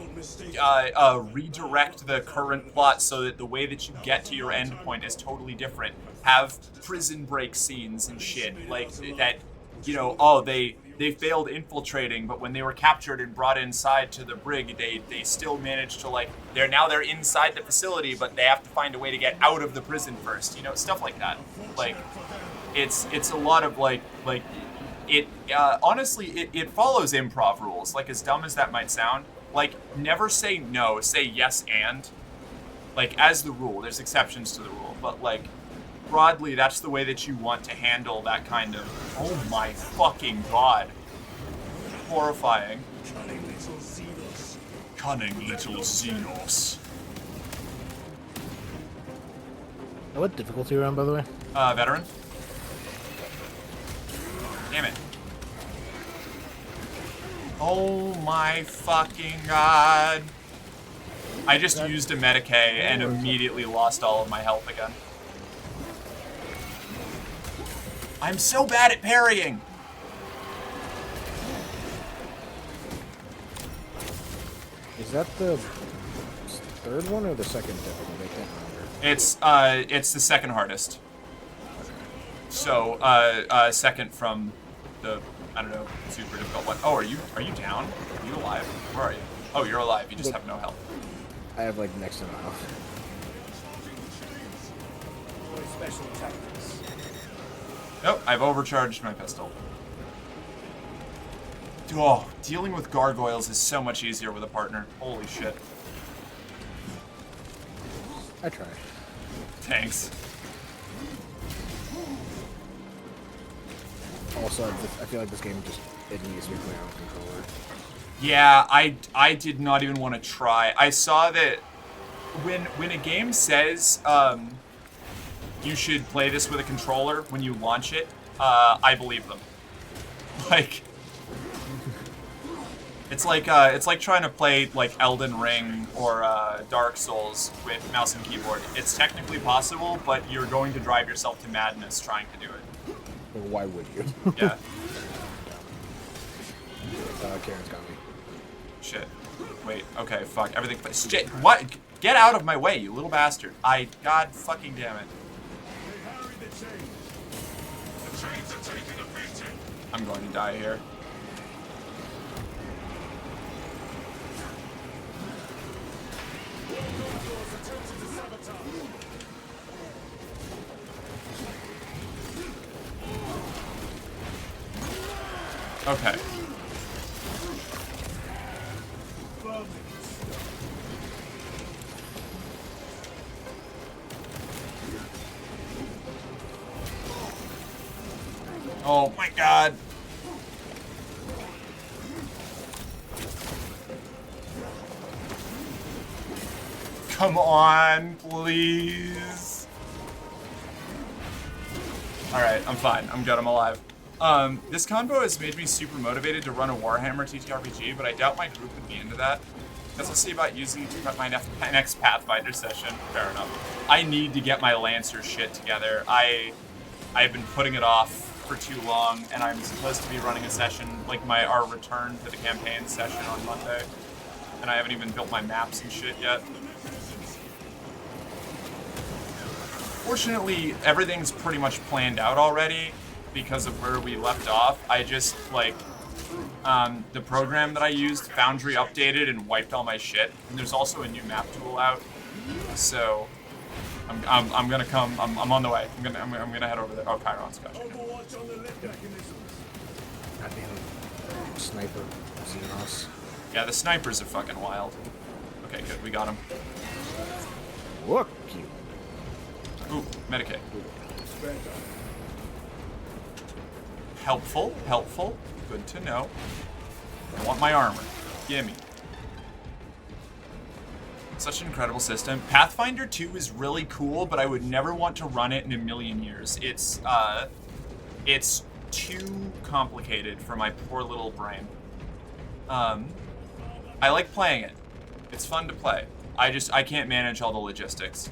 redirect the current plot so that the way that you get to your end point is totally different. Have prison break scenes and shit, like that, you know, oh, they failed infiltrating, but when they were captured and brought inside to the brig, they still managed to, like, they're inside the facility, but they have to find a way to get out of the prison first, you know, stuff like that. Like, it's a lot of honestly, it follows improv rules, like, as dumb as that might sound. Like, never say no, say yes and. Like, as the rule, there's exceptions to the rule, but, like, broadly, that's the way that you want to handle that kind of, oh my fucking god. Horrifying. Cunning little Xenos. What difficulty round, by the way? Veteran. Damn it. Oh my fucking god. I just used a Medicae and immediately lost all of my health again. I'm so bad at parrying! Is that the third one or the second difficulty? I can't remember. It's the second hardest. So, second from the, I don't know, super difficult one. Oh, are you down? Are you alive? Where are you? Oh, you're alive. You just have no health. I have, like, next to no health. Special tactics. Nope, I've overcharged my pistol. Oh, dealing with gargoyles is so much easier with a partner. Holy shit. I tried. Thanks. Also, I feel like this game just, it needs to be played on a controller. Yeah, I did not even want to try. I saw that when a game says you should play this with a controller when you launch it, I believe them. Like, it's like trying to play like Elden Ring or Dark Souls with mouse and keyboard. It's technically possible, but you're going to drive yourself to madness trying to do it. Well, why would you? Yeah. Karen's got me. Shit. Wait, okay, fuck. Everything. Shit, what? Get out of my way, you little bastard. God fucking damn it. I'm going to die here. Okay. Oh my god. Come on, please. Alright, I'm fine. I'm good. I'm alive. This convo has made me super motivated to run a Warhammer TTRPG, but I doubt my group would be into that. Because I'll see about using it to prep my next Pathfinder session. Fair enough. I need to get my Lancer shit together. I've been putting it off for too long, and I'm supposed to be running a session, like our return to the campaign session on Monday. And I haven't even built my maps and shit yet. Fortunately, everything's pretty much planned out already because of where we left off. I just, like, the program that I used, Foundry, updated and wiped all my shit. And there's also a new map tool out. So, I'm gonna come, I'm on the way. I'm gonna head over there. Oh, Chiron's got you. Goddamn sniper, Xenos. Yeah, the snipers are fucking wild. Okay, good, we got him. Look, you. Ooh, Medicaid. Helpful, helpful. Good to know. I want my armor. Gimme. Such an incredible system. Pathfinder 2 is really cool, but I would never want to run it in a million years. It's too complicated for my poor little brain. I like playing it. It's fun to play. I can't manage all the logistics.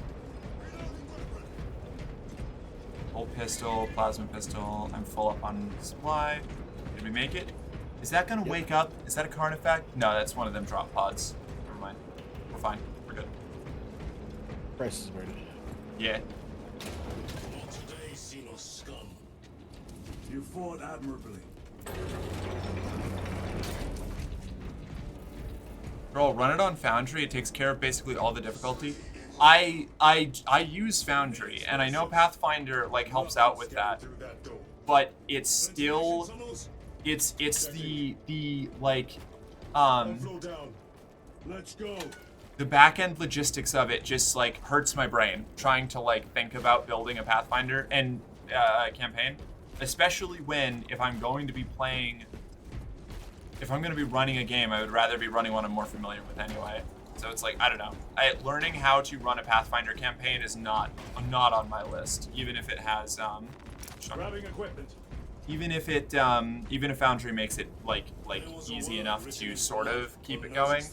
Old pistol, plasma pistol. I'm full up on supply. Did we make it? Is that gonna wake up? Is that a Carnifact? No, that's one of them drop pods. Never mind. We're fine. We're good. Price is murdered. Yeah. Not today, Xenos scum. You fought admirably. Bro, run it on Foundry. It takes care of basically all the difficulty. I use Foundry, and I know Pathfinder like helps out with that, but it's still it's the like Let's go. the back end logistics of it just like hurts my brain trying to like think about building a Pathfinder and campaign, especially when if I'm going to be running a game, I would rather be running one I'm more familiar with anyway. So it's like, I don't know. Learning how to run a Pathfinder campaign is not on my list, even if it has Grabbing equipment. even if Foundry makes it like easy enough to sort of keep it going.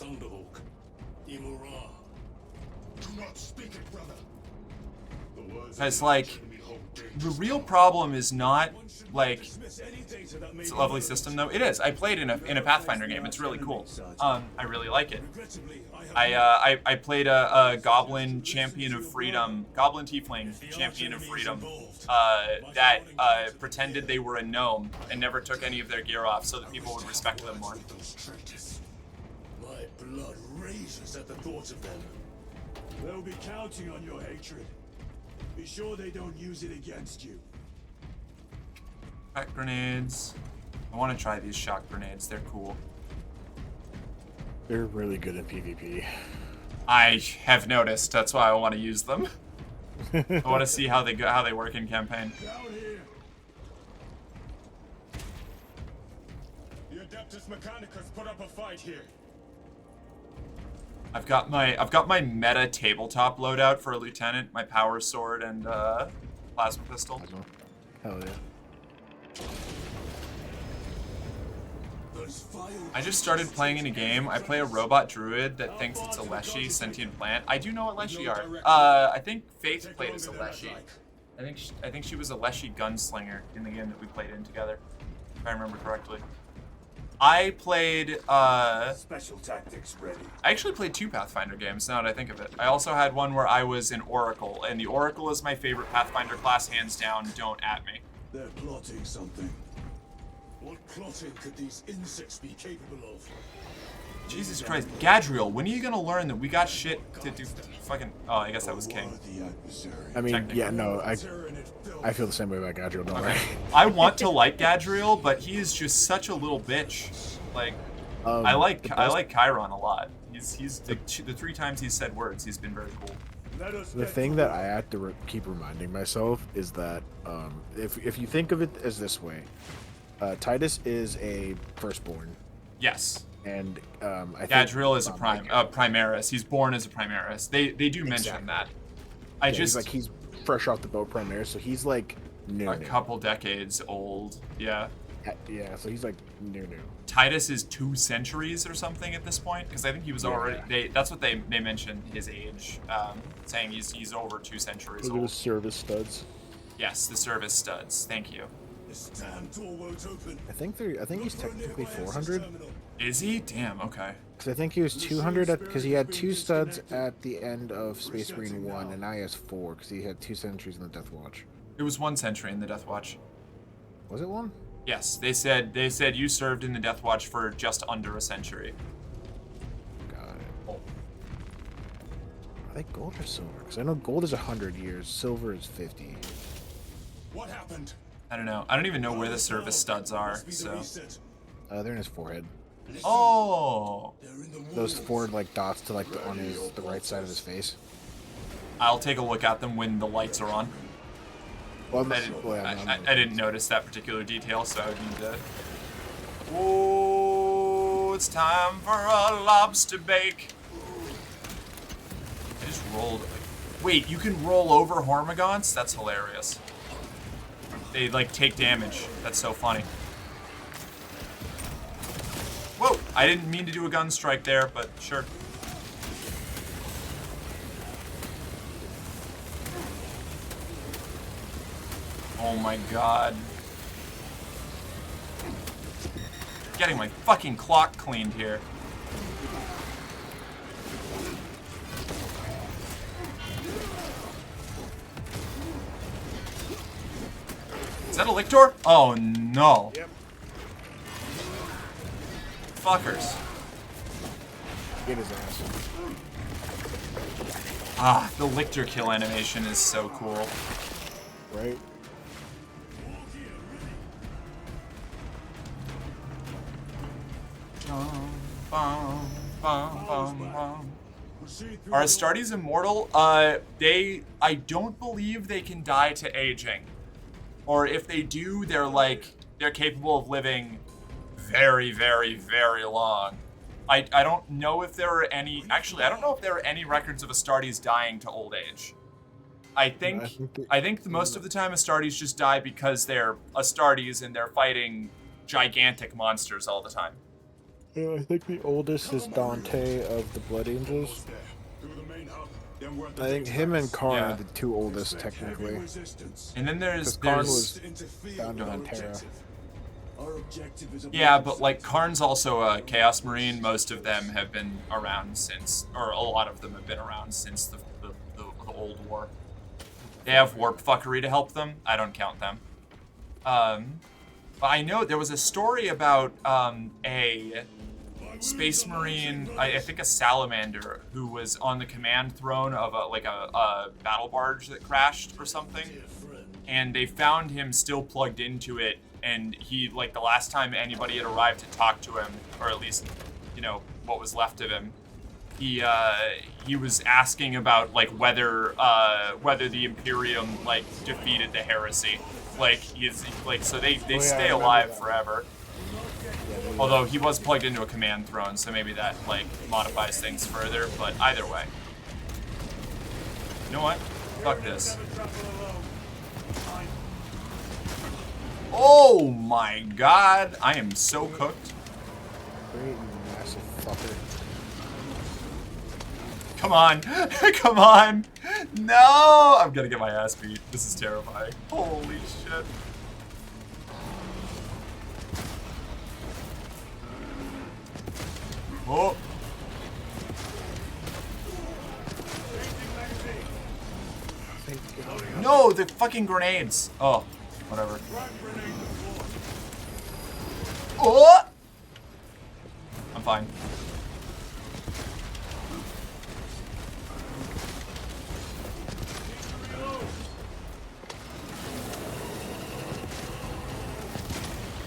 Because like the real problem is not like it's a lovely system though. It is. I played in a Pathfinder game. It's really cool. I really like it. I played a Goblin Champion of Freedom, Goblin Tiefling Champion of Freedom that pretended they were a gnome and never took any of their gear off so that people would respect them more. My blood raises at the thought of them. They'll be counting on your hatred. Be sure they don't use it against you. Shock grenades. I want to try these shock grenades. They're cool. They're really good at PvP. I have noticed. That's why I want to use them. I want to see how they work in campaign. Down here. The Adeptus Mechanicus put up a fight here. I've got my meta tabletop loadout for a lieutenant, my power sword and plasma pistol. Hell yeah. I just started playing in a game. I play a robot druid that thinks it's a Leshy sentient plant. I do know what Leshy are. I think Faith played as a Leshy. I think she was a Leshy gunslinger in the game that we played in together, if I remember correctly. I played Special tactics ready. I actually played 2 Pathfinder games now that I think of it. I also had one where I was an Oracle, and the Oracle is my favorite Pathfinder class, hands down. Don't at me. They're plotting something. What plotting could these insects be capable of? Jesus Christ, Gadriel, when are you gonna learn that we got shit to do? Fucking. Oh, I guess that was King. I mean, yeah, no, I feel the same way about Gadriel. Don't worry. I want to like Gadriel, but he is just such a little bitch. Like, I like Chiron a lot. He's the 3 times he's said words, he's been very cool. The thing that I have to keep reminding myself is that if you think of it as this way, Titus is a firstborn. Yes. And I think Gadriel is a Primaris. He's born as a Primaris. They do mention that. He's fresh off the boat Primaris, so he's like new. A couple decades old. Yeah. Yeah, so he's like new. Titus is 2 centuries or something at this point, because I think he was already. That's what they mentioned his age, saying he's over 2 centuries Look old. at the service studs. Yes, the service studs. Thank you. This damn door won't open. I think he's technically 400. Is he? Damn. Okay. Because I think he was 200 because he had 2 studs at the end of Space Marine 1, and now he has 4 because he had 2 centuries in the Death Watch. It was 1 century in the Death Watch. Was it 1? Yes, they said you served in the Death Watch for just under a century. Got it. Are they gold or silver? Because I know gold is 100 years, silver is 50. What happened? I don't know. I don't even know where the service studs are. So. They're in his forehead. Oh. Those 4 like dots to like on the right side of his face. I'll take a look at them when the lights are on. Well, I didn't notice that particular detail, so I would need to. Oh, it's time for a lobster bake. I just rolled. Wait, you can roll over Hormagaunts? That's hilarious. They like take damage. That's so funny. Whoa! I didn't mean to do a gun strike there, but sure. Oh my god. Getting my fucking clock cleaned here. Is that a Lictor? Oh no. Yep. Fuckers. Get his ass. Ah, the Lictor kill animation is so cool. Right? Are Astartes immortal? I don't believe they can die to aging. Or if they do, they're capable of living very, very, very long. I don't know if there are any, actually, I don't know if there are any records of Astartes dying to old age. I think most of the time Astartes just die because they're Astartes and they're fighting gigantic monsters all the time. Yeah, I think the oldest is Dante of the Blood Angels. I think him and Karn are the 2 oldest, technically. And then there's Karn was down to Antera. Yeah, but like Karn's also a Chaos Marine. Most of them have been around since, or a lot of them have been around since the old war. They have warp fuckery to help them. I don't count them. But I know there was a story about a Space Marine, I think a salamander, who was on the command throne of a battle barge that crashed or something, and they found him still plugged into it, and he, like, the last time anybody had arrived to talk to him, or at least, you know, what was left of him, he was asking about, like, whether the Imperium, like, defeated the heresy. Like, so they stay alive forever. Although he was plugged into a command throne, so maybe that, like, modifies things further, but either way. You know what? Fuck this. Oh my god! I am so cooked. Great, massive fucker. Come on! Come on! No! I'm gonna get my ass beat. This is terrifying. Holy shit. Oh! No, the fucking grenades. Oh, whatever. Oh! I'm fine.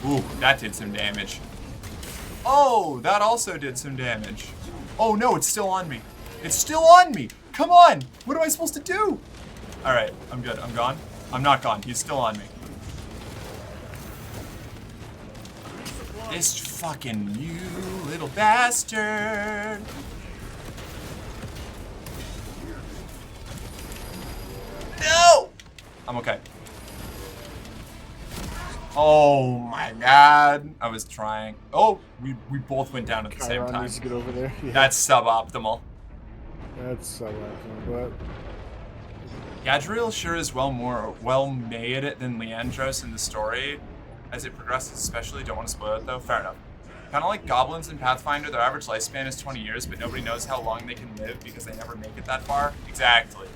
Ooh, that did some damage. Oh, that also did some damage. Oh no, it's still on me. It's still on me. Come on. What am I supposed to do? All right, I'm good. I'm gone. I'm not gone. He's still on me. This fucking you little bastard. No! I'm okay. Oh my god. I was trying. Oh, we both went down at the same Chiron time. needs to get over there. Yeah. That's suboptimal. That's suboptimal, but Gadriel sure is well made than Leandros in the story as it progresses, especially. Don't want to spoil it though. Fair enough. Kind of like goblins in Pathfinder, their average lifespan is 20 years, but nobody knows how long they can live because they never make it that far. Exactly.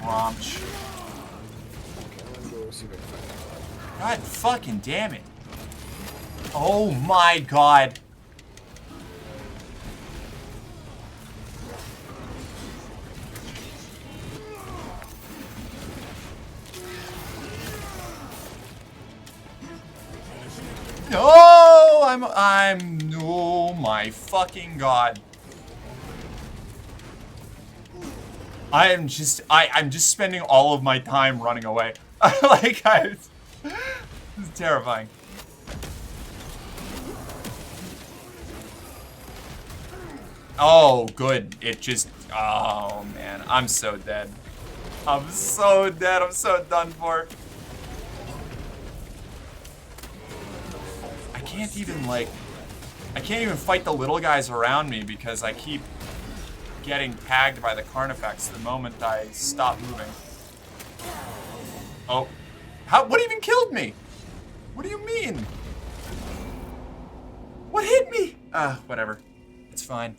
Romch. God fucking damn it. Oh my god. No, oh my fucking god. I'm just spending all of my time running away. Like, this is terrifying. Oh, good. It just, oh man, I'm so dead. I'm so dead. I'm so done for. I can't even fight the little guys around me because I keep getting tagged by the Carnifex the moment I stop moving. Oh. What even killed me? What do you mean? What hit me? Whatever. It's fine.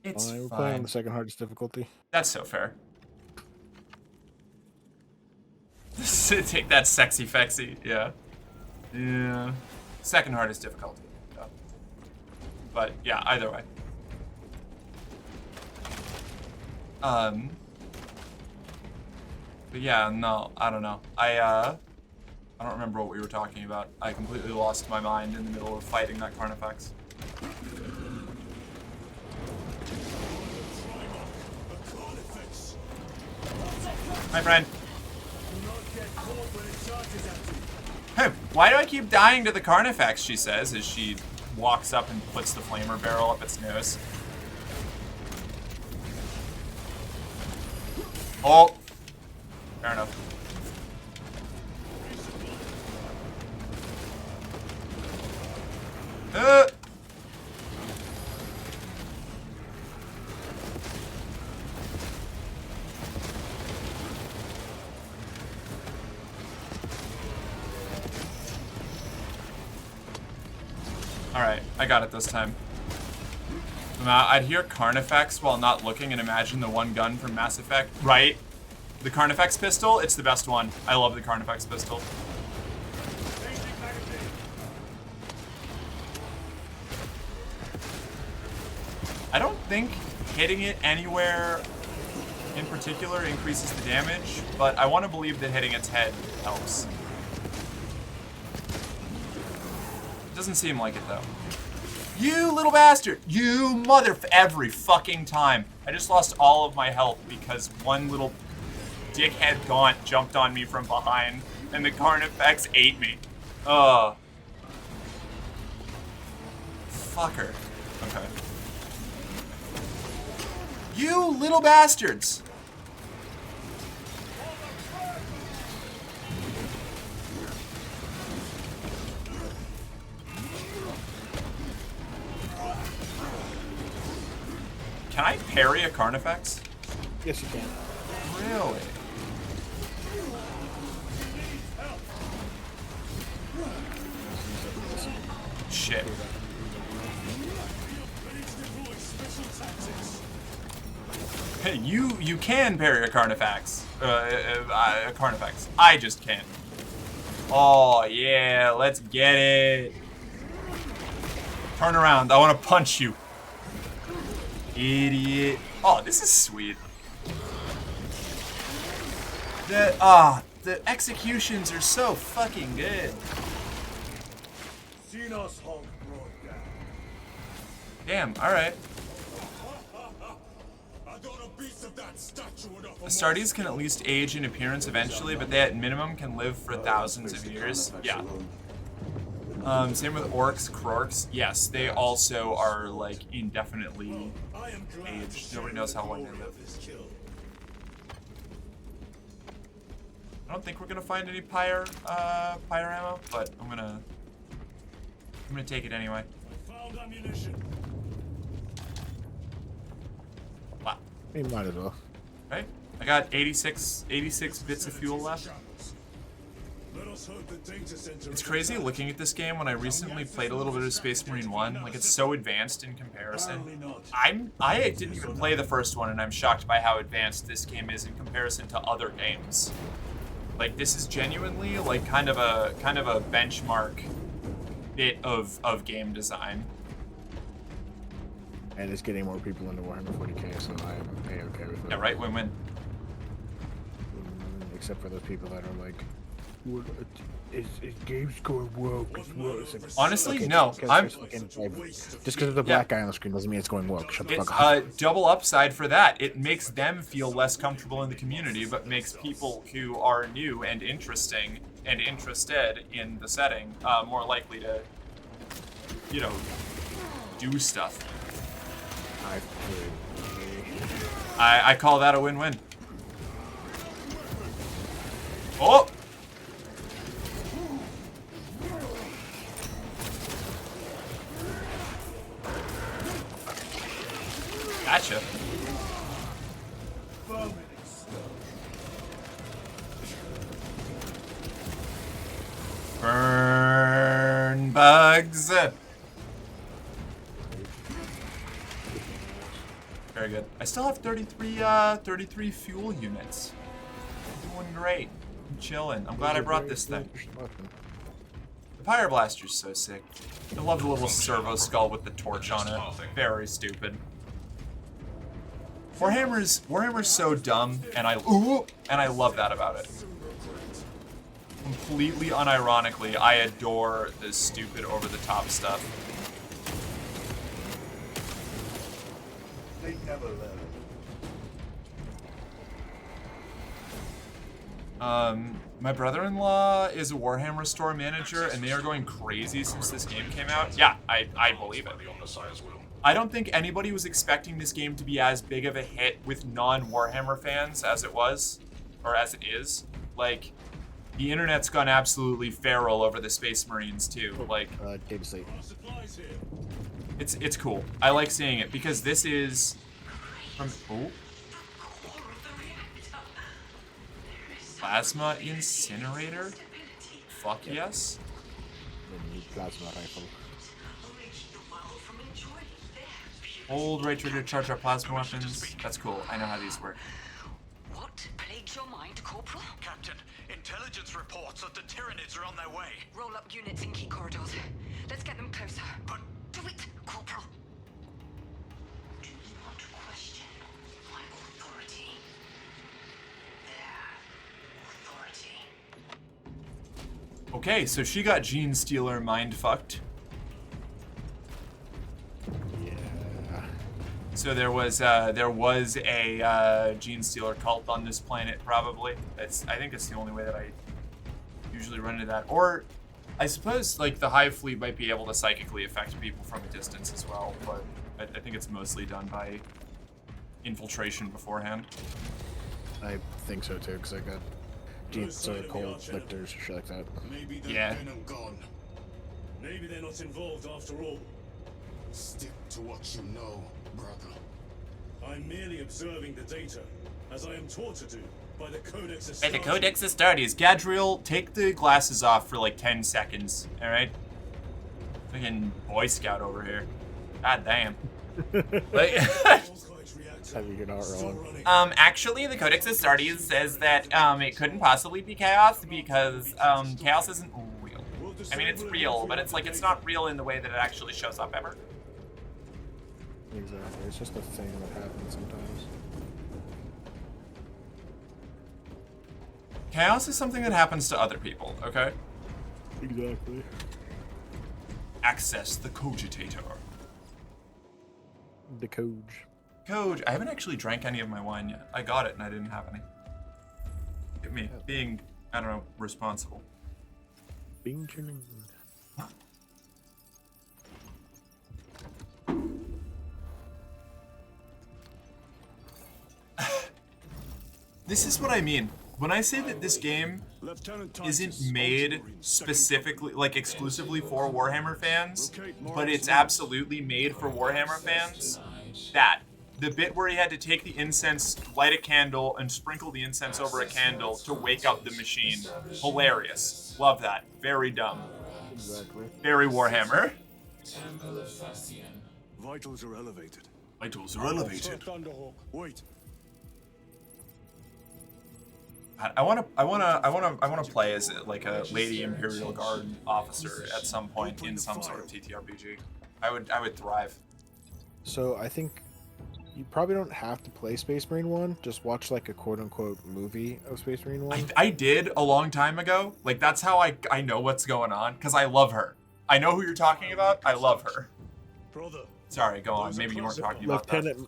It's we're fine. playing on the second hardest difficulty. That's so fair. Take that sexy fexy. Yeah. Yeah. Second hardest difficulty. But yeah, either way. But yeah, no, I don't know. I don't remember what we were talking about. I completely lost my mind in the middle of fighting that Carnifex. My friend. Hey, why do I keep dying to the Carnifex, she says, as she walks up and puts the flamer barrel up its nose. Oh. Fair enough. Alright, I got it this time. I'd hear Carnifex while not looking and imagine the one gun from Mass Effect. Right? The Carnifex pistol, it's the best one. I love the Carnifex pistol. I don't think hitting it anywhere in particular increases the damage, but I want to believe that hitting its head helps. Doesn't seem like it though. You little bastard! You mother every fucking time. I just lost all of my health because one little dickhead Gaunt jumped on me from behind and the Carnifex ate me. Ugh. Fucker. Okay. You little bastards! Can I parry a Carnifex? Yes, you can. Really? Shit. Hey, you can parry a Carnifex. A Carnifex. I just can't. Oh, yeah, let's get it. Turn around. I want to punch you. Idiot. Oh, this is sweet. The executions are so fucking good. Damn, alright. Astartes can at least age in appearance eventually, but they at minimum can live for thousands of years. Yeah. Same with orcs, krorks. Yes, they also are like indefinitely aged. Nobody knows how long they live. I don't think we're gonna find any pyre ammo, but I'm gonna take it anyway. I found ammunition. Wow. You might as well. Right? I got 86 bits of fuel left. It's crazy looking at this game when I recently played a little bit of Space Marine 1. Like, it's so advanced in comparison. I didn't even play the first one, and I'm shocked by how advanced this game is in comparison to other games. Like, this is genuinely like kind of a benchmark bit of game design. And it's getting more people into Warhammer 40k, so I'm A-okay with it. Yeah, right? Win-win. Except for those people that are like, well, is games going woke? Honestly, okay, no. Just because there's a black guy on the screen doesn't mean it's going woke. Shut the It's fuck up. a double upside for that. It makes them feel less comfortable in the community, but makes people who are new and interesting and interested in the setting more likely to, you know, do stuff. I call that a win-win. Oh! Gotcha. Burn bugs. Very good. I still have 33 fuel units. I'm doing great. I'm chilling. I'm glad I brought this thing. The Pyre Blaster's so sick. I love the little servo skull with the torch on it. Very stupid. Warhammer's so dumb, and I love that about it. Completely unironically, I adore this stupid over-the-top stuff. They never learn. My brother-in-law is a Warhammer store manager, and they are going crazy since this game came out. Yeah, I believe it. I don't think anybody was expecting this game to be as big of a hit with non-Warhammer fans as it was, or as it is. Like, the internet's gone absolutely feral over the Space Marines too. Like, it's cool. I like seeing it because this is from Plasma Incinerator? Fuck yes. The new plasma rifle. Hold right trigger to charge our plasma weapons. That's cool. I know how these work. What plagues your mind, Corporal? Captain, intelligence reports that the Tyranids are on their way. Roll up units in key corridors. Let's get them closer. But do it, Corporal. Do not question my authority. Their authority. Okay, so she got Gene Stealer mind fucked. So there was a Gene Stealer cult on this planet, probably. I think it's the only way that I usually run into that. Or I suppose like the Hive fleet might be able to psychically affect people from a distance as well, but I think it's mostly done by infiltration beforehand. I think so too, because I got Gene Stealer cold lictors or shit like that. Maybe yeah. Gone. Maybe they're not involved after all. Stick to what you know, brother. I'm merely observing the data, as I am taught to do by the Codex Astartes. By the Codex Astartes. Gadriel, take the glasses off for like 10 seconds, alright? Fucking Boy Scout over here. God damn. Like, you're not wrong. Actually, the Codex Astartes says that it couldn't possibly be chaos because chaos isn't real. I mean, it's real, but it's like it's not real in the way that it actually shows up ever. Exactly. It's just a thing that happens sometimes. Chaos is something that happens to other people, okay? Exactly. Access the cogitator. The Coge. Coge. I haven't actually drank any of my wine yet. I got it and I didn't have any. Look at me being, I don't know, responsible. Being chilling. This is what I mean. When I say that this game isn't made specifically, like exclusively for Warhammer fans, but it's absolutely made for Warhammer fans, the bit where he had to take the incense, light a candle, and sprinkle the incense over a candle to wake up the machine. Hilarious. Love that. Very dumb. Exactly. Very Warhammer. Vitals are elevated. Vitals are elevated. Wait. I wanna play as like a Lady Imperial Guard officer at some point in some sort of TTRPG. I would thrive. So I think you probably don't have to play Space Marine 1. Just watch like a quote-unquote movie of Space Marine 1. I did a long time ago. Like that's how I know what's going on because I love her. I know who you're talking about. I love her. Brother. Sorry, go on. Maybe you weren't talking about that.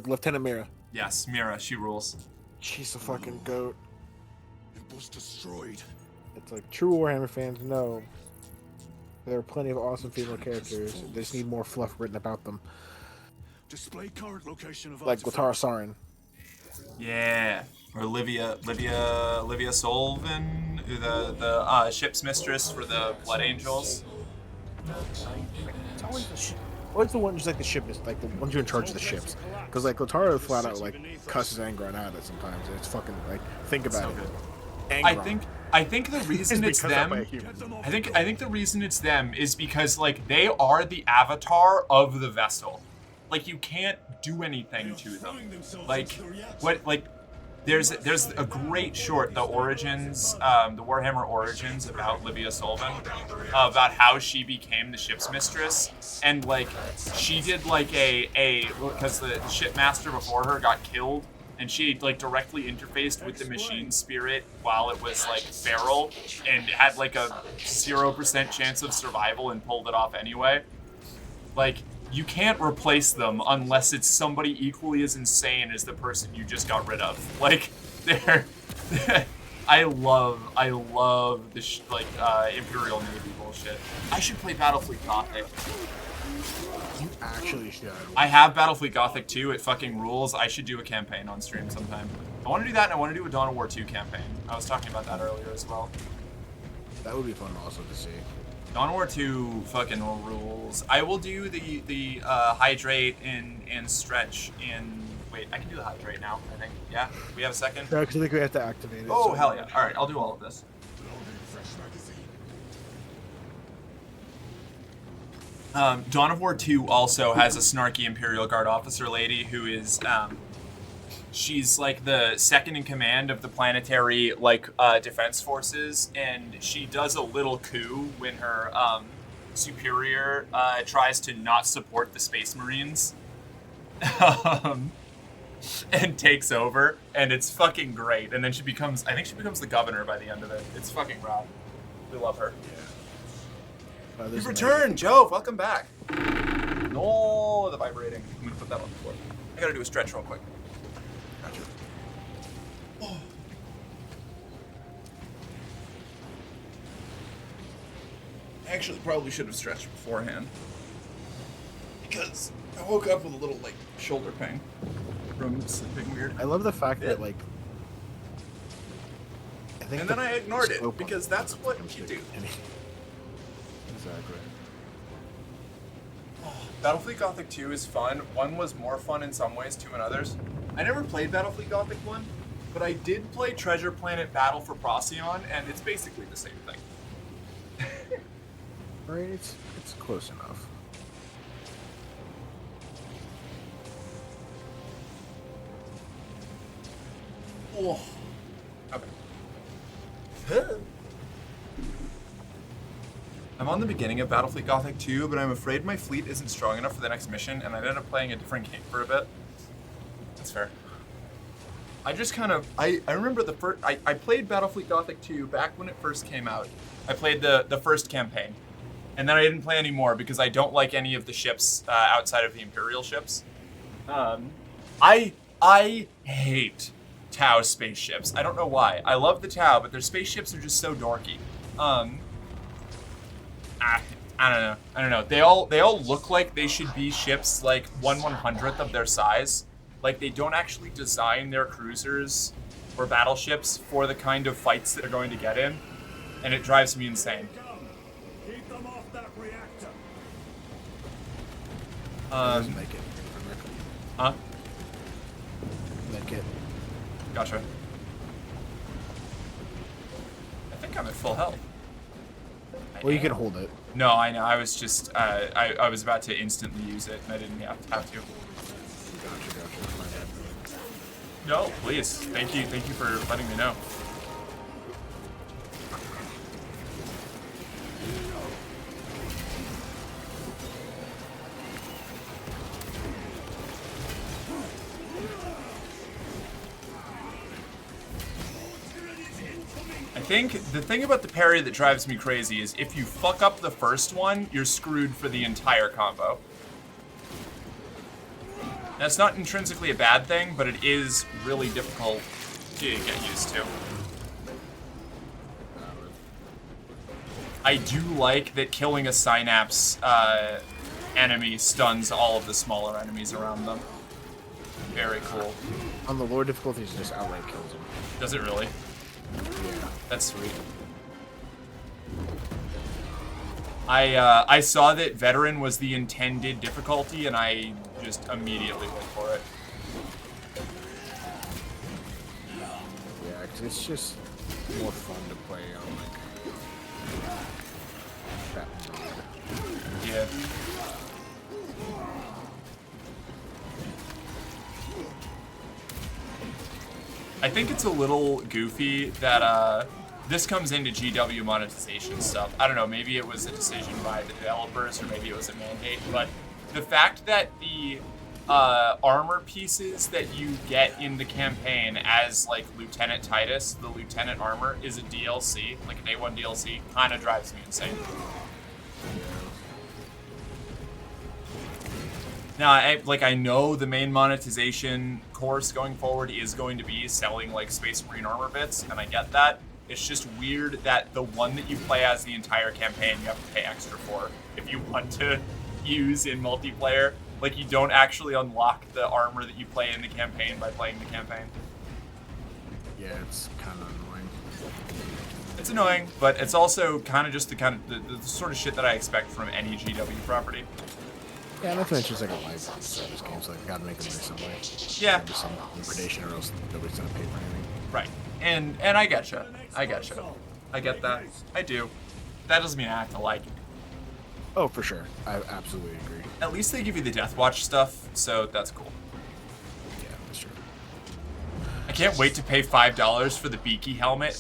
Lieutenant Mira. Yes, Mira. She rules. She's a fucking goat. It was destroyed. It's like true Warhammer fans know there are plenty of awesome female characters. They just need more fluff written about them. Display current location of like Latara Sarin. Yeah, or Livia Solvin, the ship's mistress for the Blood Angels. It's always the one just like the ship is like the ones who are in charge of the ships. Because like Latara flat out like cusses Angron out at sometimes. It's fucking like think about it. I think the reason it's them. I think the reason it's them is because like they are the avatar of the vessel. Like you can't do anything to them. Like what like there's a great short, the Origins, the Warhammer Origins about Livia Solvin, about how she became the ship's mistress, and like she did like because the shipmaster before her got killed, and she like directly interfaced with the machine spirit while it was like feral, and had like a 0% chance of survival and pulled it off anyway. Like you can't replace them unless it's somebody equally as insane as the person you just got rid of. Like, I love the Imperial Navy bullshit. I should play Battlefleet Gothic. You actually should. I have Battlefleet Gothic 2. It fucking rules. I should do a campaign on stream sometime. I want to do that, and I want to do a Dawn of War 2 campaign. I was talking about that earlier as well. That would be fun also to see. Dawn of War 2 fucking rules. I will do the hydrate and stretch in... Wait, I can do the hydrate now, I think. Yeah? We have a second? Yeah, because I think we have to activate it. Oh, so. hell yeah. Alright, I'll do all of this. Dawn of War 2 also has a snarky Imperial Guard officer lady who is... she's like the second in command of the planetary defense forces, and she does a little coup when her superior tries to not support the Space Marines and takes over, and it's fucking great. And then she becomes, I think she becomes the governor by the end of it. It's fucking rad. We love her. Yeah. You've returned, Joe. Welcome back. No, the vibrating. I'm gonna put that on the floor. I gotta do a stretch real quick. Oh. Actually, probably should have stretched beforehand because I woke up with a little shoulder pain from sleeping weird. I love the fact that I think and then I ignored it because that's what you do. Exactly. Battlefleet Gothic 2 is fun. 1 was more fun in some ways, 2 in others. I never played Battlefleet Gothic 1, but I did play Treasure Planet Battle for Procyon, and it's basically the same thing. Right, it's close enough. Oh. Okay. I'm on the beginning of Battlefleet Gothic 2, but I'm afraid my fleet isn't strong enough for the next mission, and I ended up playing a different game for a bit. That's fair. I just kind of... I remember the first... I played Battlefleet Gothic 2 back when it first came out. I played the first campaign. And then I didn't play anymore because I don't like any of the ships outside of the Imperial ships. I hate Tau spaceships. I don't know why. I love the Tau, but their spaceships are just so dorky. I don't know. They all look like they should be ships like 1/100th of their size. Like they don't actually design their cruisers or battleships for the kind of fights that they're going to get in, and it drives me insane. Keep them off that reactor. Make it. Huh? Make it. Gotcha. I think I'm at full health. Well, you can hold it. No, I know. I was just, I was about to instantly use it, and I didn't have to. Gotcha. My bad. No, please. Thank you for letting me know. I think the thing about the parry that drives me crazy is if you fuck up the first one, you're screwed for the entire combo. That's not intrinsically a bad thing, but it is really difficult to get used to. I do like that killing a synapse enemy stuns all of the smaller enemies around them. Very cool. On the lower difficulties, it just outright kills them. Does it really? Yeah. That's sweet. I saw that veteran was the intended difficulty, and I just immediately went for it. Yeah, 'cause it's just more fun to play on like that mode. Yeah. I think it's a little goofy that this comes into GW monetization stuff. I don't know, maybe it was a decision by the developers or maybe it was a mandate, but the fact that the armor pieces that you get in the campaign as like Lieutenant Titus, the Lieutenant armor, is a DLC, like an A1 DLC, kind of drives me insane. Now, I know the main monetization course going forward is going to be selling like Space Marine armor bits, and I get that. It's just weird that the one that you play as the entire campaign, you have to pay extra for if you want to use in multiplayer. Like, you don't actually unlock the armor that you play in the campaign by playing the campaign. Yeah, it's kind of annoying. It's annoying, but it's also kind of just the sort of shit that I expect from any GW property. Yeah, not to mention it's like a live service game, so you gotta make them some way. Yeah. There'll be some predation, or else nobody's gonna pay for anything. Right. And I getcha. I get that. I do. That doesn't mean I have to like it. Oh, for sure. I absolutely agree. At least they give you the Death Watch stuff, so that's cool. Yeah, that's true. I can't wait to pay $5 for the Beaky helmet.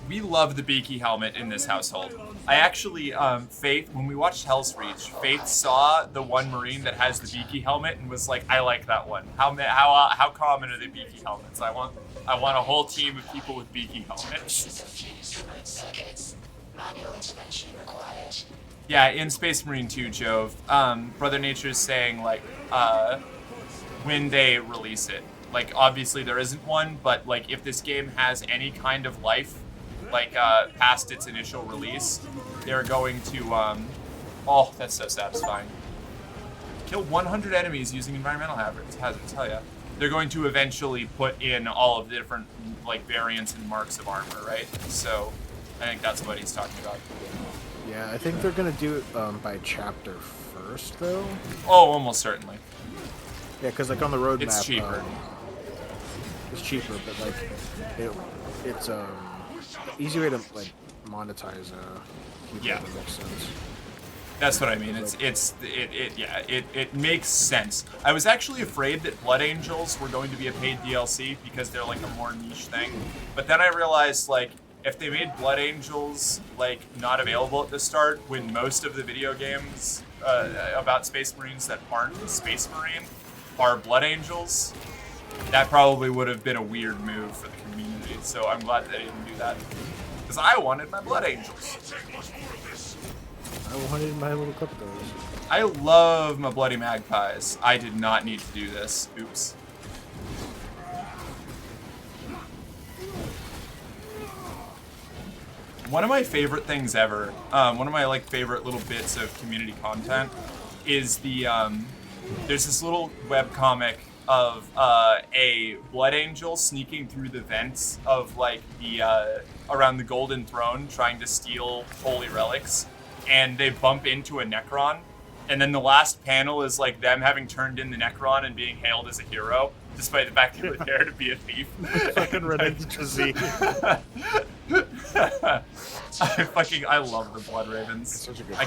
We love the Beaky helmet in this household. I actually, Faith, when we watched Hell's Reach, Faith saw the one Marine that has the Beaky helmet and was like, I like that one. How common are the Beaky helmets? I want a whole team of people with Beaky helmets. Yeah, in Space Marine 2, Jove, Brother Nature's saying, like, when they release it. Like, obviously there isn't one, but, like, if this game has any kind of life, like, past its initial release, they're going to, oh, that's so satisfying. Kill 100 enemies using environmental hazards, hell yeah. They're going to eventually put in all of the different, like, variants and marks of armor, right? So, I think that's what he's talking about. Yeah, I think they're gonna do it by chapter first, though. Oh, almost certainly. Yeah, because like on the roadmap, it's cheaper. It's cheaper, but like it's easy way to like monetize. Yeah, that makes sense. That's what I mean. It makes sense. I was actually afraid that Blood Angels were going to be a paid DLC because they're like a more niche thing, but then I realized like, if they made Blood Angels like not available at the start, when most of the video games about Space Marines that aren't Space Marine are Blood Angels, that probably would have been a weird move for the community. So I'm glad they didn't do that, because I wanted my Blood Angels. I wanted my little cryptos. I love my bloody magpies. I did not need to do this. Oops. One of my favorite things ever, one of my like favorite little bits of community content is the, there's this little webcomic of a blood angel sneaking through the vents of like the around the Golden Throne, trying to steal holy relics, and they bump into a Necron. And then the last panel is like them having turned in the Necron and being hailed as a hero, despite the fact they were there to be a thief. Fucking Renegade. I love the Blood Ravens. Such a good I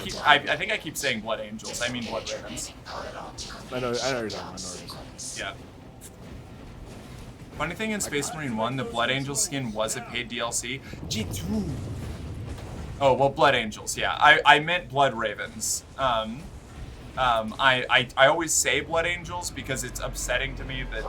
think I keep saying Blood Angels. I mean Blood Ravens. I know you're talking. Yeah. Funny thing in Space Marine 1, the Blood Angel skin was a paid DLC. G2. Oh, well, Blood Angels, yeah. I meant Blood Ravens. I always say Blood Angels because it's upsetting to me that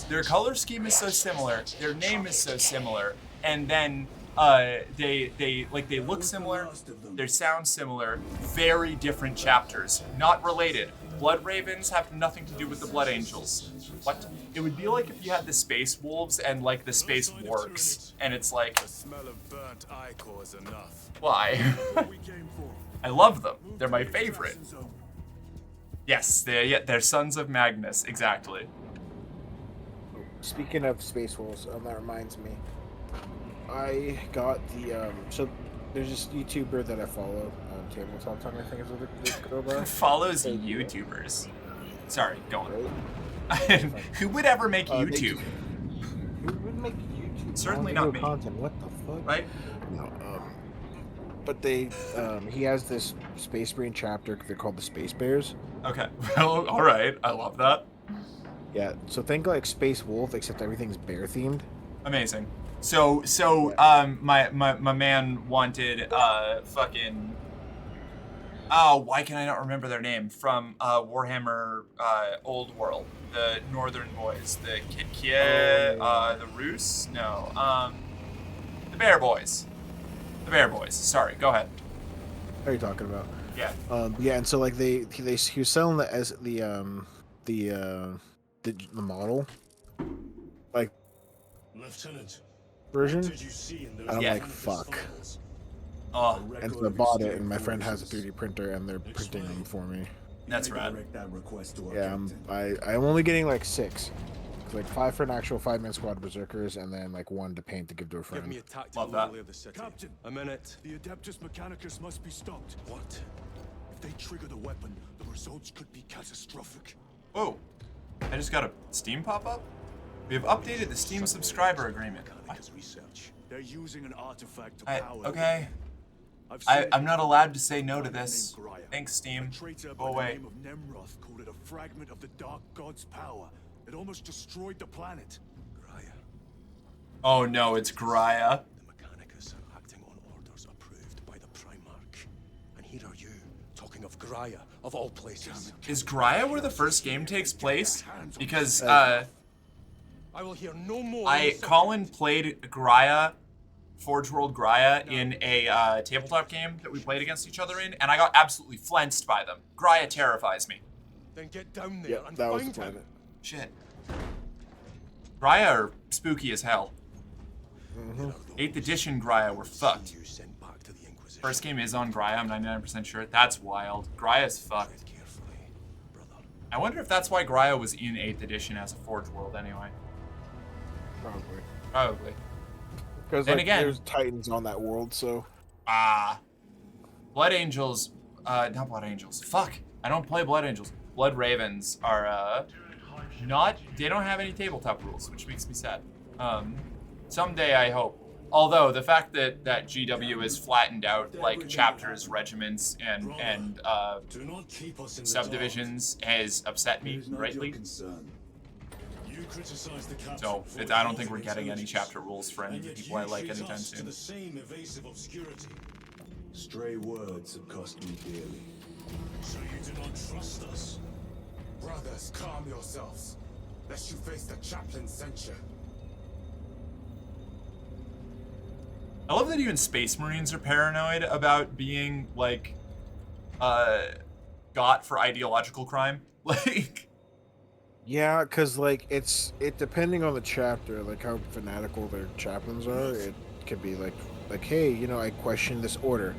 their color scheme is so similar, their name is so similar, and then they look similar, they sound similar, very different chapters, not related. Blood Ravens have nothing to do with the Blood Angels. What? It would be like if you had the Space Wolves and like the Space Wargs, and it's like, The smell of burnt ichor is enough. why? I love them. They're my favorite. Yes, they're sons of Magnus, exactly. Speaking of Space Wolves, that reminds me. I got the so there's this YouTuber that I follow, Tabletop Time, I think is what they go by. Who follows YouTubers? Sorry, go on. Who would ever make YouTube? Who would make YouTube? Certainly not me. Content. What the fuck? Right? No. But they, he has this Space Marine chapter. They're called the Space Bears. Okay. Well, all right. I love that. Yeah. So think like Space Wolf, except everything's bear themed. Amazing. So my man wanted fucking. Oh, why can I not remember their name from Warhammer Old World? The Northern Boys, the Kidkia, the Roos? No, the Bear Boys. The Bear Boys. Sorry, go ahead. What are you talking about? Yeah. Yeah, and so like he was selling the as the model, like Lieutenant, version. what did you see in those And I'm like, canvas fuck. files? Oh. And so I bought it, and my friend has a 3D printer, and they're printing them for me. That's rad. Yeah, I'm only getting like 6. Like 5 for an actual 5-man squad berserkers, and then like 1 to paint to give to a friend. Give me a tactical overlay of the city. Captain, a minute. The Adeptus Mechanicus must be stopped. What? If they trigger the weapon, the results could be catastrophic. Whoa. I just got a Steam pop-up? We have updated the Steam subscriber agreement. Research. They're using an artifact to power. Okay. I'm not allowed to say no to this. Thanks, Steam. Go away. The name of Nemroth called it a fragment of the Dark God's power. It almost destroyed the planet. Graya. Oh no, it's Graya. The Mechanicus are acting on orders approved by the Primarch. And here are you, talking of Graya, of all places. Is Graya where the first game takes place? Because, I will hear no more. Colin played Graya, Forge World Graya, in a tabletop game that we played against each other in, and I got absolutely flensed by them. Graya terrifies me. Then get down there and find him. Shit. Graya are spooky as hell. 8th edition Graya were fucked. First game is on Graya, I'm 99% sure. That's wild. Graya's fucked. I wonder if that's why Graya was in 8th edition as a Forge World anyway. Probably. Because then like, again, there's Titans on that world, so. Blood Angels, not Blood Angels. Fuck, I don't play Blood Angels. Blood Ravens are, they don't have any tabletop rules, which makes me sad. Someday I hope. Although the fact that GW is flattened out like chapters, regiments, and subdivisions has upset me greatly. So I don't think we're getting any chapter rules for any of the people I like anytime soon. Stray words have cost me dearly. So you do not trust us? Brothers, calm yourselves, lest you face the chaplain's censure. I love that even Space Marines are paranoid about being, like, got for ideological crime. Like... Yeah, because, like, it depending on the chapter, like, how fanatical their chaplains are, it could be, like, hey, you know, I question this order.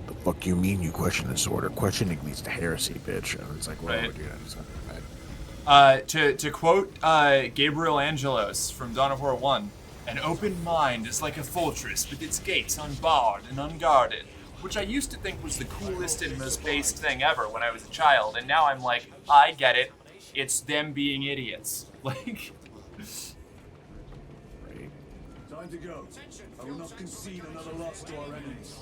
The fuck you mean you question this order? Questioning leads to heresy, bitch. And it's like, well, right. dude, I just To quote Gabriel Angelos from Dawn of War 1, an open mind is like a fortress with its gates unbarred and unguarded, which I used to think was the coolest and most based thing ever when I was a child, and now I'm like, I get it. It's them being idiots. Like... Time to go. I will not concede another loss to our enemies.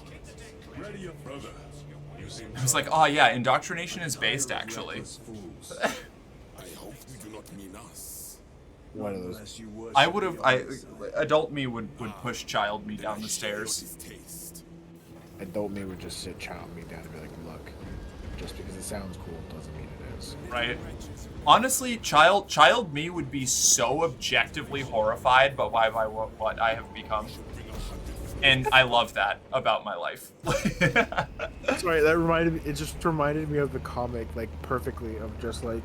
Ready, your brother. I was like, oh yeah, indoctrination is based, actually. I hope you do not mean us. One of those. Adult me would push child me down the stairs. Adult me would just sit child me down and be like, look, just because it sounds cool doesn't mean it is. Right. Honestly, child me would be so objectively horrified by what I have become. And I love that about my life. Sorry, it just reminded me of the comic, like, perfectly, of just, like,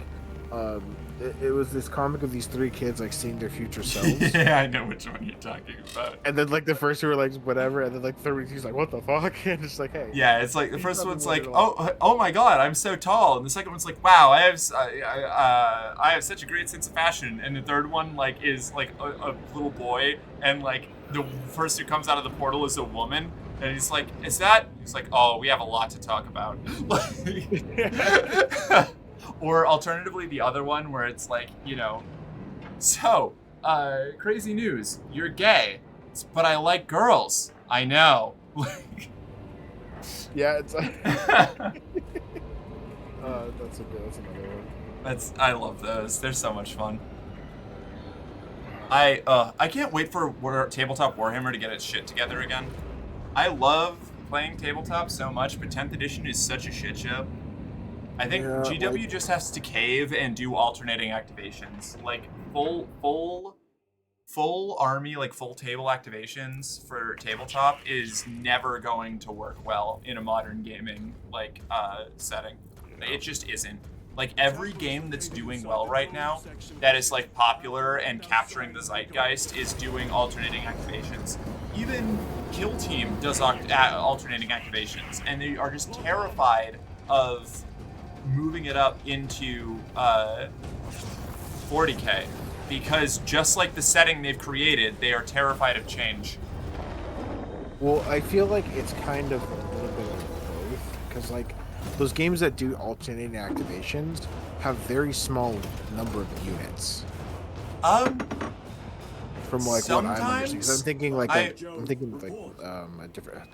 it was this comic of these three kids, like, seeing their future selves. Yeah, I know which one you're talking about. And then, like, the first two were like, whatever, and then, like, the third he's like, what the fuck? And it's like, hey. Yeah, it's like, the first one's like, oh my god, I'm so tall. And the second one's like, wow, I have such a great sense of fashion. And the third one, like, is, like, a little boy, and, like, the first who comes out of the portal is a woman. And he's like, is that? He's like, oh, we have a lot to talk about. Or alternatively, the other one where it's like, you know, so, crazy news, you're gay, but I like girls. I know. Yeah, it's like... that's another one. I love those. They're so much fun. I can't wait for Tabletop Warhammer to get its shit together again. I love playing tabletop so much, but 10th edition is such a shit show. I think GW just has to cave and do alternating activations. Like, full army, like full table activations for tabletop is never going to work well in a modern gaming, like, setting. It just isn't. Like, every game that's doing well right now, that is, like, popular and capturing the zeitgeist, is doing alternating activations. Even Kill Team does alternating activations, and they are just terrified of moving it up into 40k, because just like the setting they've created, they are terrified of change. Well, I feel like it's kind of a little bit of both, because, like, those games that do alternating activations have very small number of units. From like what I'm understanding, because I'm thinking like a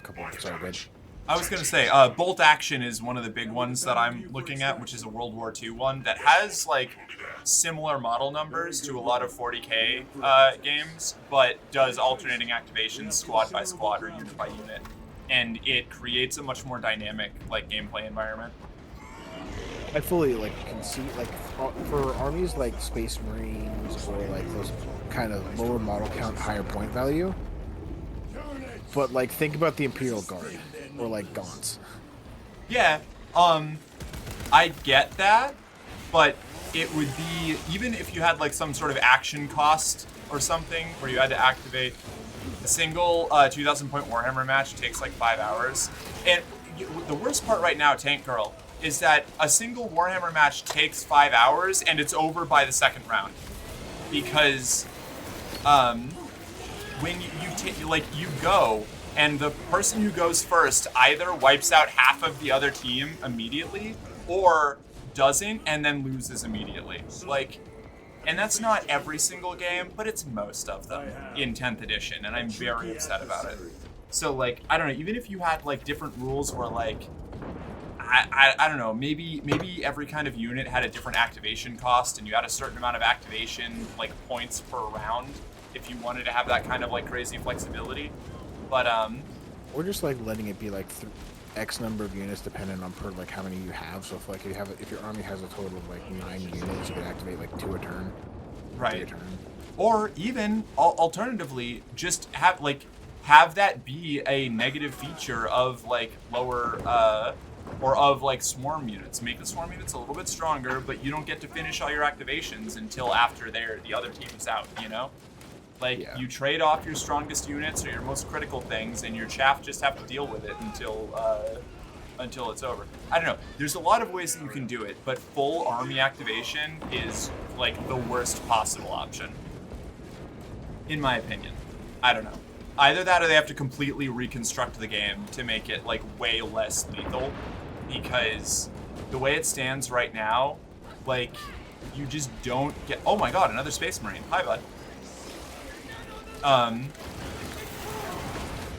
couple. Sorry, Rich. I was gonna say, Bolt Action is one of the big ones that I'm looking at, which is a World War II one that has like similar model numbers to a lot of 40k games, but does alternating activations squad by squad or unit by unit, and it creates a much more dynamic like gameplay environment. I fully like can see like for armies like Space Marines or like those kind of lower model count, higher point value. But like think about the Imperial Guard or like Gaunts. Yeah, I get that, but it would be, even if you had like some sort of action cost or something where you had to activate a single 2,000 point Warhammer match takes like 5 hours. And the worst part right now, Tank Girl, is that a single Warhammer match takes 5 hours and it's over by the second round. Because when you go and the person who goes first either wipes out half of the other team immediately or doesn't and then loses immediately. Like, and that's not every single game, but it's most of them in 10th edition, and I'm very upset about it. So like, I don't know, even if you had like different rules where like, I don't know, maybe every kind of unit had a different activation cost and you had a certain amount of activation like points per round if you wanted to have that kind of like crazy flexibility. But or just like letting it be like X number of units depending on per like how many you have. So if like if your army has a total of like 9 units, you can activate like 2 a turn. Right. Or even alternatively, just have that be a negative feature of like lower or of like swarm units. Make the swarm units a little bit stronger, but you don't get to finish all your activations until after the other team's out, you know? Like, you trade off your strongest units or your most critical things, and your chaff just have to deal with it until until it's over. I don't know. There's a lot of ways that you can do it, but full army activation is like the worst possible option, in my opinion. I don't know. Either that or they have to completely reconstruct the game to make it like way less lethal, because the way it stands right now, like, you just don't get... Oh my god, another Space Marine. Hi, bud.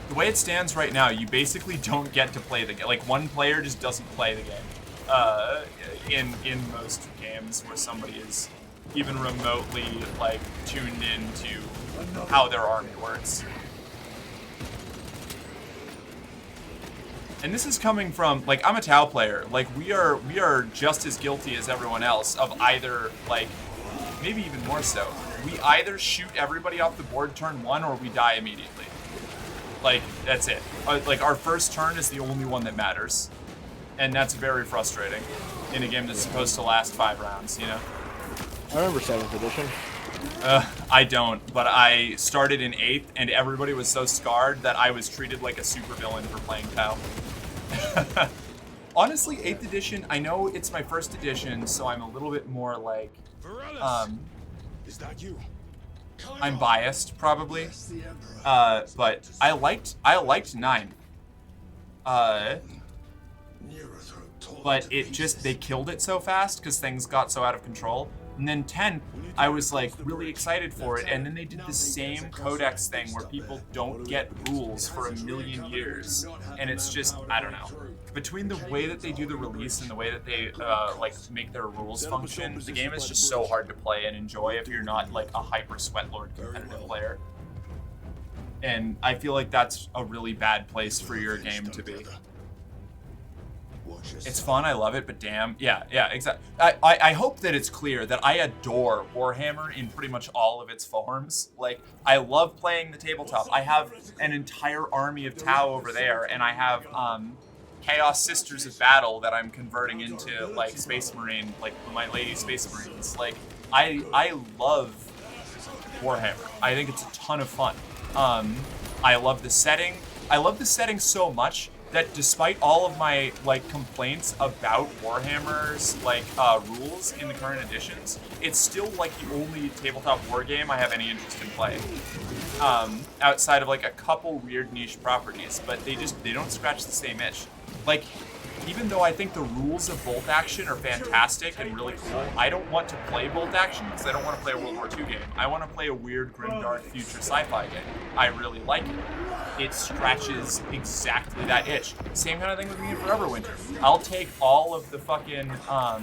The way it stands right now, you basically don't get to play the game. Like, one player just doesn't play the game. In most games where somebody is even remotely, like, tuned into how their army works. And this is coming from, like, I'm a Tau player. Like, we are just as guilty as everyone else of either, like, maybe even more so. We either shoot everybody off the board turn 1 or we die immediately. Like, that's it. Like, our first turn is the only one that matters. And that's very frustrating in a game that's supposed to last 5 rounds, you know? I remember 7th edition. I don't, but I started in 8th, and everybody was so scarred that I was treated like a supervillain for playing Tau. Honestly, 8th edition, I know it's my first edition, so I'm a little bit more like, Is that you? I'm biased, probably. But I liked 9. But it just, they killed it so fast because things got so out of control. And then 10, I was like really excited for it, and then they did the same codex thing where people don't get rules for a million years, and it's just, I don't know. Between the way that they do the release and the way that they like make their rules function, the game is just so hard to play and enjoy if you're not like a hyper sweatlord competitive player. And I feel like that's a really bad place for your game to be. It's fun, I love it, but damn, yeah, exactly. I hope that it's clear that I adore Warhammer in pretty much all of its forms. Like, I love playing the tabletop. I have an entire army of Tau over there, and I have Chaos Sisters of Battle that I'm converting into, like, Space Marine, like, my Lady Space Marines. Like, I love Warhammer. I think it's a ton of fun. I love the setting. I love the setting so much that despite all of my, like, complaints about Warhammer's, like, rules in the current editions, it's still, like, the only tabletop war game I have any interest in playing. Outside of, like, a couple weird niche properties, but they don't scratch the same itch. Like, even though I think the rules of bolt action are fantastic and really cool, I don't want to play bolt action because I don't want to play a World War II game. I want to play a weird, grimdark future sci-fi game. I really like it. It scratches exactly that itch. Same kind of thing with me in Foreverwinter. I'll take all of the fucking, I'll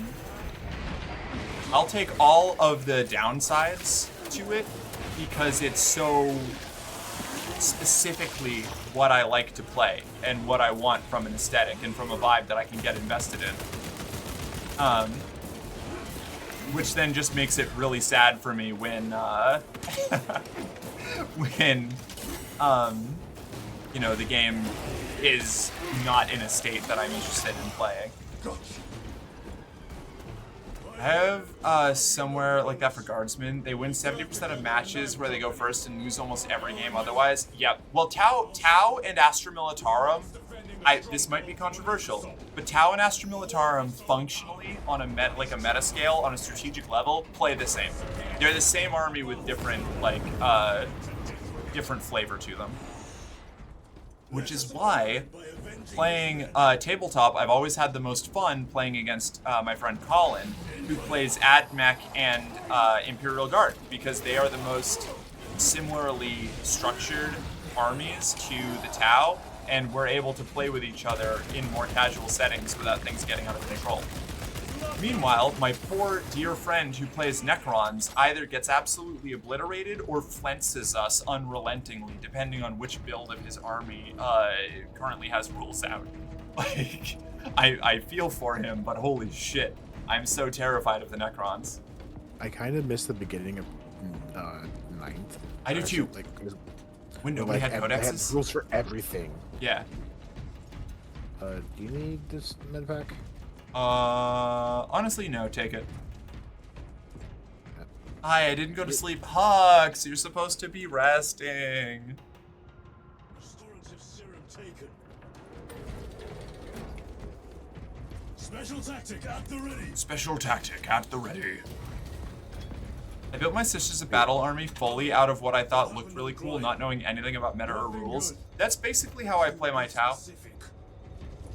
take all of the downsides to it because it's so specifically what I like to play and what I want from an aesthetic and from a vibe that I can get invested in. Which then just makes it really sad for me when, you know, the game is not in a state that I'm interested in playing. I have somewhere like that for Guardsmen. They win 70% of matches where they go first and lose almost every game otherwise. Yep. Well, Tau and Astra Militarum, this might be controversial, but Tau and Astra Militarum functionally on a meta scale, on a strategic level, play the same. They're the same army with different, like, different flavor to them. Which is why playing tabletop, I've always had the most fun playing against my friend Colin, who plays AdMech and Imperial Guard, because they are the most similarly structured armies to the Tau, and we're able to play with each other in more casual settings without things getting out of control. Meanwhile, my poor dear friend who plays Necrons either gets absolutely obliterated or flences us unrelentingly, depending on which build of his army currently has rules out. Like, I feel for him, but holy shit, I'm so terrified of the Necrons. I kind of missed the beginning of 9th. I do too. Like, when nobody had codexes? They had rules for everything. Yeah. Do you need this medpack? Honestly, no, take it. Hi, I didn't go to sleep. Hux, you're supposed to be resting. Restorative serum taken. Special tactic at the ready. Special tactic at the ready. I built my Sisters of Battle army fully out of what I thought looked really cool, not knowing anything about meta or rules. That's basically how I play my Tau.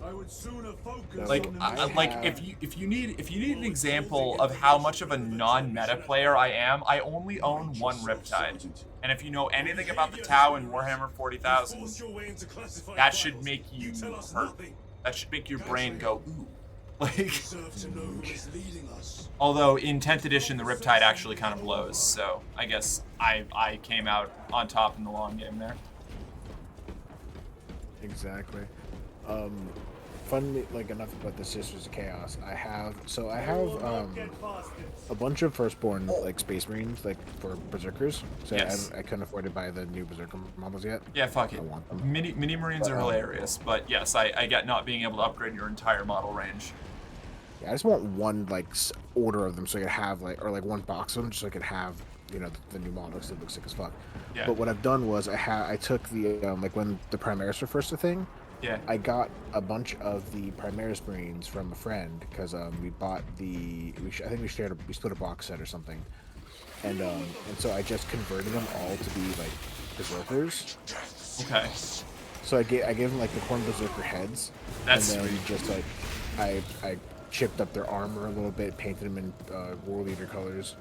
I would sooner focus Like, on if you need an example of how much of a non-meta player I am, I only own one Riptide. And if you know anything about the Tau in Warhammer 40,000, that should make you hurt. That should make your brain go, ooh. Like, although in 10th edition the Riptide actually kind of blows, so I guess I came out on top in the long game there. Exactly. Fun, like, enough about the Sisters of Chaos. I have a bunch of Firstborn, like, Space Marines, like, for Berserkers. So Yes. I couldn't afford to buy the new Berserker models yet. Yeah, fuck it. I want them. Mini Marines are hilarious, but yes, I get not being able to upgrade your entire model range. Yeah, I just want one, like, order of them so I could have, like, or, like, one box of them just so I could have, you know, the new models that look sick as fuck. Yeah. But what I've done was I took the, like, when the Primaris were first a thing, yeah, I got a bunch of the Primaris Marines from a friend because we bought I think we split a box set or something, and so I just converted them all to be like Berserkers. Okay. So I gave them like the Corn Berserker heads. That's and then sweet. just like I chipped up their armor a little bit, painted them in War Leader colors,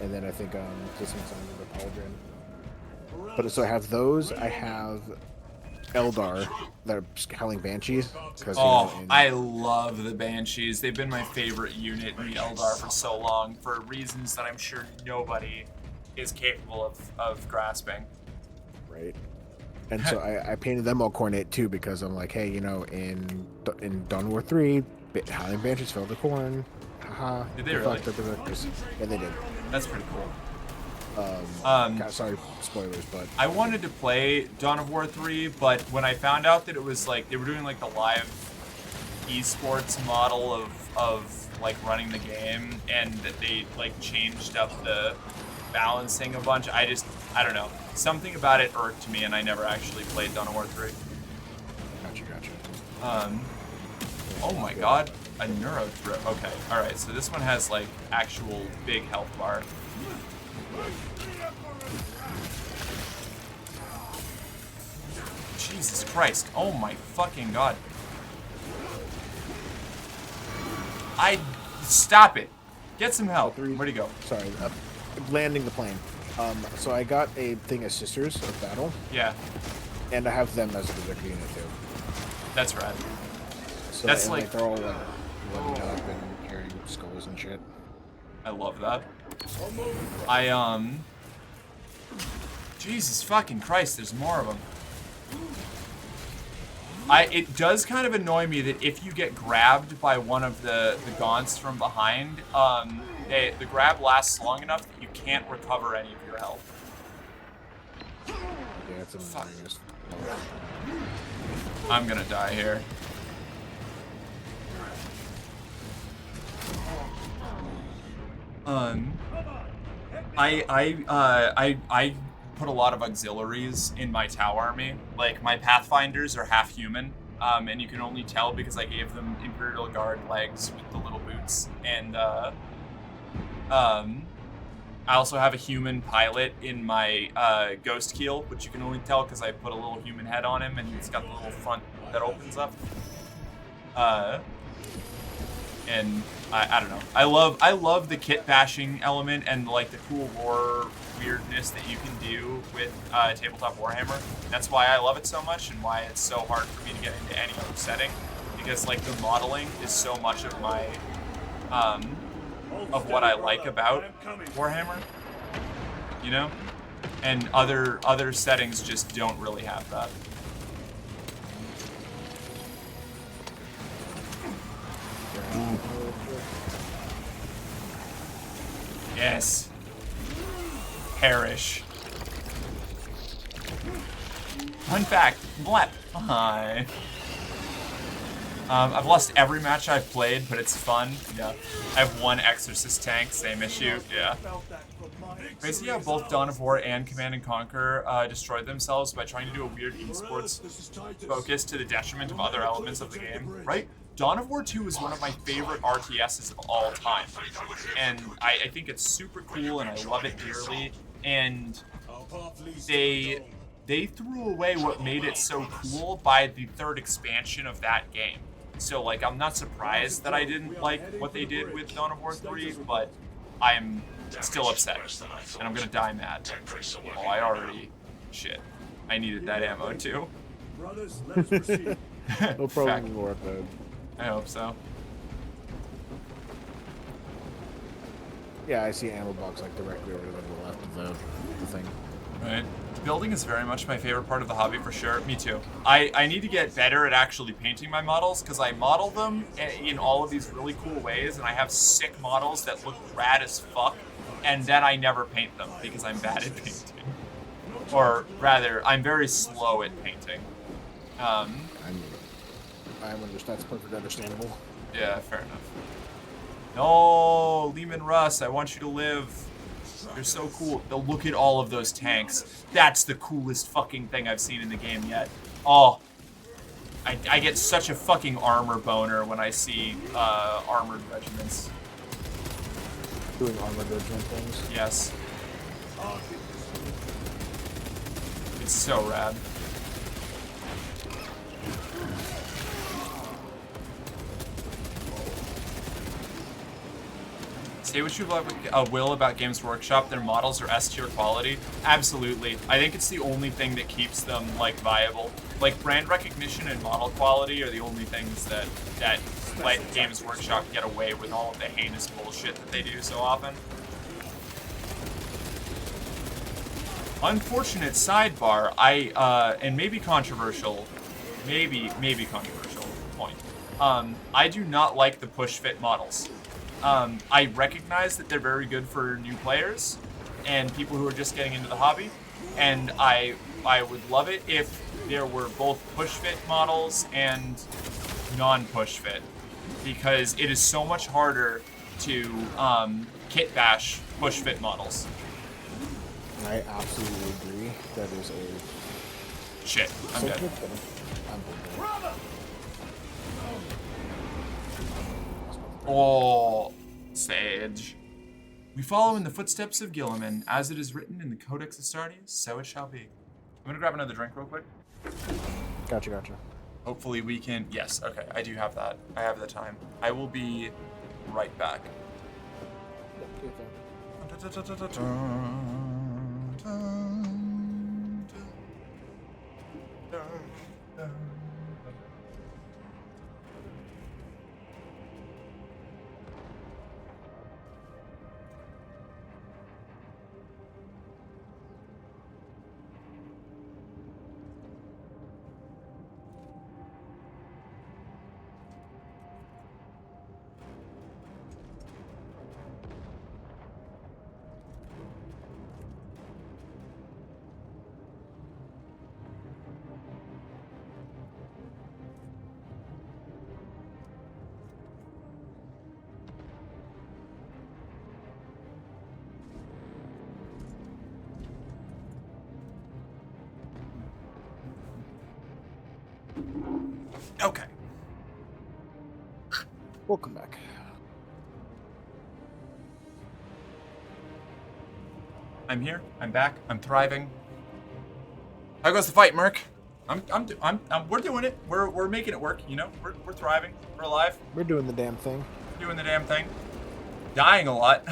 and then I think did some of the Pauldron. But so I have those. I have Eldar that are Howling Banshees. I love the Banshees. They've been my favorite unit in the Eldar for so long for reasons that I'm sure nobody is capable of grasping. Right. And so I painted them all cornate too because I'm like, hey, you know, in Dawn War 3, Howling Banshees fell to corn. Haha. Did they really? Yeah, they did. That's pretty cool. God, sorry, spoilers, but I wanted to play Dawn of War 3, but when I found out that it was like they were doing like the live esports model of like running the game and that they like changed up the balancing a bunch, I don't know. Something about it irked me and I never actually played Dawn of War 3. Gotcha. Oh my god, a neuro throw. Okay, alright, so this one has like actual big health bar. Jesus Christ. Oh my fucking god. Stop it. Get some help. Where'd he go? Sorry, landing the plane. So I got a thing of Sisters of Battle. Yeah. And I have them as a Berserker unit too. That's rad. So, that's like they're all like loaded up and carrying skulls and shit. I love that. Jesus fucking Christ, there's more of them. It does kind of annoy me that if you get grabbed by one of the gaunts from behind, the grab lasts long enough that you can't recover any of your health. Yeah, it's annoying. I'm gonna die here. I put a lot of auxiliaries in my Tau army. Like, my Pathfinders are half human, and you can only tell because I gave them Imperial Guard legs with the little boots. And, I also have a human pilot in my Ghost Keel, which you can only tell because I put a little human head on him, and he's got the little front that opens up. And I don't know. I love the kit bashing element and like the cool lore weirdness that you can do with tabletop Warhammer. That's why I love it so much and why it's so hard for me to get into any other setting, because like the modeling is so much of my of what I like about Warhammer, you know, and other settings just don't really have that. Yes. Perish. Fun fact, blep. Hi. I've lost every match I've played, but it's fun. Yeah. I have one Exorcist tank, same issue. Yeah. Crazy how both Dawn of War and Command & Conquer destroyed themselves by trying to do a weird esports focus to the detriment of other elements of the game, right? Dawn of War 2 is one of my favorite RTSs of all time. And I think it's super cool and I love it dearly. And they threw away what made it so cool by the third expansion of that game. So, like, I'm not surprised that I didn't like what they did with Dawn of War 3, but I'm still upset. And I'm gonna die mad. Oh, I already... Shit. I needed that ammo, too. Brothers, let us proceed. No problem anymore, though. I hope so. Yeah, I see ammo box like directly over to the left of the thing. Right. Building is very much my favorite part of the hobby for sure. Me too. I need to get better at actually painting my models because I model them in all of these really cool ways and I have sick models that look rad as fuck and then I never paint them because I'm bad at painting. Or rather, I'm very slow at painting. That's perfectly understandable. Yeah, fair enough. No, Lehman Russ, I want you to live. They're so cool. They'll look at all of those tanks. That's the coolest fucking thing I've seen in the game yet. Oh, I get such a fucking armor boner when I see armored regiments. Doing armored regiment things? Yes. It's so rad. Say what you will about Games Workshop, their models are S-tier quality. Absolutely. I think it's the only thing that keeps them, like, viable. Like, brand recognition and model quality are the only things that let Games Workshop get away with all of the heinous bullshit that they do so often. Unfortunate sidebar, and maybe controversial point. I do not like the push-fit models. I recognize that they're very good for new players and people who are just getting into the hobby, and I would love it if there were both push-fit models and non-push-fit, because it is so much harder to kit bash push-fit models. I absolutely agree. That is a... Shit, I'm dead. Oh, Sage. We follow in the footsteps of Gilliman, as it is written in the Codex Astartes, so it shall be. I'm gonna grab another drink real quick. Gotcha. Hopefully we can, yes, okay, I do have that. I have the time. I will be right back. Okay. Welcome back. I'm here. I'm back. I'm thriving. How goes the fight, Merc? We're doing it. We're making it work. You know, we're thriving. We're alive. We're doing the damn thing. Doing the damn thing. Dying a lot.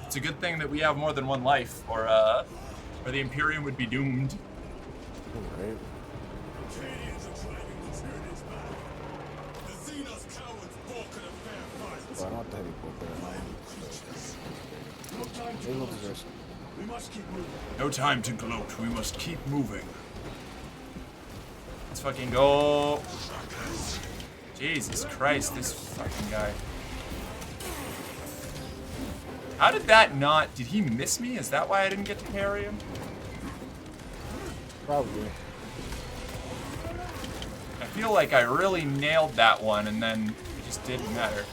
It's a good thing that we have more than one life, or the Imperium would be doomed. All right. Well, I don't have to heavy port there. We must keep moving. No time to gloat. We must keep moving. Let's fucking go. Jesus Christ, this fucking guy. How did that not... Did he miss me? Is that why I didn't get to parry him? Probably. I feel like I really nailed that one and then it just didn't matter.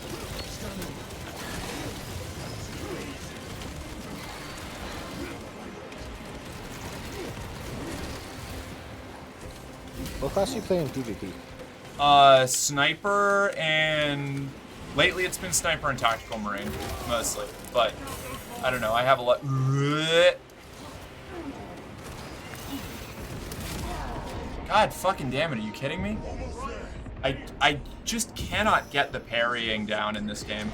What class do you play in PvP? Sniper and lately it's been sniper and tactical marine mostly, but I don't know. I have a lot. God fucking damn it! Are you kidding me? I just cannot get the parrying down in this game.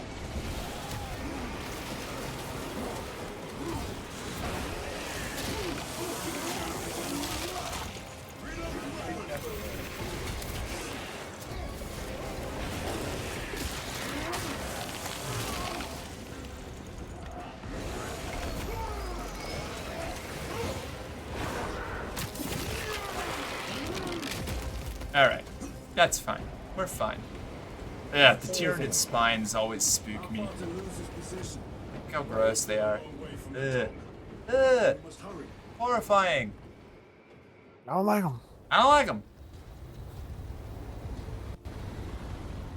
Alright, that's fine. We're fine. Yeah, the Tyranid spines always spook me. Look how gross they are. Ugh. Ugh. Horrifying. I don't like them. I don't like them.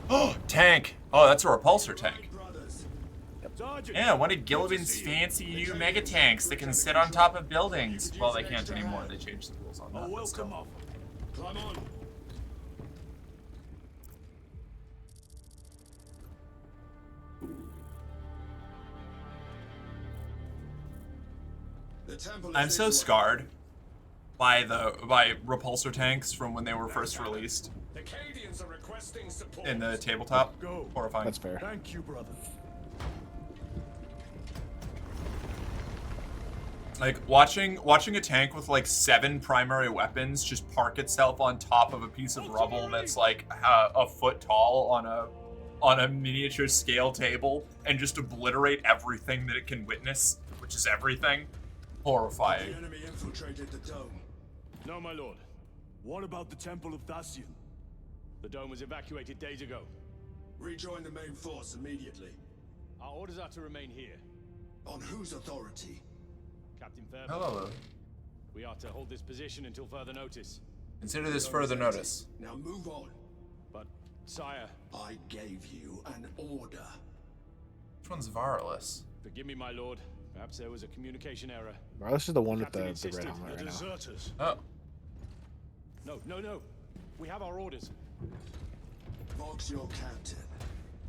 Oh, tank. Oh, that's a repulsor tank. Yeah, one of Gilligan's fancy new mega tanks that can sit on top of buildings. Well, they can't anymore. They changed the rules on that. But still. Climb on. I'm so scarred by repulsor tanks from when they were first released in the tabletop. Horrifying. That's fair. Thank you, brother. Like watching a tank with like 7 primary weapons just park itself on top of a piece of rubble that's like a foot tall on a miniature scale table and just obliterate everything that it can witness, which is everything. Horrifying. The enemy infiltrated the dome. No, my lord. What about the Temple of Thasian? The dome was evacuated days ago. Rejoin the main force immediately. Our orders are to remain here. On whose authority? Captain Fairbairn. Hello. We are to hold this position until further notice. Consider this further notice. Now move on. But, sire... I gave you an order. Which one's Varus? Forgive me, my lord. Perhaps there was a communication error. Well, this is the one with the Captain red insisted. helmet right now. Deserters. Oh. No. We have our orders. Vox your captain.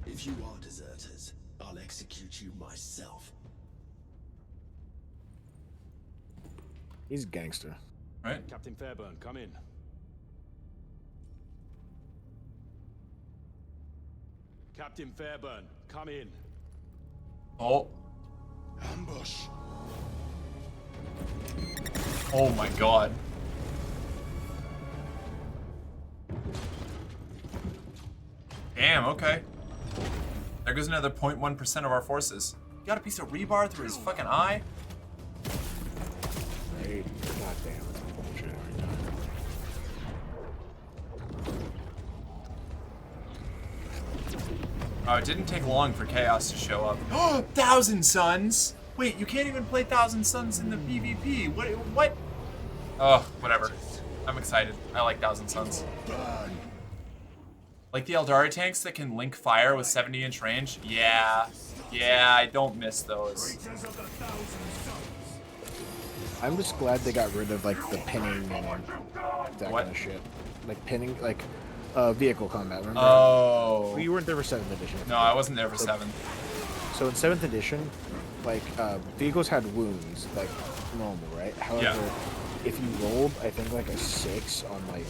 If you are deserters, I'll execute you myself. He's a gangster. Right? Captain Fairbairn, come in. Captain Fairbairn, come in. Oh. Ambush. Oh my god. Damn, okay. There goes another 0.1% of our forces. You got a piece of rebar through his fucking eye? Hey, god damn, it's bullshit every time. Oh, it didn't take long for Chaos to show up. Oh, Thousand Suns! Wait, you can't even play Thousand Suns in the PvP. What? Oh, whatever. I'm excited. I like Thousand Suns. Like the Eldari tanks that can link fire with 70-inch range? Yeah, I don't miss those. I'm just glad they got rid of like the pinning and that kind of shit. Like pinning, like vehicle combat, remember? Oh. Well, you weren't there for 7th edition. No, I wasn't there for 7th. So in 7th edition, like, vehicles had wounds, like, normal, right? However, if you rolled, I think, like, a 6 on, like,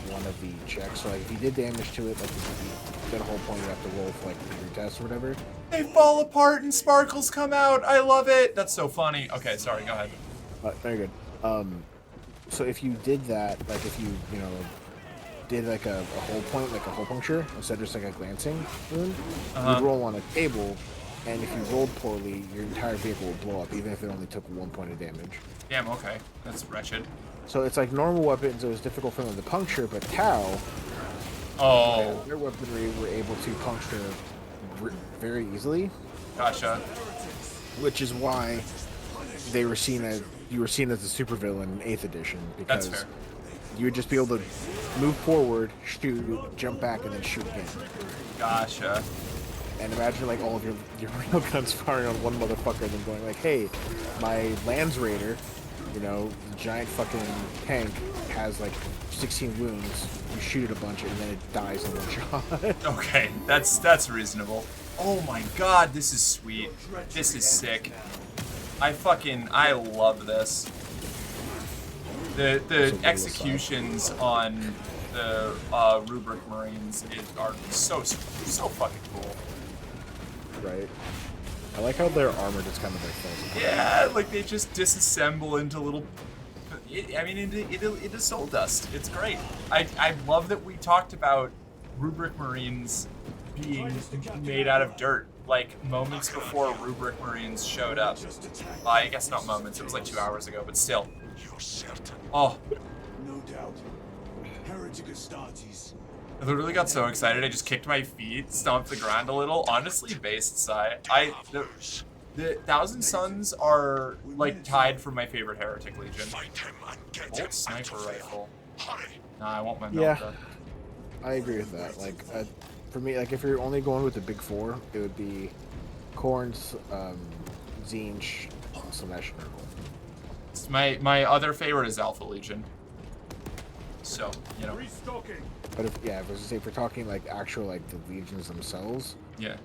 one of the checks, so, like, if you did damage to it, like, if you get a whole point, you have to roll for, like, your test or whatever. They fall apart and sparkles come out. I love it. That's so funny. Okay, sorry, go ahead. Very good. So if you did that, like, if you, you know, did like a hole point, like a hole puncture, instead of just like a glancing wound, you'd roll on a table, and if you rolled poorly, your entire vehicle will blow up, even if it only took 1 point of damage. Damn, okay. That's wretched. So it's like normal weapons, it was difficult for them to puncture, but Tau, their weaponry were able to puncture very easily. Gotcha. Which is why they were seen as, you were seen as a supervillain in 8th edition, because that's fair. You would just be able to move forward, shoot, jump back, and then shoot again. Gotcha. And imagine like all of your railguns firing on one motherfucker and then going like, hey, my Lance Raider You know, the giant fucking tank has like 16 wounds. You shoot it a bunch and then it dies in one shot. Okay, that's reasonable. Oh my god, this is sweet. This is sick. I love this. The executions on the Rubric Marines are so fucking cool. Right. I like how their armor just kind of like falls apart. Yeah, like they just disassemble into little. Into soul dust. It's great. I love that we talked about Rubric Marines being made out of dirt, like moments before Rubric Marines showed up. I guess not moments. It was like 2 hours ago, but still. Oh. No doubt. Heretic Astartes. I literally got so excited I just kicked my feet, stomped the ground a little. Honestly, based Sai. The Thousand Suns are like tied for my favorite Heretic Legion. Bolt sniper rifle. Nah, I want my Melta. I agree with that. Like, for me, like if you're only going with the big four, it would be Khorne's, Tzeentch, Slanesh, Nurgle. My other favorite is Alpha Legion. So, you know. But if I was to say, if we're talking like actual like the legions themselves, yeah,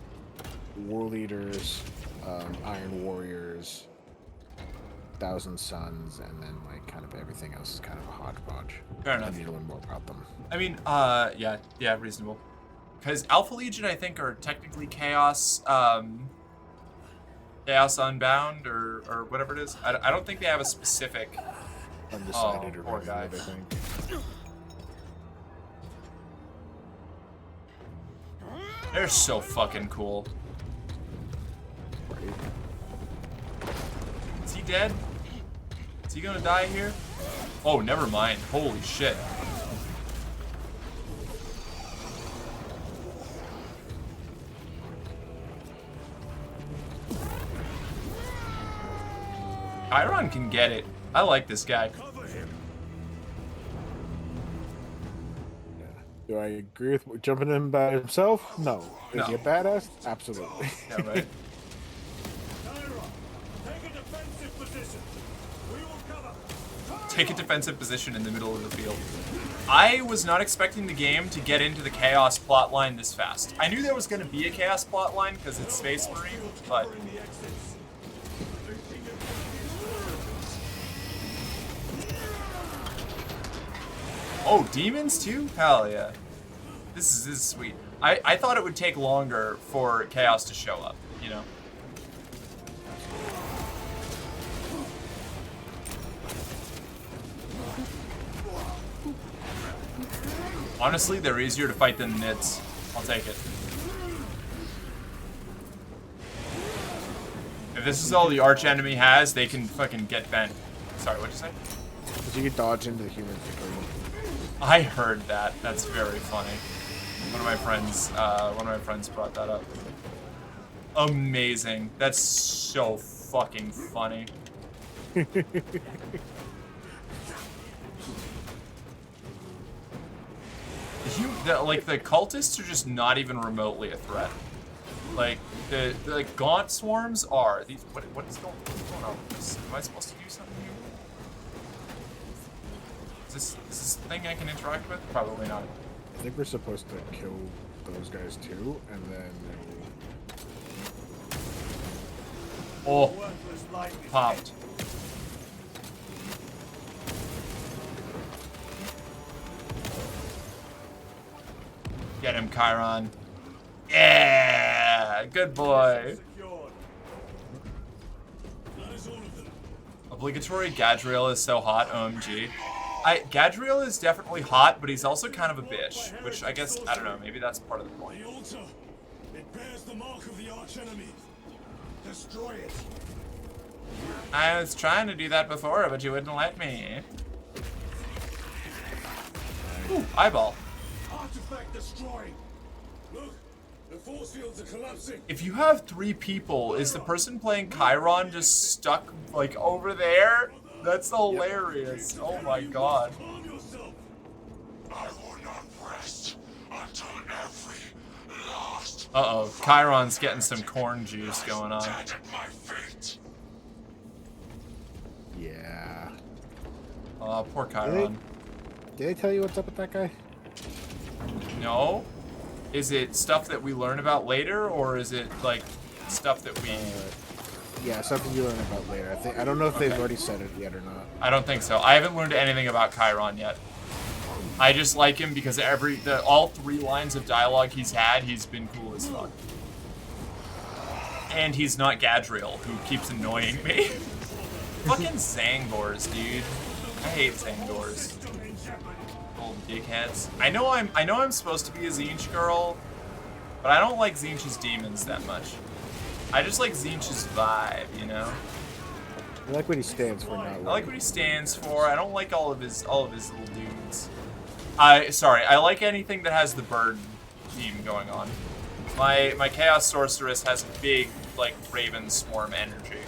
War Leaders, Iron Warriors, Thousand Suns, and then like kind of everything else is kind of a hodgepodge. Fair enough. I need to learn more about them. I mean, yeah, reasonable. Because Alpha Legion, I think, are technically Chaos, Chaos Unbound, or whatever it is. I don't think they have a specific. Undecided or poor guy. I think. They're so fucking cool. Is he dead? Is he gonna die here? Oh, never mind. Holy shit. Chiron can get it. I like this guy. Do I agree with jumping in by himself? No. Is he a badass? Absolutely. Yeah, right. Take a defensive position in the middle of the field. I was not expecting the game to get into the Chaos plotline this fast. I knew there was going to be a Chaos plotline because it's Space Marine, but... Oh, demons too? Hell yeah. This is sweet. I thought it would take longer for Chaos to show up, you know? Honestly, they're easier to fight than Nids. I'll take it. If this is all the arch enemy has, they can fucking get bent. Sorry, what'd you say? Because you can dodge into the human quickly. I heard that. That's very funny. One of my friends brought that up. Amazing. That's so fucking funny. The cultists are just not even remotely a threat. Like the gaunt swarms are. These what is going on with this? Am I supposed to do something here? Is this thing I can interact with? Probably not. I think we're supposed to kill those guys too, and then. Oh, popped. Get him, Chiron. Yeah, good boy. Obligatory Gadriel is so hot, OMG. Gadriel is definitely hot, but he's also kind of a bitch, which I guess, I don't know, maybe that's part of the point. It bears the mark of the arch enemy. Destroy it. I was trying to do that before, but you wouldn't let me. Ooh, eyeball. Artifact destroyed. Look, the force fields are collapsing. If you have 3 people, is the person playing Chiron just stuck, like, over there? That's hilarious. Oh my god. I will not rest until every last. Uh-oh, Chiron's getting some corn juice going on. Yeah. Poor Chiron. Did they tell you what's up with that guy? No. Is it stuff that we learn about later, or is it like stuff that we? Yeah, something you learn about later. I don't know if they've already said it yet or not. I don't think so. I haven't learned anything about Chiron yet. I just like him because all 3 lines of dialogue he's had, he's been cool as fuck. And he's not Gadriel, who keeps annoying me. Fucking Zangors, dude. I hate Zangors. Old dickheads. I know I'm supposed to be a Tzeentch girl, but I don't like Tzeentch's demons that much. I just like Tzeentch's vibe, you know? I like what he stands for now. I like what he stands for. I don't like all of his little dudes. I like anything that has the bird theme going on. My Chaos Sorceress has a big, like, Raven Swarm energy.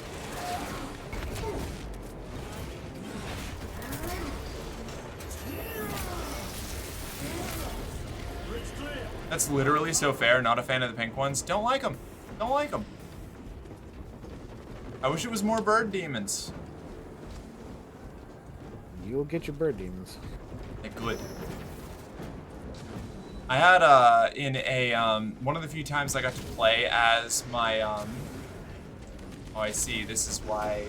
That's literally so fair. Not a fan of the pink ones. Don't like them. Don't like them. I wish it was more bird demons. You'll get your bird demons. They're good. I had in a one of the few times I got to play as my oh, I see. This is why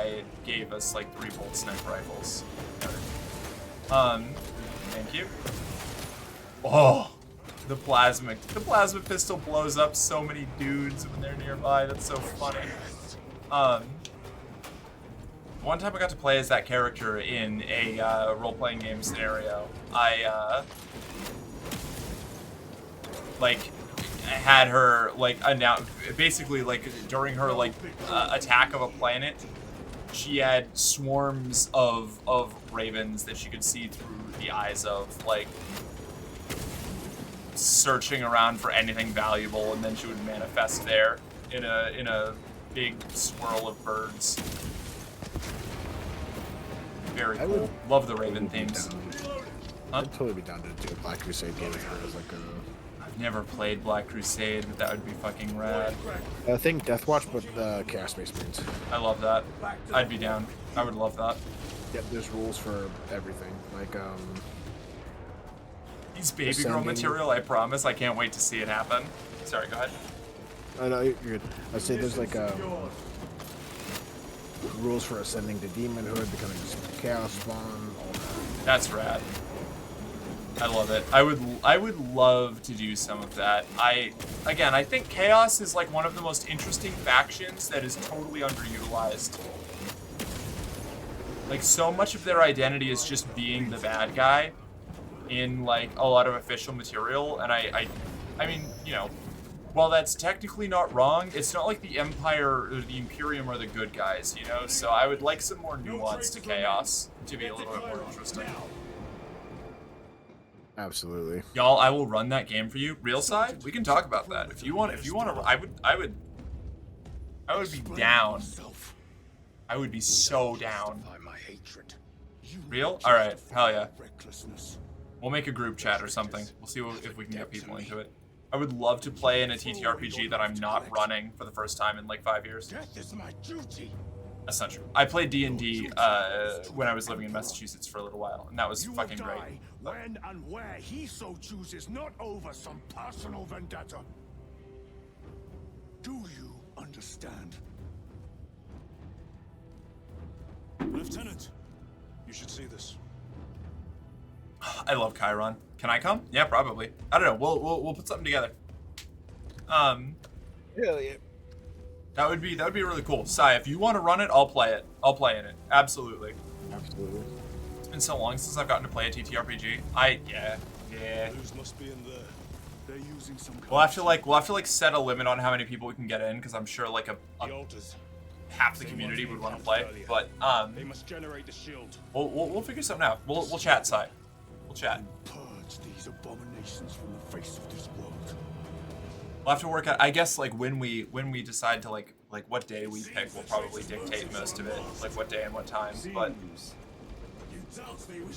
it gave us like 3-bolt sniper rifles. Thank you. Oh, the plasma pistol blows up so many dudes when they're nearby. That's so funny. One time I got to play as that character in a role-playing game scenario. I had her like basically like during her like attack of a planet, she had swarms of ravens that she could see through the eyes of, like searching around for anything valuable, and then she would manifest there in a big swirl of birds. Very cool. Love the Raven themes. I'd totally be down to do a Black Crusade game with her as like a... I've never played Black Crusade, but that would be fucking rad. I think Deathwatch, but the Chaos Space Marines. I love that. I'd be down. I would love that. Yep, there's rules for everything. Like, He's baby girl material, I promise. I can't wait to see it happen. Sorry, go ahead. No, you're good. I'd say there's like rules for ascending to demonhood, becoming a chaos spawn, all that. That's rad. I love it. I would love to do some of that. I think Chaos is like one of the most interesting factions that is totally underutilized. Like, so much of their identity is just being the bad guy in like a lot of official material, and I mean, you know, while that's technically not wrong, it's not like the Empire or the Imperium are the good guys, you know? So I would like some more nuance to Chaos to be a little bit more interesting. Absolutely. Y'all, I will run that game for you. Real side, we can talk about that. If you want to, I would be down. I would be so down. Real? All right, hell yeah. We'll make a group chat or something. We'll see if we can get people into it. I would love to play in a TTRPG that I'm not running for the first time in like 5 years. That's not true. I played D&D when I was living in Massachusetts for a little while, and that was fucking great. When and where he so chooses, not over some personal vendetta. Do you understand? Lieutenant, you should see this. I love Chiron. Can I come? Yeah, probably. I don't know. We'll put something together. Hell yeah. That would be really cool. Sai, if you want to run it, I'll play it. I'll play in it. Absolutely. Absolutely. It's been so long since I've gotten to play a TTRPG. Yeah. Must be in there. They're using some We'll have to like set a limit on how many people we can get in, because I'm sure like half the community would want to play. But they must generate the shield. We'll figure something out. We'll chat, Sai. We'll chat. Purge these abominations from the face of this world. We'll have to work out. I guess like when we decide to like what day we pick will probably dictate most of it. Like what day and what time. But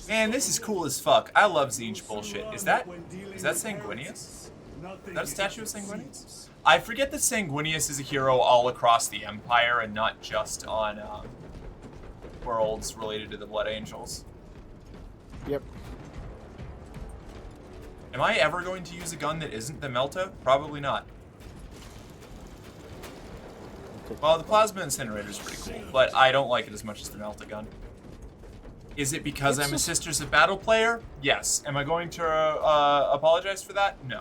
man, this is cool as fuck. I love Tzeentch bullshit. Is that Sanguinius? Is that a statue of Sanguinius? I forget that Sanguinius is a hero all across the Empire and not just on worlds related to the Blood Angels. Yep. Am I ever going to use a gun that isn't the Melta? Probably not. Well, the Plasma Incinerator is pretty cool, but I don't like it as much as the Melta gun. Is it because I'm a Sisters of Battle player? Yes. Am I going to apologize for that? No.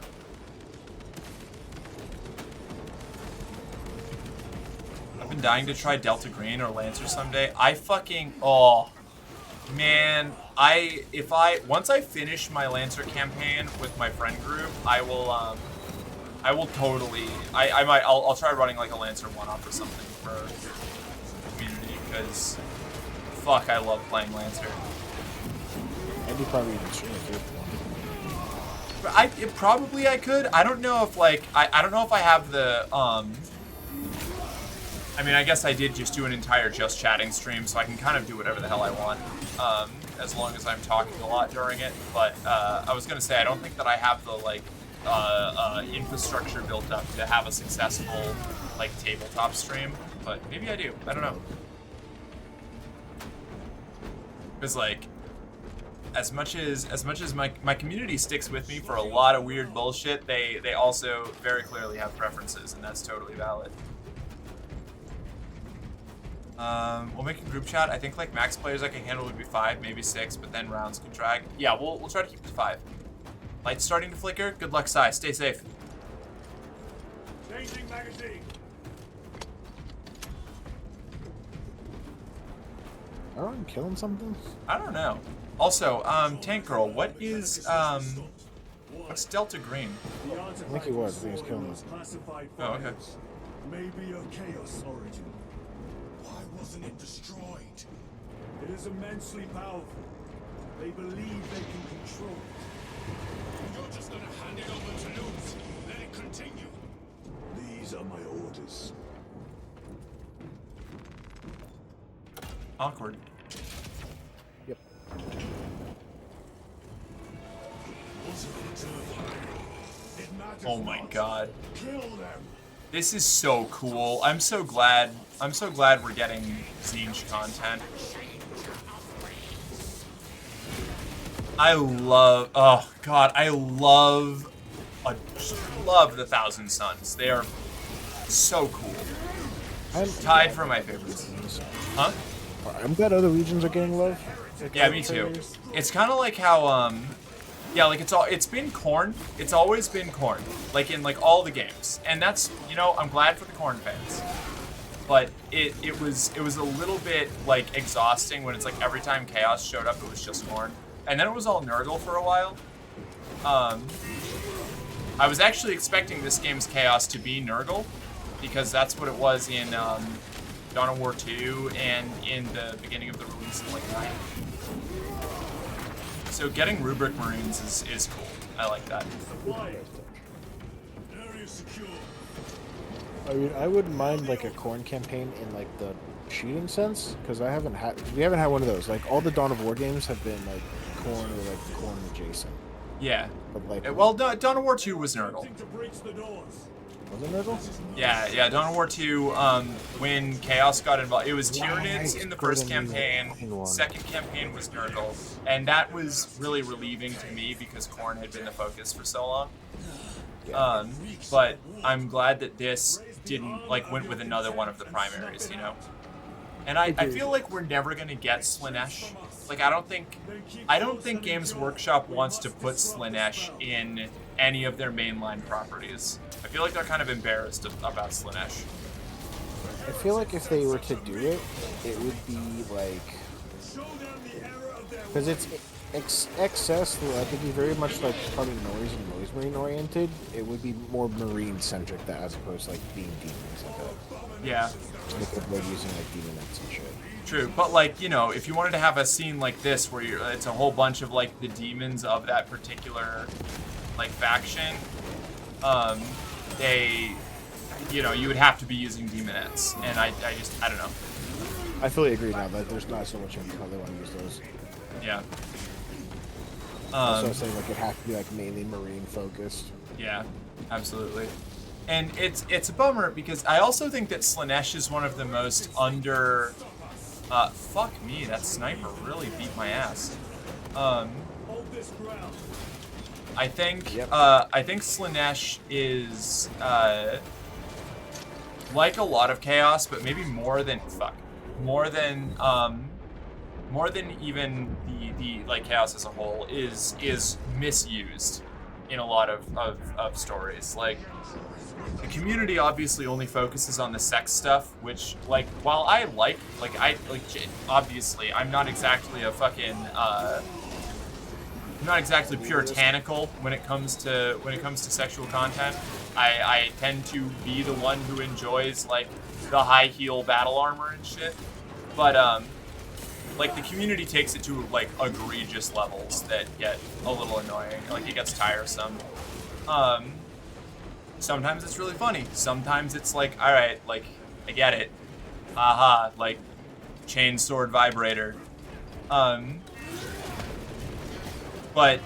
I've been dying to try Delta Green or Lancer someday. I fucking... Oh. Man, once I finish my Lancer campaign with my friend group, I will totally, I'll try running like a Lancer one-off or something for the community, because fuck, I love playing Lancer. And you probably even stream it. But probably I could. I don't know if like, I don't know if I have the, I mean, I guess I did just do an entire just chatting stream, so I can kind of do whatever the hell I want, as long as I'm talking a lot during it. But I was gonna say, I don't think that I have the like infrastructure built up to have a successful like tabletop stream, but maybe I do. I don't know. Because like, as much as my community sticks with me for a lot of weird bullshit, they also very clearly have preferences, and that's totally valid. We'll make a group chat. I think like max players I can handle would be 5, maybe 6, but then rounds can drag. Yeah, we'll try to keep it to 5. Light's starting to flicker. Good luck, Sai. Stay safe. Changing magazine. Oh, I'm killing something? I don't know. Also, Tank Girl, what is what's Delta Green? I think he was. I think he was killing us. Oh, okay. Maybe a chaos origin. Why wasn't it destroyed? It is immensely powerful. They believe they can control it. You're just gonna hand it over to Luz. Let it continue. These are my orders. Awkward. Yep. Oh my god. Kill them. This is so cool. I'm so glad we're getting Zinj content. I love, oh god, I love the Thousand Suns. They are so cool. Tied for my favorites. Huh? I'm glad other regions are getting love. Yeah, me too. It's kind of like how, yeah, like it's been Korn. It's always been Korn, like in like all the games, and that's, you know, I'm glad for the Korn fans. But it was a little bit like exhausting when it's like every time Chaos showed up, it was just Korn, and then it was all Nurgle for a while. I was actually expecting this game's Chaos to be Nurgle, because that's what it was in Dawn of War 2 and in the beginning of the release of like 9. So getting Rubric Marines is cool. I like that. Area secure. I mean, I wouldn't mind like a Korn campaign in like the cheating sense, because we haven't had one of those. Like all the Dawn of War games have been like Korn or like Korn adjacent. Yeah. But like, well, Dawn of War 2 was Nurgle. Was it Nurgle? Yeah, Dawn of War 2, when Chaos got involved, it was Tyranids in the first campaign, second campaign was Nurgle, and that was really relieving to me because Korn had been the focus for so long. But I'm glad that this didn't, like, went with another one of the primaries, you know? And I feel like we're never gonna get Slaanesh. Like, I don't think Games Workshop wants to put Slaanesh in any of their mainline properties. I feel like they're kind of embarrassed about Slaanesh. I feel like if they were to do it, it would be like, because it's excess. I think it's very much like probably noise and noise marine oriented. It would be more marine centric as opposed to like being demons like that. Yeah. Like avoid using like demon nets and shit. True, but like, you know, if you wanted to have a scene like this where it's a whole bunch of like the demons of that particular like faction, you know, you would have to be using demonettes, and I don't know. I fully agree now that there's not so much info how they want to use those. Yeah. Also, I was saying like it has to be like mainly marine focused. Yeah, absolutely. And it's a bummer because I also think that Slaanesh is one of the most Fuck me, that sniper really beat my ass. Hold this ground. I think Slaanesh is, like a lot of Chaos, but maybe more than, more than even the like Chaos as a whole is misused in a lot of stories. Like, the community obviously only focuses on the sex stuff, which, like, while I obviously, I'm not exactly a fucking, I'm not exactly puritanical when it comes to sexual content. I tend to be the one who enjoys, like, the high heel battle armor and shit. But, like, the community takes it to, like, egregious levels that get a little annoying. Like, it gets tiresome. Sometimes it's really funny. Sometimes it's like, alright, like, I get it. Haha, like, chainsword vibrator. But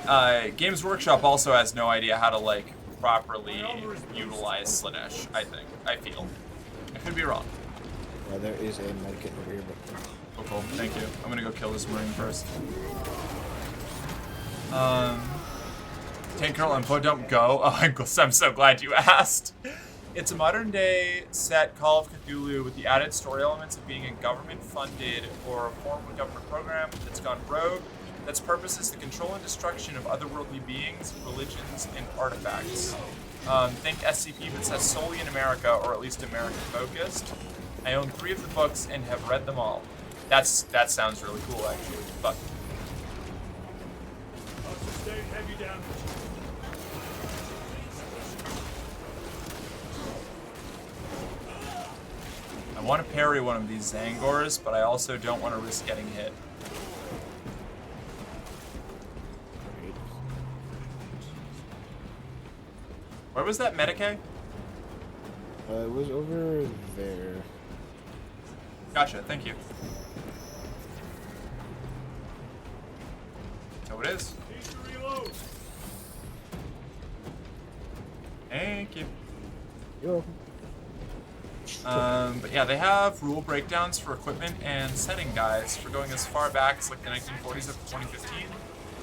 Games Workshop also has no idea how to, like, properly utilize Slaanesh, I feel. I could be wrong. Yeah, there is a medikit over here, but... Oh, cool. Thank you. I'm gonna go kill this Marine first. Tank Colonel Info Dump, go. Oh, I'm so glad you asked. It's a modern-day set Call of Cthulhu with the added story elements of being a government-funded or a form of government program that's gone rogue, that's purpose is the control and destruction of otherworldly beings, religions, and artifacts. Think SCP, but set solely in America, or at least American-focused. I own 3 of the books and have read them all. That sounds really cool, actually. Fuck. I want to parry one of these Zangors, but I also don't want to risk getting hit. Where was that Medicae? It was over there. Gotcha, thank you. So it is. Thank you. You're welcome. But yeah, they have rule breakdowns for equipment and setting guides for going as far back as like the 1940s up to 2015.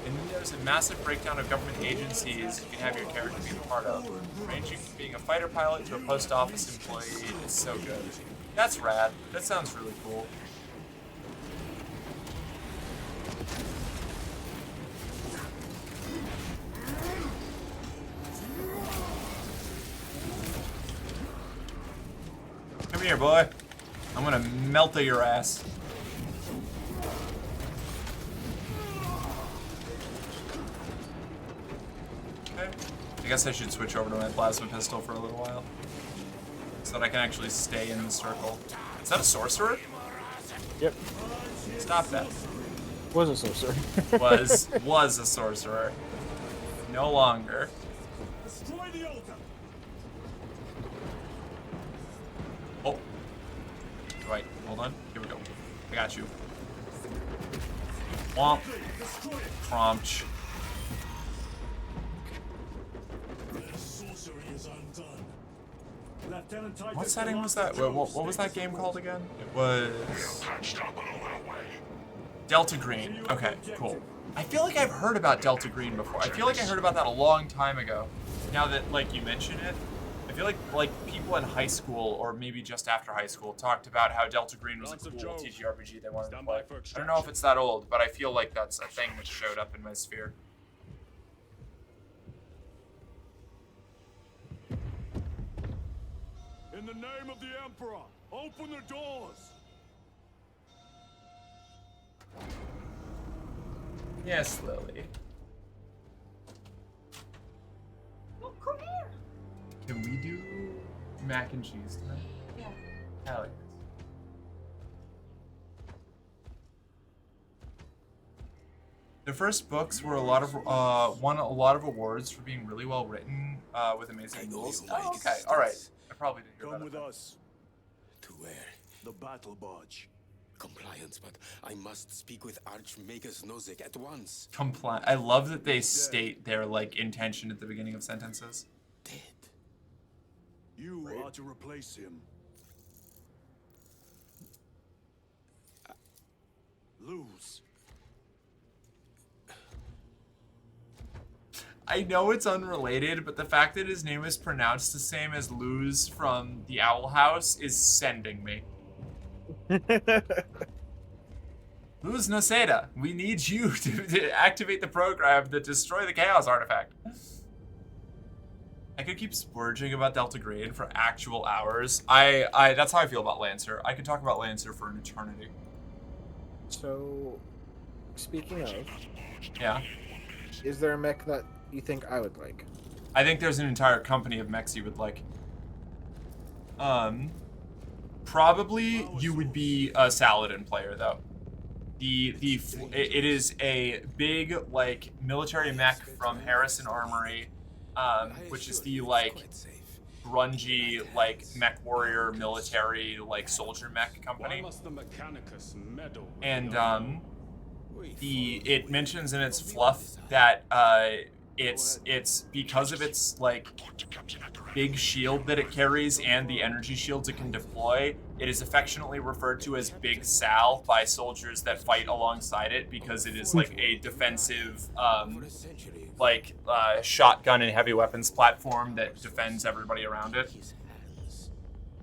And then there's a massive breakdown of government agencies you can have your character be a part of, ranging from being a fighter pilot to a post office employee. It's so good. That's rad. That sounds really cool. Come here, boy. I'm gonna melt your ass. Okay. I guess I should switch over to my plasma pistol for a little while, so that I can actually stay in the circle. Is that a sorcerer? Yep. Stop that. Was a sorcerer. was a sorcerer. No longer. Destroy the altar. Oh. Right, hold on. Here we go. I got you. Womp. Prompt. What setting was that? What was that game called again? It was Delta Green. Okay, cool. I feel like I've heard about Delta Green before. I feel like I heard about that a long time ago. Now that, like, you mention it, I feel like people in high school, or maybe just after high school, talked about how Delta Green was a cool TTRPG they wanted to play. I don't know if it's that old, but I feel like that's a thing that showed up in my sphere. In the name of the Emperor, open the doors! Yes, Lily. Well, come here. Can we do mac and cheese tonight? Yeah. Hell yes. The first books were won a lot of awards for being really well written, with amazing rules. Oh, okay, all right. I probably didn't hear Come about with it. us. To where? The battle barge. Compliance, but I must speak with Archmagus Nozick at once. I love that they state their, like, intention at the beginning of sentences. You are to replace him. Lose. I know it's unrelated, but the fact that his name is pronounced the same as Luz from the Owl House is sending me. Luz Noceda, we need you to activate the program to destroy the Chaos artifact. I could keep splurging about Delta Grade for actual hours. That's how I feel about Lancer. I could talk about Lancer for an eternity. So, speaking of, yeah, is there a mech that you think I would like? I think there's an entire company of mechs you would like. Probably you would be a Saladin player though. It is a big like military mech from Harrison Armory, which is the like grungy like mech warrior military like soldier mech company. And it mentions in its fluff that it's because of its like big shield that it carries and the energy shields it can deploy, it is affectionately referred to as Big Sal by soldiers that fight alongside it because it is like a defensive shotgun and heavy weapons platform that defends everybody around it.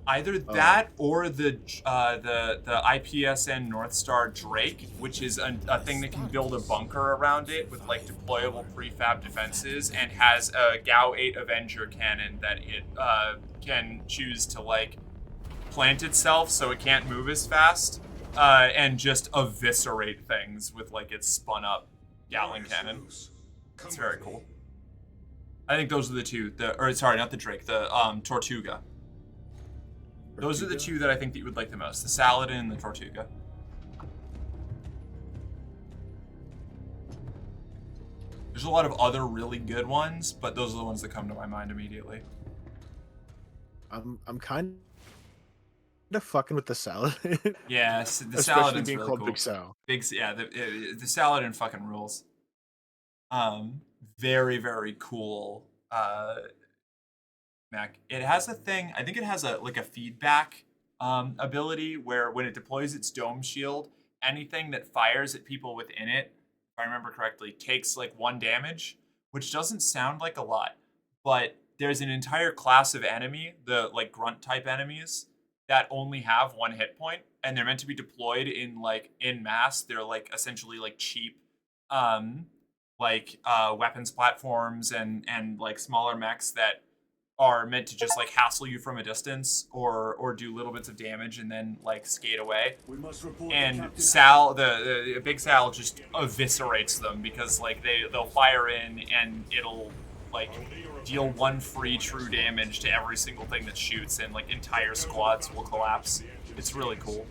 Either that or the IPSN North Star Drake, which is a thing that can build a bunker around it with like deployable prefab defenses and has a GAU 8 Avenger cannon that it can choose to like plant itself so it can't move as fast and just eviscerate things with like its spun up Gatling cannon. It's very cool. I think those are the two. Sorry, not the Drake, the Tortuga. Those are the two that I think that you would like the most. The Saladin and the Tortuga. There's a lot of other really good ones, but those are the ones that come to my mind immediately. I'm kind of fucking with the Saladin. Yes, the Especially Saladin's being really called cool. Big Sal. The Saladin fucking rules. Very, very cool mech. It has a thing, I think it has a feedback ability where when it deploys its dome shield, anything that fires at people within it, if I remember correctly, takes like 1 damage, which doesn't sound like a lot, but there's an entire class of enemy, the like grunt type enemies, that only have 1 hit point, and they're meant to be deployed in mass. They're like essentially like cheap weapons platforms and like smaller mechs that are meant to just like hassle you from a distance or do little bits of damage and then like skate away. And Sal, the Big Sal, just eviscerates them because like they'll fire in and it'll like deal 1 free true damage to every single thing that shoots, and like entire squads will collapse. It's really cool.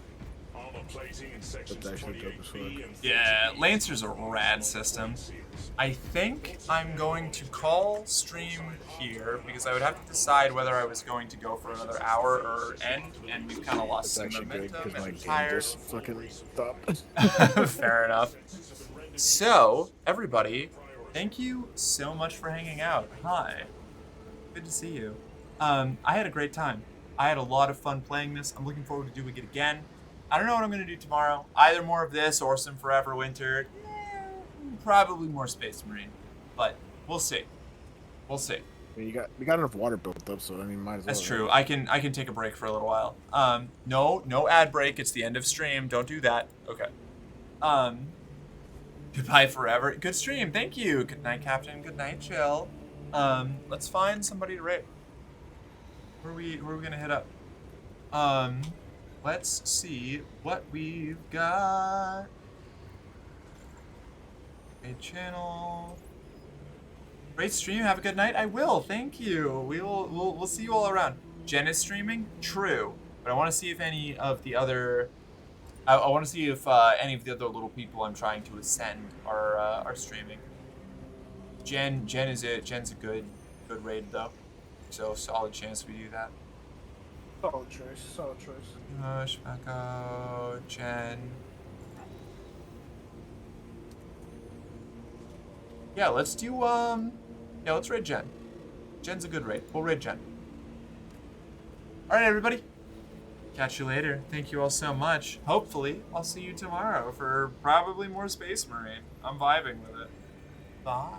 Yeah, Lancer's a rad system. I think I'm going to call stream here because I would have to decide whether I was going to go for another hour or end, and we've kind of lost some momentum and I'm tired. Fucking stop. Fair enough. So, everybody, thank you so much for hanging out. Hi. Good to see you. I had a great time. I had a lot of fun playing this. I'm looking forward to doing it again. I don't know what I'm going to do tomorrow. Either more of this or some Forever Winter. Probably more Space Marine. But we'll see. We'll see. I mean, we got enough water built up, so I mean, might as well. That's true. I can take a break for a little while. No ad break. It's the end of stream. Don't do that. Okay. Goodbye forever. Good stream. Thank you. Good night, Captain. Good night, Chill. Let's find somebody to rate. Where are we gonna hit up? Let's see what we've got. A channel. Great stream. Have a good night. I will. Thank you. We'll see you all around. Jen is streaming. True, but I want to see if any of the other. I want to see if any of the other little people I'm trying to ascend are streaming. Jen's a good raid though, so solid chance we do that. Solid choice. Shmako, Jen. Yeah, let's do let's raid Jen. Jen's a good raid. We'll raid Jen. All right, everybody. Catch you later. Thank you all so much. Hopefully, I'll see you tomorrow for probably more Space Marine. I'm vibing with it. Bye.